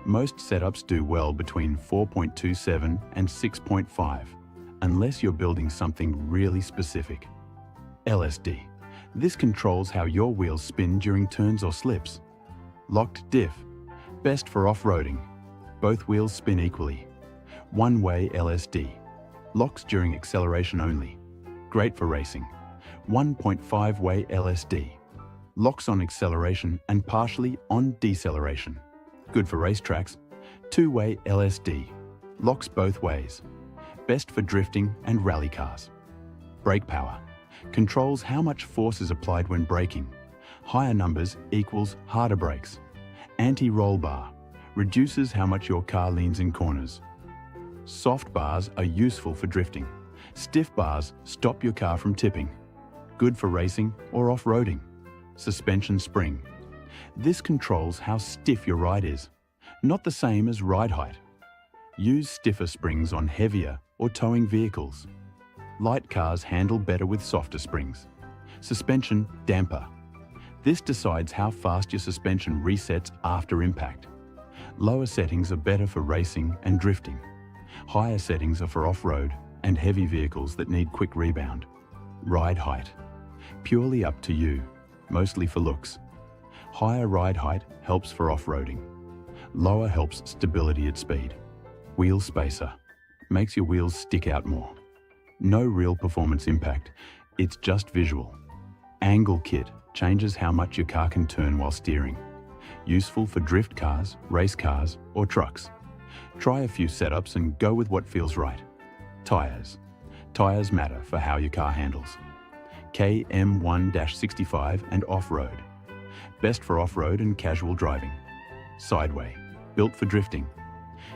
Most setups do well between 4.27 and 6.5, unless you're building something really specific. LSD. This controls how your wheels spin during turns or slips. Locked diff. Best for off-roading. Both wheels spin equally. One-way LSD. Locks during acceleration only. Great for racing. 1.5-way LSD. Locks on acceleration and partially on deceleration. Good for racetracks. 2-way LSD. Locks both ways. Best for drifting and rally cars. Brake power. Controls how much force is applied when braking. Higher numbers equals harder brakes. Anti-roll bar. Reduces how much your car leans in corners. Soft bars are useful for drifting. Stiff bars stop your car from tipping. Good for racing or off-roading. Suspension spring. This controls how stiff your ride is. Not the same as ride height. Use stiffer springs on heavier or towing vehicles. Light cars handle better with softer springs. Suspension damper. This decides how fast your suspension resets after impact. Lower settings are better for racing and drifting. Higher settings are for off-road and heavy vehicles that need quick rebound. Ride height. Purely up to you, mostly for looks. Higher ride height helps for off-roading. Lower helps stability at speed. Wheel spacer. Makes your wheels stick out more. No real performance impact, it's just visual. Angle kit changes how much your car can turn while steering. Useful for drift cars, race cars, or trucks. Try a few setups and go with what feels right. Tires. Tires matter for how your car handles. KM1-65 and off-road. Best for off-road and casual driving. Sideway. Built for drifting.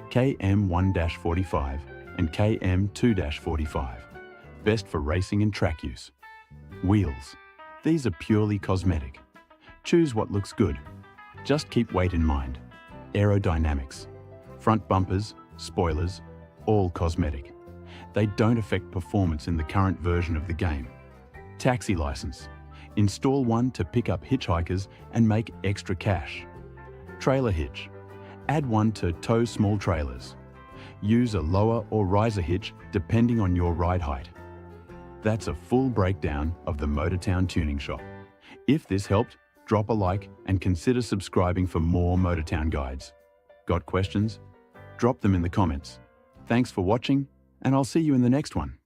KM1-45 and KM2-45. Best for racing and track use. Wheels. These are purely cosmetic. Choose what looks good. Just keep weight in mind. Aerodynamics. Front bumpers, spoilers, all cosmetic. They don't affect performance in the current version of the game. Taxi license. Install one to pick up hitchhikers and make extra cash. Trailer hitch. Add one to tow small trailers. Use a lower or riser hitch depending on your ride height. That's a full breakdown of the Motortown Tuning Shop. If this helped, drop a like and consider subscribing for more Motortown guides. Got questions? Drop them in the comments. Thanks for watching, and I'll see you in the next one.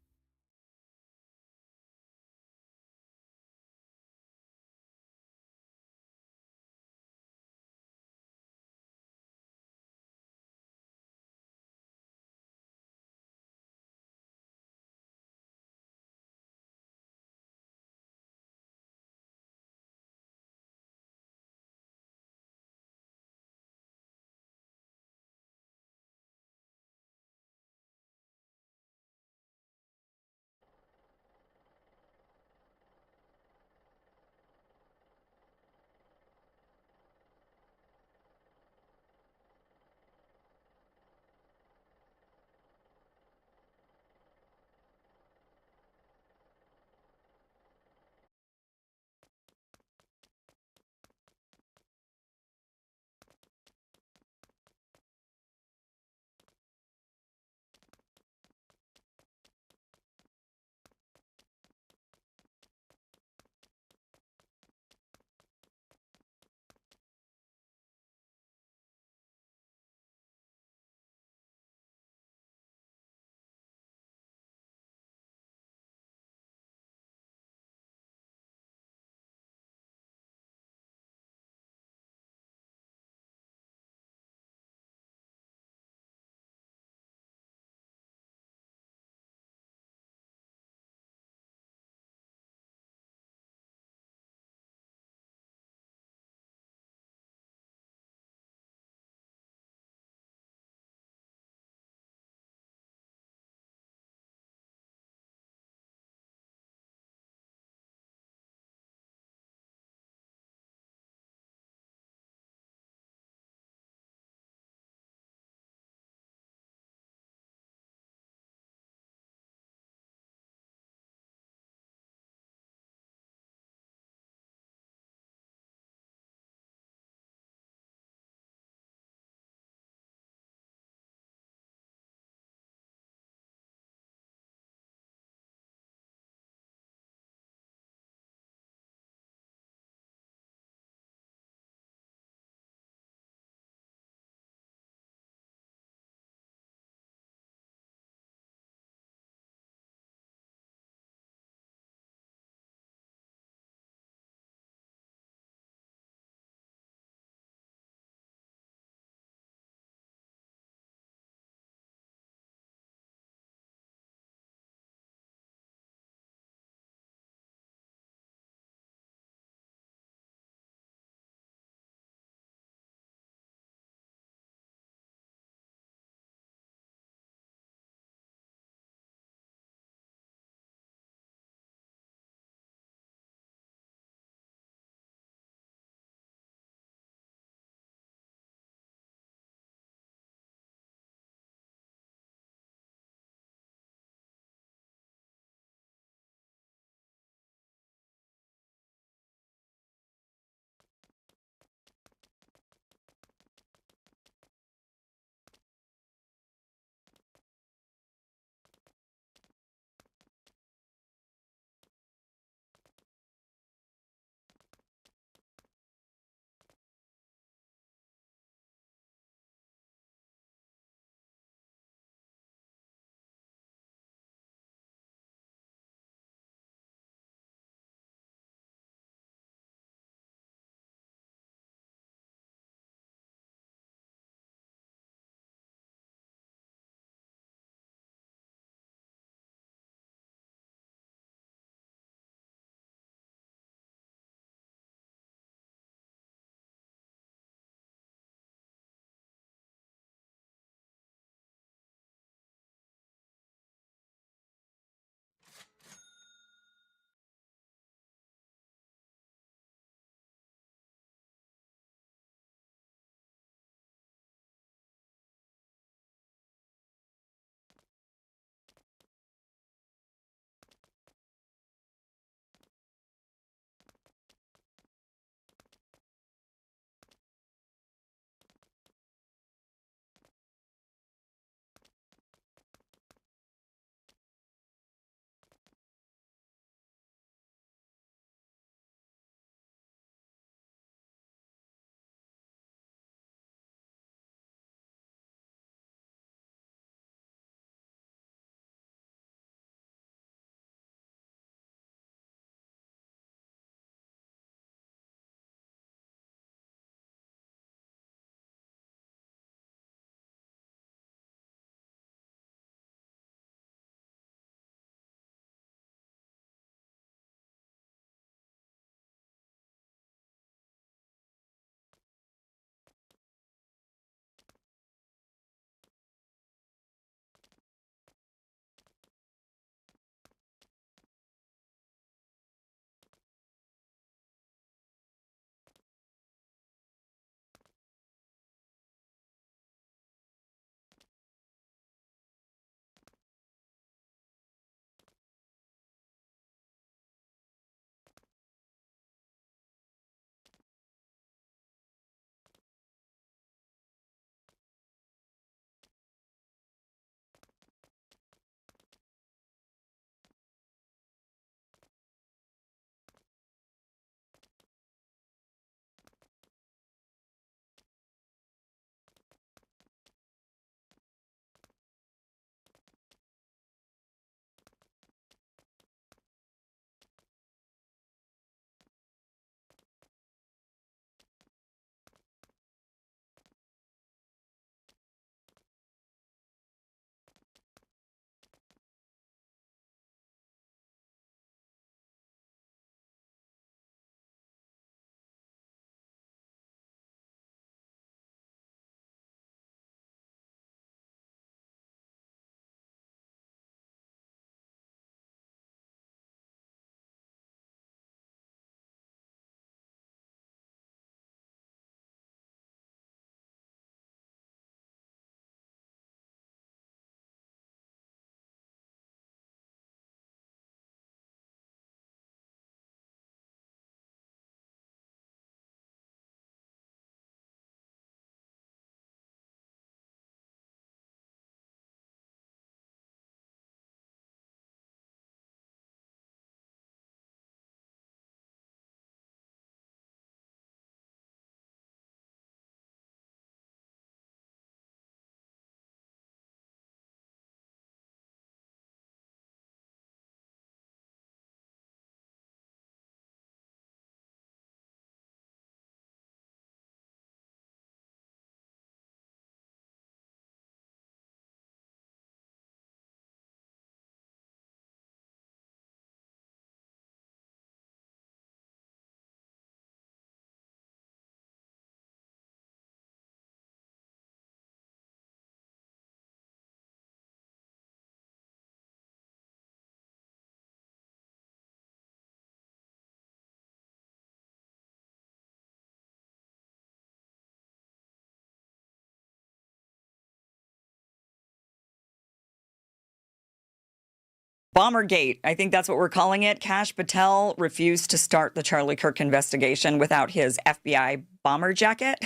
Bombergate, I think that's what we're calling it. Kash Patel refused to start the Charlie Kirk investigation without his FBI bomber jacket.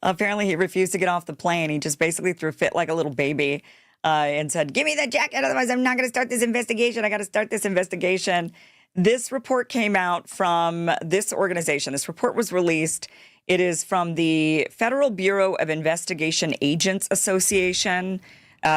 Apparently, he refused to get off the plane. He just basically threw a fit like a little baby and said, give me that jacket, otherwise I'm not going to start this investigation. I got to start this investigation. This report came out from this organization. This report was released. It is from the Federal Bureau of Investigation Agents Association.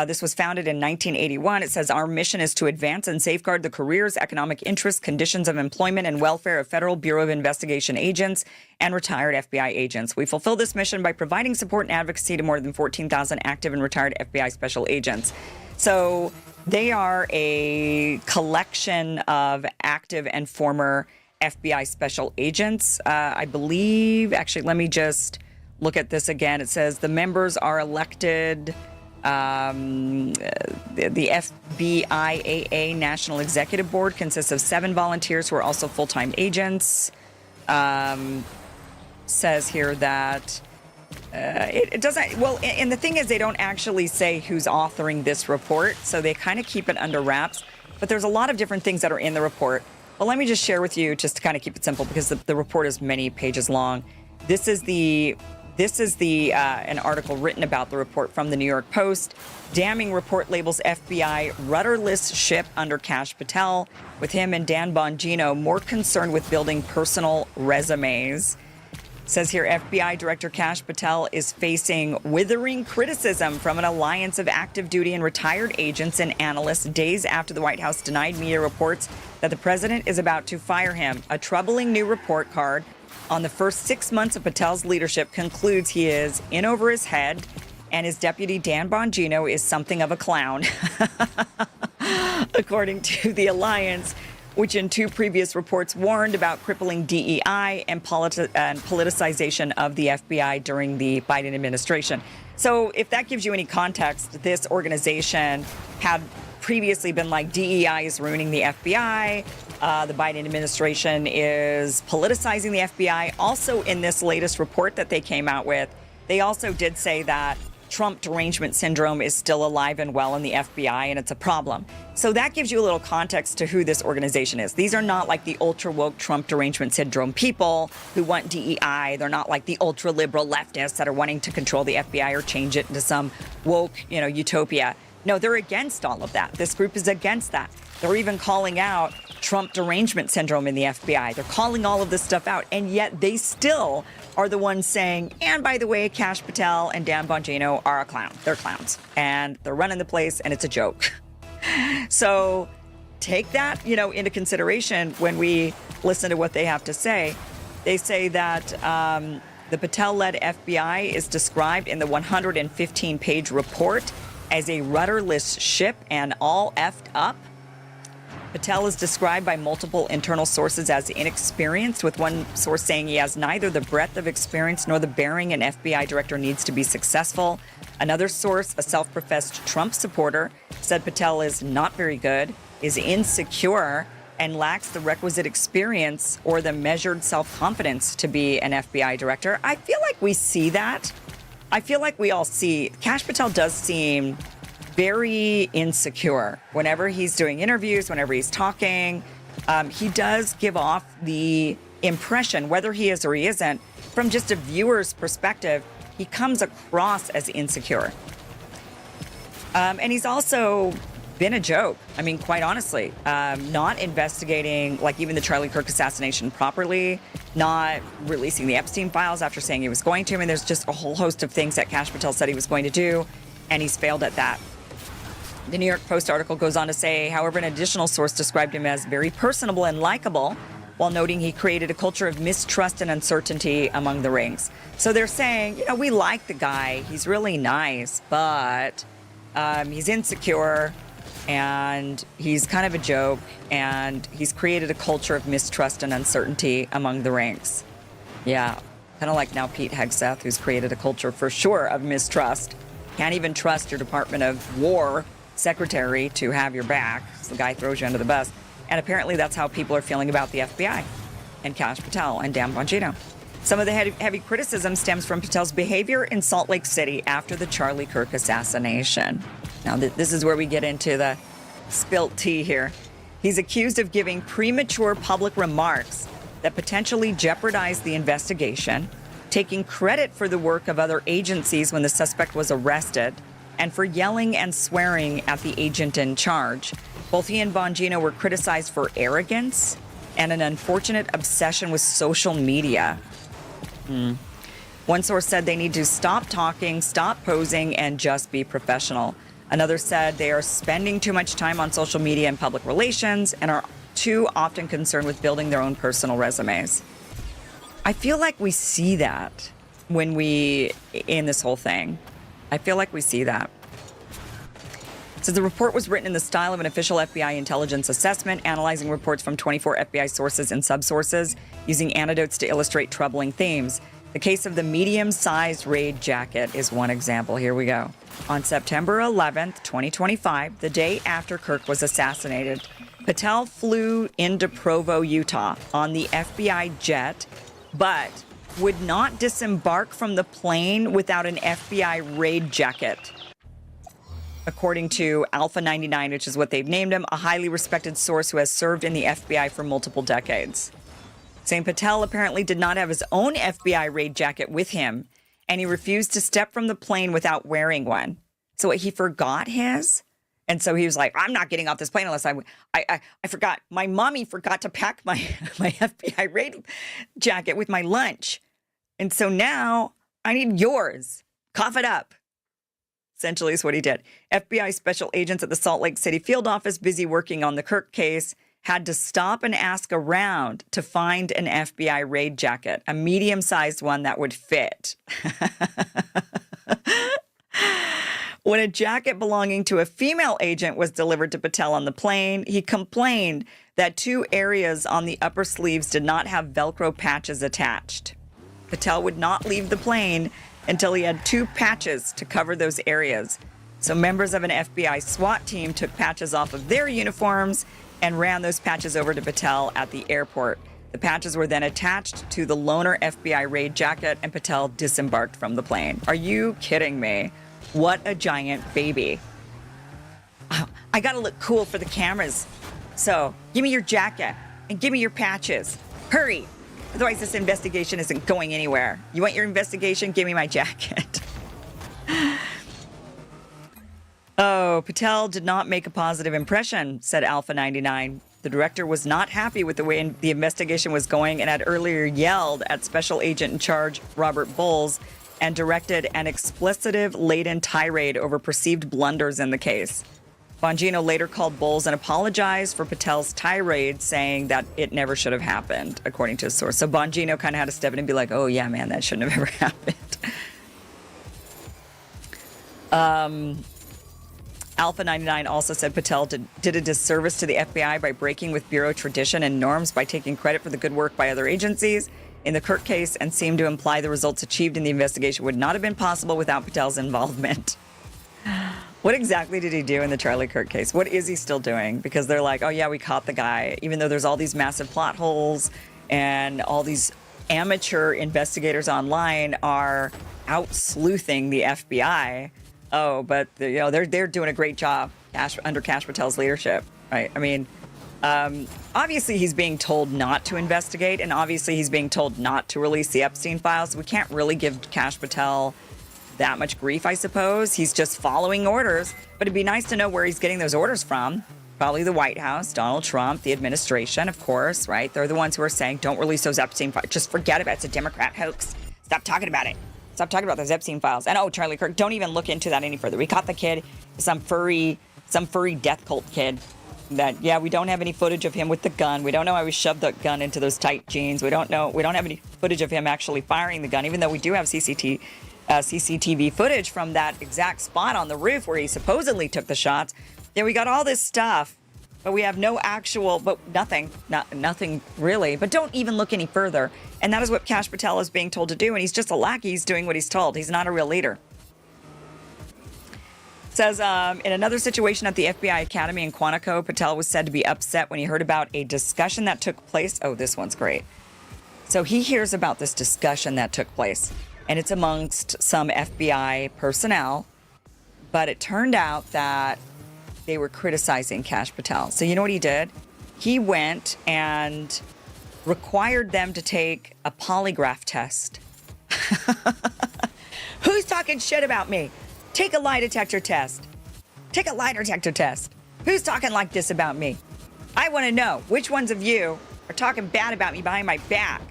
This was founded in 1981. It says, our mission is to advance and safeguard the careers, economic interests, conditions of employment, and welfare of Federal Bureau of Investigation agents and retired FBI agents. We fulfill this mission by providing support and advocacy to more than 14,000 active and retired FBI special agents. So they are a collection of active and former FBI special agents. I believe, actually, let me just look at this again. It says the members are elected. The FBIAA National Executive Board consists of 7 volunteers who are also full-time agents. Says here that it doesn't, well, and the thing is they don't actually say who's authoring this report, so they kind of keep it under wraps. But there's a lot of different things that are in the report. But let me just share with you, just to kind of keep it simple, because the report is many pages long. This is an article written about the report from the New York Post. Damning report labels FBI rudderless ship under Kash Patel, with him and Dan Bongino more concerned with building personal resumes. Says here, FBI Director Kash Patel is facing withering criticism from an alliance of active duty and retired agents and analysts days after the White House denied media reports that the president is about to fire him. A troubling new report card on the first 6 months of Patel's leadership concludes he is in over his head and his deputy Dan Bongino is something of a clown. According to the alliance, which in 2 previous reports warned about crippling DEI and politicization of the FBI during the Biden administration. So if that gives you any context, this organization had previously been like, DEI is ruining the FBI. The Biden administration is politicizing the FBI. Also, in this latest report that they came out with, they also did say that Trump derangement syndrome is still alive and well in the FBI, and it's a problem. So that gives you a little context to who this organization is. These are not like the ultra-woke Trump derangement syndrome people who want DEI. They're not like the ultra-liberal leftists that are wanting to control the FBI or change it into some woke, utopia. No, they're against all of that. This group is against that. They're even calling out Trump derangement syndrome in the FBI. They're calling all of this stuff out, and yet they still are the ones saying, and by the way, Kash Patel and Dan Bongino are a clown. They're clowns, and they're running the place, and it's a joke. So take that, into consideration when we listen to what they have to say. They say that the Patel-led FBI is described in the 115-page report as a rudderless ship and all effed up. Patel is described by multiple internal sources as inexperienced, with one source saying he has neither the breadth of experience nor the bearing an FBI director needs to be successful. Another source, a self-professed Trump supporter, said Patel is not very good, is insecure, and lacks the requisite experience or the measured self-confidence to be an FBI director. I feel like we see that. I feel like we all see Kash Patel does seem very insecure whenever he's doing interviews, whenever he's talking. He does give off the impression, whether he is or he isn't, from just a viewer's perspective, he comes across as insecure. And he's also been a joke. I mean, quite honestly, not investigating, like even the Charlie Kirk assassination properly, not releasing the Epstein files after saying he was going to. I mean, there's just a whole host of things that Kash Patel said he was going to do, and he's failed at that. The New York Post article goes on to say, however, an additional source described him as very personable and likable, while noting he created a culture of mistrust and uncertainty among the ranks. So they're saying, we like the guy. He's really nice, but he's insecure and he's kind of a joke, and he's created a culture of mistrust and uncertainty among the ranks. Yeah, kind of like now Pete Hegseth, who's created a culture for sure of mistrust. Can't even trust your Department of War secretary to have your back. So the guy throws you under the bus. And apparently that's how people are feeling about the FBI and Kash Patel and Dan Bongino. Some of the heavy criticism stems from Patel's behavior in Salt Lake City after the Charlie Kirk assassination. Now, this is where we get into the spilt tea here. He's accused of giving premature public remarks that potentially jeopardized the investigation, taking credit for the work of other agencies when the suspect was arrested, and for yelling and swearing at the agent in charge. Both he and Bongino were criticized for arrogance and an unfortunate obsession with social media. One source said they need to stop talking, stop posing, and just be professional. Another said they are spending too much time on social media and public relations and are too often concerned with building their own personal resumes. I feel like we see that in this whole thing. I feel like we see that. So the report was written in the style of an official FBI intelligence assessment, analyzing reports from 24 FBI sources and subsources, using anecdotes to illustrate troubling themes. The case of the medium-sized raid jacket is one example. Here we go. On September 11th, 2025, the day after Kirk was assassinated, Patel flew into Provo, Utah on the FBI jet, but would not disembark from the plane without an FBI raid jacket. According to Alpha 99, which is what they've named him, a highly respected source who has served in the FBI for multiple decades. Saying Patel apparently did not have his own FBI raid jacket with him, and he refused to step from the plane without wearing one. So he forgot his? And so he was like, I'm not getting off this plane unless I forgot. My mommy forgot to pack my FBI raid jacket with my lunch. And so now I need yours. Cough it up. Essentially is what he did. FBI special agents at the Salt Lake City field office, busy working on the Kirk case, had to stop and ask around to find an FBI raid jacket, a medium-sized one that would fit. When a jacket belonging to a female agent was delivered to Patel on the plane, he complained that 2 areas on the upper sleeves did not have Velcro patches attached. Patel would not leave the plane until he had 2 patches to cover those areas. So members of an FBI SWAT team took patches off of their uniforms and ran those patches over to Patel at the airport. The patches were then attached to the loaner FBI raid jacket, and Patel disembarked from the plane. Are you kidding me? What a giant baby. Oh, I gotta look cool for the cameras. So give me your jacket and give me your patches. Hurry. Otherwise this investigation isn't going anywhere. You want your investigation? Give me my jacket. Oh, Patel did not make a positive impression, said Alpha 99. The director was not happy with the way the investigation was going and had earlier yelled at Special Agent in Charge Robert Bowles and directed an explicitive-laden tirade over perceived blunders in the case. Bongino later called Bowles and apologized for Patel's tirade, saying that it never should have happened, according to a source. So Bongino kind of had to step in and be like, oh, yeah, man, that shouldn't have ever happened. Alpha 99 also said Patel did a disservice to the FBI by breaking with Bureau tradition and norms by taking credit for the good work by other agencies in the Kirk case and seemed to imply the results achieved in the investigation would not have been possible without Patel's involvement. What exactly did he do in the Charlie Kirk case? What is he still doing? Because they're like, oh, yeah, we caught the guy, even though there's all these massive plot holes and all these amateur investigators online are out sleuthing the FBI. Oh, but they're doing a great job under Kash Patel's leadership, right? I mean, obviously he's being told not to investigate, and obviously he's being told not to release the Epstein files. We can't really give Kash Patel that much grief, I suppose. He's just following orders, but it'd be nice to know where he's getting those orders from. Probably the White House, Donald Trump, the administration, of course, right? They're the ones who are saying, don't release those Epstein files. Just forget about it. It's a Democrat hoax. Stop talking about it. Stop talking about those Epstein files. And oh, Charlie Kirk, don't even look into that any further. We caught the kid, some furry death cult kid. That, yeah, we don't have any footage of him with the gun. We don't know how he shoved the gun into those tight jeans. We don't have any footage of him actually firing the gun, even though we do have CCTV footage from that exact spot on the roof where he supposedly took the shots. Yeah, we got all this stuff, but we have nothing really. But don't even look any further. And that is what Kash Patel is being told to do. And he's just a lackey. He's doing what he's told. He's not a real leader. It says, in another situation at the FBI Academy in Quantico, Patel was said to be upset when he heard about a discussion that took place. Oh, this one's great. So he hears about this discussion that took place, and it's amongst some FBI personnel. But it turned out that they were criticizing Kash Patel. So you know what he did? He went and required them to take a polygraph test. Who's talking shit about me? Take a lie detector test. Take a lie detector test. Who's talking like this about me? I want to know which ones of you are talking bad about me behind my back.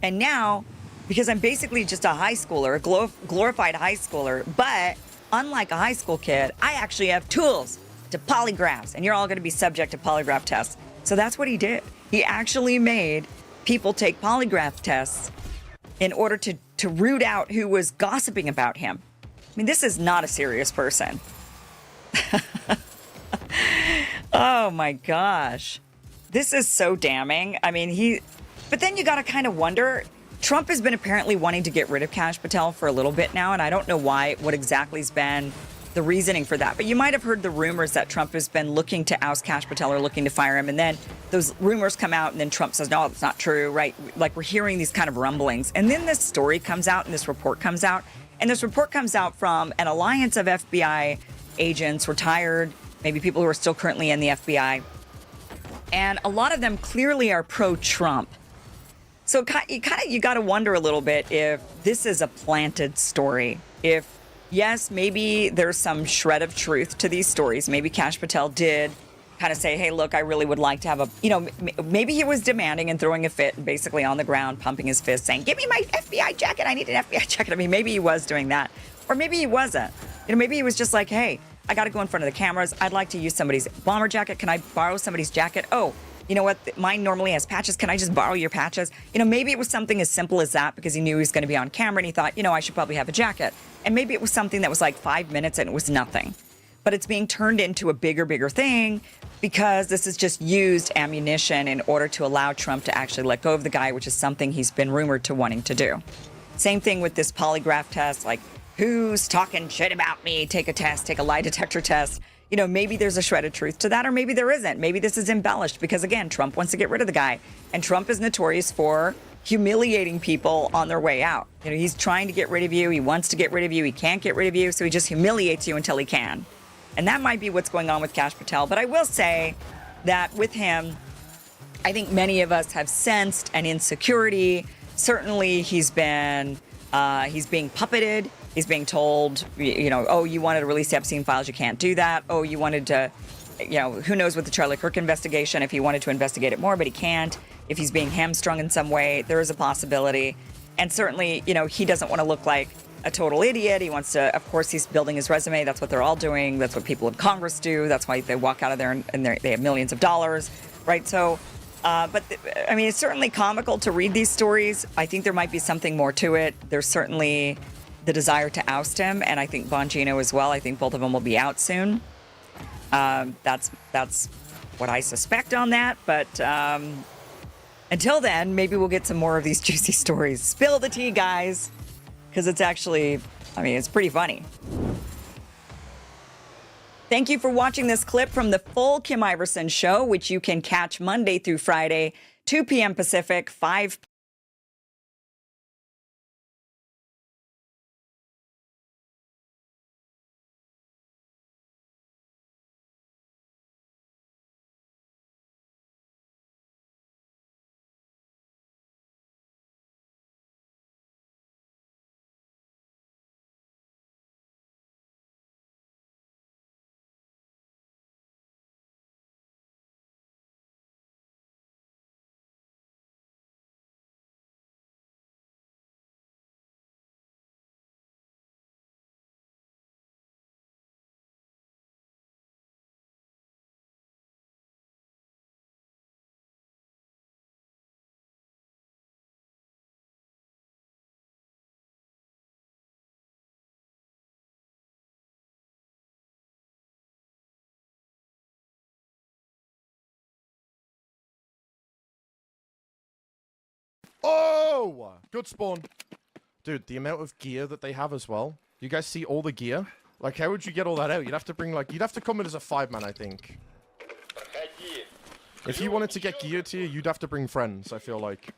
And now, because I'm basically just a high schooler, a glorified high schooler, but unlike a high school kid, I actually have tools to polygraphs, and you're all going to be subject to polygraph tests. So that's what he did. He actually made people take polygraph tests in order to root out who was gossiping about him. I mean, this is not a serious person. Oh my gosh. This is so damning. I mean, but then you got to kind of wonder, Trump has been apparently wanting to get rid of Kash Patel for a little bit now, and I don't know what exactly has been the reasoning for that. But you might have heard the rumors that Trump has been looking to oust Kash Patel or looking to fire him, and then those rumors come out, and then Trump says, no, that's not true, right? Like, we're hearing these kind of rumblings. And then this story comes out, and this report comes out, and this report comes out from an alliance of FBI agents, retired, maybe people who are still currently in the FBI. And a lot of them clearly are pro-Trump. So you got to wonder a little bit if this is a planted story. If, yes, maybe there's some shred of truth to these stories. Maybe Kash Patel did kind of say, hey, look, I really would like to have maybe he was demanding and throwing a fit and basically on the ground, pumping his fist, saying, give me my FBI jacket. I need an FBI jacket. I mean, maybe he was doing that. Or maybe he wasn't. Maybe he was just like, hey, I got to go in front of the cameras. I'd like to use somebody's bomber jacket. Can I borrow somebody's jacket? Oh, you know what? Mine normally has patches. Can I just borrow your patches? Maybe it was something as simple as that because he knew he was going to be on camera and he thought, I should probably have a jacket. And maybe it was something that was like 5 minutes and it was nothing. But it's being turned into a bigger thing because this is just used ammunition in order to allow Trump to actually let go of the guy, which is something he's been rumored to wanting to do. Same thing with this polygraph test, like, who's talking shit about me? Take a test, take a lie detector test. Maybe there's a shred of truth to that, or maybe there isn't. Maybe this is embellished because, again, Trump wants to get rid of the guy. And Trump is notorious for humiliating people on their way out. He's trying to get rid of you. He wants to get rid of you. He can't get rid of you. So he just humiliates you until he can. And that might be what's going on with Kash Patel. But I will say that with him, I think many of us have sensed an insecurity. Certainly he's being puppeted. He's being told, oh, you wanted to release the Epstein files, you can't do that. Oh, you wanted to, who knows with the Charlie Kirk investigation, if he wanted to investigate it more, but he can't. If he's being hamstrung in some way, there is a possibility. And certainly, he doesn't want to look like a total idiot. He wants to, of course, he's building his resume. That's what they're all doing. That's what people in Congress do. That's why they walk out of there and they have millions of dollars, right? So, it's certainly comical to read these stories. I think there might be something more to it. There's certainly the desire to oust him, and I think Bongino as well. I think both of them will be out soon. That's what I suspect on that. But until then, maybe we'll get some more of these juicy stories. Spill the tea, guys, because it's actually, it's pretty funny. Thank you for watching this clip from the full Kim Iverson Show, which you can catch Monday through Friday, 2 p.m. Pacific, 5Oh, good spawn. Dude, the amount of gear that they have as well. You guys see all the gear? Like, how would you get all that out? You'd have to bring, you'd have to come in as a 5-man, I think. If you wanted to get gear to you, you'd have to bring friends, I feel like.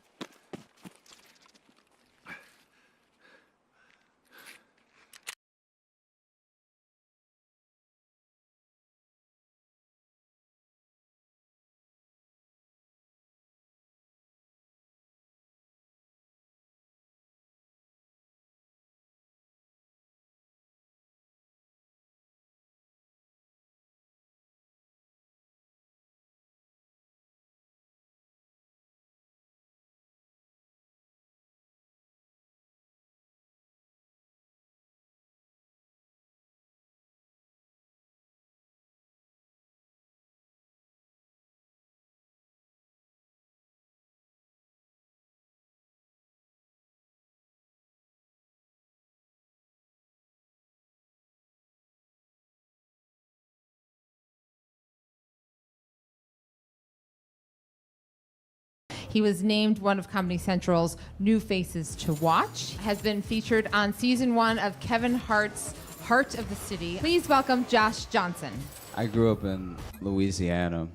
He was named one of Comedy Central's new faces to watch. Has been featured on season 1 of Kevin Hart's Heart of the City. Please welcome Josh Johnson. I grew up in Louisiana.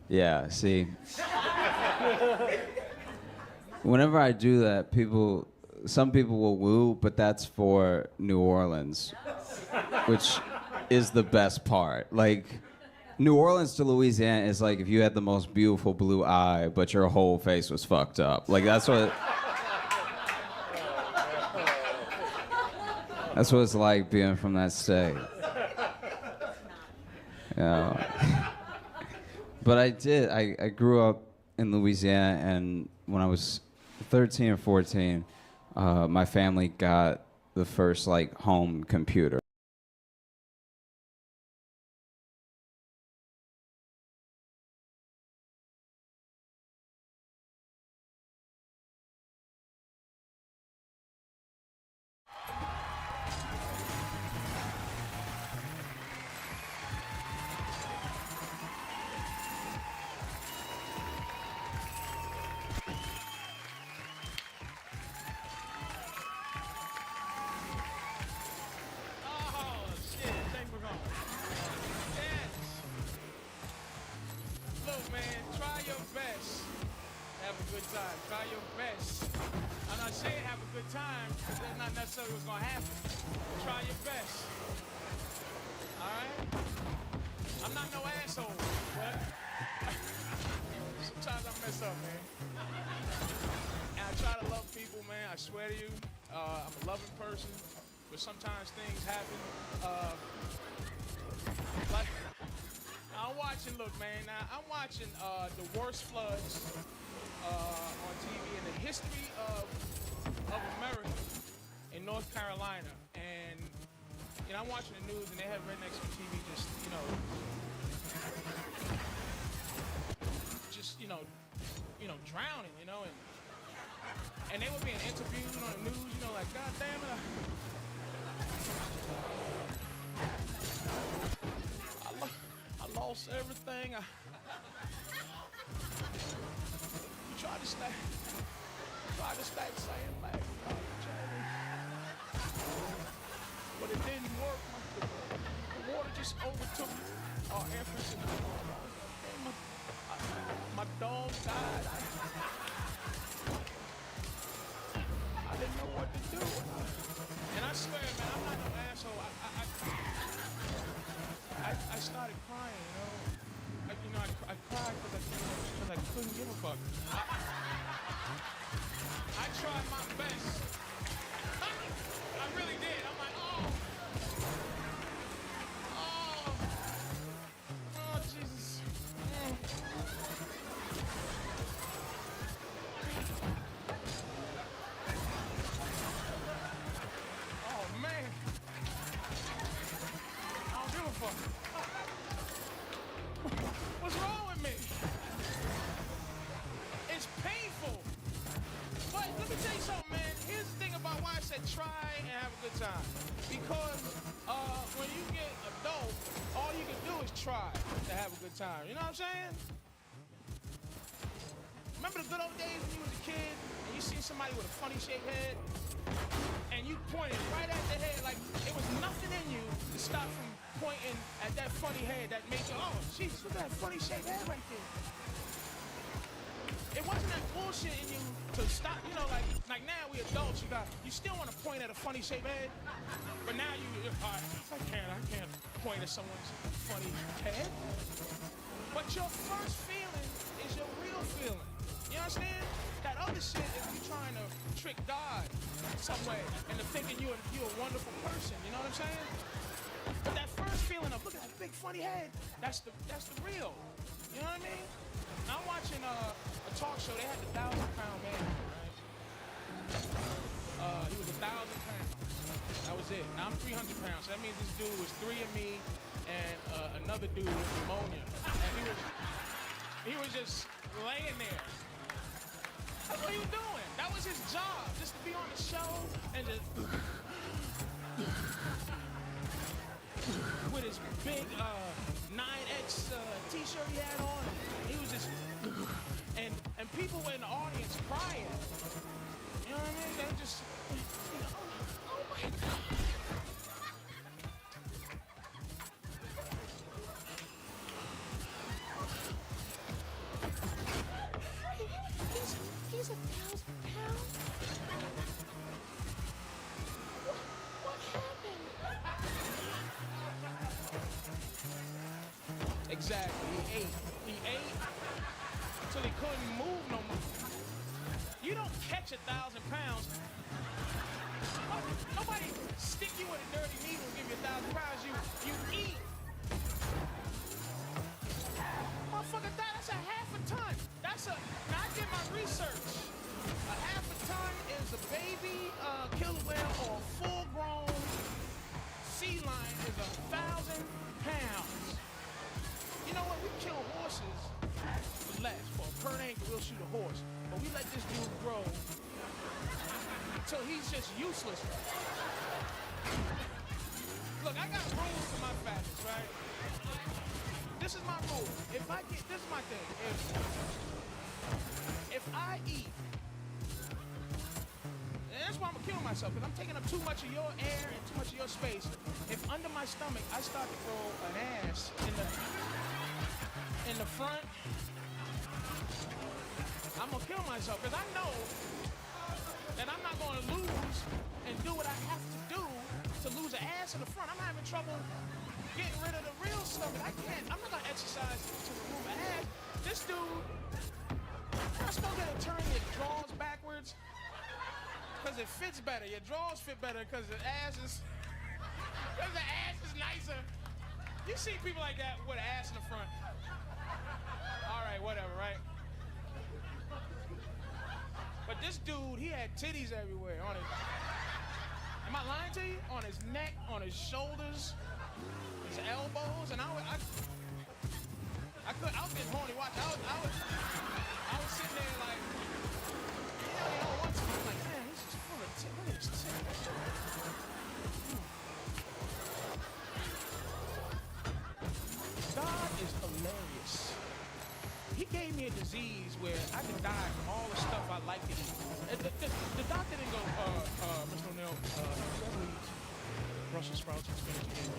Yeah, see. Whenever I do that, some people will woo, but that's for New Orleans, which is the best part. Like, New Orleans to Louisiana is like if you had the most beautiful blue eye, but your whole face was fucked up. Like, that's what it's like being from that state. Yeah. But I grew up in Louisiana, and when I was 13 or 14, my family got the first like home computer. The worst floods on TV in the history of America in North Carolina, and I'm watching the news and they have rednecks on TV just drowning, and they were being interviewed on the news, like, God damn it. I lost everything. Try to stay saying like, but it didn't work. The water just overtook our efforts, and my dog died. I didn't know what to do, and I swear, man, I'm not no asshole. I started crying, I cried because I couldn't give a fuck. I tried my best. I really did. I'm like, oh, Jesus. Oh, man. I don't give a fuck. What's wrong with me? It's painful. But let me tell you something, man. Here's the thing about why I said try and have a good time. Because when you get adult, all you can do is try to have a good time. You know what I'm saying? Remember the good old days when you was a kid and you see somebody with a funny shaped head and you pointed right at the head like it was nothing in you to stop from pointing at that funny head that made you, oh, jeez, look at that funny shaped head right there. It wasn't that bullshit in you to stop, like now we adults, you still want to point at a funny shaped head, but now I can't point at someone's funny head. But your first feeling is your real feeling. You understand? That other shit is you trying to trick God some way into thinking you're a wonderful person. You know what I'm saying? But that first feeling of look at that big funny head, that's the real. You know what I mean? Now I'm watching a talk show. They had the 1,000-pound man, right? He was 1,000 pounds. That was it. Now I'm 300 pounds. So that means this dude was 3 of me and another dude with pneumonia. And he was just laying there. That's what he was doing. That was his job, just to be on the show and just with his big 9X t-shirt he had on. He was just and people ate. He ate until he couldn't move no more. You don't catch 1,000 pounds. Nobody stick you with a dirty needle and give you 1,000 pounds. You eat. Motherfucker, that's a half a ton. Now I did my research. A half a ton is a baby killer whale or a full-grown sea lion is 1,000 pounds. You know what? We kill horses for less. For a per acre, we'll shoot a horse. But we let this dude grow until he's just useless. Look, I got rules to my fatness, right? This is my rule. This is my thing. If I eat, and that's why I'm gonna kill myself, because I'm taking up too much of your air and too much of your space. If under my stomach I start to grow an ass in the front, I'm gonna kill myself, because I know that I'm not gonna lose and do what I have to do to lose an ass in the front. I'm having trouble getting rid of the real stomach. I'm not gonna exercise to remove an ass. This dude, I'm supposed to turn your drawers backwards because it fits better. Your drawers fit better because the ass is nicer. You see people like that with an ass in the front. All right, whatever, right? But this dude, he had titties everywhere on his. Am I lying to you? On his neck, on his shoulders, his elbows, and I was getting horny watching. I was sitting there like, once I'm like, man, this is full of titties. Look at his titties. God is hilarious. He gave me a disease where I can die from all the stuff I like to eat. The doctor didn't go, Mr. O'Neill, you eat Brussels sprouts and spinach and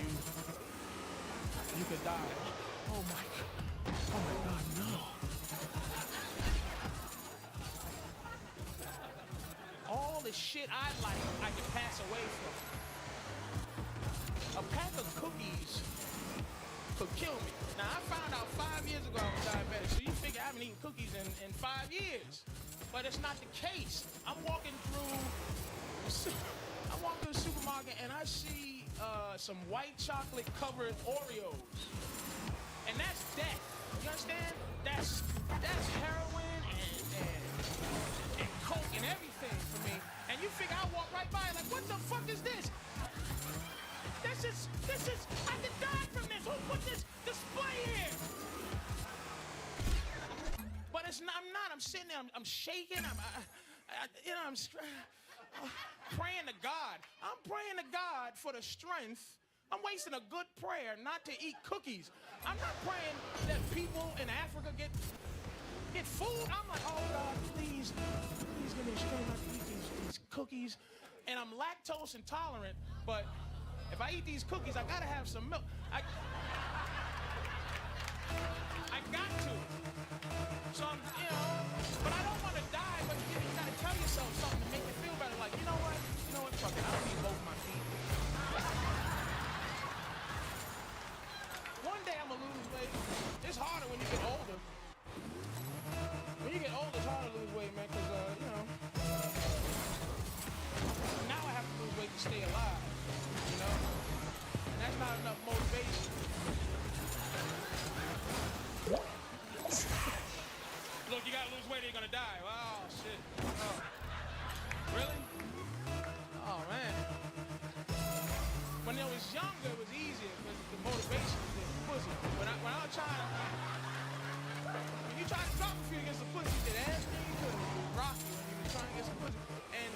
you could die. Oh my God, no. All the shit I like, I can pass away from. A pack of cookies could kill me. Now, I found out 5 years ago I was diabetic, so you figure I haven't eaten cookies in 5 years. But it's not the case. I'm walking through the supermarket and I see some white chocolate covered Oreos. And that's death. You understand? That's heroin and coke and everything for me. And you figure I walk right by it like, what the fuck is this? This is, I could die from this. Who put this display here? But it's not, I'm sitting there, I'm shaking, I'm praying to God. I'm praying to God for the strength. I'm wasting a good prayer not to eat cookies. I'm not praying that people in Africa get food. I'm like, oh God, please give me a strength not to eat these cookies. And I'm lactose intolerant, but if I eat these cookies, I gotta have some milk. I got to. So I'm, but I don't want to die, but you gotta tell yourself something to make you feel better. Like, you know what, fuck it, I don't need both my feet. One day I'm gonna lose weight. It's harder when you get older. When you get older, it's harder to lose weight, man, because, now I have to lose weight to stay alive. And that's not enough motivation. Look, you gotta lose weight or you're gonna die. Oh, shit. Oh. Really? Oh, man. When I was younger, it was easier because the motivation was the pussy. When I was trying, when you try to drop a few against the pussy, you did everything you could. It was rocky when you were trying to get some pussy. And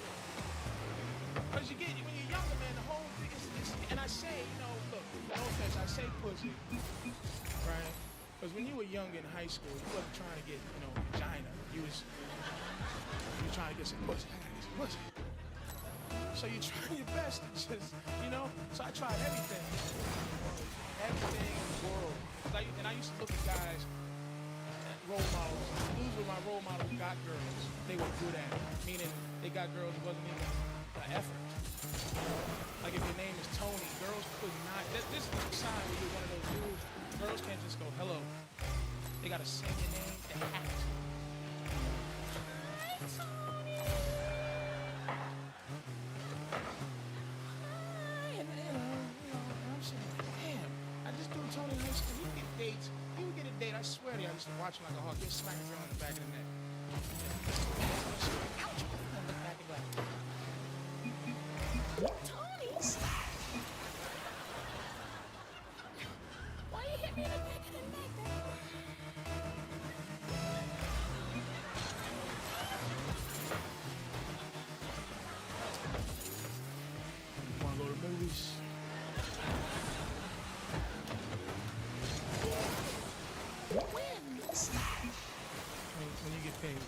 because when you're younger, man, the whole thing is, and I say, look, no offense, I say pussy, right? Because when you were young in high school, you wasn't trying to get, vagina. You was trying to get some pussy. I gotta get some pussy. So you try your best to just, so I tried everything. Everything in the world. And I used to look at guys, role models. These were my role models, got girls. They were good at it. Meaning they got girls that wasn't even an effort. Like if your name is Tony, girls could not. This is a sign where you're one of those dudes. Girls can't just go, hello. They gotta sing your name. They have to. I'm saying, damn, I just do Tony in high school. He would get dates. He would get a date. I swear to you, I used to watch him like a hawk. He'd smack a girl in the back of the neck. Ouch! I look back and be like, Tony, stop! Why you hit me in the back of the neck, man? Wanna go to the movies? When you get paid.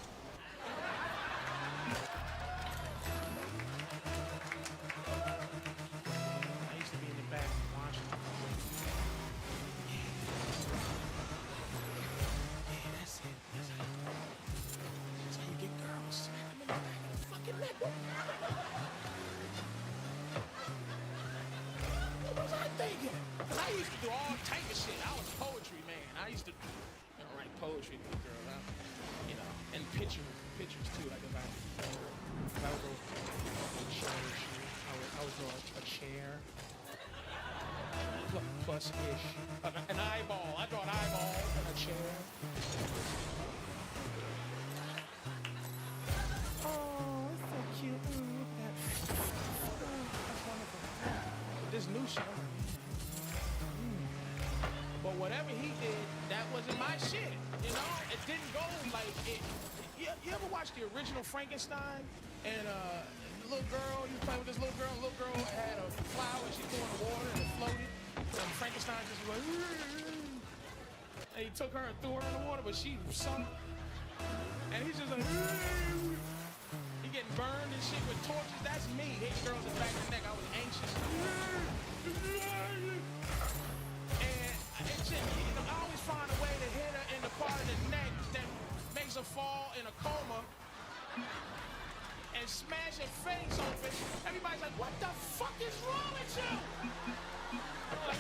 I used to be in the back watching. Yeah, that's it. That's how you get girls. Smack them in the back of the fucking neck. What was I thinking? Because I used to do all type of shit. I was poetry, man. I used to write poetry to the girl. And pictures too. Like if I would go I would draw a chair. Plus-ish. An eyeball. I draw an eyeball and a chair. Oh, it's so cute. Look at that. That's wonderful. This new shit. But whatever he did, that wasn't my shit. You know, it didn't go like it. You ever watch the original Frankenstein? And the little girl, you play with this little girl. The little girl had a flower, she threw in the water and it floated. And Frankenstein just was like, and he took her and threw her in the water, but she sunk. And he's just like, he getting burned and shit with torches. That's me. Hitting girls in the back of the neck. I was anxious. I always find a way to hit her in the part of the neck that makes her fall in a coma and smash her face open. Everybody's like, what the fuck is wrong with you? I'm like,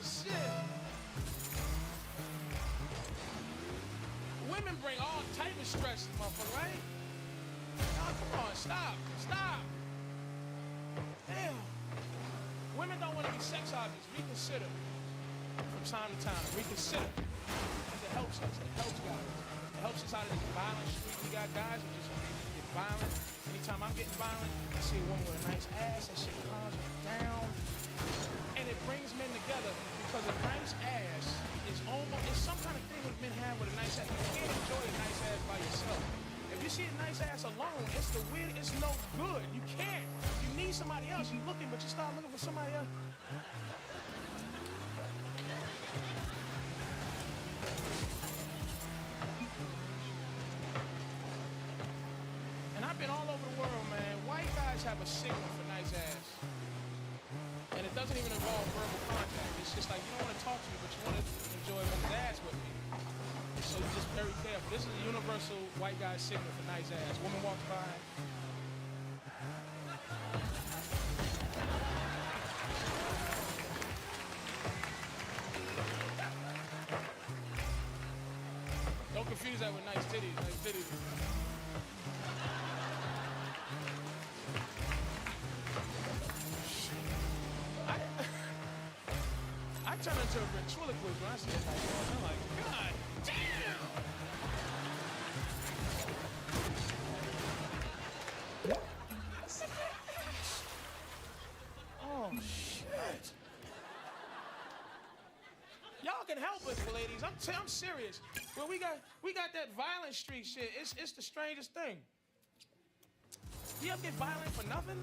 shit. Women bring all type of stress, motherfucker, right? Oh, come on, stop. Damn. Women don't want to be sex objects. Reconsider. From time to time. Reconsider. Because it helps us. It helps guys. It helps us out of this violent street. We got guys who just get violent. Anytime I'm getting violent, I see a woman with a nice ass. That shit calms me down. And it brings men together because a nice ass is almost, it's some kind of thing that men have with a nice ass. You can't enjoy a nice ass by yourself. If you see a nice ass alone, it's no good. You can't. You need somebody else. You're looking, but you start looking for somebody else. And I've been all over the world, man. White guys have a signal for nice ass. And it doesn't even involve verbal contact. It's just like, you don't want to talk to me, but you want to enjoy one's ass with me. So you're just very careful. This is a universal white guy signal for nice ass. Woman walks by. Don't confuse that with nice titties. Nice titties. I turn into a ventriloquist when I see a nice ass. I'm like, God damn! Oh shit! Y'all can help us, ladies. I'm serious. Well, we got that violent street shit. It's the strangest thing. You ever get violent for nothing?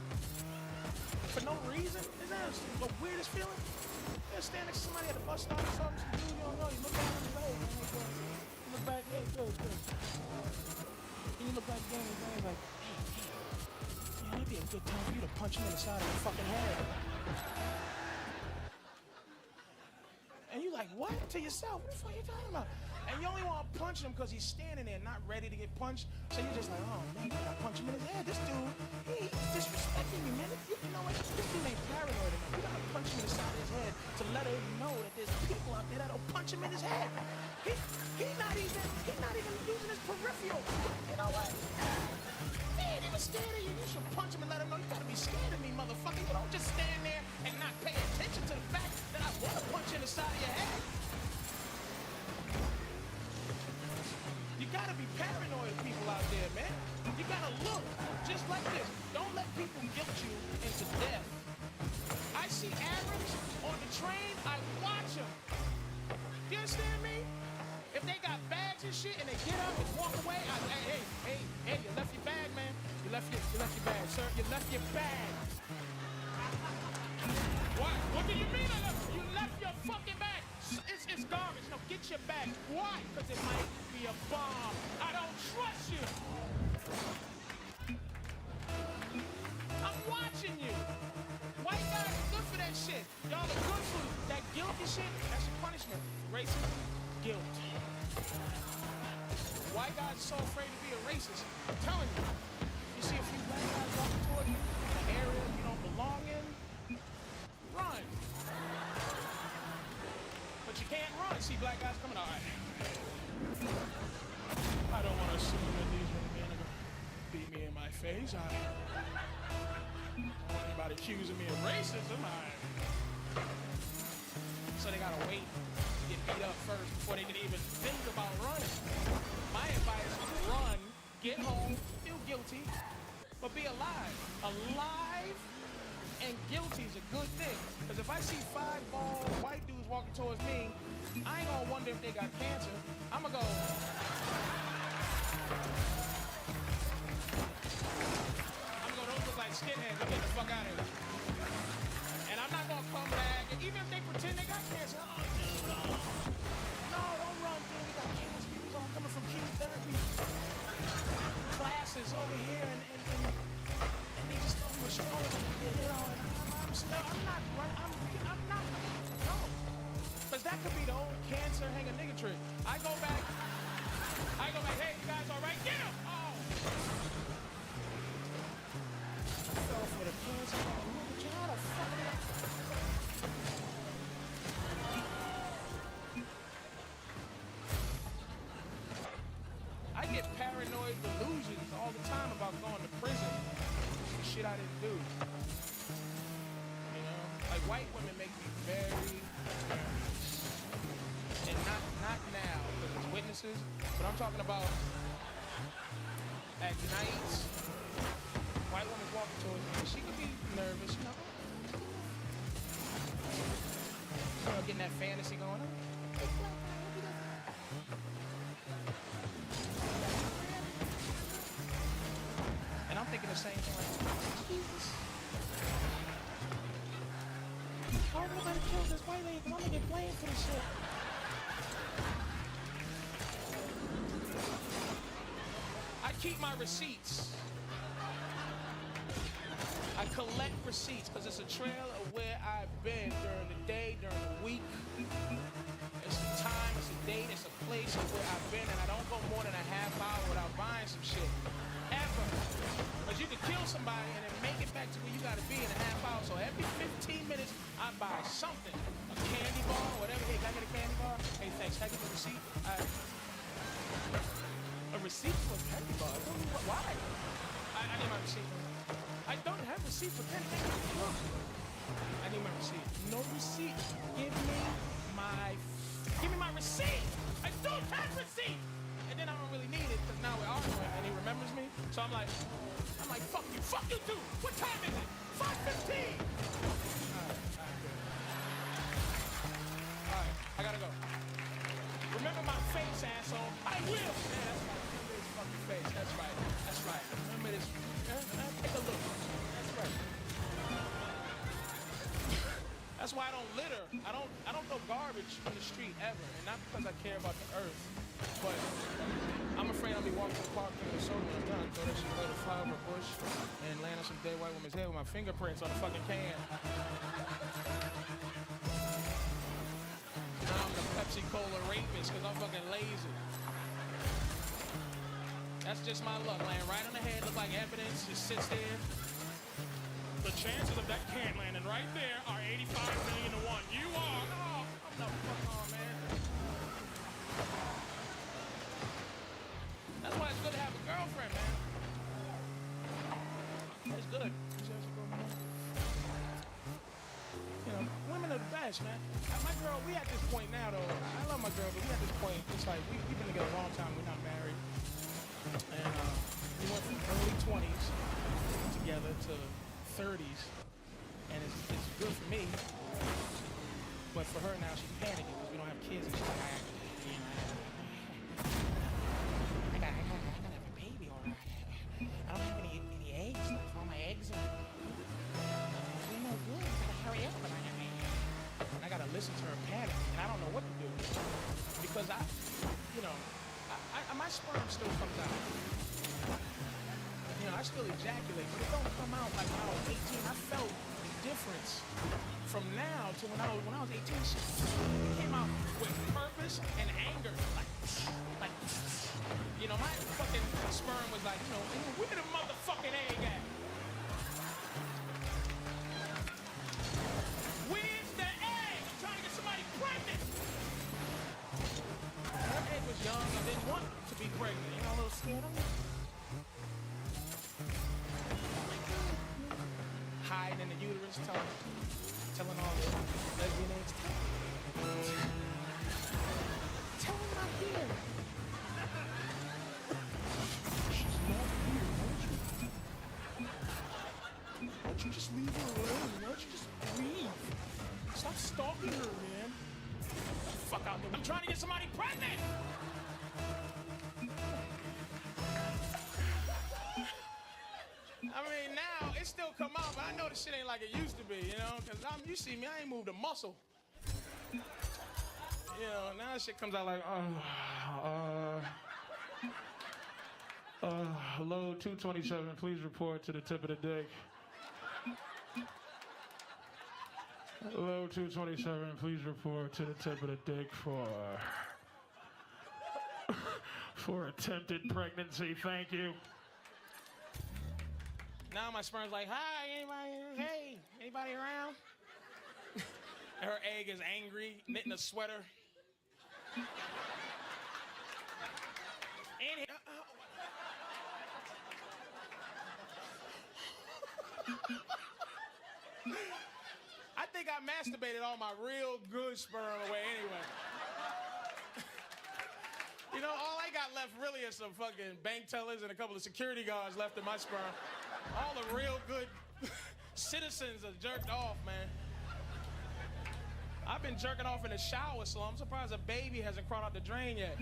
For no reason? Isn't that the weirdest feeling? You stand next to somebody at the bus stop or something, some dude you don't know, you look back and hey, you look back, hey, good. And you look back again and he's like, hey, it'd be a good time for you to punch him in the side of the fucking head. And you like, what? To yourself, what the fuck are you talking about? And you only want to punch him because he's standing there not ready to get punched. So you're just like, oh man, I gotta punch him in his head. This dude, he's disrespecting me, man. You know what? This dude ain't paranoid enough. You gotta punch him in the side of his head to let him know that there's people out there that'll punch him in his head. He's not even using his peripheral. You know what? He ain't even scared of you. You should punch him and let him know you gotta be scared of me, motherfucker. You don't just stand there and not pay attention to the fact that I want to punch you in the side of your head. You gotta be paranoid of people out there, man. You gotta look just like this. Don't let people guilt you into death. I see Arabs on the train, I watch them. You understand me? If they got bags and shit and they get up and walk away, hey, you left your bag, man. You left your bag, sir. You left your bag. What do you mean I left? You left your fucking bag. It's garbage. No, get your bag. Why? Because it might be a bomb. I don't trust you. I'm watching you. White guys are good for that shit. Y'all are good for that guilty shit. That's your punishment. Racism, guilt. White guys are so afraid to be a racist. I'm telling you. You see a few black guys walking toward you in an area you don't belong in, run. But you can't run. See black guys coming. All right. I don't want to assume that these young men are going to beat me in my face. I don't want anybody accusing me of racism. So they got to wait to get beat up first before they can even think about running. My advice is run, get home, feel guilty, but be alive. Alive and guilty is a good thing. Because if I see 5 bald white dudes walking towards me, I ain't gonna wonder if they got cancer. I'm gonna go. Those look like skinheads. Get the fuck out of here. And I'm not gonna come back. And even if they pretend they got cancer, oh, dude, no, don't run, dude. We got cancer. I'm coming from chemotherapy classes over here, and they just told me what's wrong. You know, and I'm not running. I'm not. No. Because that could be the old cancer hang a nigga trick. I go back, hey, you guys all right? Get him! Oh! I fell for the cancer hang a nigga trick. How the fuck did I... I get paranoid delusions all the time about going to prison. Shit I didn't do. You know? Like white women make me very nervous. And not now, because it's witnesses, but I'm talking about at night, white woman's walking towards me. She could be nervous, you know? Getting that fantasy going on. And I'm thinking the same thing, like, Jesus. Why would nobody kill this white lady? Because I'm going to get blamed for this shit. I keep my receipts. I collect receipts because it's a trail of where I've been during the day, during the week. It's a time, it's a date, it's a place of where I've been, and I don't go more than a half hour without buying some shit. Ever. Because you can kill somebody and then make it back to where you gotta be in a half hour. So every 15 minutes, I buy something. A candy bar, whatever. Hey, can I get a candy bar? Hey, thanks. Can I get the receipt? A receipt for a candy bar? Why? I need my receipt. I don't have receipt for candy. Look. I need my receipt. No receipt. Give me my receipt. I don't have receipt. And then I don't really need it because now we're arguing and he remembers me. So I'm like, fuck you too. What time is it? 5:15. All right, I gotta go. Remember my face, asshole. I will. Yeah, that's right. Remember his fucking face. That's right. Remember this. Take a look. That's right. That's why I don't litter. I don't throw garbage in the street ever, and not because I care about the earth, but I'm afraid I'll be walking to the park drinking soda when I'm done. Throw that shit away, the flower over a bush, and land on some dead white woman's head with my fingerprints on the fucking can. Now I'm the Pepsi Cola rapist because I'm fucking lazy. That's just my luck. Land right on the head, look like evidence, just sits there. The chances of that can landing right there are 85 million to 1. You are. Oh, no, fuck on, man. That's why it's good to have a girlfriend, man. It's good. You know, women are the best, man. My girl, we at this point now, though. I love my girl, but we at this point, it's like we've been together a long time. We're not married. And we went from early 20s together to 30s, and it's good for me, but for her now, she's panicking because we don't have kids, and she's like, I gotta have a baby, or I don't have any eggs left. All my eggs are no good. I gotta hurry up, and I gotta listen to her panic, and I don't know what to do because my sperm still comes out. You know, I still ejaculate, but it don't come out like when I was 18. I felt the difference from now to when I was 18. It came out with purpose and anger. Like, you know, my fucking sperm was like, where the motherfucking egg at? Where's the egg? I'm trying to get somebody pregnant. Her egg was young and didn't want to be pregnant. You know, a little scared of me. Hiding in the uterus, telling all the lesbian eggs, tell them I'm here. She's not here, why don't you just leave her alone? Why don't you just breathe? Stop stalking her, man. Fuck out there. I'm trying to get somebody pregnant. I mean, now it still come out, but I know the shit ain't like it used to be, you know? Because you see me, I ain't moved a muscle. You know, now that shit comes out like, hello, 227, please report to the tip of the dick. Hello, 227, please report to the tip of the dick for attempted pregnancy. Thank you. Now my sperm's like, hi, anybody around? And her egg is angry, knitting a sweater. I think I masturbated all my real good sperm away anyway. You know, all I got left really is some fucking bank tellers and a couple of security guards left in my sperm. All the real good citizens are jerked off, man. I've been jerking off in the shower, so I'm surprised a baby hasn't crawled out the drain yet.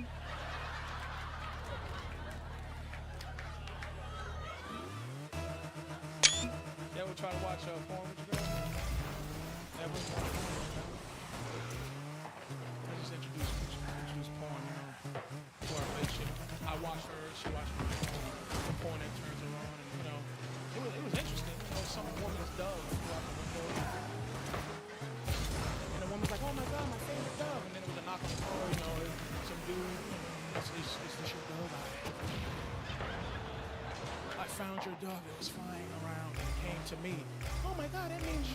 You ever try to watch porn with your girl? Ever? I just introduced porn, to our relationship. I watch her, she watches me. The porn that turns her on, and it was interesting. Some woman's dove throughout the window. And the woman's like, oh my God, my favorite dove. And then it was a knock on the door, some dude, is this your dove? I found your dove, it was flying around and it came to me. Oh my God, that means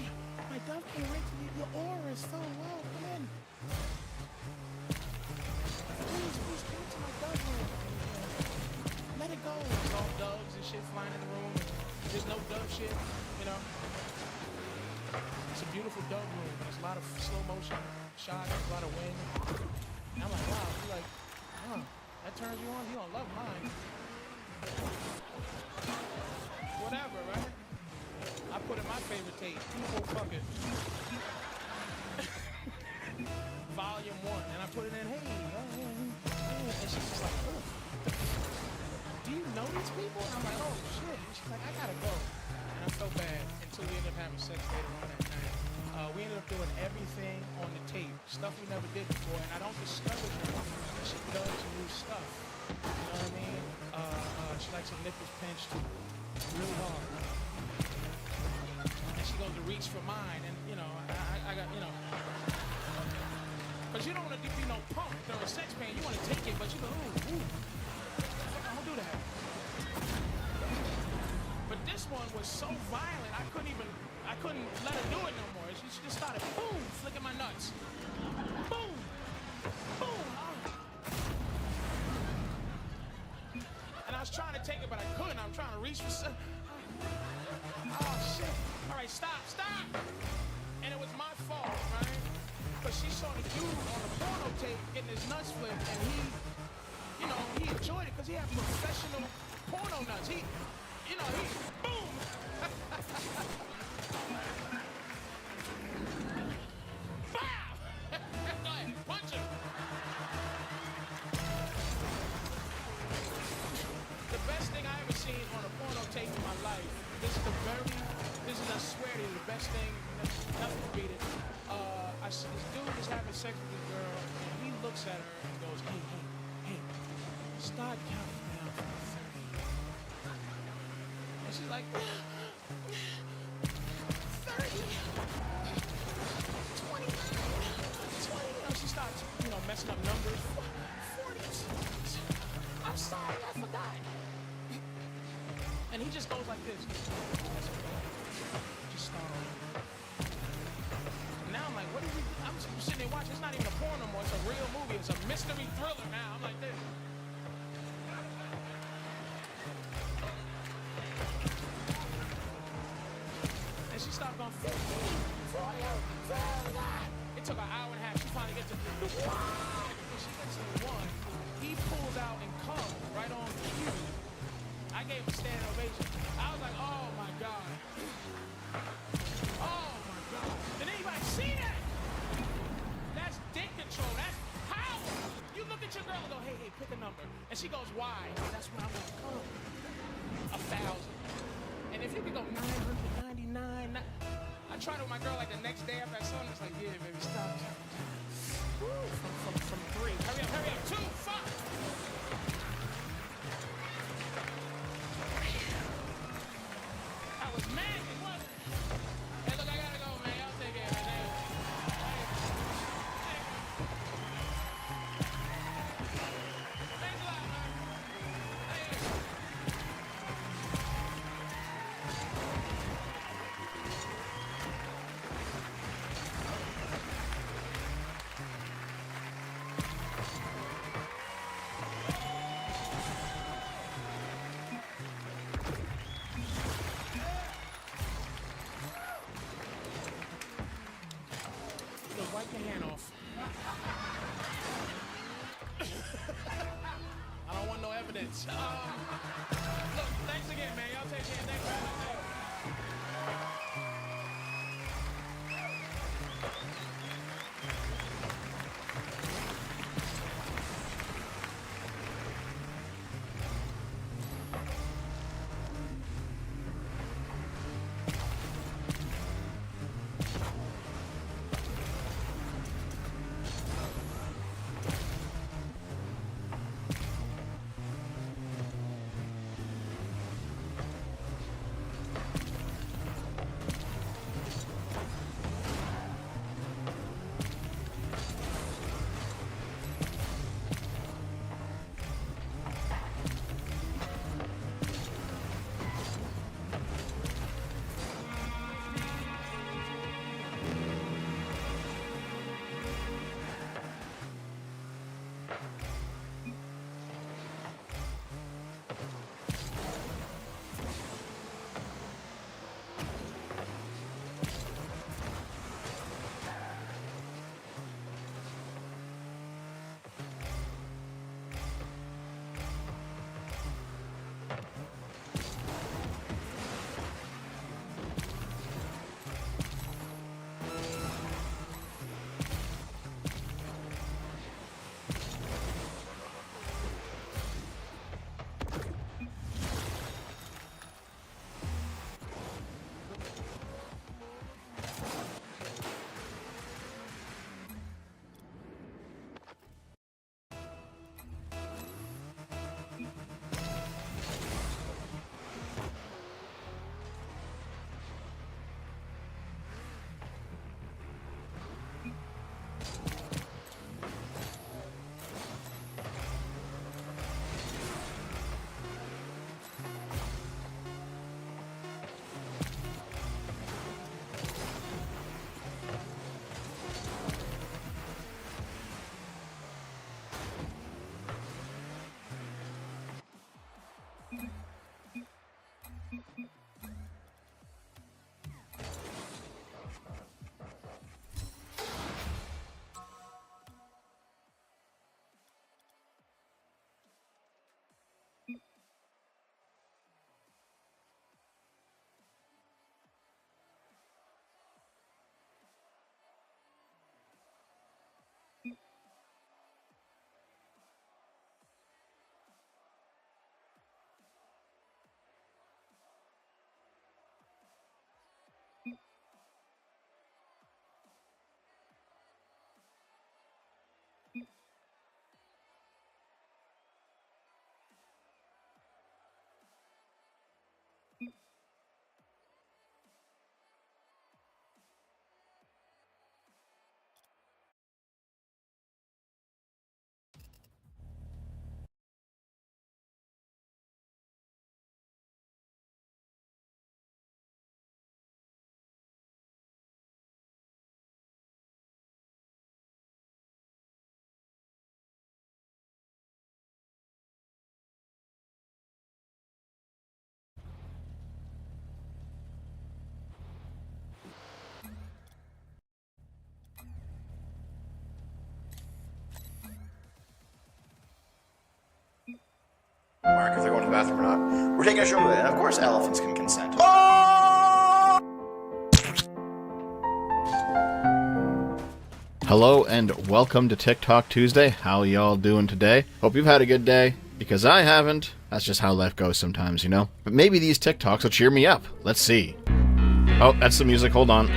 my dove came right to me. Your aura is so low, come in. Please come into my dove room. Let it go. There's all doves and shit flying in the room. There's no dove shit, It's a beautiful dove room. There's a lot of slow motion shots, a lot of wind. And I'm like, wow, you're like, that turns you on? You don't love mine. Whatever, right? I put in my favorite tape, People Fucking. Volume 1. And I put it in, hey. And she's just like, oh. Do you know these people? And I'm like, oh shit. And she's like, I gotta go. And I felt bad until we ended up having sex later on that night. We ended up doing everything on the tape, stuff we never did before, and I don't discourage her. She does new stuff. You know what I mean? She likes her nipples pinched really hard. And she goes to reach for mine, and I got, Because you don't want to be no punk during sex pain. You want to take it, but you go, ooh, ooh. Don't do that. But this one was so violent, I couldn't let her do it no more. She just started, boom, flicking my nuts. Boom, boom. And I was trying to take it, but I couldn't. I'm trying to reach for some. Oh, shit. All right, stop. And it was my fault, right? But she saw the dude on the porno tape getting his nuts flipped, and he enjoyed it because he had professional porno nuts. He boom! Bow! Go ahead, punch him. The best thing I ever seen on a porno tape in my life. This is, I swear to you, the best thing, nothing to beat it. This dude is having sex with this girl, and he looks at her and goes, hey, start counting down from 30. And she's like, 30, 29, 20. She starts, messing up numbers. 40. I'm sorry, I forgot. And he just goes like this. That's okay. Just start over. Now I'm like, what is he? I'm sitting there watching. It's not even a porn no more. It's a real movie. It's a mystery thriller now. I'm like this. And she stopped going, 15, 40, 40. It took an hour and a half. She finally gets to the one. When she gets to the one, he pulls out and comes right on cue. I gave him a standing ovation. I was like, oh my God. Oh my God. Did anybody see that? That's dick control. That's power. You look at your girl and go, hey, pick a number. And she goes, why? That's when I'm like, come. 1,000. And if you could go 999, I tried it with my girl like the next day after I saw her. It's like, yeah, baby, stop. Woo, from 3. Hurry up. 2, 5. I was mad, it wasn't. Hey, look, I gotta go, man. Y'all take care, man. Thanks a lot, man. Wipe your hand off. I don't want no evidence. Look, thanks again, man. Y'all take care. Thanks, man. Mark if they're going to the bathroom or not. We're taking a show today, and of course elephants can consent. Hello and welcome to TikTok Tuesday. How y'all doing today? Hope you've had a good day, because I haven't. That's just how life goes sometimes, you know? But maybe these TikToks will cheer me up. Let's see. Oh, that's the music. Hold on.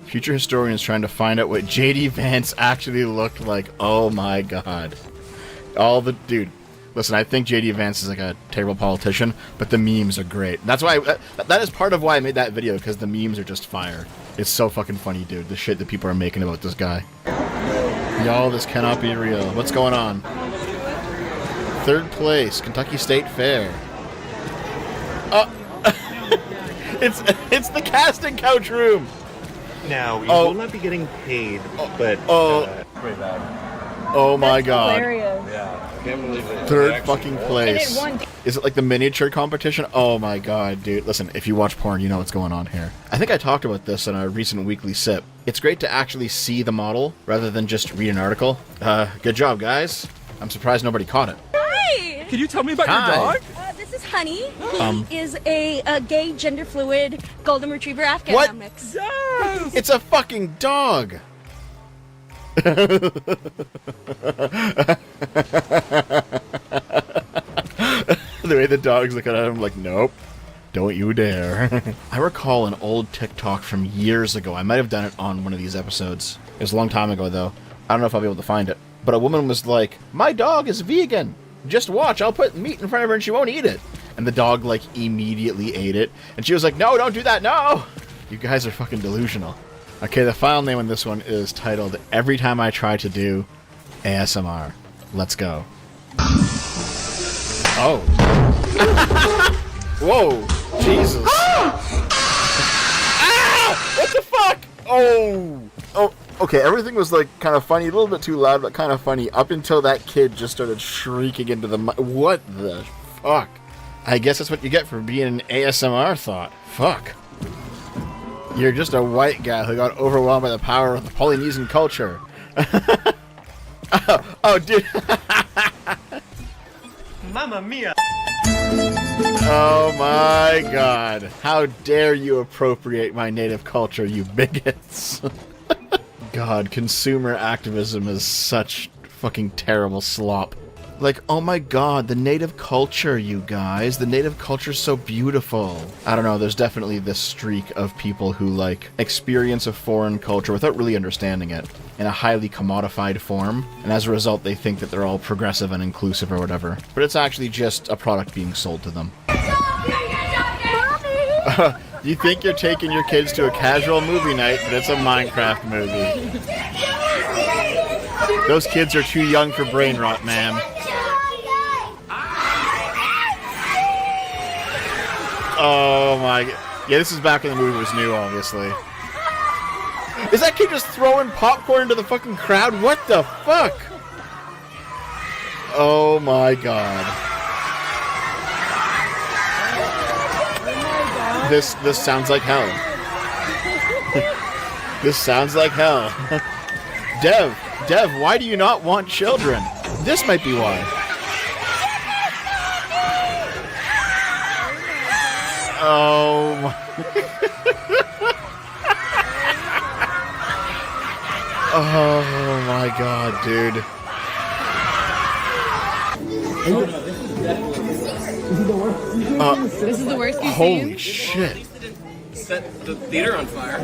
Future historians trying to find out what J.D. Vance actually looked like. Oh my god. Dude, listen, I think J.D. Vance is like a terrible politician, but the memes are great. That's why, that is part of why I made that video, because the memes are just fire. It's so fucking funny, dude, the shit that people are making about this guy. Y'all, this cannot be real. What's going on? 3rd place, Kentucky State Fair. Oh, it's the casting couch room. Now, we will not be getting paid, but pretty bad. Oh my god. Yeah, I can't believe it. 3rd fucking place. Is it like the miniature competition? Oh my god, dude. Listen, if you watch porn, you know what's going on here. I think I talked about this in our recent weekly sip. It's great to actually see the model rather than just read an article. Good job, guys. I'm surprised nobody caught it. Hi! Can you tell me about your dog? This is Honey. He Um. is a gay, gender fluid golden retriever Afghan What? mix. It's a fucking dog! The way the dog's looking at him like, nope, don't you dare. I recall an old TikTok from years ago. I might have done it on one of these episodes. It was a long time ago, though. I don't know if I'll be able to find it. But a woman was like, my dog is vegan. Just watch, I'll put meat in front of her and she won't eat it. And the dog, like, immediately ate it. And she was like, no, don't do that, no! You guys are fucking delusional. Okay, the file name on this one is titled Every Time I Try to Do ASMR. Let's go. Oh. Whoa. Jesus. Ah! What the fuck? Oh. Oh. Okay, everything was like kind of funny, a little bit too loud, but kind of funny, up until that kid just started shrieking into the mic. What the fuck? I guess that's what you get for being an ASMR thought. Fuck. You're just a white guy who got overwhelmed by the power of the Polynesian culture. Oh, dude. Mamma mia! Oh my god. How dare you appropriate my native culture, you bigots. God, consumer activism is such fucking terrible slop. Like, oh my god, the native culture, you guys. The native culture's so beautiful. I don't know, there's definitely this streak of people who, like, experience a foreign culture without really understanding it in a highly commodified form, and as a result they think that they're all progressive and inclusive or whatever. But it's actually just a product being sold to them. You think you're taking your kids to a casual movie night, but it's a Minecraft movie. Those kids are too young for brain rot, ma'am. Oh my god. Yeah, this is back when the movie was new, obviously. Is that kid just throwing popcorn into the fucking crowd? What the fuck? Oh my god. This sounds like hell. This sounds like hell. Dev, why do you not want children? This might be why. Oh my. Oh my god, dude. This is the worst you've Holy seen? shit. Set the theater on fire.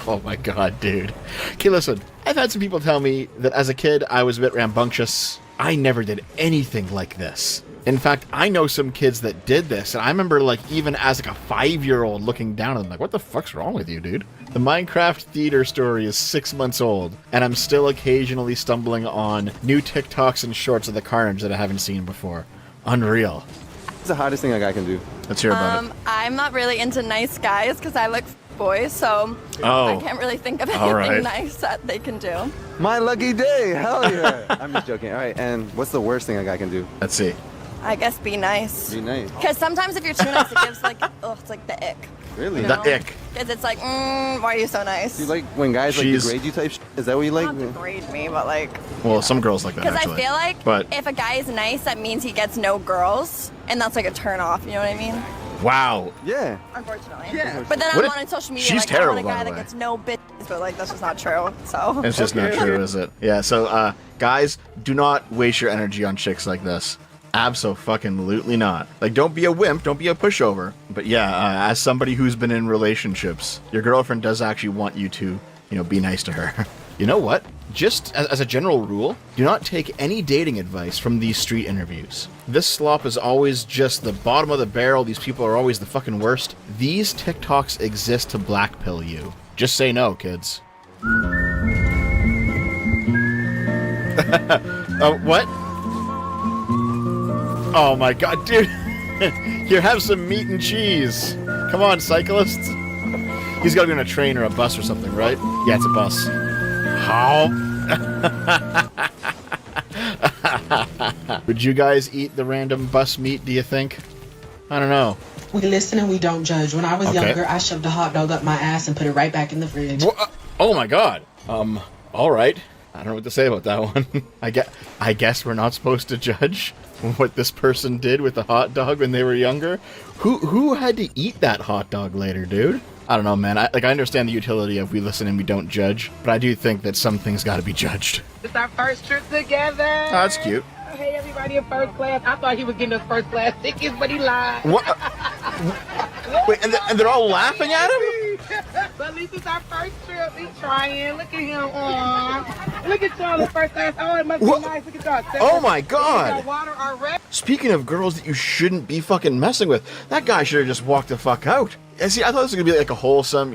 Oh my god, dude. Okay, listen. I've had some people tell me that as a kid I was a bit rambunctious. I never did anything like this. In fact, I know some kids that did this, and I remember, like, even as like a 5-year-old looking down at them, like, what the fuck's wrong with you, dude? The Minecraft theater story is 6 months old, and I'm still occasionally stumbling on new TikToks and shorts of the carnage that I haven't seen before. Unreal. What's the hottest thing a guy can do? Let's hear about it. I'm not really into nice guys because I like boys, so I can't really think of All anything right. nice that they can do. My lucky day, hell yeah. I'm just joking. All right, and what's the worst thing a guy can do? Let's see. I guess be nice. Be nice. Because sometimes if you're too nice, it gives like, oh, it's like the ick. Really? The ick. Because it's like, why are you so nice? Do you like when guys like degrade you type? Is that what you like? Not degrade me, but like. Well, some girls like that. Because I actually. feel like But if a guy is nice, that means he gets no girls, and that's like a turn off. You know what I mean? wow. Yeah. Unfortunately. Yeah. But then What I'm if- on social media she's like, terrible, I want a by guy the that way. gets no bitches, but like that's just not true. So. It's just not true, is it? Yeah. So, guys, do not waste your energy on chicks like this. Abso-fucking-lutely not. Like, don't be a wimp, don't be a pushover. But yeah, as somebody who's been in relationships, your girlfriend does actually want you to, be nice to her. You know what? Just as a general rule, do not take any dating advice from these street interviews. This slop is always just the bottom of the barrel. These people are always the fucking worst. These TikToks exist to blackpill you. Just say no, kids. What? Oh my god, dude. Here, have some meat and cheese. Come on, cyclist. He's got to be on a train or a bus or something, right? Yeah, it's a bus. How? Would you guys eat the random bus meat, do you think? I don't know. We listen and we don't judge. When I was Okay. younger, I shoved a hot dog up my ass and put it right back in the fridge. Oh my god. All right. I don't know what to say about that one. I guess we're not supposed to judge what this person did with the hot dog when they were younger. Who had to eat that hot dog later, dude? I don't know, man. I understand the utility of we listen and we don't judge, but I do think that some things got to be judged. It's our first trip together. Oh, that's cute. Hey, everybody in first class. I thought he was getting us first class tickets, but he lied. What? Wait, and they're all laughing at him? But at least it's our first trip. He's trying. Look at him. Look at y'all in first class. Oh, it must be nice. Look at y'all. Oh my god. Got water already. Speaking of girls that you shouldn't be fucking messing with, that guy should have just walked the fuck out. And see, I thought this was gonna be like a wholesome,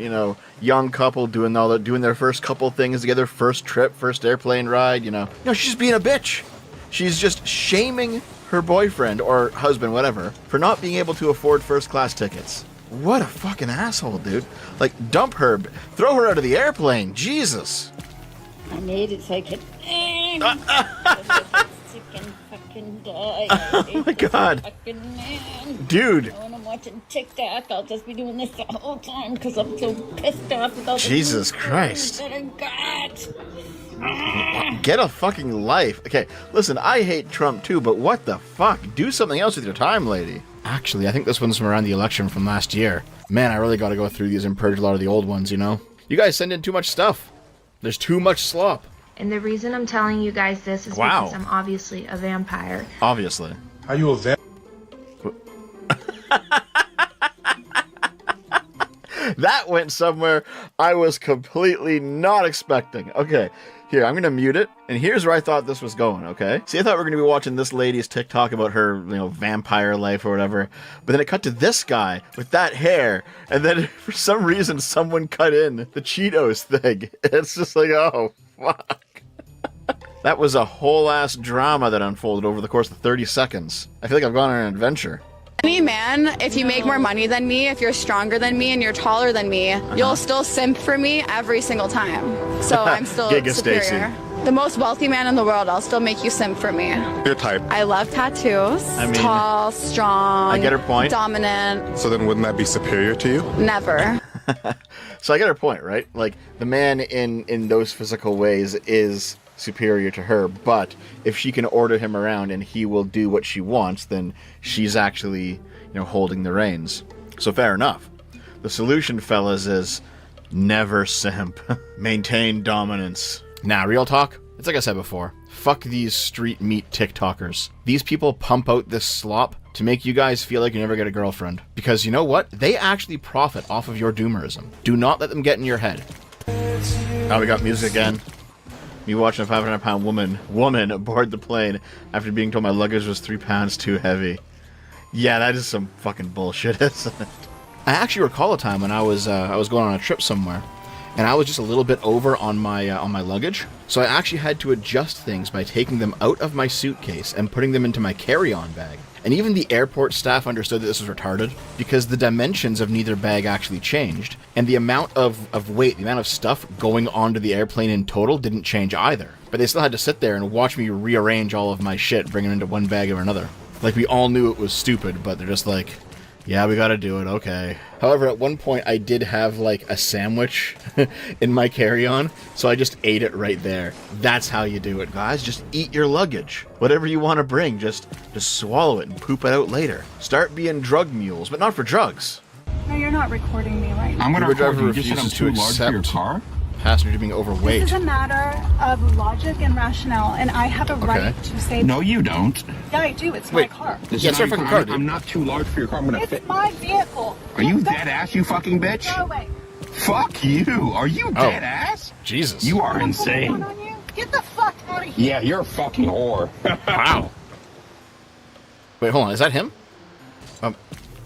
young couple doing their first couple things together, first trip, first airplane ride, No, she's just being a bitch. She's just shaming her boyfriend or husband, whatever, for not being able to afford first class tickets. What a fucking asshole, dude. Like, dump her, throw her out of the airplane, Jesus. I made it so I could fucking die. Oh my god. Fucking man. Dude. When I'm watching TikTok, I'll just be doing this the whole time because I'm so pissed off with all the Jesus news Christ. that I got. Get a fucking life. Okay, listen, I hate Trump too, but what the fuck? Do something else with your time, lady. Actually, I think this one's from around the election from last year. Man, I really gotta go through these and purge a lot of the old ones, You guys send in too much stuff. There's too much slop. And the reason I'm telling you guys this is Wow. because I'm obviously a vampire. Obviously. Are you a vampire? That went somewhere I was completely not expecting. Okay, here, I'm going to mute it. And here's where I thought this was going, okay? See, I thought we were going to be watching this lady's TikTok about her, vampire life or whatever. But then it cut to this guy with that hair. And then for some reason, someone cut in the Cheetos thing. It's just like, oh, fuck. That was a whole ass drama that unfolded over the course of 30 seconds. I feel like I've gone on an adventure. Any man, if you make more money than me, if you're stronger than me, and you're taller than me, you'll still simp for me every single time. So I'm still Giga superior. Stacy. The most wealthy man in the world, I'll still make you simp for me. Your type. I love tattoos. I mean, tall, strong. I get her point. Dominant. So then wouldn't that be superior to you? Never. So I get her point, right? Like, the man in those physical ways is superior to her, but if she can order him around and he will do what she wants, then she's actually, holding the reins. So fair enough. The solution, fellas, is never simp. Maintain dominance. Nah, real talk? It's like I said before. Fuck these street meat TikTokers. These people pump out this slop to make you guys feel like you never get a girlfriend. Because you know what? They actually profit off of your doomerism. Do not let them get in your head. Oh, we got music again. Me watching a 500-pound woman aboard the plane after being told my luggage was 3 pounds too heavy. Yeah, that is some fucking bullshit, isn't it? I actually recall a time when I was going on a trip somewhere, and I was just a little bit over on my luggage, so I actually had to adjust things by taking them out of my suitcase and putting them into my carry-on bag. And even the airport staff understood that this was retarded, because the dimensions of neither bag actually changed, and the amount of weight, the amount of stuff going onto the airplane in total didn't change either. But they still had to sit there and watch me rearrange all of my shit, bring it into one bag or another. Like, we all knew it was stupid, but they're just like, Yeah, we gotta do it, okay. However, at one point I did have like a sandwich in my carry-on, so I just ate it right there. That's how you do it, guys. Just eat your luggage. Whatever you want to bring, just swallow it and poop it out later. Start being drug mules, but not for drugs. No, you're not recording me right now. I'm gonna record you. You just said I'm too large for your car? Passenger being overweight. This is a matter of logic and rationale, and I have a right to say... No, you don't. Yeah, I do. It's my car. Yeah, it's your fucking car, dude. I'm not too large for your car. I'm gonna fit. It's my vehicle. Are you dead ass, you fucking bitch? Go away. Fuck you. Are you dead ass? Jesus. You are insane. Get the fuck out of here. Yeah, you're a fucking whore. Wow. Wait, hold on. Is that him?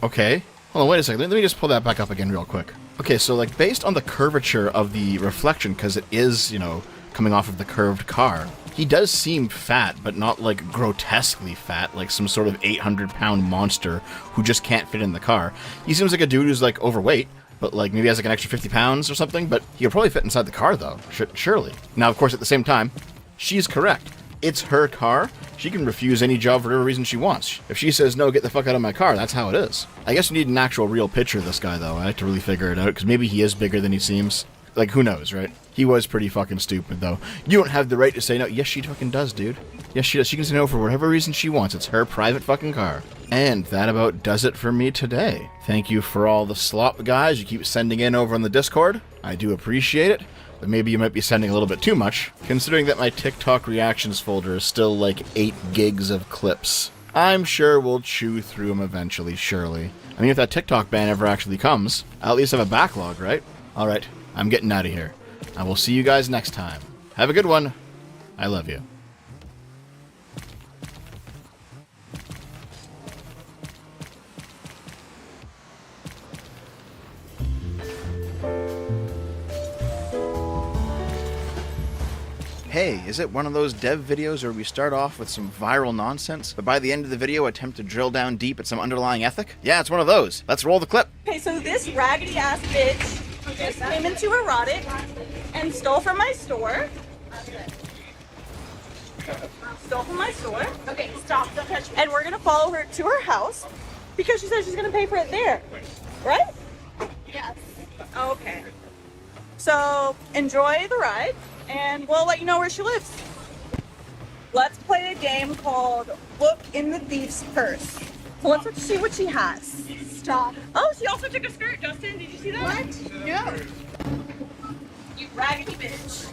Okay. Hold on, wait a second. Let me just pull that back up again real quick. Okay, so like based on the curvature of the reflection, because it is, you know, coming off of the curved car, he does seem fat, but not like grotesquely fat, like some sort of 800-pound monster who just can't fit in the car. He seems like a dude who's like overweight, but like maybe has like an extra 50 pounds or something, but he could probably fit inside the car though, surely. Now, of course, at the same time, she's correct. It's her car. She can refuse any job for whatever reason she wants. If she says, no, get the fuck out of my car, that's how it is. I guess you need an actual real picture of this guy, though. I have to really figure it out, because maybe he is bigger than he seems. Like, who knows, right? He was pretty fucking stupid, though. You don't have the right to say no. Yes, she fucking does, dude. Yes, she does. She can say no for whatever reason she wants. It's her private fucking car. And that about does it for me today. Thank you for all the slop, guys, you keep sending in over on the Discord. I do appreciate it. But maybe you might be sending a little bit too much, considering that my TikTok reactions folder is still like 8 gigs of clips. I'm sure we'll chew through them eventually, surely. I mean, if that TikTok ban ever actually comes, I'll at least have a backlog, right? Alright, I'm getting out of here. I will see you guys next time. Have a good one. I love you. Hey, is it one of those dev videos where we start off with some viral nonsense, but by the end of the video attempt to drill down deep at some underlying ethic? Yeah, it's one of those. Let's roll the clip. Okay, so this raggedy ass bitch just came into Erotic and stole from my store. Stole from my store. Okay, stop, don't touch me. And we're gonna follow her to her house because she said she's gonna pay for it there. Right? Yes. Okay. So enjoy the ride, and we'll let you know where she lives. Let's play a game called Look in the Thief's Purse. So let's see what she has. Stop. Oh, she also took a skirt, Justin. Did you see that? What? Yeah. You raggedy bitch.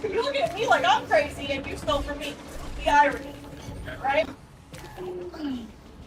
You look at me like I'm crazy and you stole from me. The irony, right?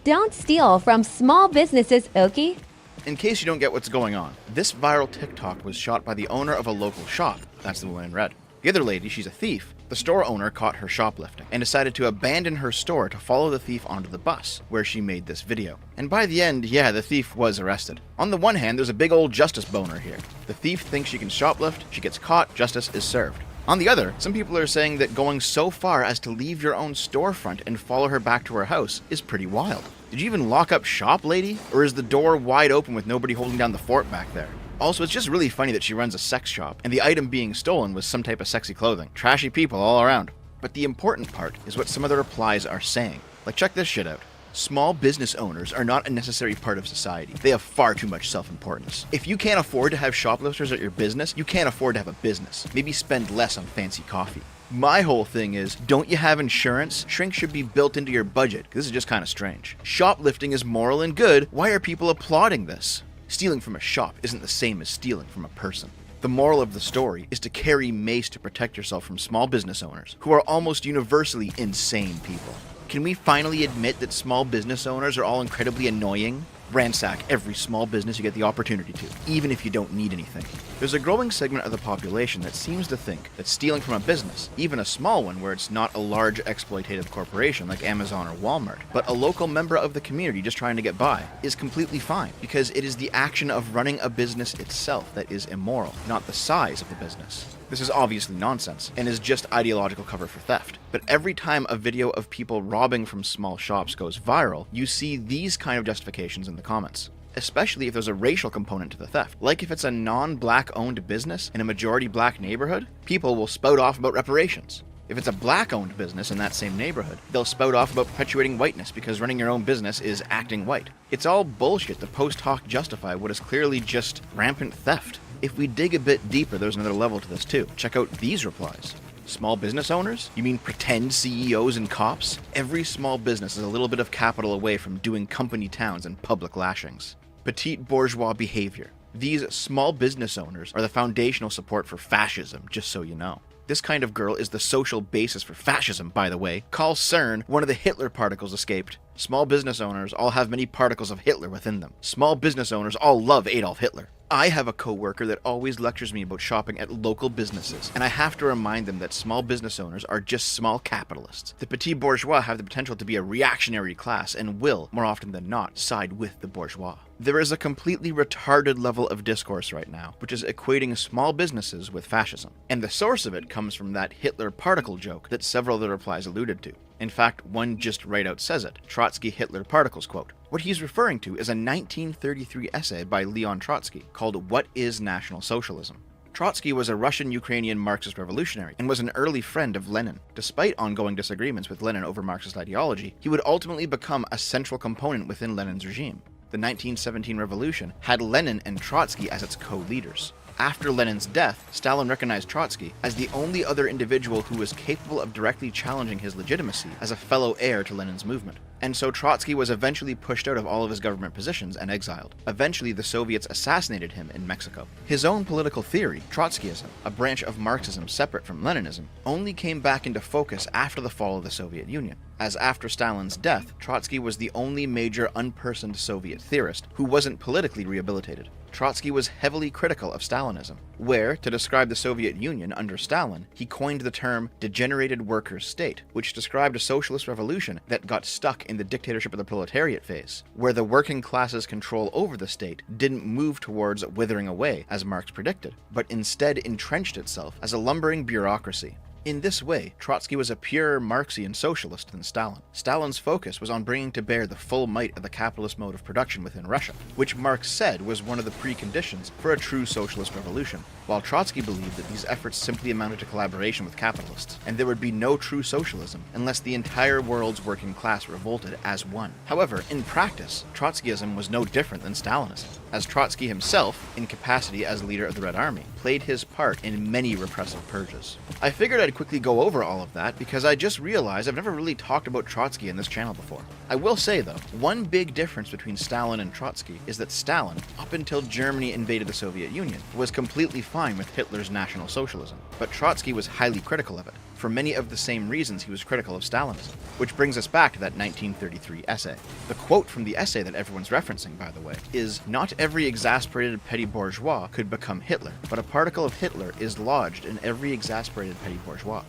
Don't steal from small businesses, Okie. In case you don't get what's going on, this viral TikTok was shot by the owner of a local shop. That's the woman in red. The other lady, she's a thief. The store owner caught her shoplifting and decided to abandon her store to follow the thief onto the bus, where she made this video. And by the end, yeah, the thief was arrested. On the one hand, there's a big old justice boner here. The thief thinks she can shoplift, she gets caught, justice is served. On the other, some people are saying that going so far as to leave your own storefront and follow her back to her house is pretty wild. Did you even lock up shop, lady? Or is the door wide open with nobody holding down the fort back there? Also, it's just really funny that she runs a sex shop, and the item being stolen was some type of sexy clothing. Trashy people all around. But the important part is what some of the replies are saying. Like, check this shit out. Small business owners are not a necessary part of society. They have far too much self-importance. If you can't afford to have shoplifters at your business, you can't afford to have a business. Maybe spend less on fancy coffee. My whole thing is, don't you have insurance? Shrink should be built into your budget. This is just kind of strange. Shoplifting is moral and good. Why are people applauding this? Stealing from a shop isn't the same as stealing from a person. The moral of the story is to carry mace to protect yourself from small business owners, who are almost universally insane people. Can we finally admit that small business owners are all incredibly annoying? Ransack every small business you get the opportunity to, even if you don't need anything. There's a growing segment of the population that seems to think that stealing from a business, even a small one where it's not a large exploitative corporation like Amazon or Walmart, but a local member of the community just trying to get by, is completely fine, because it is the action of running a business itself that is immoral, not the size of the business. This is obviously nonsense, and is just ideological cover for theft. But every time a video of people robbing from small shops goes viral, you see these kind of justifications in the comments. Especially if there's a racial component to the theft. Like if it's a non-black owned business in a majority black neighborhood, people will spout off about reparations. If it's a black-owned business in that same neighborhood, they'll spout off about perpetuating whiteness because running your own business is acting white. It's all bullshit to post hoc justify what is clearly just rampant theft. If we dig a bit deeper, there's another level to this too. Check out these replies. Small business owners? You mean pretend CEOs and cops? Every small business is a little bit of capital away from doing company towns and public lashings. Petite bourgeois behavior. These small business owners are the foundational support for fascism, just so you know. This kind of girl is the social basis for fascism, by the way. Call CERN, one of the Hitler particles escaped. Small business owners all have many particles of Hitler within them. Small business owners all love Adolf Hitler. I have a coworker that always lectures me about shopping at local businesses, and I have to remind them that small business owners are just small capitalists. The petit bourgeois have the potential to be a reactionary class and will, more often than not, side with the bourgeois. There is a completely retarded level of discourse right now, which is equating small businesses with fascism. And the source of it comes from that Hitler particle joke that several of the replies alluded to. In fact, one just right out says it, Trotsky Hitler particles quote. What he's referring to is a 1933 essay by Leon Trotsky called What is National Socialism? Trotsky was a Russian-Ukrainian Marxist revolutionary and was an early friend of Lenin. Despite ongoing disagreements with Lenin over Marxist ideology, he would ultimately become a central component within Lenin's regime. The 1917 revolution had Lenin and Trotsky as its co-leaders. After Lenin's death, Stalin recognized Trotsky as the only other individual who was capable of directly challenging his legitimacy as a fellow heir to Lenin's movement. And so Trotsky was eventually pushed out of all of his government positions and exiled. Eventually, the Soviets assassinated him in Mexico. His own political theory, Trotskyism, a branch of Marxism separate from Leninism, only came back into focus after the fall of the Soviet Union, as after Stalin's death, Trotsky was the only major unpersoned Soviet theorist who wasn't politically rehabilitated. Trotsky was heavily critical of Stalinism, where, to describe the Soviet Union under Stalin, he coined the term degenerated workers' state, which described a socialist revolution that got stuck in the dictatorship of the proletariat phase, where the working class's control over the state didn't move towards withering away, as Marx predicted, but instead entrenched itself as a lumbering bureaucracy. In this way, Trotsky was a purer Marxian socialist than Stalin. Stalin's focus was on bringing to bear the full might of the capitalist mode of production within Russia, which Marx said was one of the preconditions for a true socialist revolution, while Trotsky believed that these efforts simply amounted to collaboration with capitalists, and there would be no true socialism unless the entire world's working class revolted as one. However, in practice, Trotskyism was no different than Stalinism, as Trotsky himself, in capacity as leader of the Red Army, played his part in many repressive purges. I figured I'd quickly go over all of that because I just realized I've never really talked about Trotsky in this channel before. I will say though, one big difference between Stalin and Trotsky is that Stalin, up until Germany invaded the Soviet Union, was completely fine with Hitler's National Socialism, but Trotsky was highly critical of it, for many of the same reasons he was critical of Stalinism, which brings us back to that 1933 essay. The quote from the essay that everyone's referencing, by the way, is, "Not every exasperated petty bourgeois could become Hitler, but a particle of Hitler is lodged in every exasperated petty bourgeois."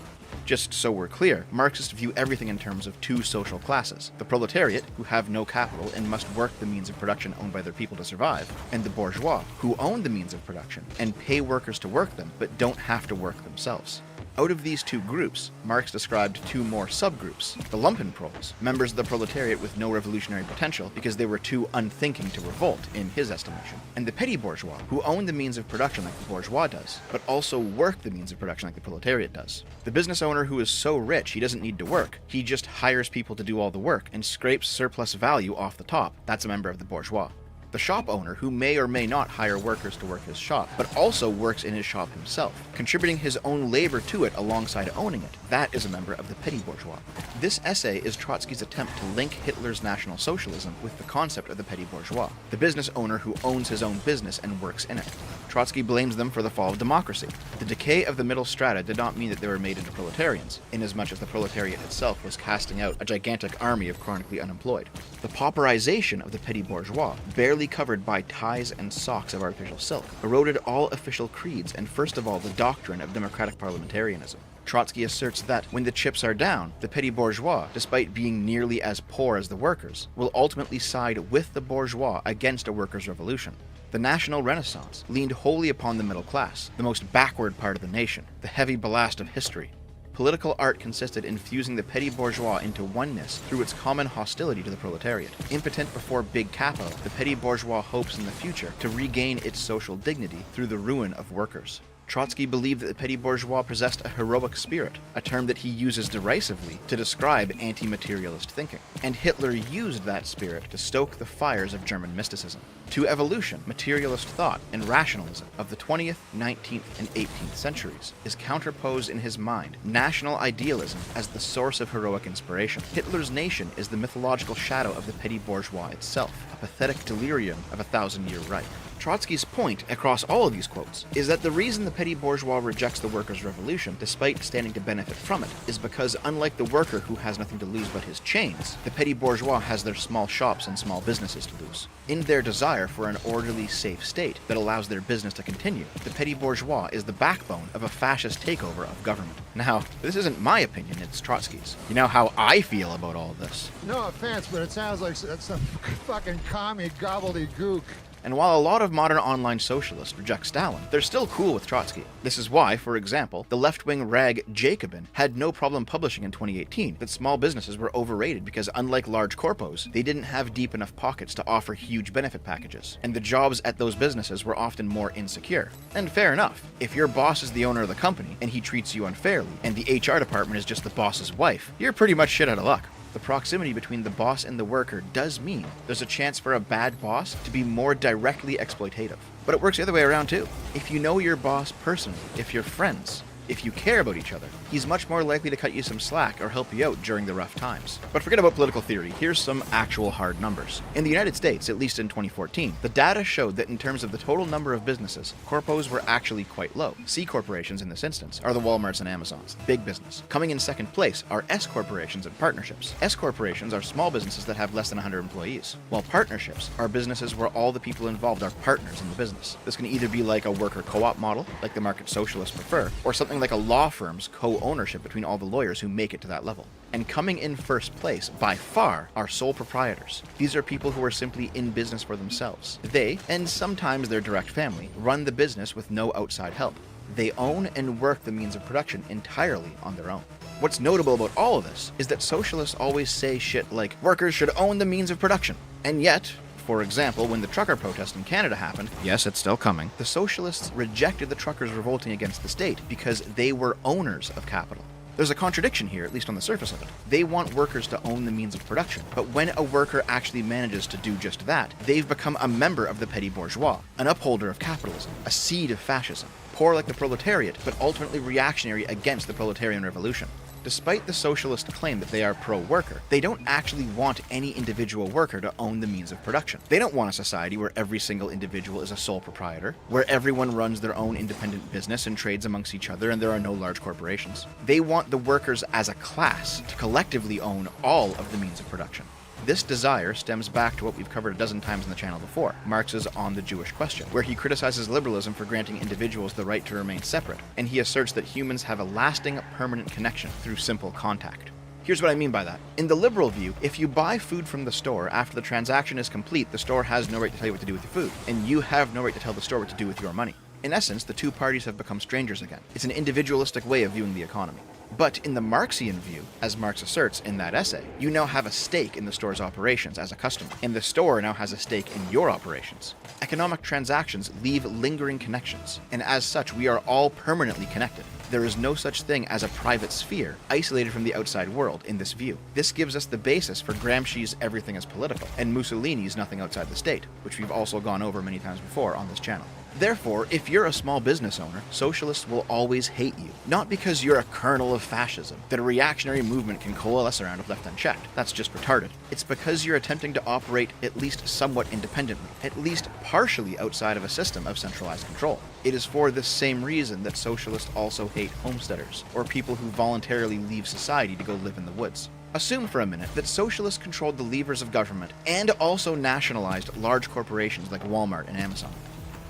Just so we're clear, Marxists view everything in terms of two social classes: the proletariat, who have no capital and must work the means of production owned by their people to survive, and the bourgeois, who own the means of production and pay workers to work them, but don't have to work themselves. Out of these two groups, Marx described two more subgroups: the lumpenproles, members of the proletariat with no revolutionary potential because they were too unthinking to revolt, in his estimation, and the petty bourgeois, who own the means of production like the bourgeois does, but also work the means of production like the proletariat does. The business owner who is so rich he doesn't need to work, he just hires people to do all the work and scrapes surplus value off the top, that's a member of the bourgeois. The shop owner, who may or may not hire workers to work his shop, but also works in his shop himself, contributing his own labor to it alongside owning it, that is a member of the petty bourgeois. This essay is Trotsky's attempt to link Hitler's National Socialism with the concept of the petty bourgeois, the business owner who owns his own business and works in it. Trotsky blames them for the fall of democracy. The decay of the middle strata did not mean that they were made into proletarians, inasmuch as the proletariat itself was casting out a gigantic army of chronically unemployed. The pauperization of the petty bourgeois, barely covered by ties and socks of artificial silk, eroded all official creeds and first of all the doctrine of democratic parliamentarianism. Trotsky asserts that when the chips are down, the petty bourgeois, despite being nearly as poor as the workers, will ultimately side with the bourgeois against a workers' revolution. The National Renaissance leaned wholly upon the middle class, the most backward part of the nation, the heavy ballast of history. Political art consisted in fusing the petty bourgeois into oneness through its common hostility to the proletariat. Impotent before big capital, the petty bourgeois hopes in the future to regain its social dignity through the ruin of workers. Trotsky believed that the petty bourgeois possessed a heroic spirit, a term that he uses derisively to describe anti-materialist thinking. And Hitler used that spirit to stoke the fires of German mysticism. To evolution, materialist thought and rationalism of the 20th, 19th, and 18th centuries is counterposed in his mind national idealism as the source of heroic inspiration. Hitler's nation is the mythological shadow of the petty bourgeois itself, a pathetic delirium of a thousand-year Reich. Trotsky's point across all of these quotes is that the reason the petty bourgeois rejects the workers' revolution, despite standing to benefit from it, is because unlike the worker who has nothing to lose but his chains, the petty bourgeois has their small shops and small businesses to lose. In their desire for an orderly, safe state that allows their business to continue, the petty bourgeois is the backbone of a fascist takeover of government. Now, this isn't my opinion, it's Trotsky's. You know how I feel about all of this. No offense, but it sounds like some fucking commie gobbledygook. And while a lot of modern online socialists reject Stalin, they're still cool with Trotsky. This is why, for example, the left-wing rag Jacobin had no problem publishing in 2018 that small businesses were overrated because unlike large corpos, they didn't have deep enough pockets to offer huge benefit packages, and the jobs at those businesses were often more insecure. And fair enough, if your boss is the owner of the company and he treats you unfairly, and the HR department is just the boss's wife, you're pretty much shit out of luck. The proximity between the boss and the worker does mean there's a chance for a bad boss to be more directly exploitative. But it works the other way around too. If you know your boss personally, if you're friends, if you care about each other, he's much more likely to cut you some slack or help you out during the rough times. But forget about political theory, here's some actual hard numbers. In the United States, at least in 2014, the data showed that in terms of the total number of businesses, corpos were actually quite low. C corporations in this instance are the Walmarts and Amazons, big business. Coming in second place are S corporations and partnerships. S corporations are small businesses that have less than 100 employees, while partnerships are businesses where all the people involved are partners in the business. This can either be like a worker co-op model, like the market socialists prefer, or something like a law firm's co-ownership between all the lawyers who make it to that level. And coming in first place, by far, are sole proprietors. These are people who are simply in business for themselves. They, and sometimes their direct family, run the business with no outside help. They own and work the means of production entirely on their own. What's notable about all of this is that socialists always say shit like, workers should own the means of production. And yet, for example, when the trucker protest in Canada happened, yes, it's still coming, the socialists rejected the truckers revolting against the state because they were owners of capital. There's a contradiction here, at least on the surface of it. They want workers to own the means of production, but when a worker actually manages to do just that, they've become a member of the petty bourgeois, an upholder of capitalism, a seed of fascism, poor like the proletariat, but ultimately reactionary against the proletarian revolution. Despite the socialist claim that they are pro-worker, they don't actually want any individual worker to own the means of production. They don't want a society where every single individual is a sole proprietor, where everyone runs their own independent business and trades amongst each other and there are no large corporations. They want the workers as a class to collectively own all of the means of production. This desire stems back to what we've covered a dozen times in the channel before, Marx's On the Jewish Question, where he criticizes liberalism for granting individuals the right to remain separate, and he asserts that humans have a lasting, permanent connection through simple contact. Here's what I mean by that. In the liberal view, if you buy food from the store, after the transaction is complete, the store has no right to tell you what to do with your food, and you have no right to tell the store what to do with your money. In essence, the two parties have become strangers again. It's an individualistic way of viewing the economy. But in the Marxian view, as Marx asserts in that essay, you now have a stake in the store's operations as a customer, and the store now has a stake in your operations. Economic transactions leave lingering connections, and as such, we are all permanently connected. There is no such thing as a private sphere, isolated from the outside world in this view. This gives us the basis for Gramsci's Everything is Political, and Mussolini's Nothing Outside the State, which we've also gone over many times before on this channel. Therefore, if you're a small business owner, socialists will always hate you. Not because you're a kernel of fascism that a reactionary movement can coalesce around if left unchecked. That's just retarded. It's because you're attempting to operate at least somewhat independently, at least partially outside of a system of centralized control. It is for this same reason that socialists also hate homesteaders, or people who voluntarily leave society to go live in the woods. Assume for a minute that socialists controlled the levers of government and also nationalized large corporations like Walmart and Amazon.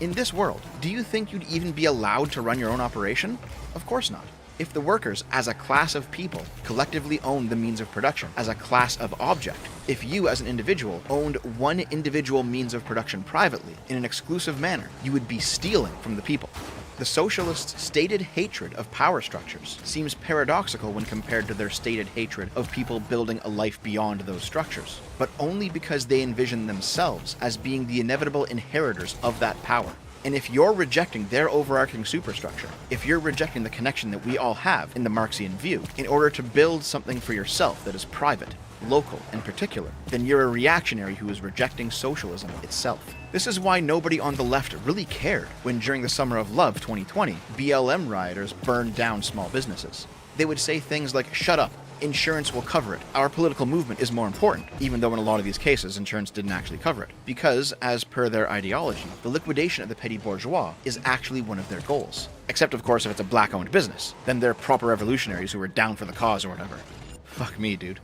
In this world, do you think you'd even be allowed to run your own operation? Of course not. If the workers, as a class of people, collectively owned the means of production as a class of object, if you as an individual owned one individual means of production privately, in an exclusive manner, you would be stealing from the people. The socialists' stated hatred of power structures seems paradoxical when compared to their stated hatred of people building a life beyond those structures, but only because they envision themselves as being the inevitable inheritors of that power. And if you're rejecting their overarching superstructure, if you're rejecting the connection that we all have in the Marxian view, in order to build something for yourself that is private, local, and particular, then you're a reactionary who is rejecting socialism itself. This is why nobody on the left really cared when during the Summer of Love 2020, BLM rioters burned down small businesses. They would say things like, "Shut up, insurance will cover it. Our political movement is more important," even though in a lot of these cases, insurance didn't actually cover it. Because, as per their ideology, the liquidation of the petty bourgeois is actually one of their goals. Except, of course, if it's a black-owned business. Then they're proper revolutionaries who are down for the cause or whatever. Fuck me, dude.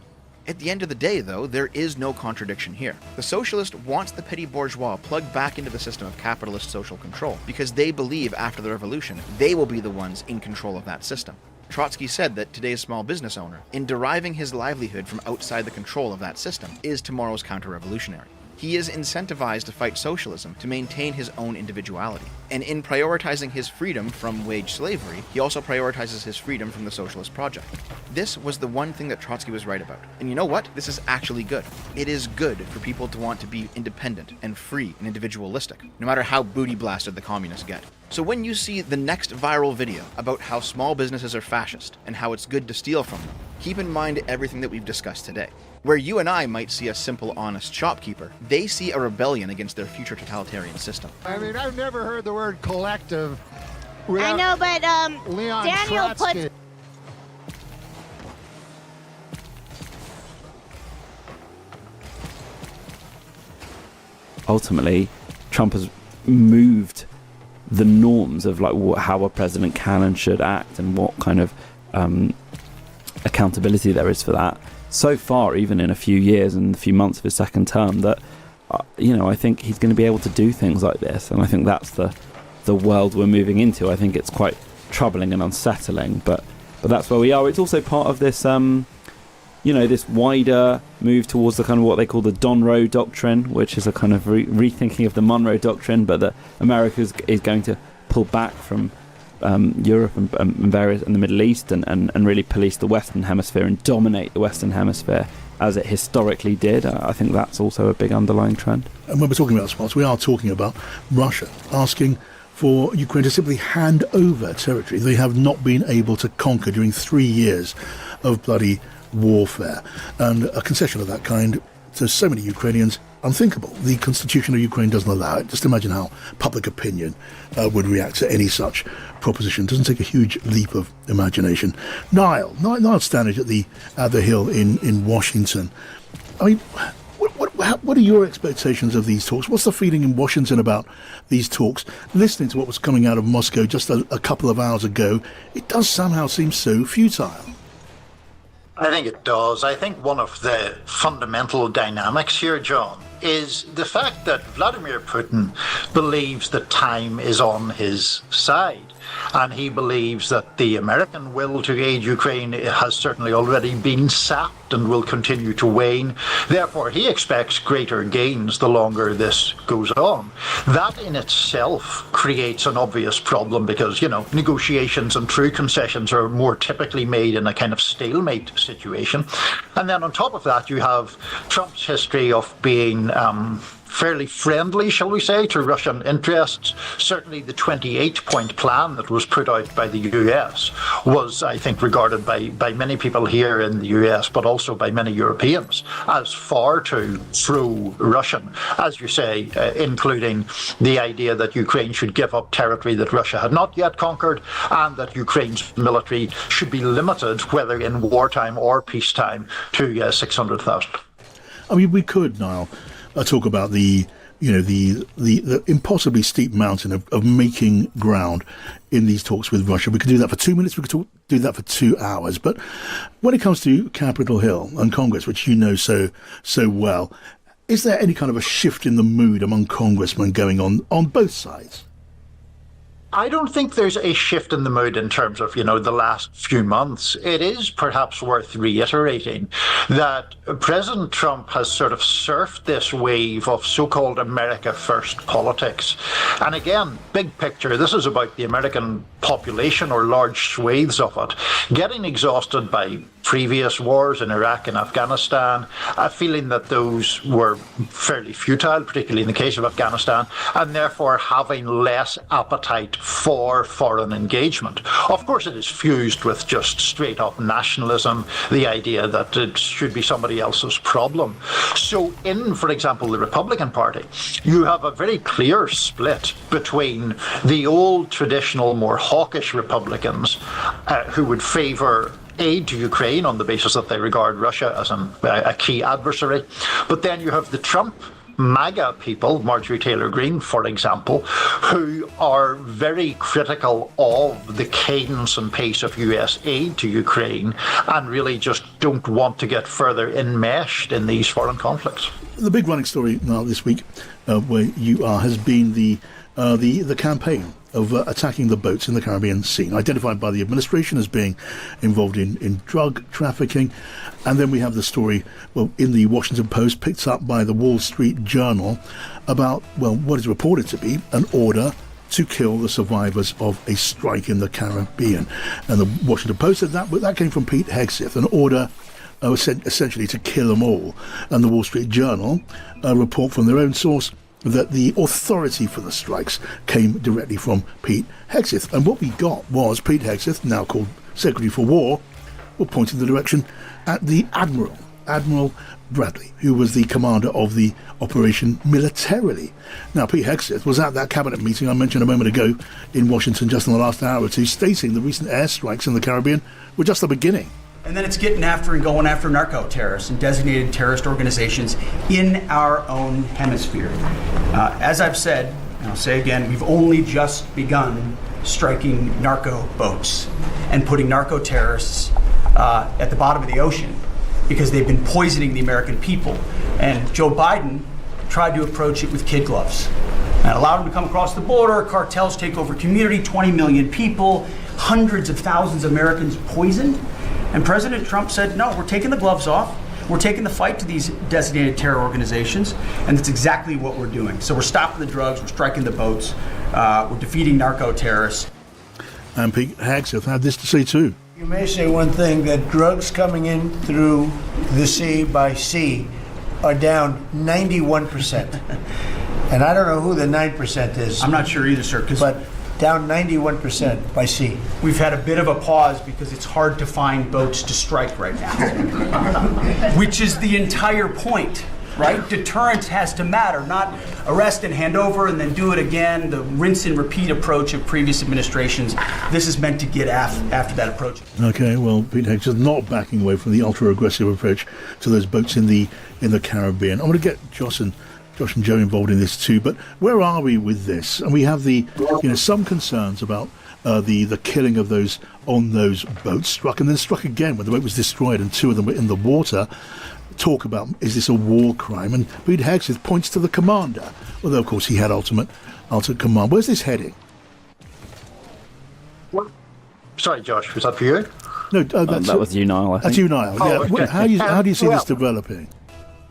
At the end of the day, though, there is no contradiction here. The socialist wants the petty bourgeois plugged back into the system of capitalist social control, because they believe after the revolution, they will be the ones in control of that system. Trotsky said that today's small business owner, in deriving his livelihood from outside the control of that system, is tomorrow's counter-revolutionary. He is incentivized to fight socialism to maintain his own individuality. And in prioritizing his freedom from wage slavery, he also prioritizes his freedom from the socialist project. This was the one thing that Trotsky was right about. And you know what? This is actually good. It is good for people to want to be independent and free and individualistic, no matter how booty blasted the communists get. So when you see the next viral video about how small businesses are fascist and how it's good to steal from them, keep in mind everything that we've discussed today. Where you and I might see a simple, honest shopkeeper, they see a rebellion against their future totalitarian system. I mean, I've never heard the word collective without I know, but Leon Daniel Trotsky. puts... Ultimately, Trump has moved the norms of like how a president can and should act and what kind of accountability there is for that. So far, even in a few years and a few months of his second term, that I think he's going to be able to do things like this, and I think that's the world we're moving into. I think it's quite troubling and unsettling, but that's where we are. It's also part of this, this wider move towards the kind of what they call the Monroe Doctrine, which is a kind of rethinking of the Monroe Doctrine, but that America is going to pull back from Europe and various and the Middle East and really police the Western Hemisphere and dominate the Western Hemisphere as it historically did. I think that's also a big underlying trend. And when we're talking about spots, we are talking about Russia asking for Ukraine to simply hand over territory they have not been able to conquer during 3 years of bloody warfare. And a concession of that kind to so many Ukrainians, unthinkable. The constitution of Ukraine doesn't allow it. Just imagine how public opinion would react to any such proposition. It doesn't take a huge leap of imagination. Niall Standage at the Hill in Washington. I mean, what are your expectations of these talks? What's the feeling in Washington about these talks? Listening to what was coming out of Moscow just a couple of hours ago, it does somehow seem so futile. I think it does. I think one of the fundamental dynamics here, John, is the fact that Vladimir Putin believes that time is on his side. And he believes that the American will to aid Ukraine has certainly already been sapped and will continue to wane. Therefore, he expects greater gains the longer this goes on. That in itself creates an obvious problem because, negotiations and true concessions are more typically made in a kind of stalemate situation. And then on top of that, you have Trump's history of being fairly friendly, shall we say, to Russian interests. Certainly the 28-point plan that was put out by the US was, I think, regarded by many people here in the US, but also by many Europeans, as far too pro-Russian, as you say, including the idea that Ukraine should give up territory that Russia had not yet conquered, and that Ukraine's military should be limited, whether in wartime or peacetime, to 600,000. I mean, we could, Niall, talk about the impossibly steep mountain of making ground in these talks with Russia. We could do that for 2 minutes. We could do that for 2 hours. But when it comes to Capitol Hill and Congress, which you know so well, is there any kind of a shift in the mood among congressmen going on both sides? I don't think there's a shift in the mood in terms of, the last few months. It is perhaps worth reiterating that President Trump has sort of surfed this wave of so-called America First politics. And again, big picture, this is about the American population or large swathes of it, getting exhausted by previous wars in Iraq and Afghanistan, feeling that those were fairly futile, particularly in the case of Afghanistan, and therefore having less appetite for foreign engagement. Of course, it is fused with just straight-up nationalism, the idea that it should be somebody else's problem. So in, for example, the Republican Party, you have a very clear split between the old traditional, more hawkish Republicans who would favour aid to Ukraine on the basis that they regard Russia as a key adversary. But then you have the Trump MAGA people, Marjorie Taylor Greene, for example, who are very critical of the cadence and pace of US aid to Ukraine and really just don't want to get further enmeshed in these foreign conflicts. The big running story now this week, where you are, has been the campaign of attacking the boats in the Caribbean Sea, identified by the administration as being involved in drug trafficking. And then we have the story, in the Washington Post, picked up by the Wall Street Journal, about, what is reported to be an order to kill the survivors of a strike in the Caribbean. And the Washington Post said that came from Pete Hegseth, an order essentially to kill them all. And the Wall Street Journal, a report from their own source, that the authority for the strikes came directly from Pete Hegseth. And what we got was Pete Hegseth, now called Secretary for War, pointing the direction at the Admiral Bradley, who was the commander of the operation militarily. Now, Pete Hegseth was at that cabinet meeting I mentioned a moment ago in Washington just in the last hour or two, stating the recent airstrikes in the Caribbean were just the beginning. And then it's getting after and going after narco-terrorists and designated terrorist organizations in our own hemisphere. As I've said, and I'll say again, we've only just begun striking narco boats and putting narco-terrorists at the bottom of the ocean because they've been poisoning the American people. And Joe Biden tried to approach it with kid gloves. And allowed them to come across the border, cartels take over community, 20 million people, hundreds of thousands of Americans poisoned. And President Trump said, no, we're taking the gloves off. We're taking the fight to these designated terror organizations. And that's exactly what we're doing. So we're stopping the drugs. We're striking the boats. We're defeating narco-terrorists. And Pete Hegseth had this to say too. You may say one thing, that drugs coming in through the sea by sea are down 91%. And I don't know who the 9% is. I'm not sure either, sir. But down 91% by sea. We've had a bit of a pause because it's hard to find boats to strike right now, which is the entire point, right? Deterrence has to matter, not arrest and hand over and then do it again, the rinse and repeat approach of previous administrations. This is meant to get after that approach. Okay, well, Pete Hegseth not backing away from the ultra-aggressive approach to those boats in the Caribbean. I'm going to get Josh and Joe involved in this too, but where are we with this? And we have some concerns about the killing of those on those boats, struck and then struck again when the boat was destroyed and two of them were in the water. Talk about, is this a war crime? And Pete Hegseth points to the commander, although of course he had ultimate command. Where's this heading? Sorry, Josh, was that for you? No, that was you, Niall. I think. That's you, Niall. Oh, yeah. okay. How do you see this developing?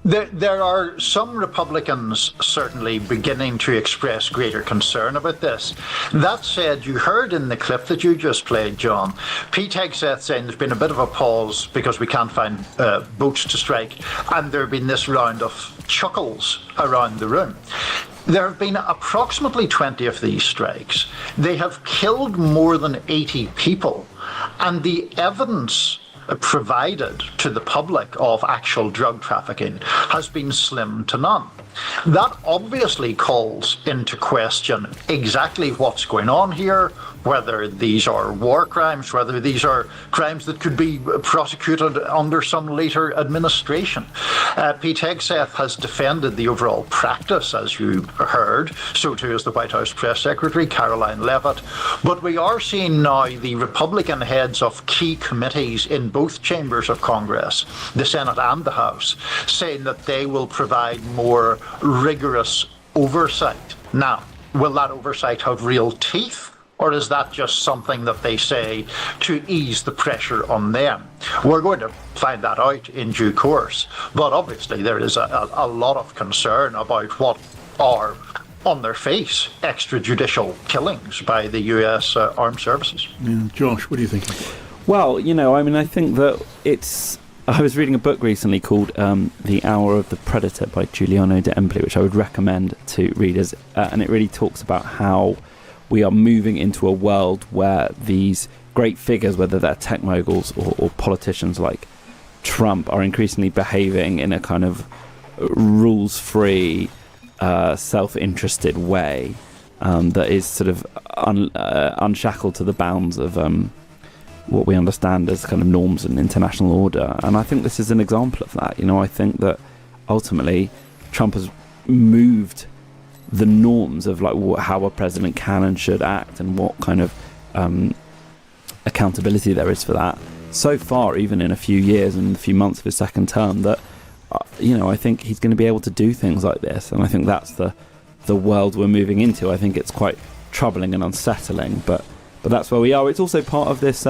There are some Republicans certainly beginning to express greater concern about this. That said, you heard in the clip that you just played, John, Pete Hegseth saying there's been a bit of a pause because we can't find boats to strike, and there have been this round of chuckles around the room. There have been approximately 20 of these strikes. They have killed more than 80 people, and the evidence provided to the public of actual drug trafficking has been slim to none. That obviously calls into question exactly what's going on here, whether these are war crimes, whether these are crimes that could be prosecuted under some later administration. Pete Hegseth has defended the overall practice, as you heard, so too has the White House Press Secretary, Caroline Leavitt. But we are seeing now the Republican heads of key committees in both chambers of Congress, the Senate and the House, saying that they will provide more rigorous oversight. Now, will that oversight have real teeth? Or is that just something that they say to ease the pressure on them? We're going to find that out in due course. But obviously there is a lot of concern about what are, on their face, extrajudicial killings by the US armed services. Yeah, Josh, what do you think? Well, I think that I was reading a book recently called The Hour of the Predator by Giuliano De Empoli, which I would recommend to readers, and it really talks about how we are moving into a world where these great figures, whether they're tech moguls or politicians like Trump, are increasingly behaving in a kind of rules-free, self-interested way that is sort of unshackled to the bounds of what we understand as kind of norms and international order. And I think this is an example of that. I think that ultimately Trump has moved the norms of how a president can and should act and what kind of accountability there is for that so far, even in a few years and a few months of his second term, that I think he's going to be able to do things like this. And I think that's the world we're moving into. I think it's quite troubling and unsettling, but that's where we are. It's also part of this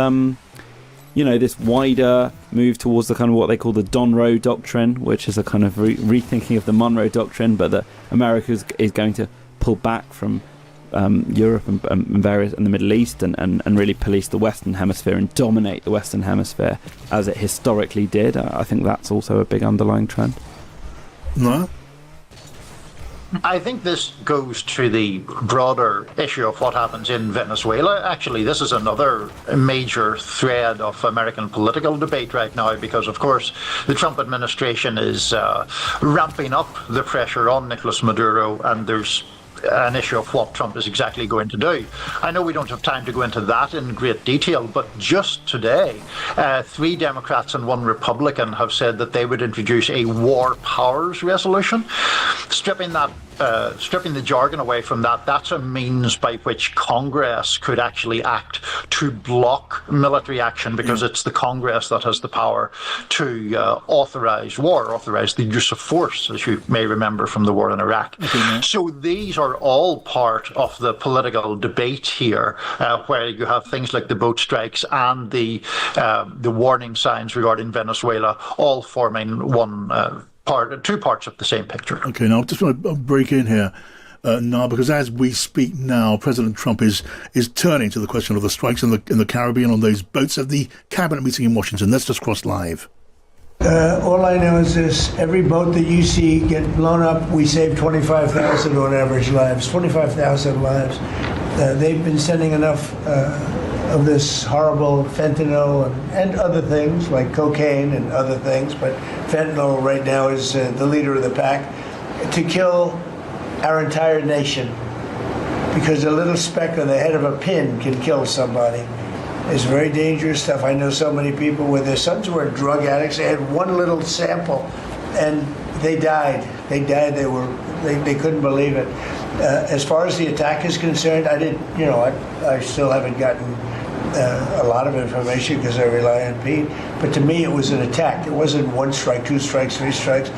this wider move towards the kind of what they call the Donroe Doctrine, which is a kind of rethinking of the Monroe Doctrine, but that America is going to pull back from Europe and various and the Middle East and really police the Western Hemisphere and dominate the Western Hemisphere as it historically did. I think that's also a big underlying trend. No? I think this goes to the broader issue of what happens in Venezuela. Actually, this is another major thread of American political debate right now because, of course, the Trump administration is ramping up the pressure on Nicolas Maduro, and there's an issue of what Trump is exactly going to do. I know we don't have time to go into that in great detail, but just today, 3 Democrats and 1 Republican have said that they would introduce a war powers resolution. Stripping the jargon away from that, that's a means by which Congress could actually act to block military action because it's the Congress that has the power to authorize war, authorize the use of force, as you may remember from the war in Iraq. So these are all part of the political debate here, where you have things like the boat strikes and the warning signs regarding Venezuela all forming two parts of the same picture. Okay, now I just want to break in here now, because as we speak now, President Trump is turning to the question of the strikes in the Caribbean on those boats at the cabinet meeting in Washington. Let's just cross live. All I know is this: every boat that you see get blown up, we save 25,000 on average lives. 25,000 lives. They've been sending enough of this horrible fentanyl and other things like cocaine and other things, but fentanyl right now is the leader of the pack, to kill our entire nation, because a little speck on the head of a pin can kill somebody. It's very dangerous stuff. I know so many people where their sons were drug addicts. They had one little sample and they died. They couldn't believe it. As far as the attack is concerned, I still haven't gotten a lot of information because I rely on Pete. But to me, it was an attack. It wasn't 1 strike, 2 strikes, 3 strikes.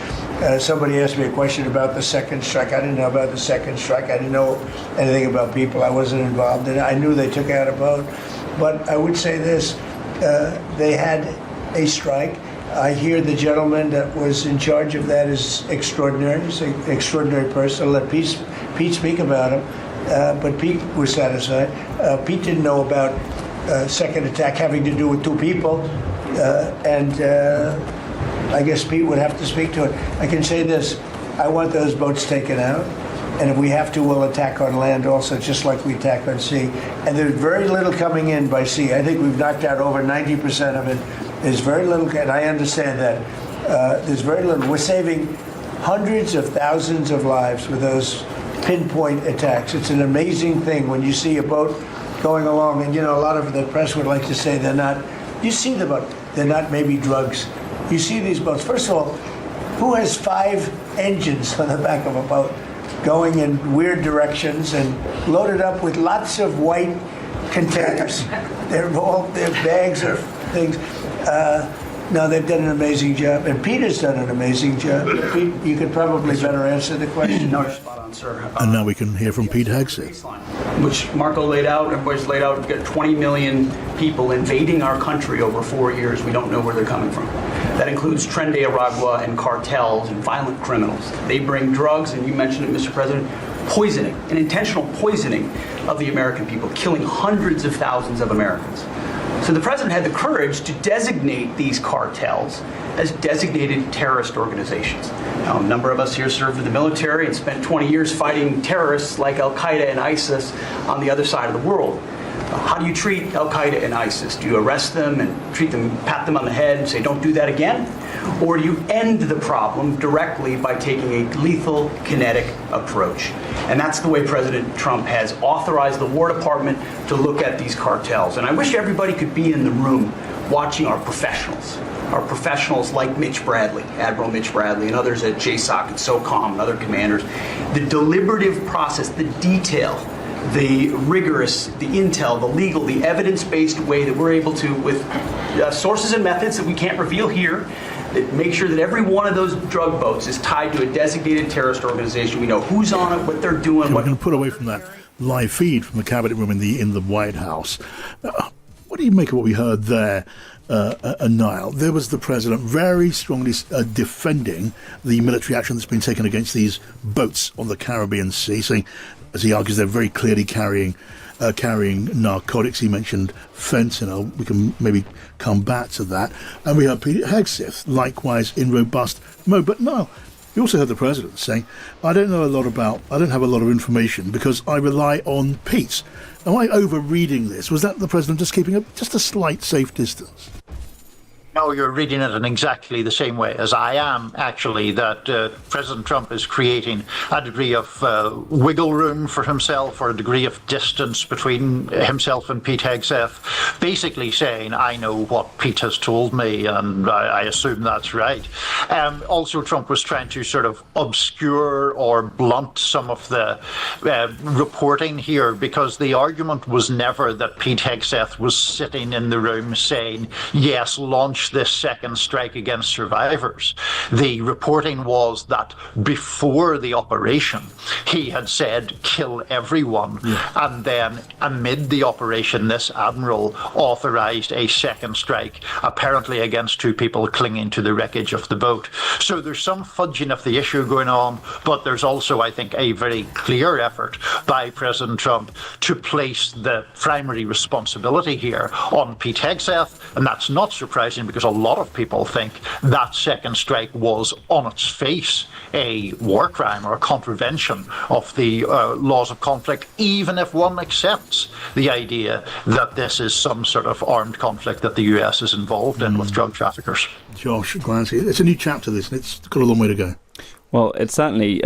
Somebody asked me a question about the second strike. I didn't know about the second strike. I didn't know anything about people. I wasn't involved in it. I knew they took out a boat. But I would say this, they had a strike. I hear the gentleman that was in charge of that is extraordinary. He's an extraordinary person. I'll let Pete speak about him. But Pete was satisfied. Pete didn't know about second attack having to do with 2 people. And I guess Pete would have to speak to it. I can say this, I want those boats taken out. And if we have to, we'll attack on land also, just like we attack on sea. And there's very little coming in by sea. I think we've knocked out over 90% of it. There's very little, and I understand that. There's very little. We're saving hundreds of thousands of lives with those pinpoint attacks. It's an amazing thing when you see a boat going along, and a lot of the press would like to say they're not. You see the boat, they're not maybe drugs. You see these boats. First of all, who has 5 engines on the back of a boat going in weird directions and loaded up with lots of white containers? They're bags of things. No, they've done an amazing job, and Peter's done an amazing job. Pete, you could probably better answer the question. No, spot on, sir. And now we can hear from Pete Hegseth. Which Marco laid out, everybody's laid out. We've got 20 million people invading our country over 4 years. We don't know where they're coming from. That includes Tren de Aragua and cartels and violent criminals. They bring drugs, and you mentioned it, Mr. President, poisoning, an intentional poisoning of the American people, killing hundreds of thousands of Americans. So the president had the courage to designate these cartels as designated terrorist organizations. Now, a number of us here served in the military and spent 20 years fighting terrorists like Al-Qaeda and ISIS on the other side of the world. How do you treat Al-Qaeda and ISIS? Do you arrest them and treat them, pat them on the head and say, don't do that again? Or do you end the problem directly by taking a lethal, kinetic approach? And that's the way President Trump has authorized the War Department to look at these cartels. And I wish everybody could be in the room watching our professionals like Mitch Bradley, Admiral Mitch Bradley, and others at JSOC and SOCOM and other commanders. The deliberative process, the detail, the rigorous, the intel, the legal, the evidence-based way that we're able to, with sources and methods that we can't reveal here, that make sure that every one of those drug boats is tied to a designated terrorist organization. We know who's on it, what they're doing. Okay, we're going to put away from that live feed from the cabinet room in the White House. What do you make of what we heard there, Niall? There was the president very strongly defending the military action that's been taken against these boats on the Caribbean Sea, saying, as he argues, they're very clearly carrying narcotics. He mentioned fentanyl. We can maybe come back to that. And we heard Pete Hegseth, likewise in robust mode. But no, we also heard the president saying, I don't have a lot of information because I rely on Pete. Am I over-reading this? Was that the president just keeping just a slight safe distance? No, you're reading it in exactly the same way as I am, actually, that President Trump is creating a degree of wiggle room for himself, or a degree of distance between himself and Pete Hegseth, basically saying, I know what Pete has told me, and I assume that's right. Also, Trump was trying to sort of obscure or blunt some of the reporting here, because the argument was never that Pete Hegseth was sitting in the room saying, yes, launch this second strike against survivors. The reporting was that before the operation, he had said, kill everyone. And then amid the operation, this admiral authorized a second strike, apparently against two people clinging to the wreckage of the boat. So there's some fudging of the issue going on, but there's also, I think, a very clear effort by President Trump to place the primary responsibility here on Pete Hegseth, and that's not surprising, because a lot of people think that second strike was on its face a war crime or a contravention of the laws of conflict, even if one accepts the idea that this is some sort of armed conflict that the US is involved in with drug traffickers. Josh Glancy, it's a new chapter, this, and it's got a long way to go. Well, it's certainly...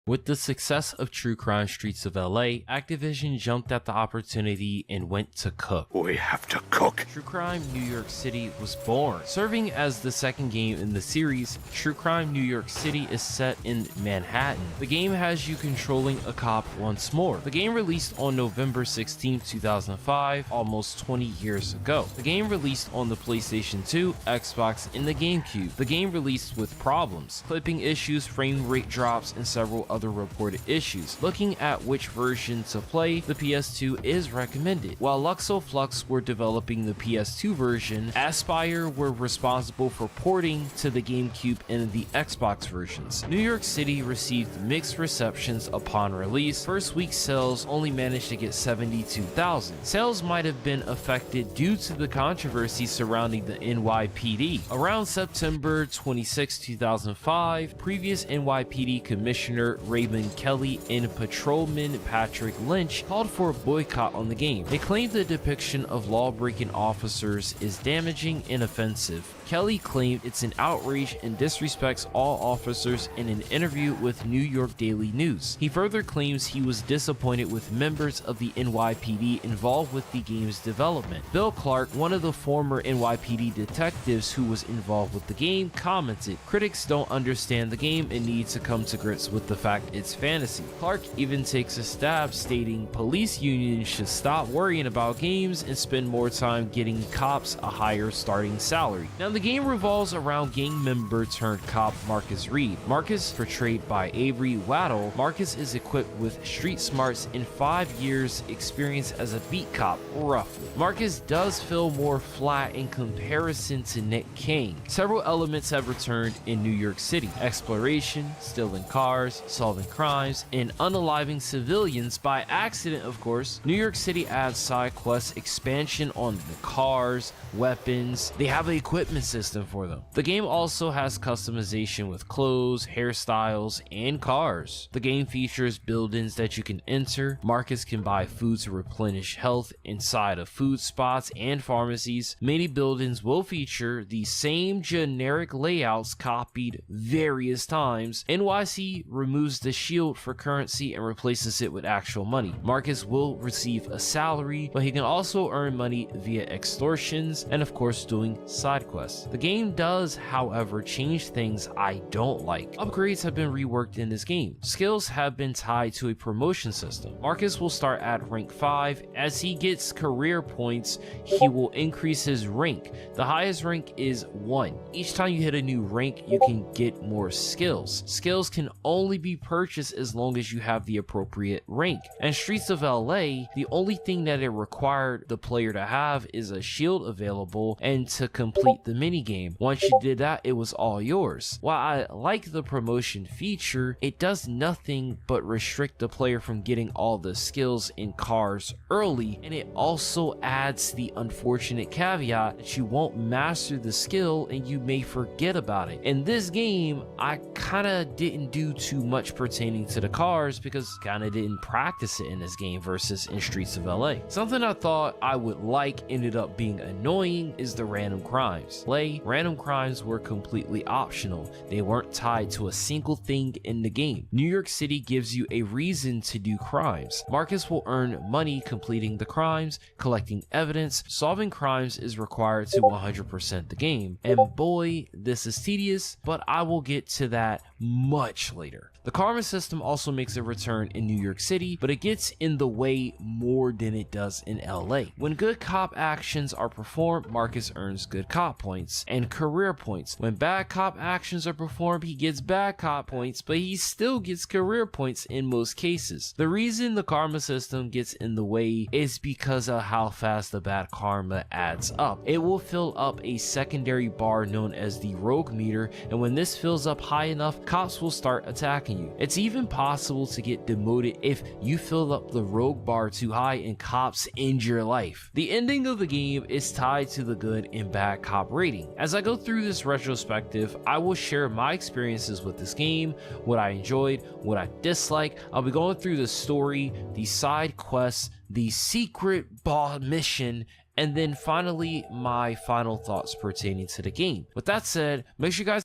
With the success of True Crime Streets of LA, Activision jumped at the opportunity and went to cook. We have to cook. True Crime New York City was born. Serving as the second game in the series, True Crime New York City is set in Manhattan. The game has you controlling a cop once more. The game released on November 16, 2005, almost 20 years ago. The game released on the PlayStation 2, Xbox, and the GameCube. The game released with problems, clipping issues, frame rate drops, and several other reported issues. Looking at which version to play, the PS2 is recommended. While Luxoflux were developing the PS2 version, Aspyr were responsible for porting to the GameCube and the Xbox versions. New York City received mixed receptions upon release. First week sales only managed to get 72,000. Sales might have been affected due to the controversy surrounding the NYPD. Around September 26, 2005, previous NYPD Commissioner Raymond Kelly and Patrolman Patrick Lynch called for a boycott on the game. They claimed the depiction of law-breaking officers is damaging and offensive. Kelly claimed it's an outrage and disrespects all officers in an interview with New York Daily News. He further claims he was disappointed with members of the NYPD involved with the game's development. Bill Clark, one of the former NYPD detectives who was involved with the game, commented, "Critics don't understand the game and need to come to grips with the fact it's fantasy." Clark even takes a stab, stating police unions should stop worrying about games and spend more time getting cops a higher starting salary. Now, the game revolves around gang member turned cop Marcus Reed. Marcus, portrayed by Avery Waddle, Marcus is equipped with street smarts and 5 years experience as a beat cop, roughly. Marcus does feel more flat in comparison to Nick King. Several elements have returned in New York City: exploration, stealing cars, solving crimes, and unaliving civilians by accident, of course. New York City adds side quests, expansion on the cars, weapons. They have an equipment system for them. The game also has customization with clothes, hairstyles, and cars. The game features buildings that you can enter. Marcus can buy food to replenish health inside of food spots and pharmacies. Many buildings will feature the same generic layouts copied various times. NYC removes the shield for currency and replaces it with actual money. Marcus will receive a salary, but he can also earn money via extortions and, of course, doing side quests. The game does, however, change things I don't like. Upgrades have been reworked in this game. Skills have been tied to a promotion system. Marcus will start at rank 5. As he gets career points, he will increase his rank. The highest rank is 1. Each time you hit a new rank, you can get more skills. Skills can only be purchased as long as you have the appropriate rank. And Streets of LA, the only thing that it required the player to have is a shield available and to complete the minigame. Once you did that, it was all yours. While I like the promotion feature, it does nothing but restrict the player from getting all the skills in cars early, and it also adds the unfortunate caveat that you won't master the skill and you may forget about it. In this game, I kinda didn't do too much pertaining to the cars because kinda didn't practice it in this game versus in Streets of LA. Something I thought I would like ended up being annoying is the random crimes. Random crimes were completely optional. They weren't tied to a single thing in the game. New York City gives you a reason to do crimes. Marcus will earn money completing the crimes, collecting evidence. Solving crimes is required to 100% the game. And boy, this is tedious, but I will get to that much later. The karma system also makes a return in New York City, but it gets in the way more than it does in LA. When good cop actions are performed, Marcus earns good cop points and career points. When bad cop actions are performed, he gets bad cop points, but he still gets career points in most cases. The reason the karma system gets in the way is because of how fast the bad karma adds up. It will fill up a secondary bar known as the rogue meter, and when this fills up high enough, cops will start attacking you. It's even possible to get demoted if you fill up the rogue bar too high and cops end your life. The ending of the game is tied to the good and bad cop rating. As I go through this retrospective, I will share my experiences with this game, what I enjoyed, what I disliked. I'll be going through the story, the side quests, the secret boss mission, and then finally my final thoughts pertaining to the game. With that said, make sure you guys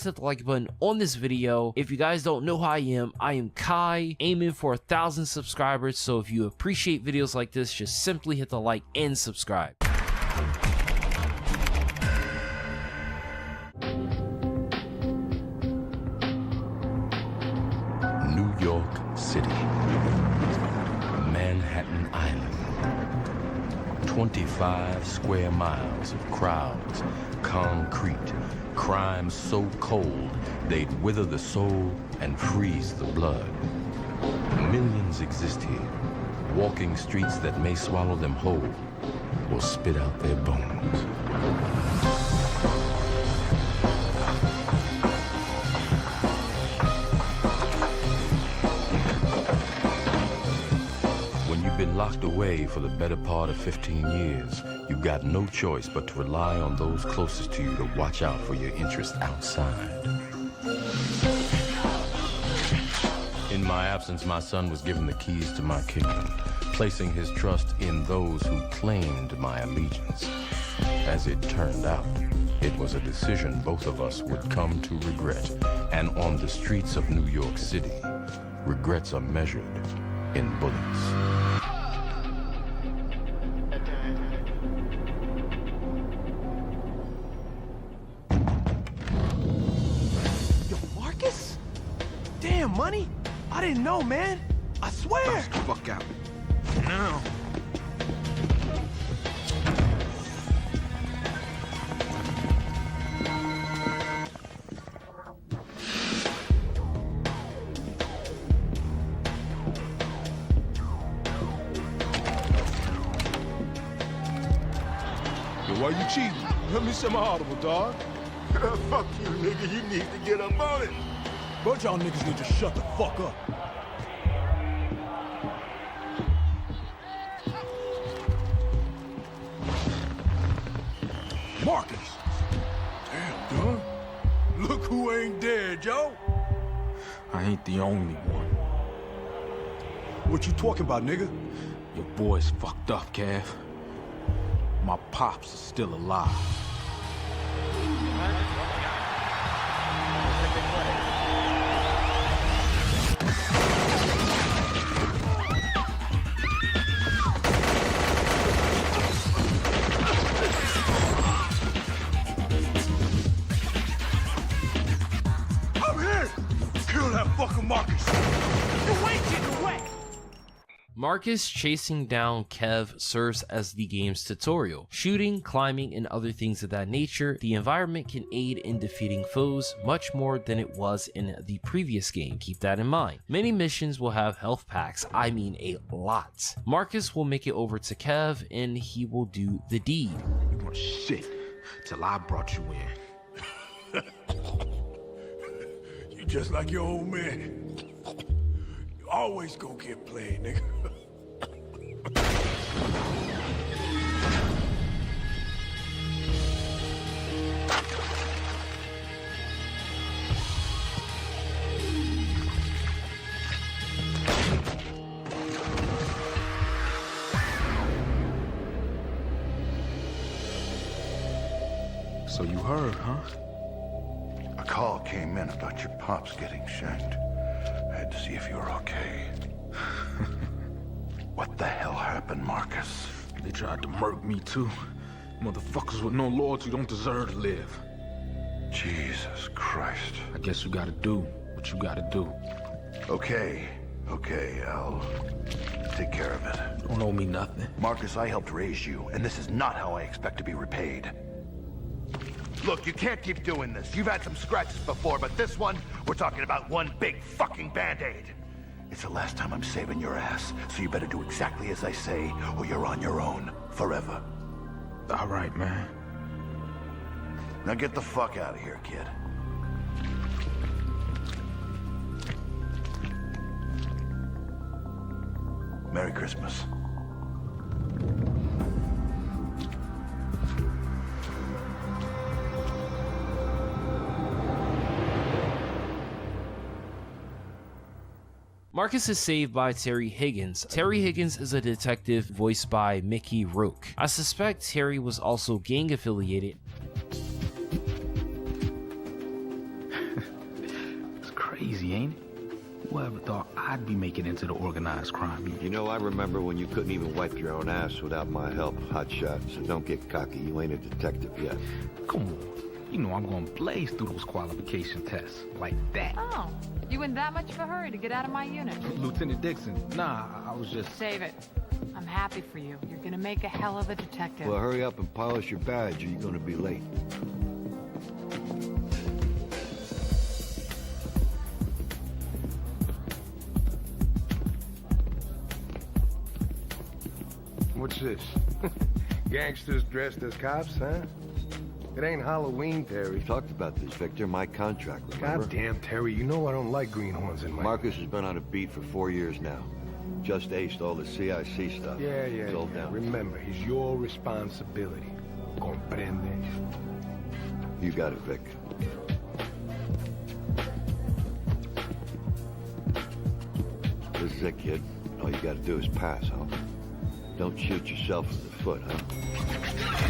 hit the like button on this video. If you guys don't know who I am Kai, aiming for 1,000 subscribers. So if you appreciate videos like this, just simply hit the like and subscribe. New York City, Manhattan Island, 25 square miles of crowds, concrete. Crime so cold, they'd wither the soul and freeze the blood. Millions exist here, walking streets that may swallow them whole or spit out their bones. Been locked away for the better part of 15 years, you've got no choice but to rely on those closest to you to watch out for your interests outside. In my absence, my son was given the keys to my kingdom, placing his trust in those who claimed my allegiance. As it turned out, it was a decision both of us would come to regret. And on the streets of New York City, regrets are measured in bullets. Damn, money? I didn't know, man. I swear. Bounce the fuck out. No. Yo, why you cheating? Let me see my audible, dog. Fuck you, nigga. You need to get up on it. But y'all niggas need to shut the fuck up. Marcus! Damn, Dunn. Look who ain't dead, yo. I ain't the only one. What you talking about, nigga? Your boy's fucked up, Kev. My pops is still alive. Marcus chasing down Kev serves as the game's tutorial. Shooting, climbing, and other things of that nature, the environment can aid in defeating foes much more than it was in the previous game. Keep that in mind. Many missions will have health packs, I mean a lot. Marcus will make it over to Kev and he will do the deed. You want shit till I brought you in. You just like your old man. You always go get played, nigga. So you heard, huh? A call came in about your pops getting shanked. I had to see if you were okay. What the hell happened, Marcus? They tried to murk me too. Motherfuckers with no loyalty don't deserve to live. Jesus Christ. I guess you gotta do what you gotta do. Okay, I'll take care of it. You don't owe me nothing. Marcus, I helped raise you, and this is not how I expect to be repaid. Look, you can't keep doing this. You've had some scratches before, but this one, we're talking about one big fucking Band-Aid. It's the last time I'm saving your ass, so you better do exactly as I say, or you're on your own, forever. All right, man. Now get the fuck out of here, kid. Merry Christmas. Marcus is saved by Terry Higgins. Terry Higgins is a detective voiced by Mickey Rourke. I suspect Terry was also gang affiliated. It's crazy, ain't it? Whoever thought I'd be making it into the organized crime? You know, I remember when you couldn't even wipe your own ass without my help, hotshot, so don't get cocky. You ain't a detective yet. Come on. You know I'm gonna blaze through those qualification tests like that. Oh, you in that much of a hurry to get out of my unit? Lieutenant Dixon, nah, I was just... Save it. I'm I'm happy for you. You're gonna make a hell of a detective. Well, hurry up and polish your badge or you're gonna be late. What's this? Gangsters dressed as cops, huh? It ain't Halloween, Terry. We talked about this, Victor. My contract, remember? Goddamn, Terry, you know I don't like greenhorns in my... Marcus has been on a beat for 4 years now. Just aced all the CIC stuff. Yeah. Down. Remember, it's your responsibility. Comprende? You got it, Vic. This is it, kid. All you gotta do is pass, huh? Don't shoot yourself in the foot, huh?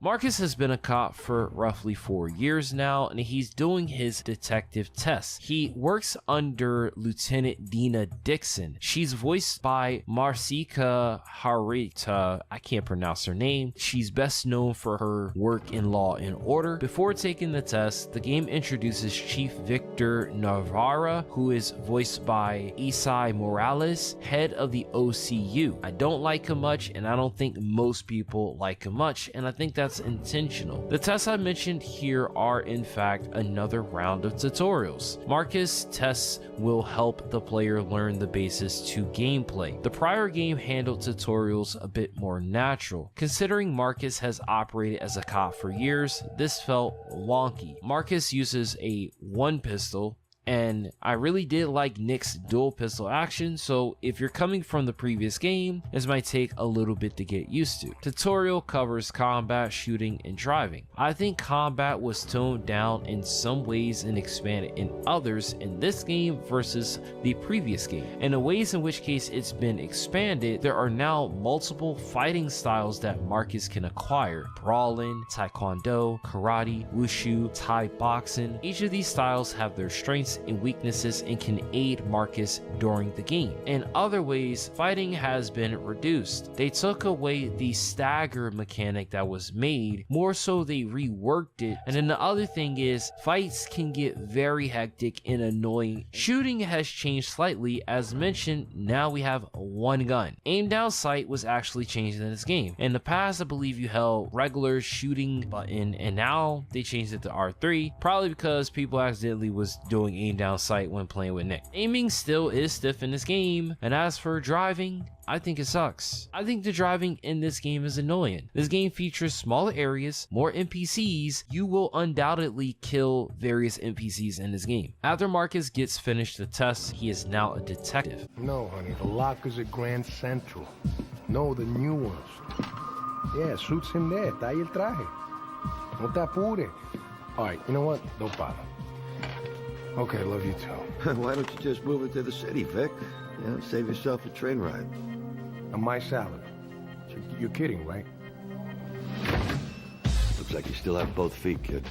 Marcus has been a cop for roughly 4 years now, and he's doing his detective tests. He works under Lieutenant Dina Dixon. She's voiced by Marcika Harita. I can't pronounce her name. She's best known for her work in Law and Order. Before taking the test, the game introduces Chief Victor Navarra, who is voiced by Isai Morales, head of the OCU. I don't like him much, and I don't think most people like him much, and I think that's intentional. The tests I mentioned here are in fact another round of tutorials. Marcus tests will help the player learn the basis to gameplay. The prior game handled tutorials a bit more natural. Considering Marcus has operated as a cop for years, this felt wonky. Marcus uses a one pistol, and I really did like Nick's dual pistol action, so if you're coming from the previous game, this might take a little bit to get used to. Tutorial covers combat, shooting, and driving. I think combat was toned down in some ways and expanded in others in this game versus the previous game. In the ways in which case it's been expanded, there are now multiple fighting styles that Marcus can acquire. Brawling, Taekwondo, Karate, Wushu, Thai boxing. Each of these styles have their strengths and weaknesses and can aid Marcus during the game. In other ways, fighting has been reduced. They took away the stagger mechanic that was made, more so they reworked it. And then the other thing is, fights can get very hectic and annoying. Shooting has changed slightly. As mentioned, now we have one gun. Aim down sight was actually changed in this game. In the past, I believe you held regular shooting button, and now they changed it to R3, probably because people accidentally was doing aim down sight when playing with Nick. Aiming still is stiff in this game, and as for driving, I think it sucks. I think the driving in this game is annoying. This game features smaller areas, more NPCs. You will undoubtedly kill various NPCs in this game. After Marcus gets finished the test, he is now a detective. No, honey, the lockers at Grand Central. No, the new ones. Yeah, suits in there. Está ahí el traje. No te apures. All right, you know what? Don't bother. Okay, love you too. Why don't you just move it to the city, Vic? Yeah, save yourself a train ride. On my salary. You're kidding, right? Looks like you still have both feet, kid.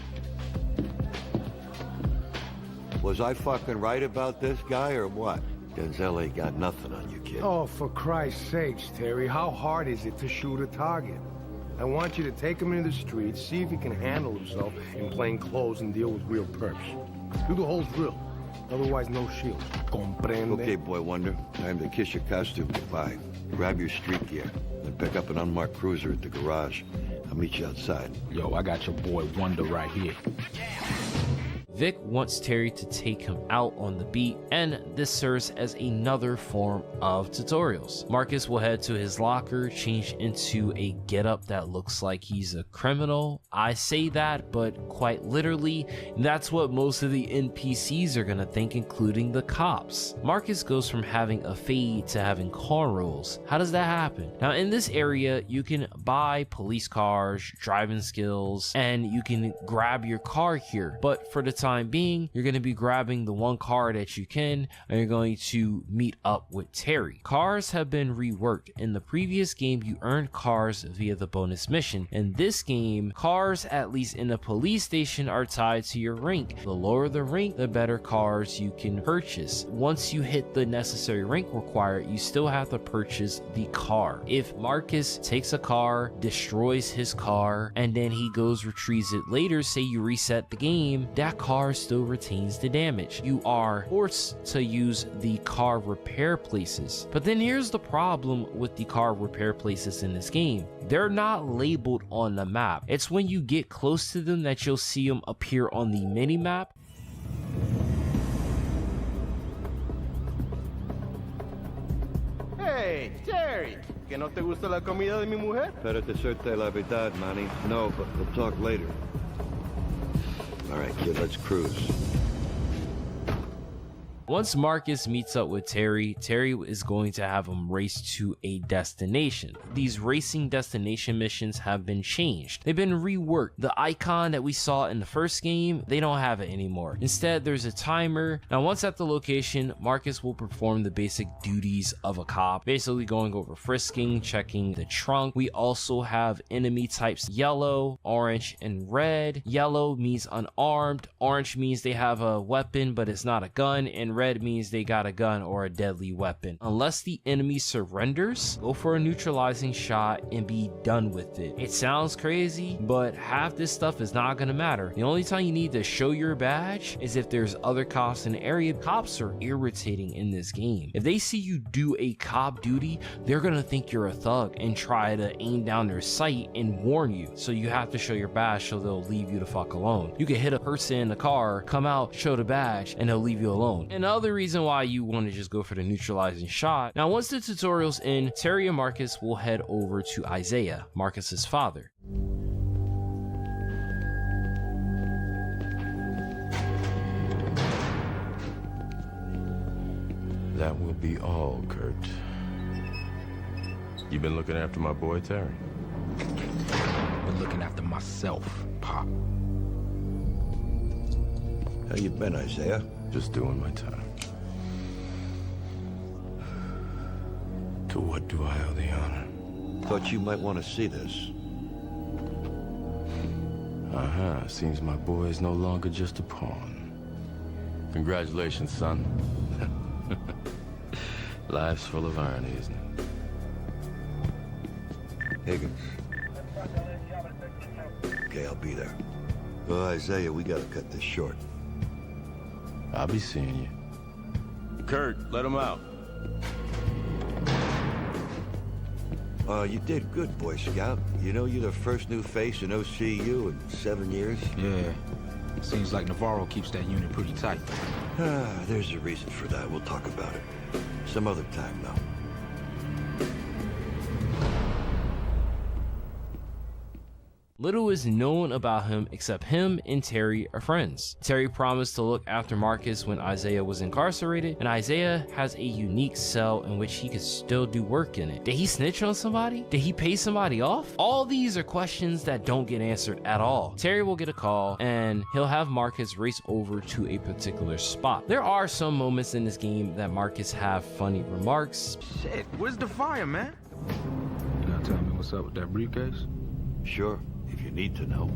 Was I fucking right about this guy or what? Denzel ain't got nothing on you, kid. Oh, for Christ's sakes, Terry, how hard is it to shoot a target? I want you to take him into the streets, see if he can handle himself in plain clothes and deal with real perps. Do the whole drill. Otherwise, no shield. Comprende? Okay, Boy Wonder. Time to kiss your costume goodbye. Grab your street gear, then pick up an unmarked cruiser at the garage. I'll meet you outside. Yo, I got your Boy Wonder right here. Vic wants Terry to take him out on the beat, and this serves as another form of tutorials. Marcus will head to his locker, change into a getup that looks like he's a criminal. I say that, but quite literally, that's what most of the NPCs are gonna think, including the cops. Marcus goes from having a fade to having cornrows. How does that happen? Now, in this area, you can buy police cars, driving skills, and you can grab your car here, but for the time being, you're going to be grabbing the one car that you can, and you're going to meet up with Terry. Cars have been reworked. In the previous game, you earned cars via the bonus mission. In this game, cars, at least in the police station, are tied to your rank. The lower the rank, the better cars you can purchase. Once you hit the necessary rank required, you still have to purchase the car. If Marcus takes a car, destroys his car, and then he goes retrieves it later, say you reset the game, that car car still retains the damage. You are forced to use the car repair places. But then here's the problem with the car repair places in this game. They're not labeled on the map. It's when you get close to them that you'll see them appear on the mini-map. Hey, Terry, ¿que no te gusta la comida de mi mujer? Para decirte la verdad, Manny. No, but we'll talk later. All right, kid, let's cruise. Once Marcus meets up with Terry, Terry is going to have him race to a destination. These racing destination missions have been changed. They've been reworked. The icon that we saw in the first game, they don't have it anymore. Instead, there's a timer. Now, once at the location, Marcus will perform the basic duties of a cop, basically going over frisking, checking the trunk. We also have enemy types yellow, orange, and red. Yellow means unarmed. Orange means they have a weapon, but it's not a gun. And red means they got a gun or a deadly weapon. Unless the enemy surrenders, go for a neutralizing shot and be done with it. It sounds crazy, but half this stuff is not gonna matter. The only time you need to show your badge is if there's other cops in the area. Cops are irritating in this game. If they see you do a cop duty, they're gonna think you're a thug and try to aim down their sight and warn you. So you have to show your badge so they'll leave you the fuck alone. You can hit a person in the car, come out, show the badge, and they'll leave you alone. And Another reason why you want to just go for the neutralizing shot. Now, once the tutorial's in, Terry and Marcus will head over to Isaiah, Marcus's father. That will be all, Kurt. You been looking after my boy, Terry? Been looking after myself, Pop. How you been, Isaiah? Just doing my time. To what do I owe the honor? Thought you might want to see this. Seems my boy is no longer just a pawn. Congratulations, son. Life's full of irony, isn't it? Higgins. Okay, I'll be there. Well, Isaiah, we gotta cut this short. I'll be seeing you. Kurt, let him out. You did good, Boy Scout. You know you're the first new face in OCU in 7 years? Yeah. Seems like Navarro keeps that unit pretty tight. There's a reason for that. We'll talk about it. Some other time, though. Little is known about him except him and Terry are friends. Terry promised to look after Marcus when Isaiah was incarcerated, and Isaiah has a unique cell in which he could still do work in it. Did he snitch on somebody? Did he pay somebody off? All these are questions that don't get answered at all. Terry will get a call and he'll have Marcus race over to a particular spot. There are some moments in this game that Marcus have funny remarks. Shit, where's the fire, man? You gonna tell me what's up with that briefcase? Sure. If you need to know.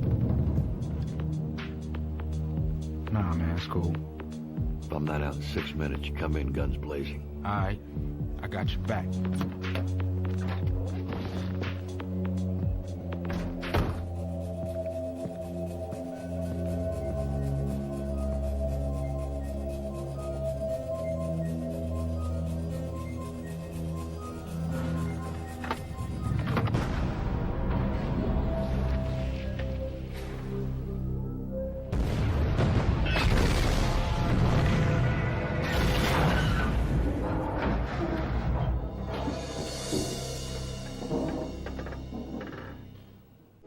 Nah, man, it's cool. If I'm not out in 6 minutes, you come in guns blazing. All right, I got your back.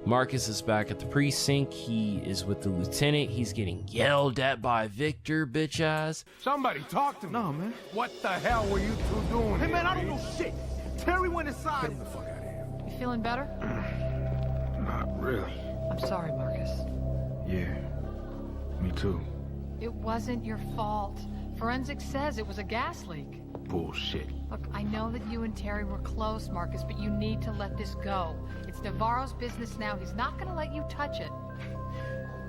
Marcus is back at the precinct. He is with the lieutenant. He's getting yelled at by Victor, bitch ass. Somebody talk to me. No, man. What the hell were you two doing? Hey, man, I don't know shit. Terry went inside. Get him the fuck out of here. You feeling better? Not really. I'm sorry, Marcus. Yeah, me too. It wasn't your fault. Forensics says it was a gas leak. Bullshit. Look, I know that you and Terry were close, Marcus, but you need to let this go. It's Navarro's business now. He's not gonna let you touch it.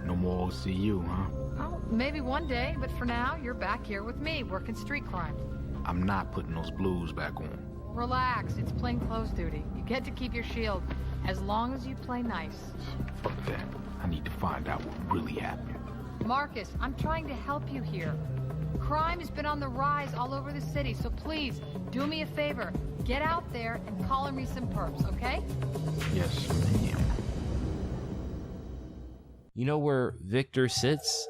No more OCU, huh? Oh, maybe one day, but for now, you're back here with me, working street crime. I'm not putting those blues back on. Relax, it's plainclothes duty. You get to keep your shield, as long as you play nice. Fuck that. I need to find out what really happened. Marcus, I'm trying to help you here. Crime has been on the rise all over the city, so please, do me a favor. Get out there and collar me some perps, okay? Yes, ma'am. You know where Victor sits?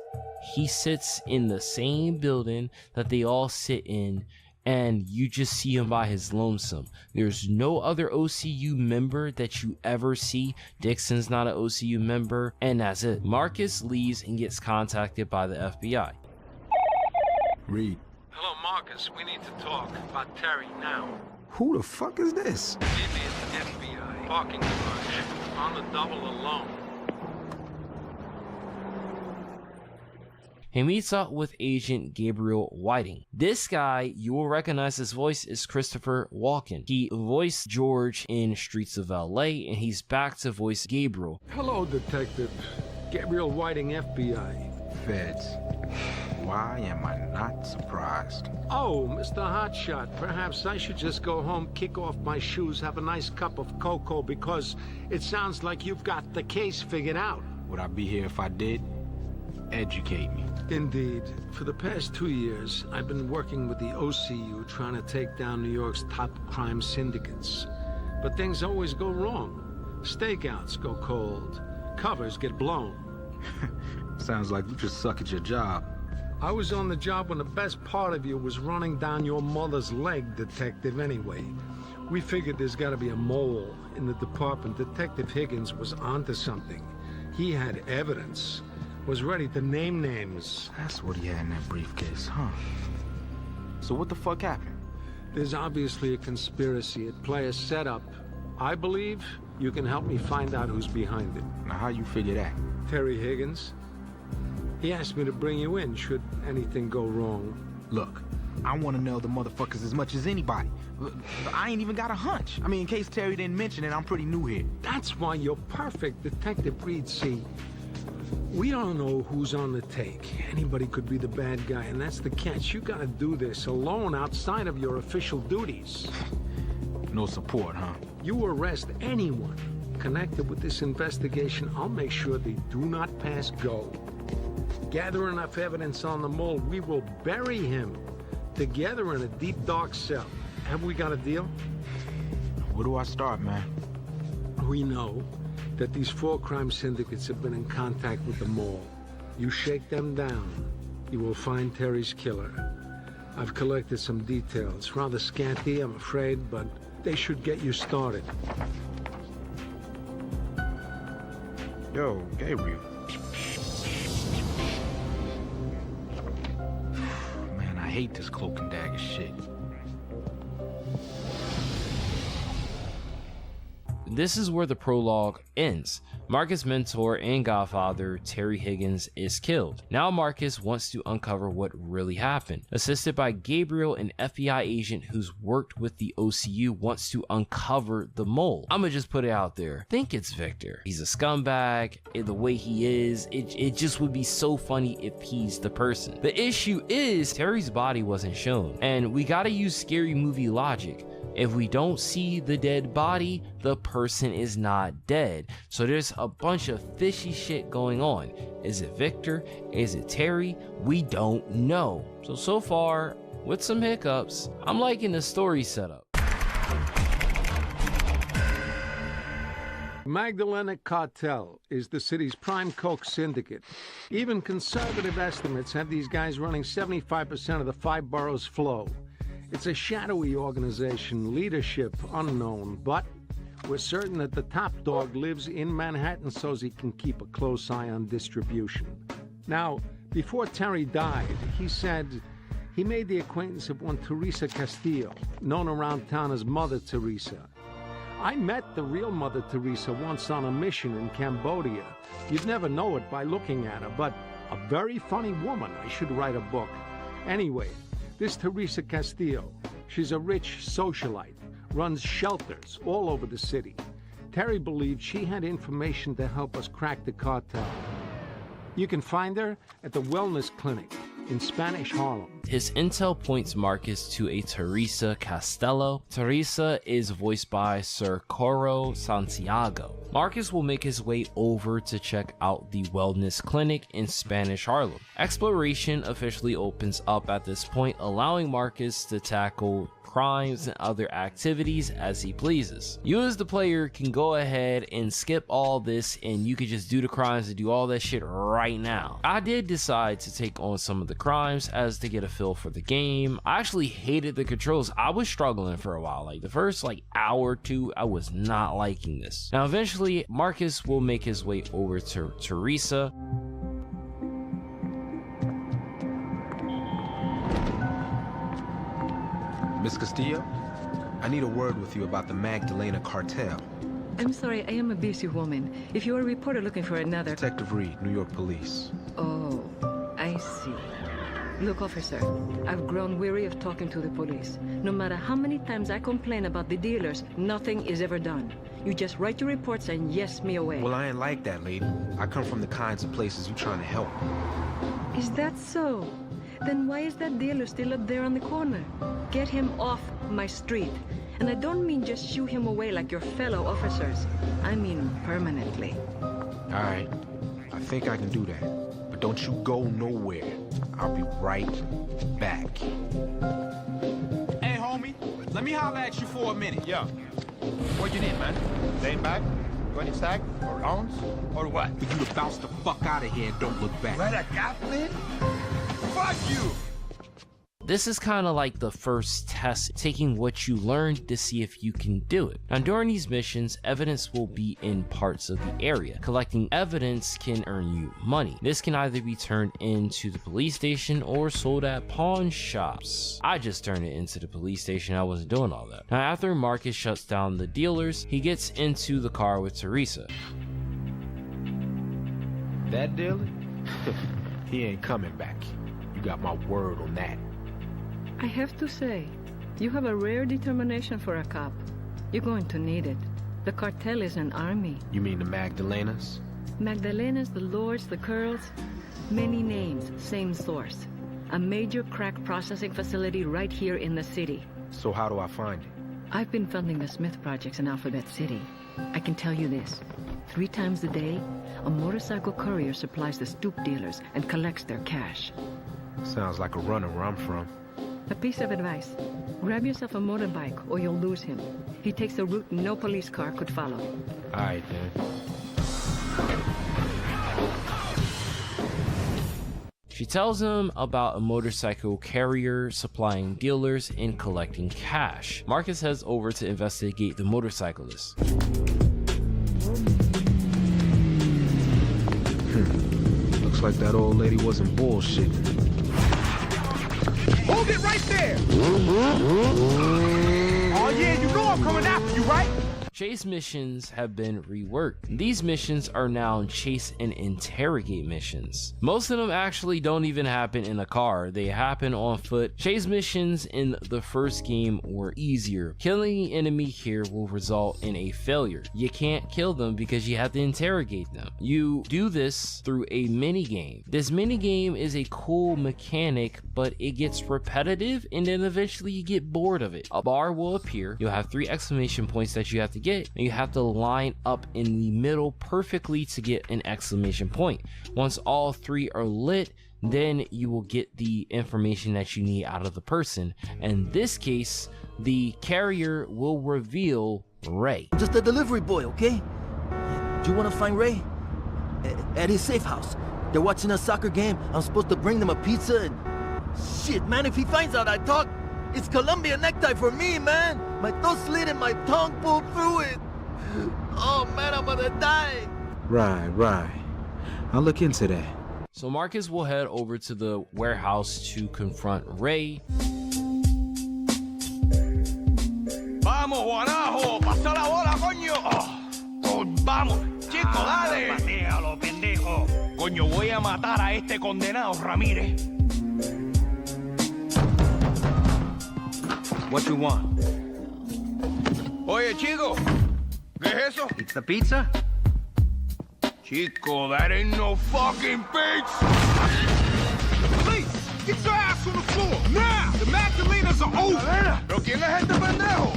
He sits in the same building that they all sit in, and you just see him by his lonesome. There's no other OCU member that you ever see. Dixon's not an OCU member, and that's it. Marcus leaves and gets contacted by the FBI. Reed. Hello, Marcus. We need to talk about Terry now. Who the fuck is this? Maybe it's the FBI. Parking garage. On the double alone. He meets up with Agent Gabriel Whiting. This guy, you will recognize his voice, is Christopher Walken. He voiced George in Streets of LA, and he's back to voice Gabriel. Hello, Detective. Gabriel Whiting, FBI. Feds. Why am I not surprised? Oh, Mr. Hotshot, perhaps I should just go home, kick off my shoes, have a nice cup of cocoa, because it sounds like you've got the case figured out. Would I be here if I did? Educate me. Indeed. For the past 2 years, I've been working with the OCU trying to take down New York's top crime syndicates. But things always go wrong. Stakeouts go cold. Covers get blown. Sounds like you just suck at your job. I was on the job when the best part of you was running down your mother's leg, Detective, anyway. We figured there's gotta be a mole in the department. Detective Higgins was onto something. He had evidence. Was ready to name names. That's what he had in that briefcase, huh? So what the fuck happened? There's obviously a conspiracy at play, a setup. I believe you can help me find out who's behind it. Now how you figure that? Terry Higgins. He asked me to bring you in should anything go wrong. Look, I want to know the motherfuckers as much as anybody. I ain't even got a hunch. I mean, in case Terry didn't mention it, I'm pretty new here. That's why you're perfect, Detective Reed. See, we don't know who's on the take. Anybody could be the bad guy, and that's the catch. You gotta do this alone outside of your official duties. No support, huh? You arrest anyone connected with this investigation, I'll make sure they do not pass go. Gather enough evidence on the mole, we will bury him together in a deep, dark cell. Have we got a deal? Where do I start, man? We know that these 4 crime syndicates have been in contact with the mole. You shake them down, you will find Terry's killer. I've collected some details, rather scanty, I'm afraid, but they should get you started. Yo, Gabriel. Man, I hate this cloak and dagger shit. This is where the prologue ends. Marcus' mentor and godfather, Terry Higgins, is killed. Now Marcus wants to uncover what really happened. Assisted by Gabriel, an FBI agent who's worked with the OCU, wants to uncover the mole. I'ma just put it out there. Think it's Victor. He's a scumbag. The way he is, it just would be so funny if he's the person. The issue is Terry's body wasn't shown, and we gotta use scary movie logic. If we don't see the dead body, the person is not dead. So there's a bunch of fishy shit going on. Is it Victor? Is it Terry? We don't know. So far, with some hiccups, I'm liking the story setup. Magdalena Cartel is the city's prime coke syndicate. Even conservative estimates have these guys running 75% of the 5 boroughs' flow. It's a shadowy organization, leadership unknown, but we're certain that the top dog lives in Manhattan so he can keep a close eye on distribution. Now, before Terry died, he said he made the acquaintance of one Teresa Castillo, known around town as Mother Teresa. I met the real Mother Teresa once on a mission in Cambodia. You'd never know it by looking at her, but a very funny woman. I should write a book. Anyway, this Teresa Castillo, she's a rich socialite, runs shelters all over the city. Terry believed she had information to help us crack the cartel. You can find her at the Wellness Clinic in Spanish Harlem. His intel points Marcus to a Teresa Castello. Teresa is voiced by Sir Coro Santiago. Marcus will make his way over to check out the wellness clinic in Spanish Harlem. Exploration officially opens up at this point, allowing Marcus to tackle crimes and other activities as he pleases. You as the player can go ahead and skip all this and you can just do the crimes and do all that shit right now. I did decide to take on some of the crimes as to get a feel for the game. I actually hated the controls. I was struggling for a while. Like the first hour or two, I was not liking this. Now eventually Marcus will make his way over to Teresa. Miss Castillo, I need a word with you about the Magdalena cartel. I'm sorry, I am a busy woman. If you're a reporter looking for another... Detective Reed, New York Police. Oh, I see. Look, officer, I've grown weary of talking to the police. No matter how many times I complain about the dealers, nothing is ever done. You just write your reports and yes me away. Well, I ain't like that, lady. I come from the kinds of places you're trying to help. Is that so? Then why is that dealer still up there on the corner? Get him off my street. And I don't mean just shoo him away like your fellow officers. I mean permanently. All right, I think I can do that. But don't you go nowhere. I'll be right back. Hey, homie, let me holler at you for a minute. Yeah. What you need, man? Lane back? 20 sack? Or ounce? Or what? For you to bounce the fuck out of here and don't look back. Right at Gatlin? Fuck you! This is kind of like the first test, taking what you learned to see if you can do it. Now during these missions, evidence will be in parts of the area. Collecting evidence can earn you money. This can either be turned into the police station or sold at pawn shops. I just turned it into the police station. I wasn't doing all that. Now after Marcus shuts down the dealers, he gets into the car with Teresa. That dealer? He ain't coming back. You got my word on that. I have to say, you have a rare determination for a cop. You're going to need it. The cartel is an army. You mean the Magdalenas? Magdalenas, the Lords, the Curls, many names, same source. A major crack processing facility right here in the city. So how do I find it? I've been funding the Smith projects in Alphabet City. I can tell you this. 3 times a day, a motorcycle courier supplies the stoop dealers and collects their cash. Sounds like a runner where I'm from. A piece of advice. Grab yourself a motorbike or you'll lose him. He takes a route no police car could follow. All right, then. She tells him about a motorcycle carrier supplying dealers and collecting cash. Marcus heads over to investigate the motorcyclist. Looks like that old lady wasn't bullshitting. Hold it right there! Oh yeah, you know I'm coming after you, right? Chase missions have been reworked. These missions are now chase and interrogate missions. Most of them actually don't even happen in a car, they happen on foot. Chase missions in the first game were easier. Killing the enemy here will result in a failure. You can't kill them because you have to interrogate them. You do this through a mini game. This mini game is a cool mechanic, but it gets repetitive and then eventually you get bored of it. A bar will appear, you'll have 3 exclamation points that you have to get, and you have to line up in the middle perfectly to get an exclamation point. Once all 3 are lit, then you will get the information that you need out of the person. In this case, the carrier will reveal Ray. Just a delivery boy, okay? Do you want to find Ray? At his safe house. They're watching a soccer game. I'm supposed to bring them a pizza and... Shit, man, if he finds out I talk, it's Columbia necktie for me, man. My toe slid and my tongue pulled through it. Oh, man, I'm gonna die. Right. I'll look into that. So Marcus will head over to the warehouse to confront Ray. Vamos, Guanajo, pasa la bola, coño. Oh, vamos, chico, dale. Patealo, pendejo. Coño, voy a matar a este condenado Ramírez. What you want? Oye, chico, ¿qué es eso? It's a pizza? Chico, that ain't no fucking pizza! Please, get your ass on the floor, now! The Magdalenas are over! ¿Pero quién es este pendejo?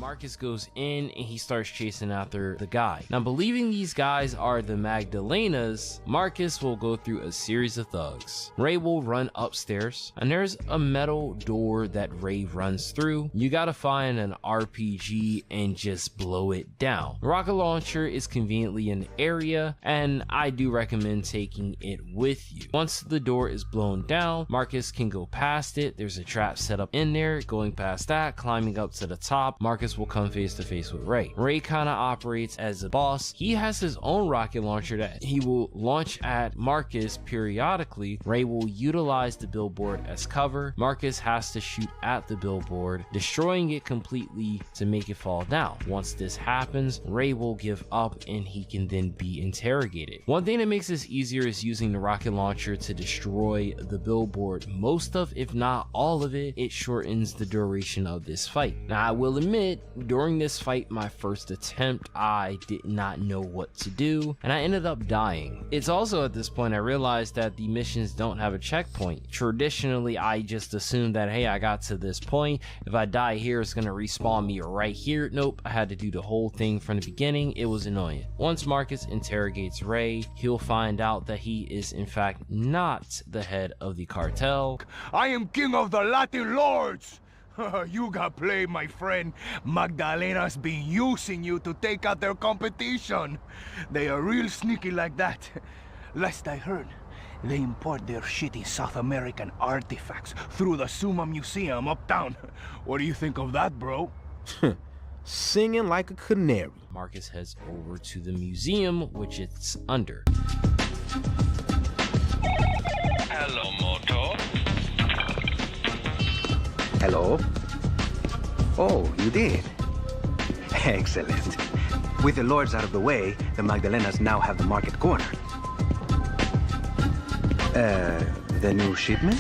Marcus goes in and he starts chasing after the guy. Now, believing these guys are the Magdalenas, Marcus will go through a series of thugs. Ray will run upstairs, and there's a metal door that Ray runs through. You gotta find an RPG and just blow it down. The rocket launcher is conveniently in the area, and I do recommend taking it with you. Once the door is blown down, Marcus can go past it. There's a trap set up in there. Going past that, climbing up to the top, Marcus will come face to face with Ray. Ray kind of operates as a boss. He has his own rocket launcher that he will launch at Marcus periodically. Ray will utilize the billboard as cover. Marcus has to shoot at the billboard, destroying it completely to make it fall down. Once this happens, Ray will give up and he can then be interrogated. One thing that makes this easier is using the rocket launcher to destroy the billboard. Most of, if not all of it, it shortens the duration of this fight. Now, I will admit, during this fight, my first attempt, I did not know what to do, and I ended up dying. It's also at this point I realized that the missions don't have a checkpoint. Traditionally, I just assumed that, hey, I got to this point, if I die here, it's gonna respawn me right here. Nope, I had to do the whole thing from the beginning. It was annoying. Once Marcus interrogates Ray, he'll find out that he is in fact not the head of the cartel. I am king of the Latin lords! You got played, my friend. Magdalena's been using you to take out their competition. They are real sneaky like that. Last I heard, they import their shitty South American artifacts through the Suma Museum uptown. What do you think of that, bro? Singing like a canary. Marcus heads over to the museum, which it's under. Hello, Moto. Hello? Oh, you did? Excellent. With the lords out of the way, the Magdalenas now have the market corner. The new shipment?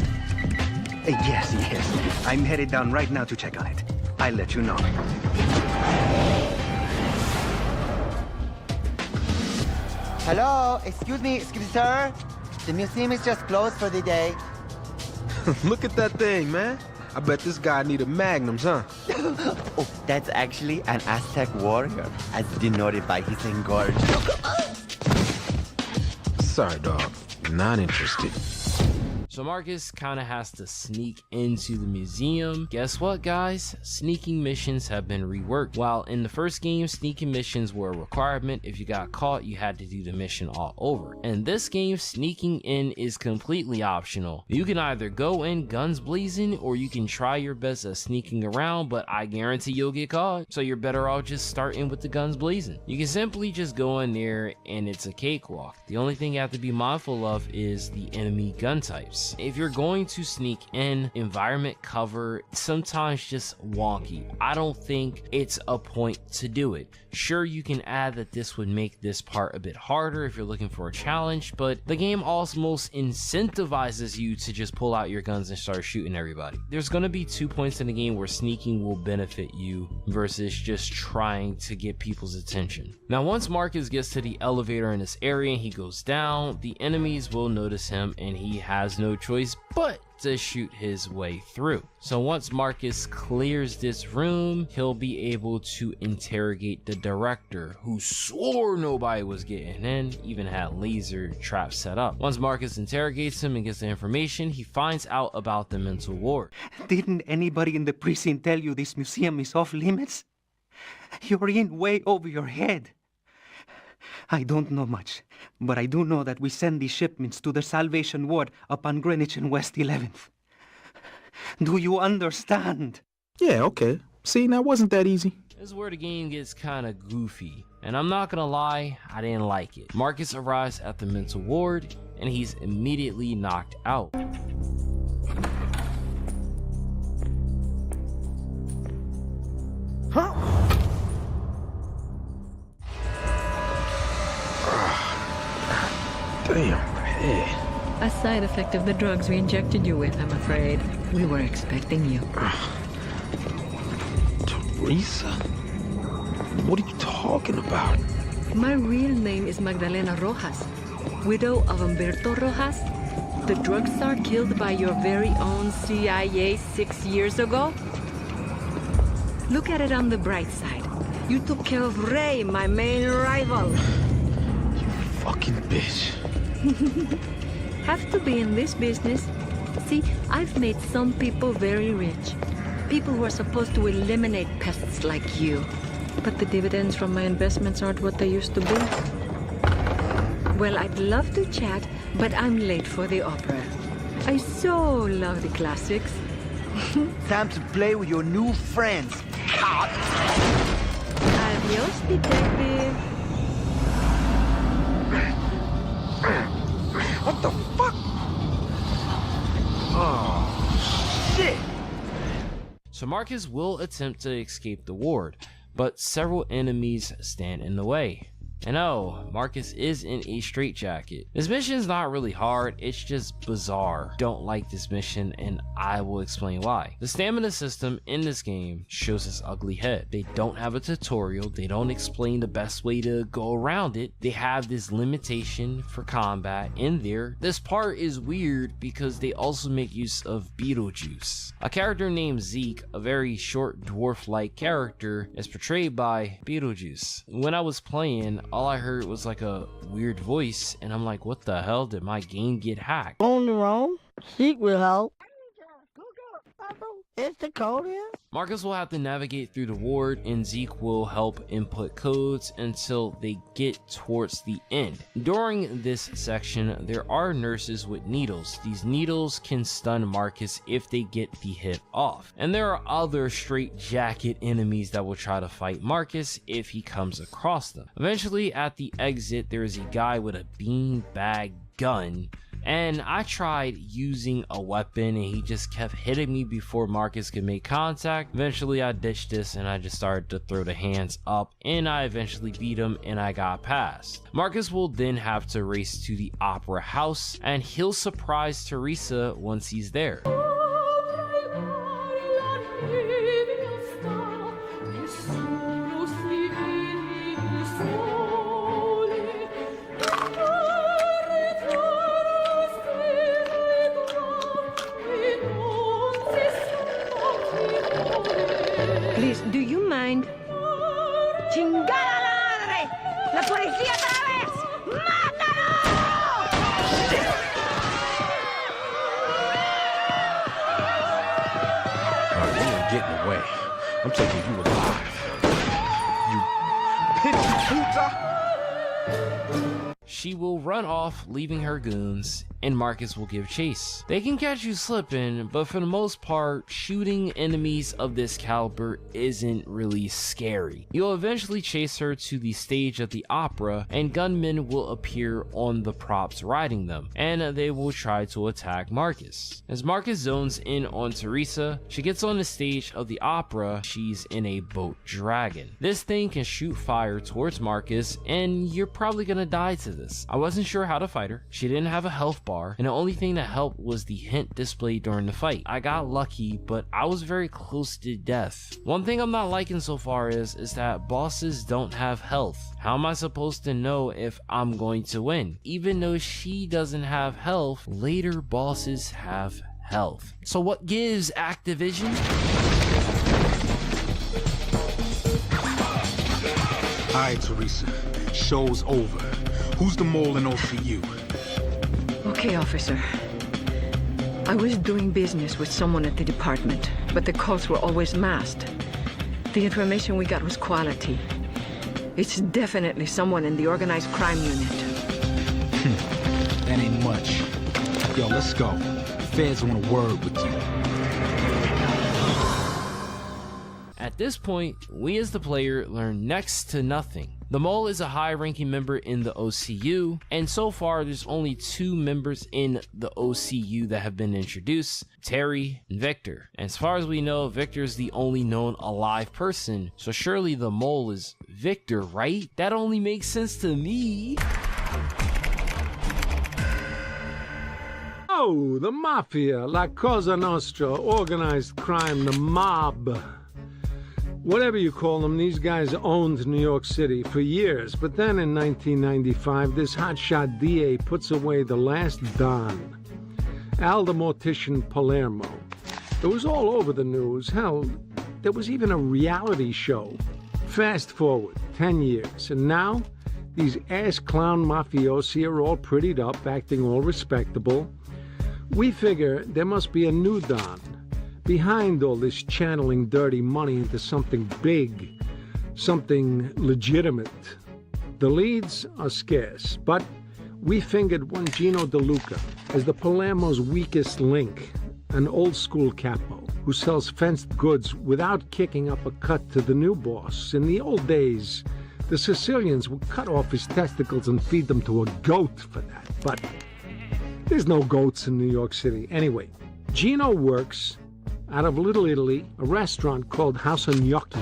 Yes. I'm headed down right now to check on it. I'll let you know. Hello, excuse me, sir. The museum is just closed for the day. Look at that thing, man. I bet this guy need a magnums, huh? Oh, that's actually an Aztec warrior, as denoted by his engorged. Sorry, dog. Not interested. So Marcus kind of has to sneak into the museum. Guess what, guys? Sneaking missions have been reworked. While in the first game, sneaking missions were a requirement. If you got caught, you had to do the mission all over. In this game, sneaking in is completely optional. You can either go in guns blazing, or you can try your best at sneaking around, but I guarantee you'll get caught. So you're better off just starting with the guns blazing. You can simply just go in there and it's a cakewalk. The only thing you have to be mindful of is the enemy gun types. If you're going to sneak in, environment cover sometimes just wonky. I don't think it's a point to do it. Sure, you can add that this would make this part a bit harder if you're looking for a challenge, but the game almost incentivizes you to just pull out your guns and start shooting everybody. There's going to be 2 points in the game where sneaking will benefit you versus just trying to get people's attention. Now, once Marcus gets to the elevator in this area and he goes down, the enemies will notice him and he has no choice but to shoot his way through. So once Marcus clears this room, he'll be able to interrogate the director, who swore nobody was getting in, even had laser traps set up. Once Marcus interrogates him and gets the information, he finds out about the mental ward. Didn't anybody in the precinct tell you this museum is off limits? You're in way over your head. I don't know much, but I do know that we send these shipments to the Salvation Ward up on Greenwich and West 11th. Do you understand? Yeah, okay. See, now wasn't that easy? This is where the game gets kind of goofy, and I'm not gonna lie, I didn't like it. Marcus arrives at the mental ward, and he's immediately knocked out. Huh? Damn, my head. A side effect of the drugs we injected you with, I'm afraid. We were expecting you. Teresa? What are you talking about? My real name is Magdalena Rojas, widow of Humberto Rojas, the drug czar killed by your very own CIA 6 years ago. Look at it on the bright side. You took care of Ray, my main rival. You fucking bitch. Have to be in this business. See, I've made some people very rich. People who are supposed to eliminate pests like you. But the dividends from my investments aren't what they used to be. Well, I'd love to chat, but I'm late for the opera. I so love the classics. Time to play with your new friends. Adios, detective. What the fuck? Oh, shit! So Marcus will attempt to escape the ward, but several enemies stand in the way. And oh, Marcus is in a straitjacket. This mission is not really hard, it's just bizarre. Don't like this mission, and I will explain why. The stamina system in this game shows its ugly head. They don't have a tutorial, they don't explain the best way to go around it. They have this limitation for combat in there. This part is weird because they also make use of Beetlejuice. A character named Zeke, a very short dwarf-like character, is portrayed by Beetlejuice. When I was playing, all I heard was like a weird voice, and I'm like, what the hell? Did my game get hacked? On your own, Zeke will help. It's the code here. Marcus will have to navigate through the ward, and Zeke will help input codes until they get towards the end. During this section, there are nurses with needles. These needles can stun Marcus if they get the hit off. And there are other straitjacket enemies that will try to fight Marcus if he comes across them. Eventually, at the exit, there is a guy with a beanbag gun. And I tried using a weapon and he just kept hitting me before Marcus could make contact. Eventually I ditched this and I just started to throw the hands up, and I eventually beat him and I got past. Marcus will then have to race to the opera house, and he'll surprise Teresa once he's there. Please, do you mind? ¡Chingada la madre! ¡La policía otra vez! ¡Mátalo! Alright, you ain't getting away. I'm taking you alive. You pinky puta! She will run off, leaving her goons, and Marcus will give chase. They can catch you slipping, but for the most part, shooting enemies of this caliber isn't really scary. You'll eventually chase her to the stage of the opera, and gunmen will appear on the props riding them, and they will try to attack Marcus. As Marcus zones in on Teresa, she gets on the stage of the opera. She's in a boat dragon. This thing can shoot fire towards Marcus, and you're probably gonna die to this. I wasn't sure how to fight her. She didn't have a health bar, and the only thing that helped was the hint displayed during the fight. I got lucky, but I was very close to death. One thing I'm not liking so far is that bosses don't have health. How am I supposed to know if I'm going to win? Even though she doesn't have health, later bosses have health. So what gives Activision? Alright, Teresa. Show's over. Who's the mole in OCU? Okay, officer. I was doing business with someone at the department, but the calls were always masked. The information we got was quality. It's definitely someone in the organized crime unit. That ain't much. Yo, let's go. Feds want a word with you. At this point, we as the player learn next to nothing. The Mole is a high-ranking member in the OCU, and so far there's only 2 members in the OCU that have been introduced, Terry and Victor. And as far as we know, Victor is the only known alive person, so surely the Mole is Victor, right? That only makes sense to me. Oh, the Mafia, La Cosa Nostra, organized crime, the mob. Whatever you call them, these guys owned New York City for years. But then in 1995, this hotshot DA puts away the last Don, Al the Mortician Palermo. It was all over the news. Hell, There was even a reality show. Fast forward 10 years, and now these ass clown mafiosi are all prettied up, acting all respectable. We figure there must be a new Don behind all this channeling dirty money into something big, something legitimate. The leads are scarce, but we fingered one Gino DeLuca as the Palermo's weakest link, an old-school capo who sells fenced goods without kicking up a cut to the new boss. In the old days, the Sicilians would cut off his testicles and feed them to a goat for that, but there's no goats in New York City. Anyway, Gino works out of Little Italy, a restaurant called House of Gnocchi.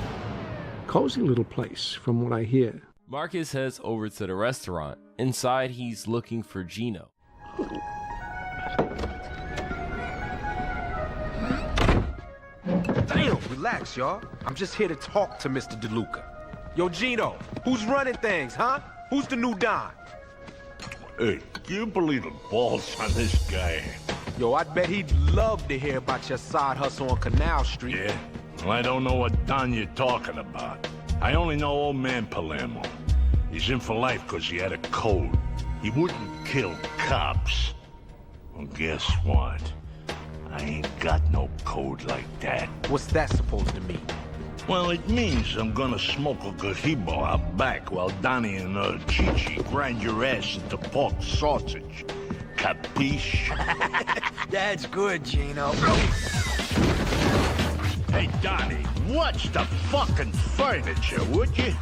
Cozy little place, from what I hear. Marcus heads over to the restaurant. Inside, he's looking for Gino. Damn, relax, y'all. I'm just here to talk to Mr. DeLuca. Yo, Gino, who's running things, huh? Who's the new Don? Hey, can you believe the balls on this guy? Yo, I bet he'd love to hear about your side hustle on Canal Street. Yeah? Well, I don't know what Don you're talking about. I only know old man Palermo. He's in for life because he had a code. He wouldn't kill cops. Well, guess what? I ain't got no code like that. What's that supposed to mean? Well, it means I'm gonna smoke a gazebo out back while Donnie and Chi-Chi grind your ass into pork sausage. Capiche? That's good, Gino. Hey, Donnie, watch the fucking furniture, would you?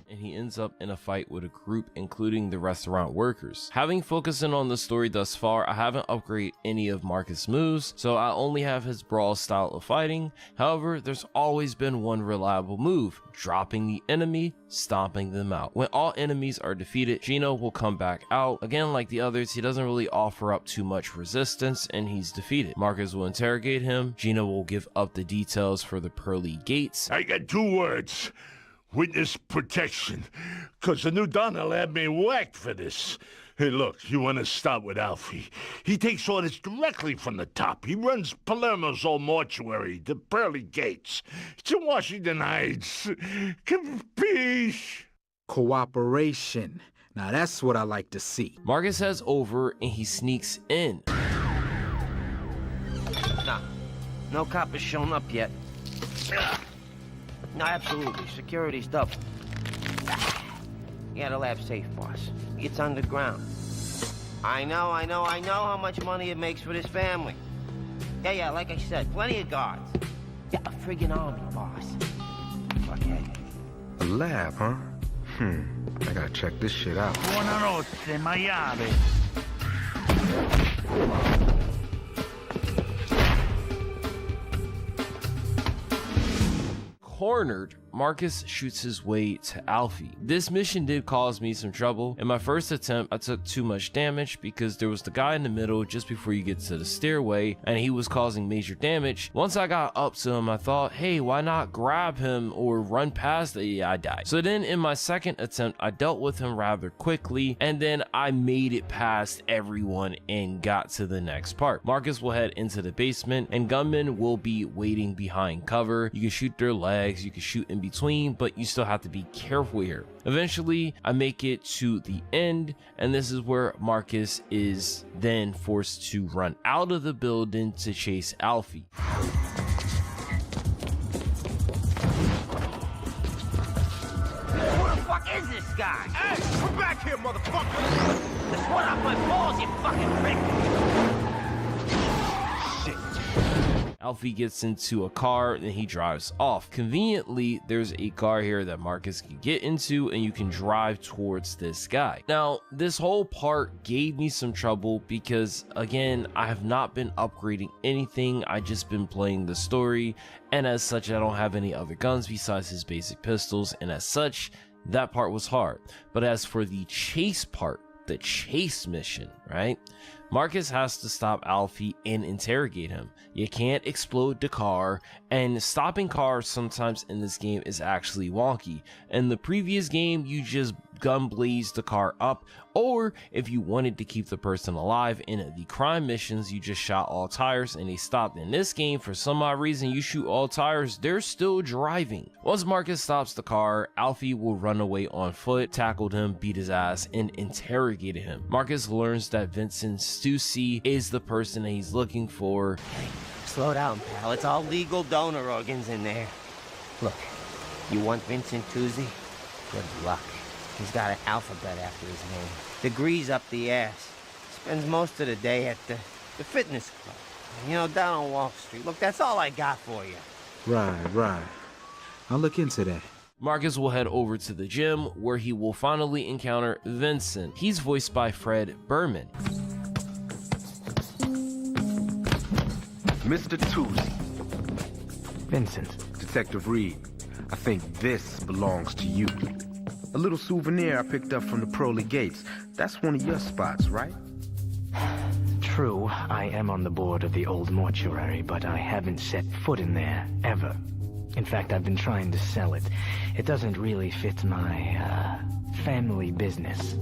And he ends up in a fight with a group including the restaurant workers. Having focused in on the story thus far, I haven't upgraded any of Marcus' moves, so I only have his brawl style of fighting. However, there's always been one reliable move: dropping the enemy, stomping them out. When all enemies are defeated, Gino will come back out. Again, like the others, he doesn't really offer up too much resistance and he's defeated. Marcus will interrogate him. Gino will give up the details for the pearly gates. I got 2 words. Witness protection. Cause the new Don will have me whacked for this. Hey, look, you want to start with Alfie. He takes orders directly from the top. He runs Palermo's old mortuary, the pearly gates. It's in Washington Heights. Capiche? Cooperation. Now that's what I like to see. Marcus heads over and he sneaks in. Nah, no cop has shown up yet. No, absolutely. Security's double. Yeah, the lab's safe, boss. It's underground. I know how much money it makes for this family. Yeah, like I said, plenty of guards. Yeah, a friggin' army, boss. Okay. A lab, huh? I gotta check this shit out. Buonanotte, maiale. Cornered, Marcus shoots his way to Alfie. This mission did cause me some trouble. In my first attempt, I took too much damage because there was the guy in the middle just before you get to the stairway and he was causing major damage. Once I got up to him, I thought, hey, why not grab him or run past it? Yeah, I died. So then in my second attempt, I dealt with him rather quickly and then I made it past everyone and got to the next part. Marcus will head into the basement and gunmen will be waiting behind cover. You can shoot their legs, you can shoot in between, but you still have to be careful here. Eventually, I make it to the end, and this is where Marcus is then forced to run out of the building to chase Alfie. Who the fuck is this guy? Hey, come back here, motherfucker! Just run off my balls, you fucking prick! Alfie gets into a car and he drives off. Conveniently, there's a car here that Marcus can get into and you can drive towards this guy. Now, this whole part gave me some trouble because, again, I have not been upgrading anything. I just been playing the story, and as such, I don't have any other guns besides his basic pistols, and as such, that part was hard. But as for the chase part, the chase mission, right? Marcus has to stop Alfie and interrogate him. You can't explode the car, and stopping cars sometimes in this game is actually wonky. In the previous game, you just gun blaze the car up, or if you wanted to keep the person alive in the crime missions, you just shot all tires and they stopped. In this game, for some odd reason, you shoot all tires, they're still driving. Once Marcus stops the car, Alfie will run away on foot, tackled him, beat his ass, and interrogated him. Marcus learns that Vincent Stussy is the person that he's looking for. Slow down, pal. It's all legal donor organs in there. Look, you want Vincent Tucci? Good luck. He's got an alphabet after his name. Degrees up the ass. Spends most of the day at the fitness club. You know, down on Wall Street. Look, that's all I got for you. Right. I'll look into that. Marcus will head over to the gym where he will finally encounter Vincent. He's voiced by Fred Berman. Mr. Tucci. Vincent. Detective Reed. I think this belongs to you. A little souvenir I picked up from the Proly Gates. That's one of your spots, right? True, I am on the board of the old mortuary, but I haven't set foot in there, ever. In fact, I've been trying to sell it. It doesn't really fit my, family business.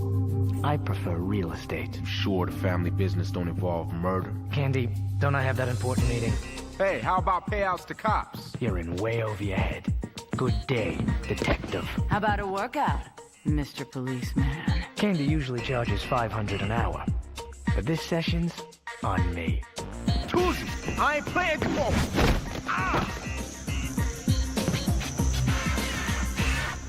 I prefer real estate. Sure the family business don't involve murder? Candy, don't I have that important meeting? Hey, how about payouts to cops? You're in way over your head. Good day, detective. How about a workout, Mr. Policeman? Candy usually charges $500 an hour. But this session's on me. Tucci, I ain't playing, come on! Ah!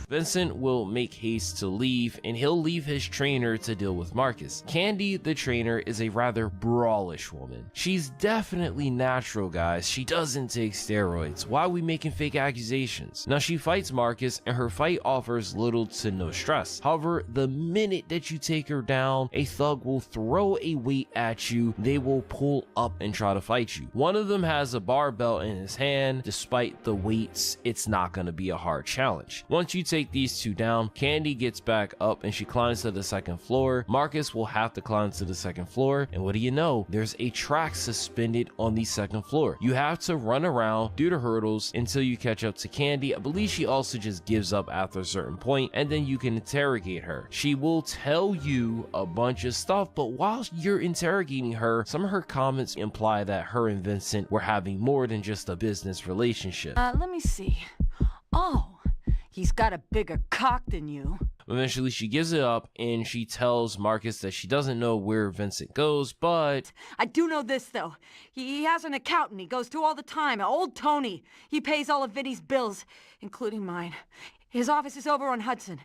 Vincent will make haste to leave, and he'll leave his trainer to deal with Marcus. Candy, the trainer, is a rather brawlish woman. She's definitely natural, guys. She doesn't take steroids. Why are we making fake accusations? Now, she fights Marcus, and her fight offers little to no stress. However, the minute that you take her down, a thug will throw a weight at you. They will pull up and try to fight you. One of them has a barbell in his hand. Despite the weights, it's not going to be a hard challenge. Once you take these two down, Candy gets back up and she climbs to the second floor. Marcus will have to climb to the second floor, and what do you know? There's a track suspended on the second floor. You have to run around, do the hurdles until you catch up to Candy. I believe she also just gives up after a certain point, and then you can interrogate her. She will tell you a bunch of stuff, but while you're interrogating her, some of her comments imply that her and Vincent were having more than just a business relationship. Let me see. Oh, he's got a bigger cock than you. Eventually, she gives it up and she tells Marcus that she doesn't know where Vincent goes, but... I do know this, though. He has an accountant he goes to all the time, old Tony. He pays all of Vinny's bills, including mine. His office is over on Hudson.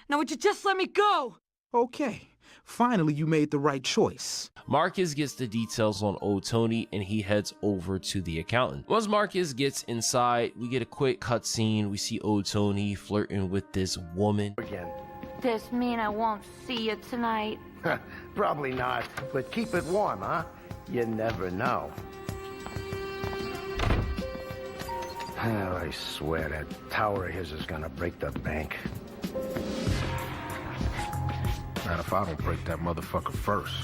Now, would you just let me go? Okay. Finally, you made the right choice. Marcus gets the details on old Tony and he heads over to the accountant. Once Marcus gets inside, we get a quick cutscene. We see old Tony flirting with this woman. Again. This mean I won't see you tonight? Probably not, but keep it warm, huh? You never know. Oh, I swear that tower of his is gonna break the bank. Not if I don't break that motherfucker first.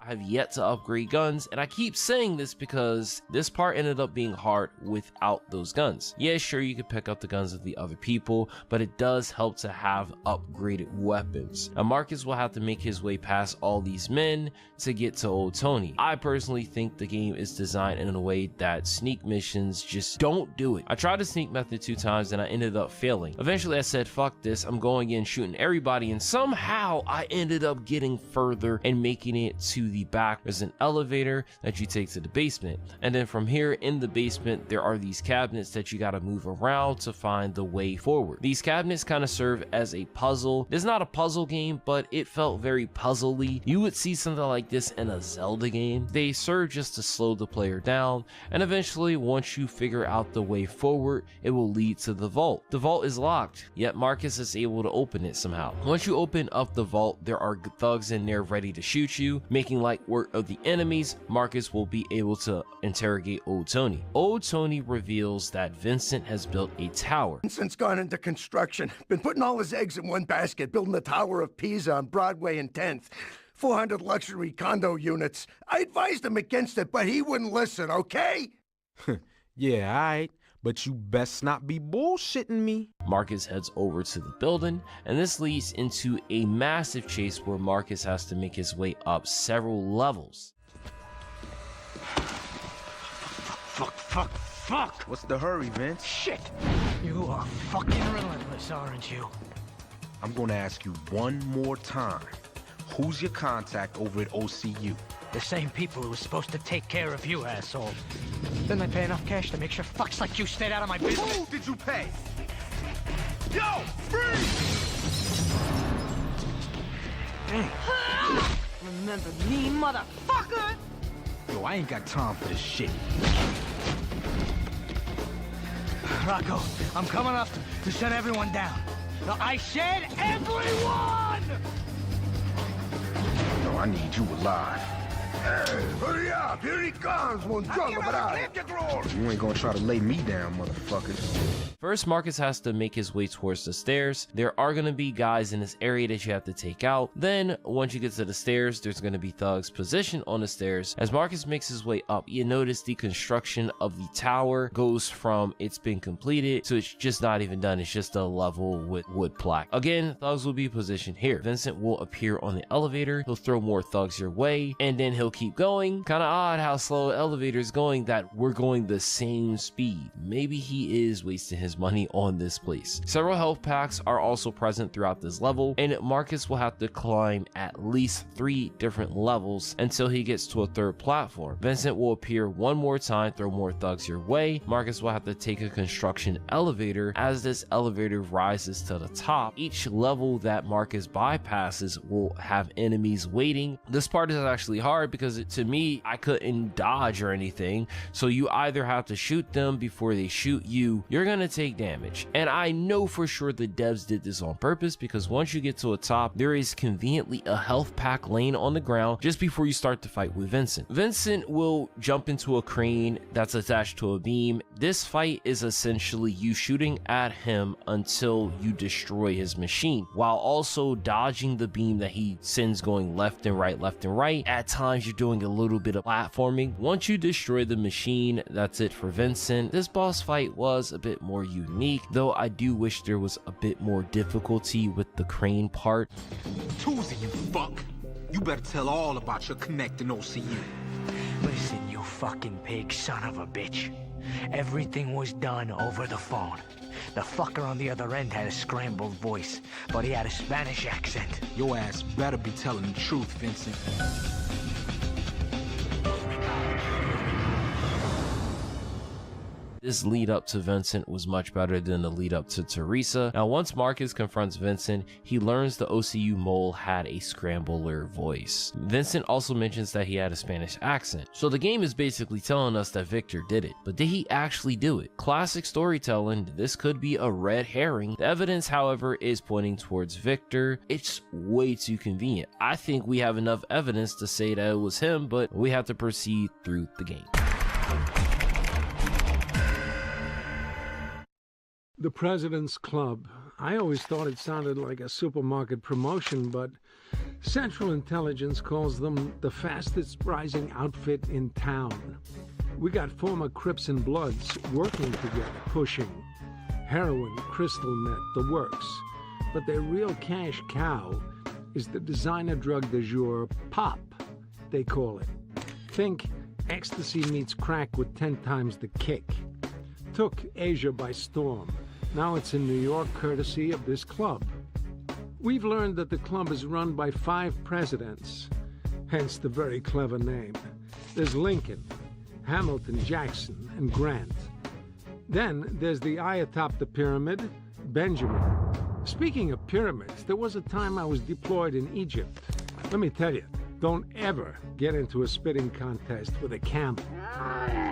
I have yet to upgrade guns, and I keep saying this because this part ended up being hard without those guns. Yeah, sure, you can pick up the guns of the other people, but it does help to have upgraded weapons. Now, Marcus will have to make his way past all these men to get to old Tony. I personally think the game is designed in a way that sneak missions just don't do it. I tried the sneak method 2 times and I ended up failing. Eventually I said, fuck this, I'm going in shooting everybody, and somehow I ended up getting further and making it to the back. There's an elevator that you take to the basement, and then from here in the basement there are these cabinets that you got to move around to find the way forward. These cabinets kind of serve as a puzzle. It's not a puzzle game, but it felt very puzzly. You would see something like this in a Zelda game. They serve just to slow the player down, and eventually once you figure out the way forward, it will lead to the vault. The vault is locked, yet Marcus is able to open it somehow. Once you open up the vault, there are thugs in there ready to shoot you. Making light work of the enemies, Marcus will be able to interrogate old Tony. Old Tony reveals that Vincent has built a tower. Vincent's gone into construction. Been putting all his eggs in one basket, building the Tower of Pisa on Broadway and 10th. 400 luxury condo units. I advised him against it, but he wouldn't listen, okay? Yeah, alright. But you best not be bullshitting me. Marcus heads over to the building, and this leads into a massive chase where Marcus has to make his way up several levels. Fuck! What's the hurry, Vince? Shit! You are fucking relentless, aren't you? I'm gonna ask you one more time. Who's your contact over at OCU? The same people who were supposed to take care of you, asshole. Didn't I pay enough cash to make sure fucks like you stayed out of my business? Who did you pay? Yo, freeze! Remember me, motherfucker! Yo, I ain't got time for this shit. Rocco, I'm coming up to shut everyone down. No, I said everyone! No, I need you alive. Hey, hurry up! Here he comes, one drunk about You ain't gonna try to lay me down, motherfuckers. First, Marcus has to make his way towards the stairs. There are going to be guys in this area that you have to take out. Then, once you get to the stairs, there's going to be thugs positioned on the stairs. As Marcus makes his way up, you notice the construction of the tower goes from it's been completed to it's just not even done. It's just a level with wood plaque. Again, thugs will be positioned here. Vincent will appear on the elevator. He'll throw more thugs your way, and then he'll keep going. Kind of odd how slow the elevator is going, that we're going the same speed. Maybe he is wasting his money on this place. Several health packs are also present throughout this level, and Marcus will have to climb at least 3 different levels until he gets to a 3rd platform. Vincent will appear one more time, throw more thugs your way. Marcus will have to take a construction elevator. As this elevator rises to the top, each level that Marcus bypasses will have enemies waiting. This part is actually hard because to me, I couldn't dodge or anything, so you either have to shoot them before they shoot you. You're gonna take damage, and I know for sure the devs did this on purpose, because once you get to a top, there is conveniently a health pack laying on the ground just before you start to fight with Vincent. Vincent will jump into a crane that's attached to a beam. This fight is essentially you shooting at him until you destroy his machine, while also dodging the beam that he sends going left and right, left and right. At times you're doing a little bit of platforming. Once you destroy the machine, that's it for Vincent. This boss fight was a bit more unique, though I do wish there was a bit more difficulty with the crane part. Tuesday, you fuck. You better tell all about your connect in OCU. Listen, you fucking pig son of a bitch. Everything was done over the phone. The fucker on the other end had a scrambled voice, but he had a Spanish accent. Your ass better be telling the truth, Vincent. This lead up to Vincent was much better than the lead up to Teresa. Now, once Marcus confronts Vincent, he learns the OCU mole had a scrambler voice. Vincent also mentions that he had a Spanish accent. So the game is basically telling us that Victor did it, but did he actually do it? Classic storytelling, this could be a red herring. The evidence, however, is pointing towards Victor. It's way too convenient. I think we have enough evidence to say that it was him, but we have to proceed through the game. The President's Club. I always thought it sounded like a supermarket promotion, but Central Intelligence calls them the fastest rising outfit in town. We got former Crips and Bloods working together, pushing heroin, crystal meth, the works. But their real cash cow is the designer drug du jour, pop, they call it. Think ecstasy meets crack with 10 times the kick. Took Asia by storm. Now it's in New York, courtesy of this club. We've learned that the club is run by 5 presidents, hence the very clever name. There's Lincoln, Hamilton, Jackson, and Grant. Then there's the eye atop the pyramid, Benjamin. Speaking of pyramids, there was a time I was deployed in Egypt. Let me tell you, don't ever get into a spitting contest with a camel.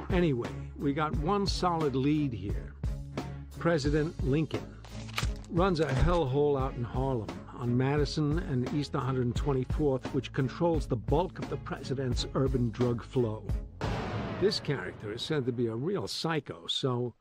Anyway, we got one solid lead here. President Lincoln runs a hellhole out in Harlem on Madison and East 124th, which controls the bulk of the president's urban drug flow. This character is said to be a real psycho, so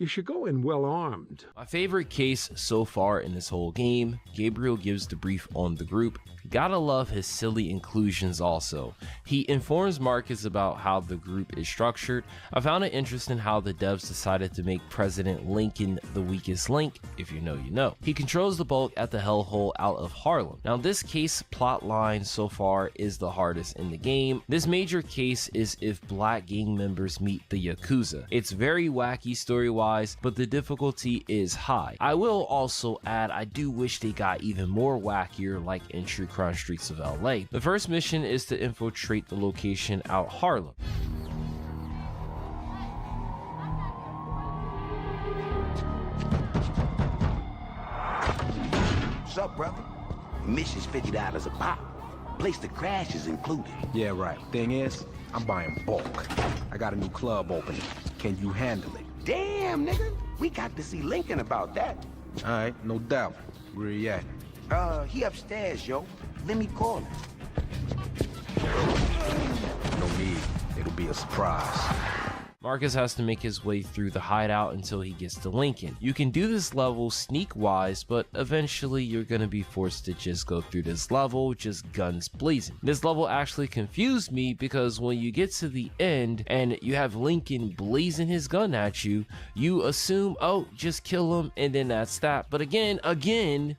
You should go in well armed. My favorite case so far in this whole game, Gabriel gives the brief on the group. Gotta love his silly inclusions also. He informs Marcus about how the group is structured. I found it interesting how the devs decided to make President Lincoln the weakest link. If you know, you know. He controls the bulk at the hellhole out of Harlem. Now this case plot line so far is the hardest in the game. This major case is if black gang members meet the Yakuza. It's very wacky story-wise, but the difficulty is high. I will also add, I do wish they got even more wackier like in True Crime Streets of LA. The first mission is to infiltrate the location out Harlem. What's up, brother? Mission's $50 a pop. Place to crash is included. Yeah, right. Thing is, I'm buying bulk. I got a new club opening. Can you handle it? Damn, nigga. We got to see Lincoln about that. All right, no doubt. Where he at? He upstairs, yo. Let me call him. No need. It'll be a surprise. Marcus has to make his way through the hideout until he gets to Lincoln. You can do this level sneak-wise, but eventually you're gonna be forced to just go through this level, just guns blazing. This level actually confused me because when you get to the end and you have Lincoln blazing his gun at you, you assume, oh, just kill him and then that's that. But again,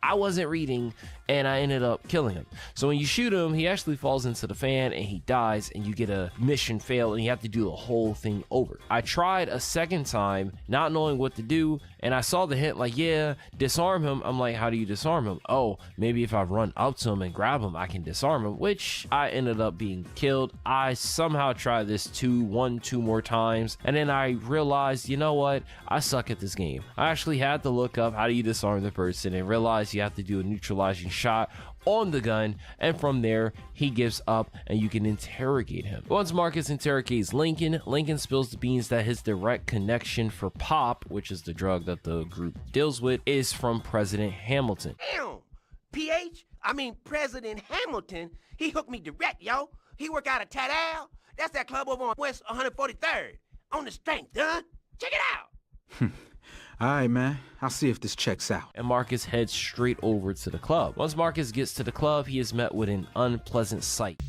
I wasn't reading and I ended up killing him. So when you shoot him, he actually falls into the fan and he dies and you get a mission fail and you have to do the whole thing over. I tried a second time, not knowing what to do, and I saw the hint like, yeah, disarm him. I'm like, how do you disarm him? Oh, maybe if I run up to him and grab him, I can disarm him, which I ended up being killed. I somehow tried this two more times, and then I realized, you know what? I suck at this game. I actually had to look up how do you disarm the person and realize you have to do a neutralizing shot on the gun, and from there he gives up and you can interrogate him. Once Marcus interrogates Lincoln, Lincoln spills the beans that his direct connection for Pop, which is the drug that the group deals with, is from President Hamilton. Damn! President Hamilton, he hooked me direct, yo. He work out of Tadal. That's that club over on West 143rd. On the strength, huh? Check it out! All right, man. I'll see if this checks out. And Marcus heads straight over to the club. Once Marcus gets to the club, he is met with an unpleasant sight.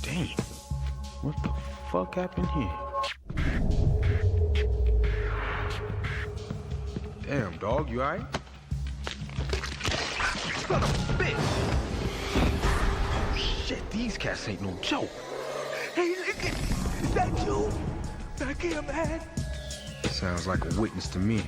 Damn. What the fuck happened here? Damn, dog, you alright? Son of a bitch! Oh, shit, these cats ain't no joke. Hey, Lincoln, is that you? Back here, man. Sounds like a witness to me.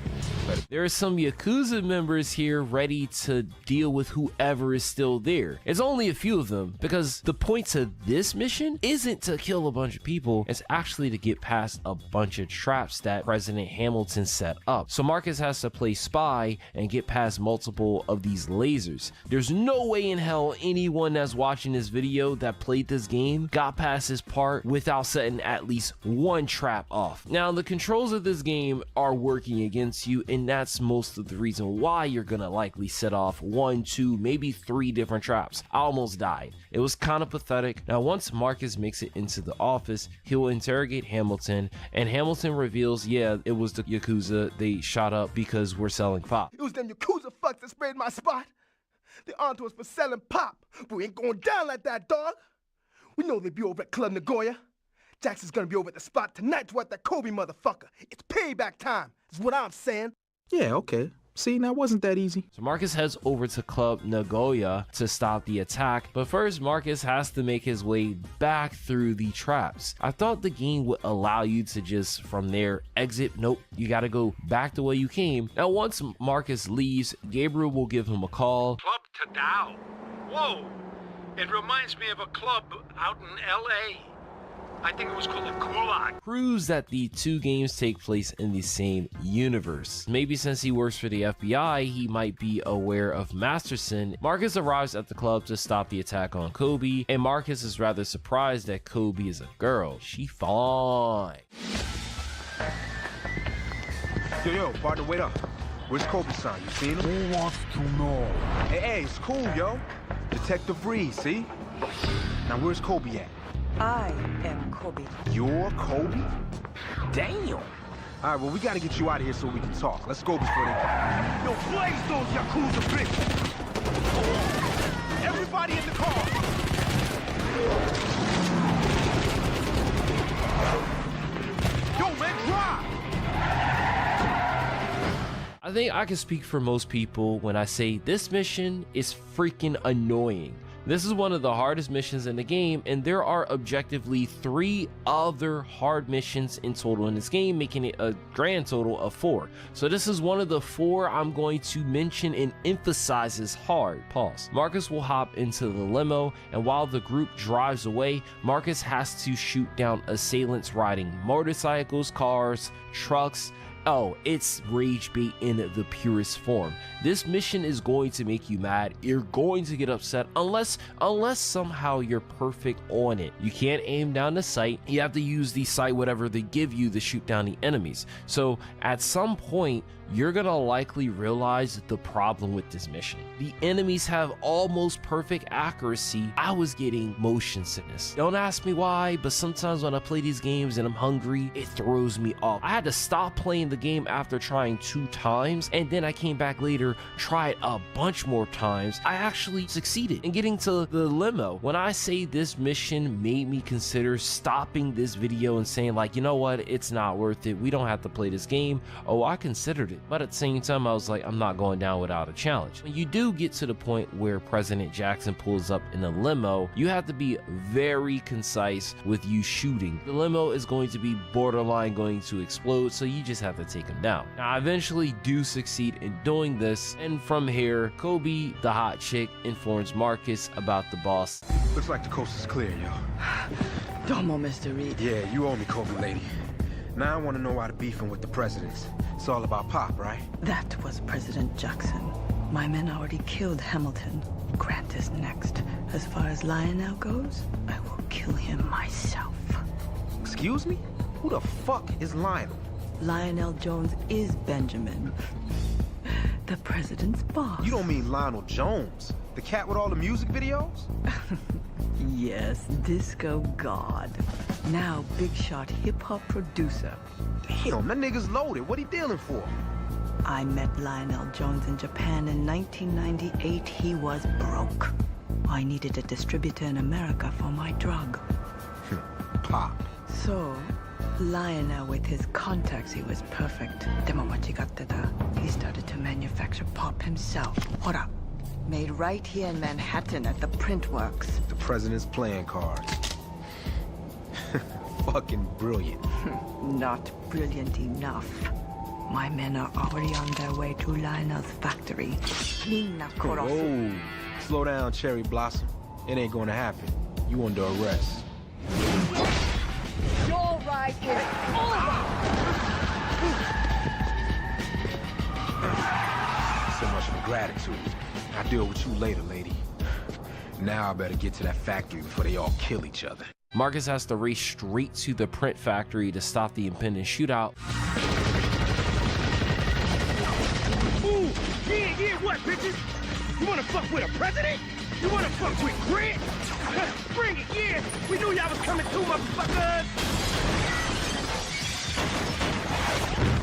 There are some Yakuza members here ready to deal with whoever is still there. It's only a few of them because the point of this mission isn't to kill a bunch of people, it's actually to get past a bunch of traps that President Hamilton set up. So Marcus has to play spy and get past multiple of these lasers. There's no way in hell anyone that's watching this video that played this game got past this part without setting at least one trap off. Now the controls of this game are working against you, and that's most of the reason why you're gonna likely set off 1, 2, maybe 3 different traps. I almost died. It was kind of pathetic. Now once Marcus makes it into the office, he'll interrogate Hamilton, and Hamilton reveals, yeah, it was the Yakuza. They shot up because we're selling pop. It was them Yakuza fucks that sprayed my spot. They onto us for selling pop, but we ain't going down like that, dog. We know they be over at Club Nagoya. Jackson's gonna be over at the spot tonight to what that Kobe motherfucker. It's payback time, is what I'm saying. Yeah, okay. See, now wasn't that easy? So Marcus heads over to Club Nagoya to stop the attack, but first Marcus has to make his way back through the traps. I thought the game would allow you to just from there exit. Nope, you gotta go back the way you came. Now once Marcus leaves, Gabriel will give him a call. Club Tadao. Whoa! It reminds me of a club out in L.A. I think it was called a Gulag. Proves that the two games take place in the same universe. Maybe since he works for the FBI, he might be aware of Masterson. Marcus arrives at the club to stop the attack on Kobe, and Marcus is rather surprised that Kobe is a girl. She fine. Yo, partner, wait up. Where's Kobe-san? You seen him? Who wants to know? Hey, it's cool, yo. Detective Reed, see? Now, where's Kobe at? I am Kobe. You're Kobe? Damn! All right, well, we gotta get you out of here so we can talk. Let's go before they... Yo, blaze those Yakuza bitches! Everybody in the car! Yo, man, drive! I think I can speak for most people when I say this mission is freaking annoying. This is one of the hardest missions in the game, and there are objectively 3 other hard missions in total in this game, making it a grand total of 4. So this is one of the 4 I'm going to mention and emphasize as hard. Pause. Marcus will hop into the limo, and while the group drives away, Marcus has to shoot down assailants riding motorcycles, cars, trucks. Oh, it's rage bait in the purest form. This mission is going to make you mad. You're going to get upset unless somehow you're perfect on it. You can't aim down the sight. You have to use the sight, whatever they give you, to shoot down the enemies. So at some point, you're gonna likely realize the problem with this mission. The enemies have almost perfect accuracy. I was getting motion sickness. Don't ask me why, but sometimes when I play these games and I'm hungry, it throws me off. I had to stop playing the game after trying 2 times, and then I came back later, tried a bunch more times. I actually succeeded in getting to the limo. When I say this mission made me consider stopping this video and saying, like, you know what, it's not worth it. We don't have to play this game. Oh, I considered it. But at the same time, I was like, I'm not going down without a challenge. When you do get to the point where President Jackson pulls up in a limo, you have to be very concise with you shooting. The limo is going to be borderline going to explode, so you just have to take him down. Now, I eventually do succeed in doing this, and from here, Kobe, the hot chick, informs Marcus about the boss. Looks like the coast is clear, yo. Domo, Mr. Reed. Yeah, you owe me, Kobe lady. Now I want to know why the beefing with the presidents. It's all about Pop, right? That was President Jackson. My men already killed Hamilton. Grant is next. As far as Lionel goes, I will kill him myself. Excuse me? Who the fuck is Lionel? Lionel Jones is Benjamin. The president's boss. You don't mean Lionel Jones? The cat with all the music videos? Yes, disco god. Now big shot hip-hop producer. Damn, that nigga's loaded. What he dealing for? I met Lionel Jones in Japan in 1998. He was broke. I needed a distributor in America for my drug. Pop. So, Lionel, with his contacts, he was perfect. He started to manufacture pop himself. What up? Made right here in Manhattan at the Print Works. The president's playing cards. Fucking brilliant. Not brilliant enough. My men are already on their way to Lionel's factory. Whoa. Slow down, Cherry Blossom. It ain't gonna happen. You under arrest. Your ride is over! So much for gratitude. I'll deal with you later, lady. Now I better get to that factory before they all kill each other. Marcus has to race straight to the print factory to stop the impending shootout. Ooh, yeah, what, bitches? You wanna fuck with a president? You wanna fuck with Grant? Bring it, yeah! We knew y'all was coming through, motherfuckers!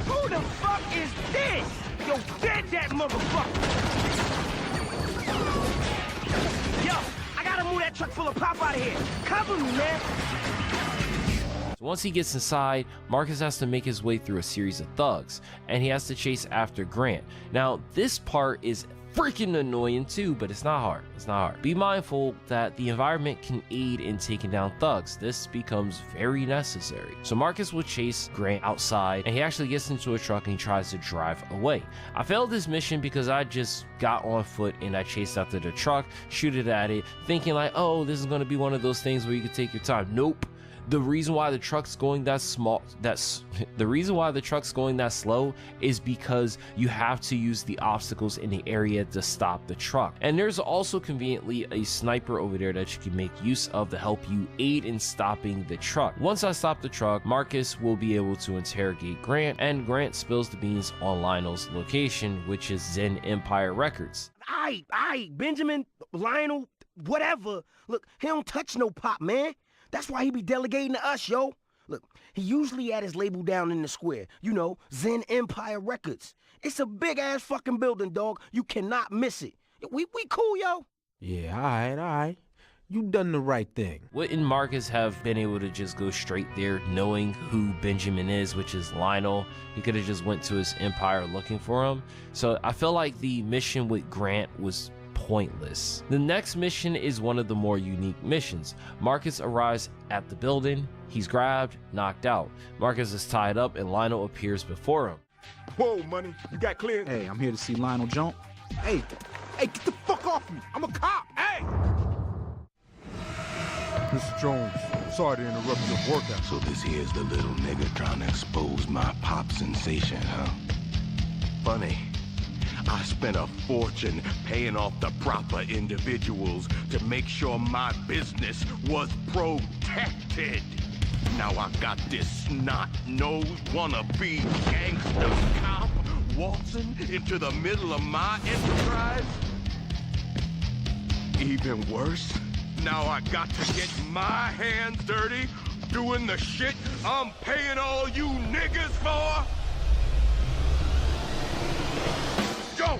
Who the fuck is this? Yo, dead that motherfucker! Yo, I gotta move that truck full of pop out of here. Cover me, man. So once he gets inside, Marcus has to make his way through a series of thugs, and he has to chase after Grant. Now, this part is freaking annoying too, but it's not hard. It's not hard. Be mindful that the environment can aid in taking down thugs. This becomes very necessary. So Marcus will chase Grant outside, and he actually gets into a truck and he tries to drive away. I failed this mission because I just got on foot and I chased after the truck, shooted at it, thinking like, oh, this is going to be one of those things where you can take your time. Nope. The reason why the truck's going that slow is because you have to use the obstacles in the area to stop the truck. And there's also conveniently a sniper over there that you can make use of to help you aid in stopping the truck. Once I stop the truck, Marcus will be able to interrogate Grant, and Grant spills the beans on Lionel's location, which is Zen Empire Records. Aight, Benjamin, Lionel, whatever. Look, he don't touch no pop, man. That's why he be delegating to us, yo. Look, he usually at his label down in the square. You know, Zen Empire Records. It's a big-ass fucking building, dog. You cannot miss it. We cool, yo. Yeah, all right. You done the right thing. Wouldn't Marcus have been able to just go straight there, knowing who Benjamin is, which is Lionel? He could have just went to his empire looking for him. So I feel like the mission with Grant was pointless. The next mission is one of the more unique missions. Marcus arrives at the building. He's grabbed, knocked out. Marcus is tied up, and Lionel appears before him. Whoa, money. You got clear? Hey, I'm here to see Lionel jump. Hey, get the fuck off me. I'm a cop. Hey! Mr. Jones, sorry to interrupt your workout. So this here's the little nigga trying to expose my pop sensation, huh? Funny. I spent a fortune paying off the proper individuals to make sure my business was protected. Now I got this snot-nosed wannabe gangster cop waltzing into the middle of my enterprise. Even worse, now I got to get my hands dirty doing the shit I'm paying all you niggas for. Joe,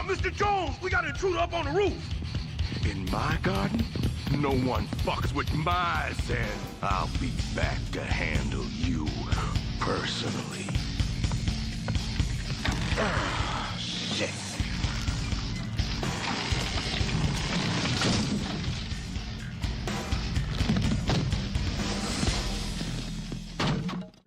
Mr. Jones, we got an intruder up on the roof. In my garden, no one fucks with my zen. I'll be back to handle you personally. Shit.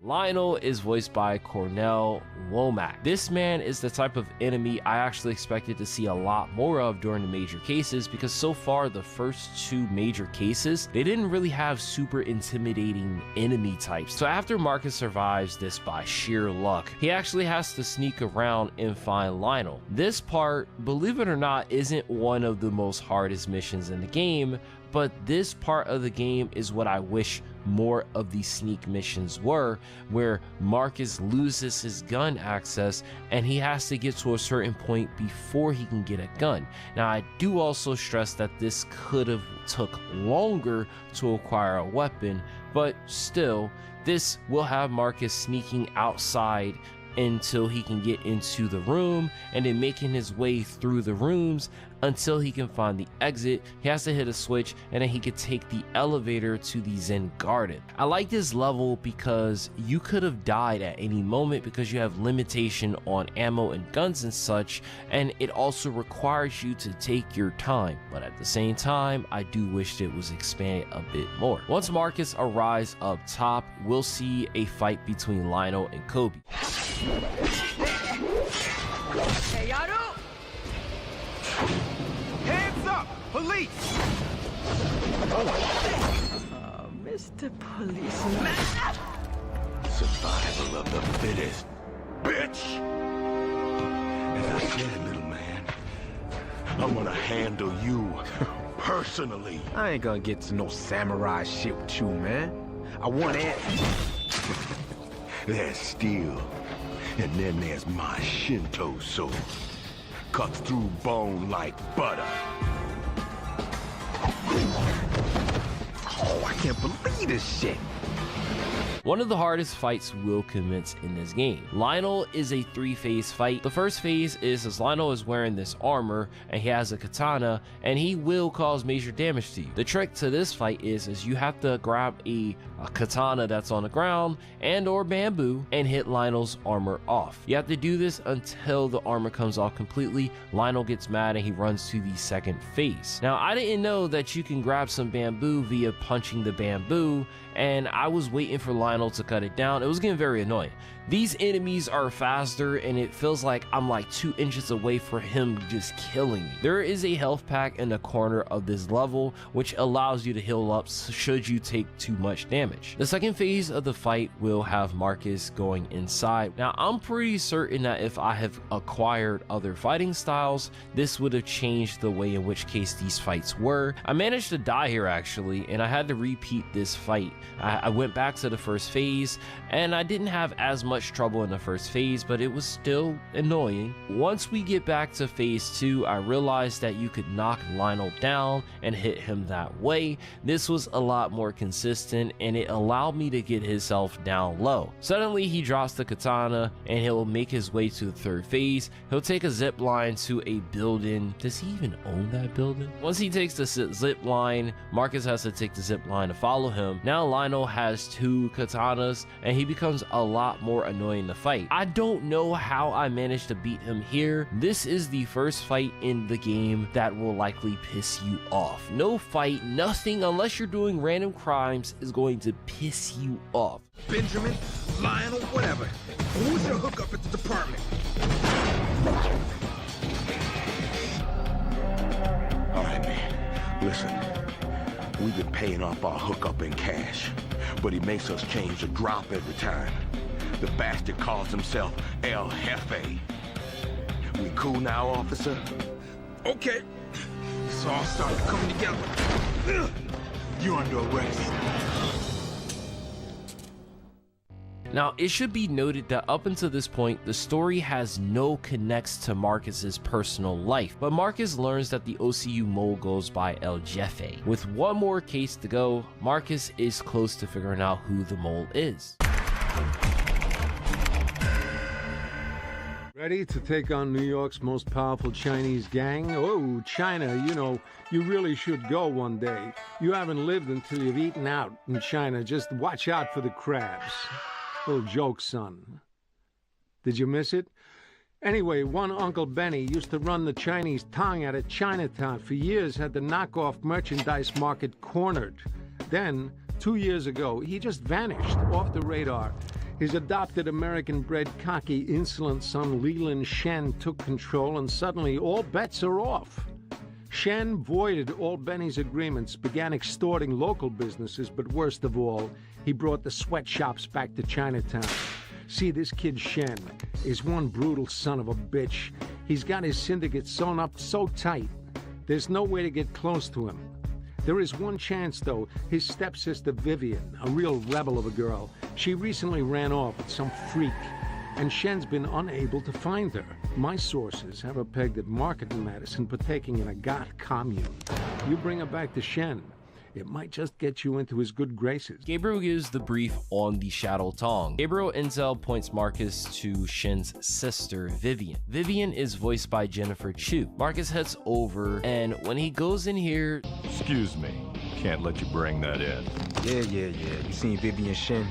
Lionel is voiced by Cornell Womack. This man is the type of enemy I actually expected to see a lot more of during the major cases, because so far the first two major cases, they didn't really have super intimidating enemy types. So after Marcus survives this by sheer luck, he actually has to sneak around and find Lionel. This part, believe it or not, isn't one of the most hardest missions in the game, but this part of the game is what I wish more of these sneak missions were, where Marcus loses his gun access and he has to get to a certain point before he can get a gun. Now, I do also stress that this could have took longer to acquire a weapon, but still, this will have Marcus sneaking outside until he can get into the room, and then making his way through the rooms until he can find the exit. He has to hit a switch, and then he could take the elevator to the Zen Garden. I like this level because you could have died at any moment because you have limitation on ammo and guns and such, and it also requires you to take your time. But at the same time, I do wish it was expanded a bit more. Once Marcus arrives up top, we'll see a fight between Lionel and Kobe. Hey, Yaru! Hands up! Police! Oh, Mr. Policeman. Survival of the fittest, bitch! As I said, little man, I'm gonna handle you personally. I ain't gonna get to no samurai shit with you, man. I want it. There's steel, and then there's my Shinto sword. Cuts through bone like butter. Oh, I can't believe this shit. One of the hardest fights will commence in this game. Lionel is a three-phase fight. The first phase is as Lionel is wearing this armor and he has a katana, and he will cause major damage to you. The trick to this fight is you have to grab a katana that's on the ground and or bamboo and hit Lionel's armor off. You have to do this until the armor comes off completely. Lionel gets mad and he runs to the second phase. Now, I didn't know that you can grab some bamboo via punching the bamboo, and I was waiting for Lionel to cut it down. It was getting very annoying. These enemies are faster, and it feels like I'm like 2 inches away from him just killing me. There is a health pack in the corner of this level, which allows you to heal up should you take too much damage. The second phase of the fight will have Marcus going inside. Now, I'm pretty certain that if I have acquired other fighting styles, this would have changed the way in which case these fights were. I managed to die here actually, and I had to repeat this fight. I went back to the first phase, and I didn't have as much much trouble in the first phase, but it was still annoying. Once we get back to phase 2, I realized that you could knock Lionel down and hit him that way. This was a lot more consistent and it allowed me to get his health down low. Suddenly he drops the katana and he'll make his way to the third phase. He'll take a zip line to a building. Does he even own that building? Once he takes the zip line, Marcus has to take the zip line to follow him. Now Lionel has 2 katanas and he becomes a lot more annoying to fight. I don't know how I managed to beat him here. This is the first fight in the game that will likely piss you off. No fight, nothing, unless you're doing random crimes, is going to piss you off. Benjamin, Lionel, whatever. Who's your hookup at the department? All right, man. Listen, we've been paying off our hookup in cash, but he makes us change the drop every time. The bastard calls himself El Jefe. We cool now, officer? Okay. It's all starting to come together. You're under arrest. Now, it should be noted that up until this point, the story has no connects to Marcus's personal life, but Marcus learns that the OCU mole goes by El Jefe. With one more case to go, Marcus is close to figuring out who the mole is. Ready to take on New York's most powerful Chinese gang? Oh, China, you know, you really should go one day. You haven't lived until you've eaten out in China. Just watch out for the crabs. Little joke, son. Did you miss it? Anyway, one Uncle Benny used to run the Chinese Tong out of Chinatown. For years, had the knockoff merchandise market cornered. Then, 2 years ago, he just vanished off the radar. His adopted American-bred, cocky, insolent son, Leland Shen, took control, and suddenly all bets are off. Shen voided all Benny's agreements, began extorting local businesses, but worst of all, he brought the sweatshops back to Chinatown. See, this kid Shen is one brutal son of a bitch. He's got his syndicate sewn up so tight, there's no way to get close to him. There is one chance, though. His stepsister Vivian, a real rebel of a girl, she recently ran off with some freak, and Shen's been unable to find her. My sources have her pegged at Market in Madison, partaking in a goth commune. You bring her back to Shen, it might just get you into his good graces. Gabriel gives the brief on the Shadow Tong. Gabriel Intel points Marcus to Shen's sister, Vivian. Vivian is voiced by Jennifer Chu. Marcus heads over, and when he goes in here... Excuse me, can't let you bring that in. Yeah. You seen Vivian Shen?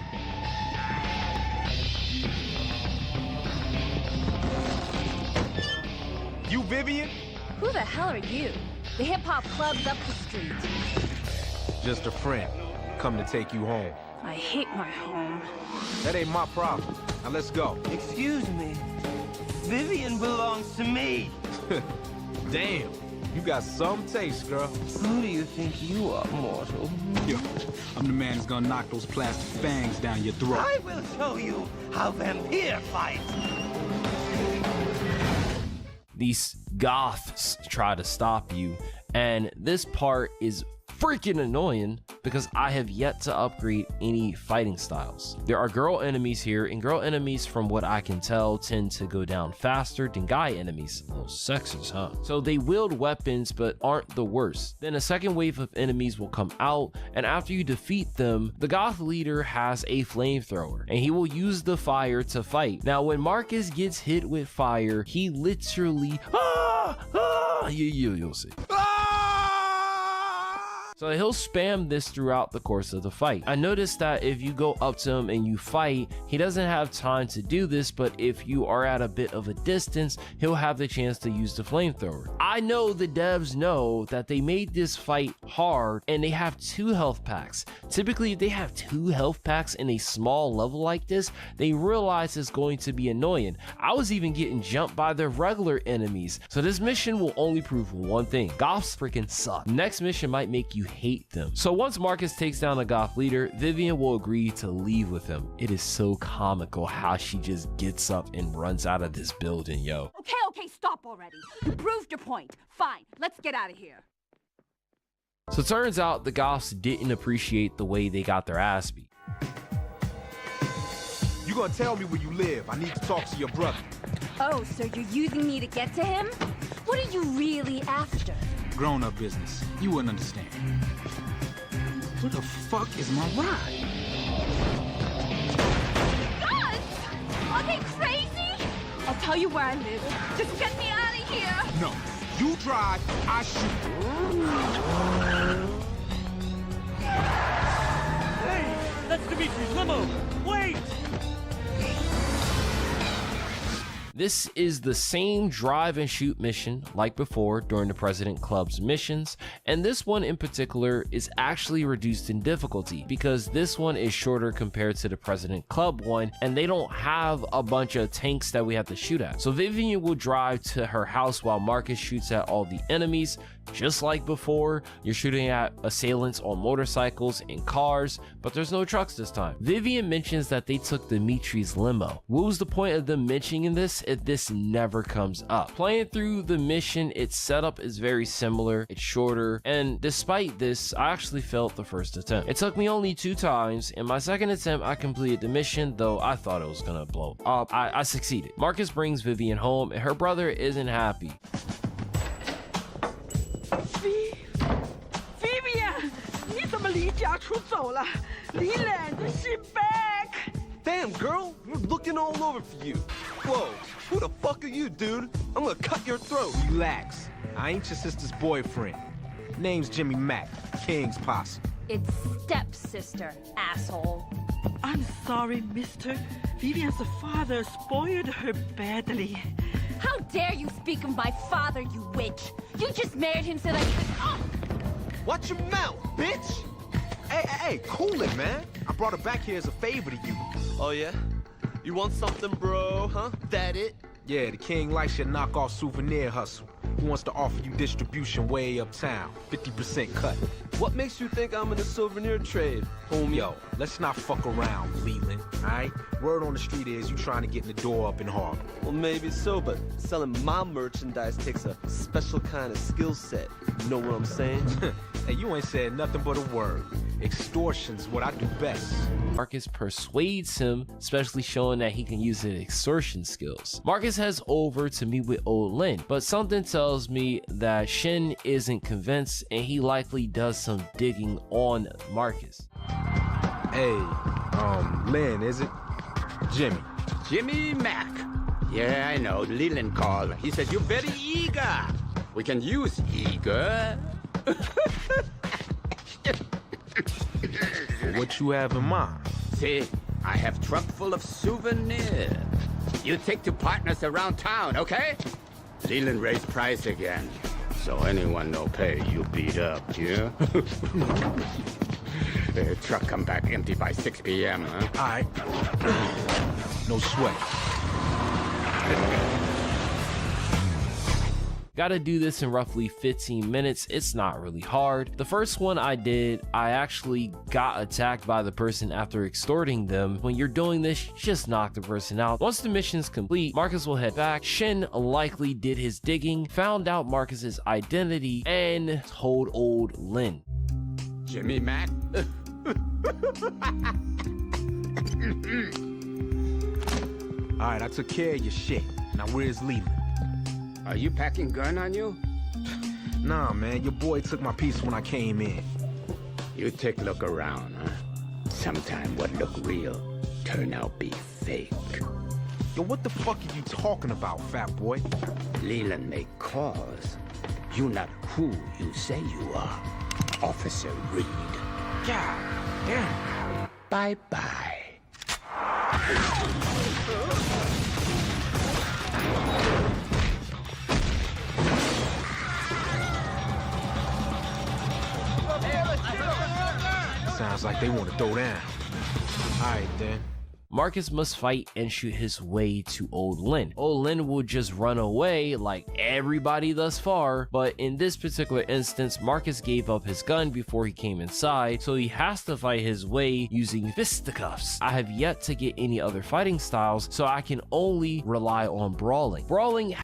You Vivian? Who the hell are you? The hip-hop club's up the street. Just a friend. Come to take you home. I hate my home. That ain't my problem. Now let's go. Excuse me. Vivian belongs to me. Damn. You got some taste, girl. Who do you think you are, mortal? Yo, I'm the man who's gonna knock those plastic fangs down your throat. I will show you how vampire fight. These goths try to stop you, and this part is freaking annoying because I have yet to upgrade any fighting styles. There are girl enemies here, and girl enemies, from what I can tell, tend to go down faster than guy enemies. A little sexist, huh? So they wield weapons but aren't the worst. Then a second wave of enemies will come out, and after you defeat them, the goth leader has a flamethrower, and he will use the fire to fight. Now when Marcus gets hit with fire, he literally you'll see. So he'll spam this throughout the course of the fight. I noticed that if you go up to him and you fight, he doesn't have time to do this, but if you are at a bit of a distance, he'll have the chance to use the flamethrower. I know the devs know that they made this fight hard and they have 2 health packs. Typically, if they have 2 health packs in a small level like this, they realize it's going to be annoying. I was even getting jumped by the regular enemies. So this mission will only prove one thing: goths freaking suck. Next mission might make you hate them. So once Marcus takes down the goth leader, Vivian will agree to leave with him. It is so comical how she just gets up and runs out of this building, yo. Okay, stop already. You proved your point. Fine, let's get out of here. So it turns out the goths didn't appreciate the way they got their ass beat. You gonna tell me where you live. I need to talk to your brother. Oh, so you're using me to get to him? What are you really after? Grown-up business. You wouldn't understand. Where the fuck is my ride? Guns! Are they crazy? I'll tell you where I live. Just get me out of here! No. You drive, I shoot. Hey, that's Dimitri's limo. Wait! This is the same drive and shoot mission like before during the President Club's missions, and this one in particular is actually reduced in difficulty because this one is shorter compared to the President Club one, and they don't have a bunch of tanks that we have to shoot at. So Vivian will drive to her house while Marcus shoots at all the enemies. Just like before, you're shooting at assailants on motorcycles and cars, but there's no trucks this time. Vivian mentions that they took Dimitri's limo. What was the point of them mentioning this if this never comes up? Playing through the mission, its setup is very similar, it's shorter, and despite this, I actually failed the first attempt. It took me only 2 times. In my second attempt, I completed the mission, though I thought it was gonna blow up. I succeeded. Marcus brings Vivian home, and her brother isn't happy. Vivian! 你怎么离家出走了? Leland, she back! Damn, girl, we're looking all over for you. Whoa, who the fuck are you, dude? I'm gonna cut your throat. Relax. I ain't your sister's boyfriend. Name's Jimmy Mack, King's posse. It's stepsister, asshole. I'm sorry, mister. Vivian's father spoiled her badly. How dare you speak of my father, you witch! You just married him so that you could... Oh! Watch your mouth, bitch! Hey, cool it, man. I brought her back here as a favor to you. Oh, yeah? You want something, bro, huh? That it? Yeah, the King likes your knockoff souvenir hustle. He wants to offer you distribution way uptown. 50% cut. What makes you think I'm in the souvenir trade, homie? Yo, let's not fuck around, Leland, alright? Word on the street is you trying to get in the door up in Harlem. Well, maybe so, but selling my merchandise takes a special kind of skill set. You know what I'm saying? Hey, you ain't said nothing but a word. Extortion's what I do best. Marcus persuades him, especially showing that he can use his extortion skills. Marcus heads over to meet with old Lin, but something tells me that Shin isn't convinced and he likely does some digging on Marcus. Hey, Lin, is it? Jimmy. Jimmy Mack. Yeah, I know, Leland called. He said you're very eager. We can use eager. What you have in mind? See, I have truck full of souvenirs. You take 2 partners around town, okay? Leland raised price again. So anyone no pay, you beat up, yeah? Truck come back empty by 6 p.m., huh? All right. No sweat. Gotta do this in roughly 15 minutes. It's not really hard. The first one I did, I actually got attacked by the person after extorting them. When you're doing this, just knock the person out. Once the mission's complete, Marcus will head back. Shin likely did his digging, found out Marcus's identity, and told old Lin. Jimmy Mack? All right, I took care of your shit. Now where's Leland? Are you packing gun on you? Nah, man, your boy took my piece when I came in. You take a look around, huh? Sometime what look real turn out be fake. Yo, what the fuck are you talking about, fat boy? Leland make calls. You not who you say you are. Officer Reed. God damn. Bye-bye. Sounds like they want to throw down. All right, then. Marcus must fight and shoot his way to old Lin. Old Lin will just run away like everybody thus far, but in this particular instance, Marcus gave up his gun before he came inside, so he has to fight his way using fisticuffs. I have yet to get any other fighting styles, so I can only rely on brawling. Brawling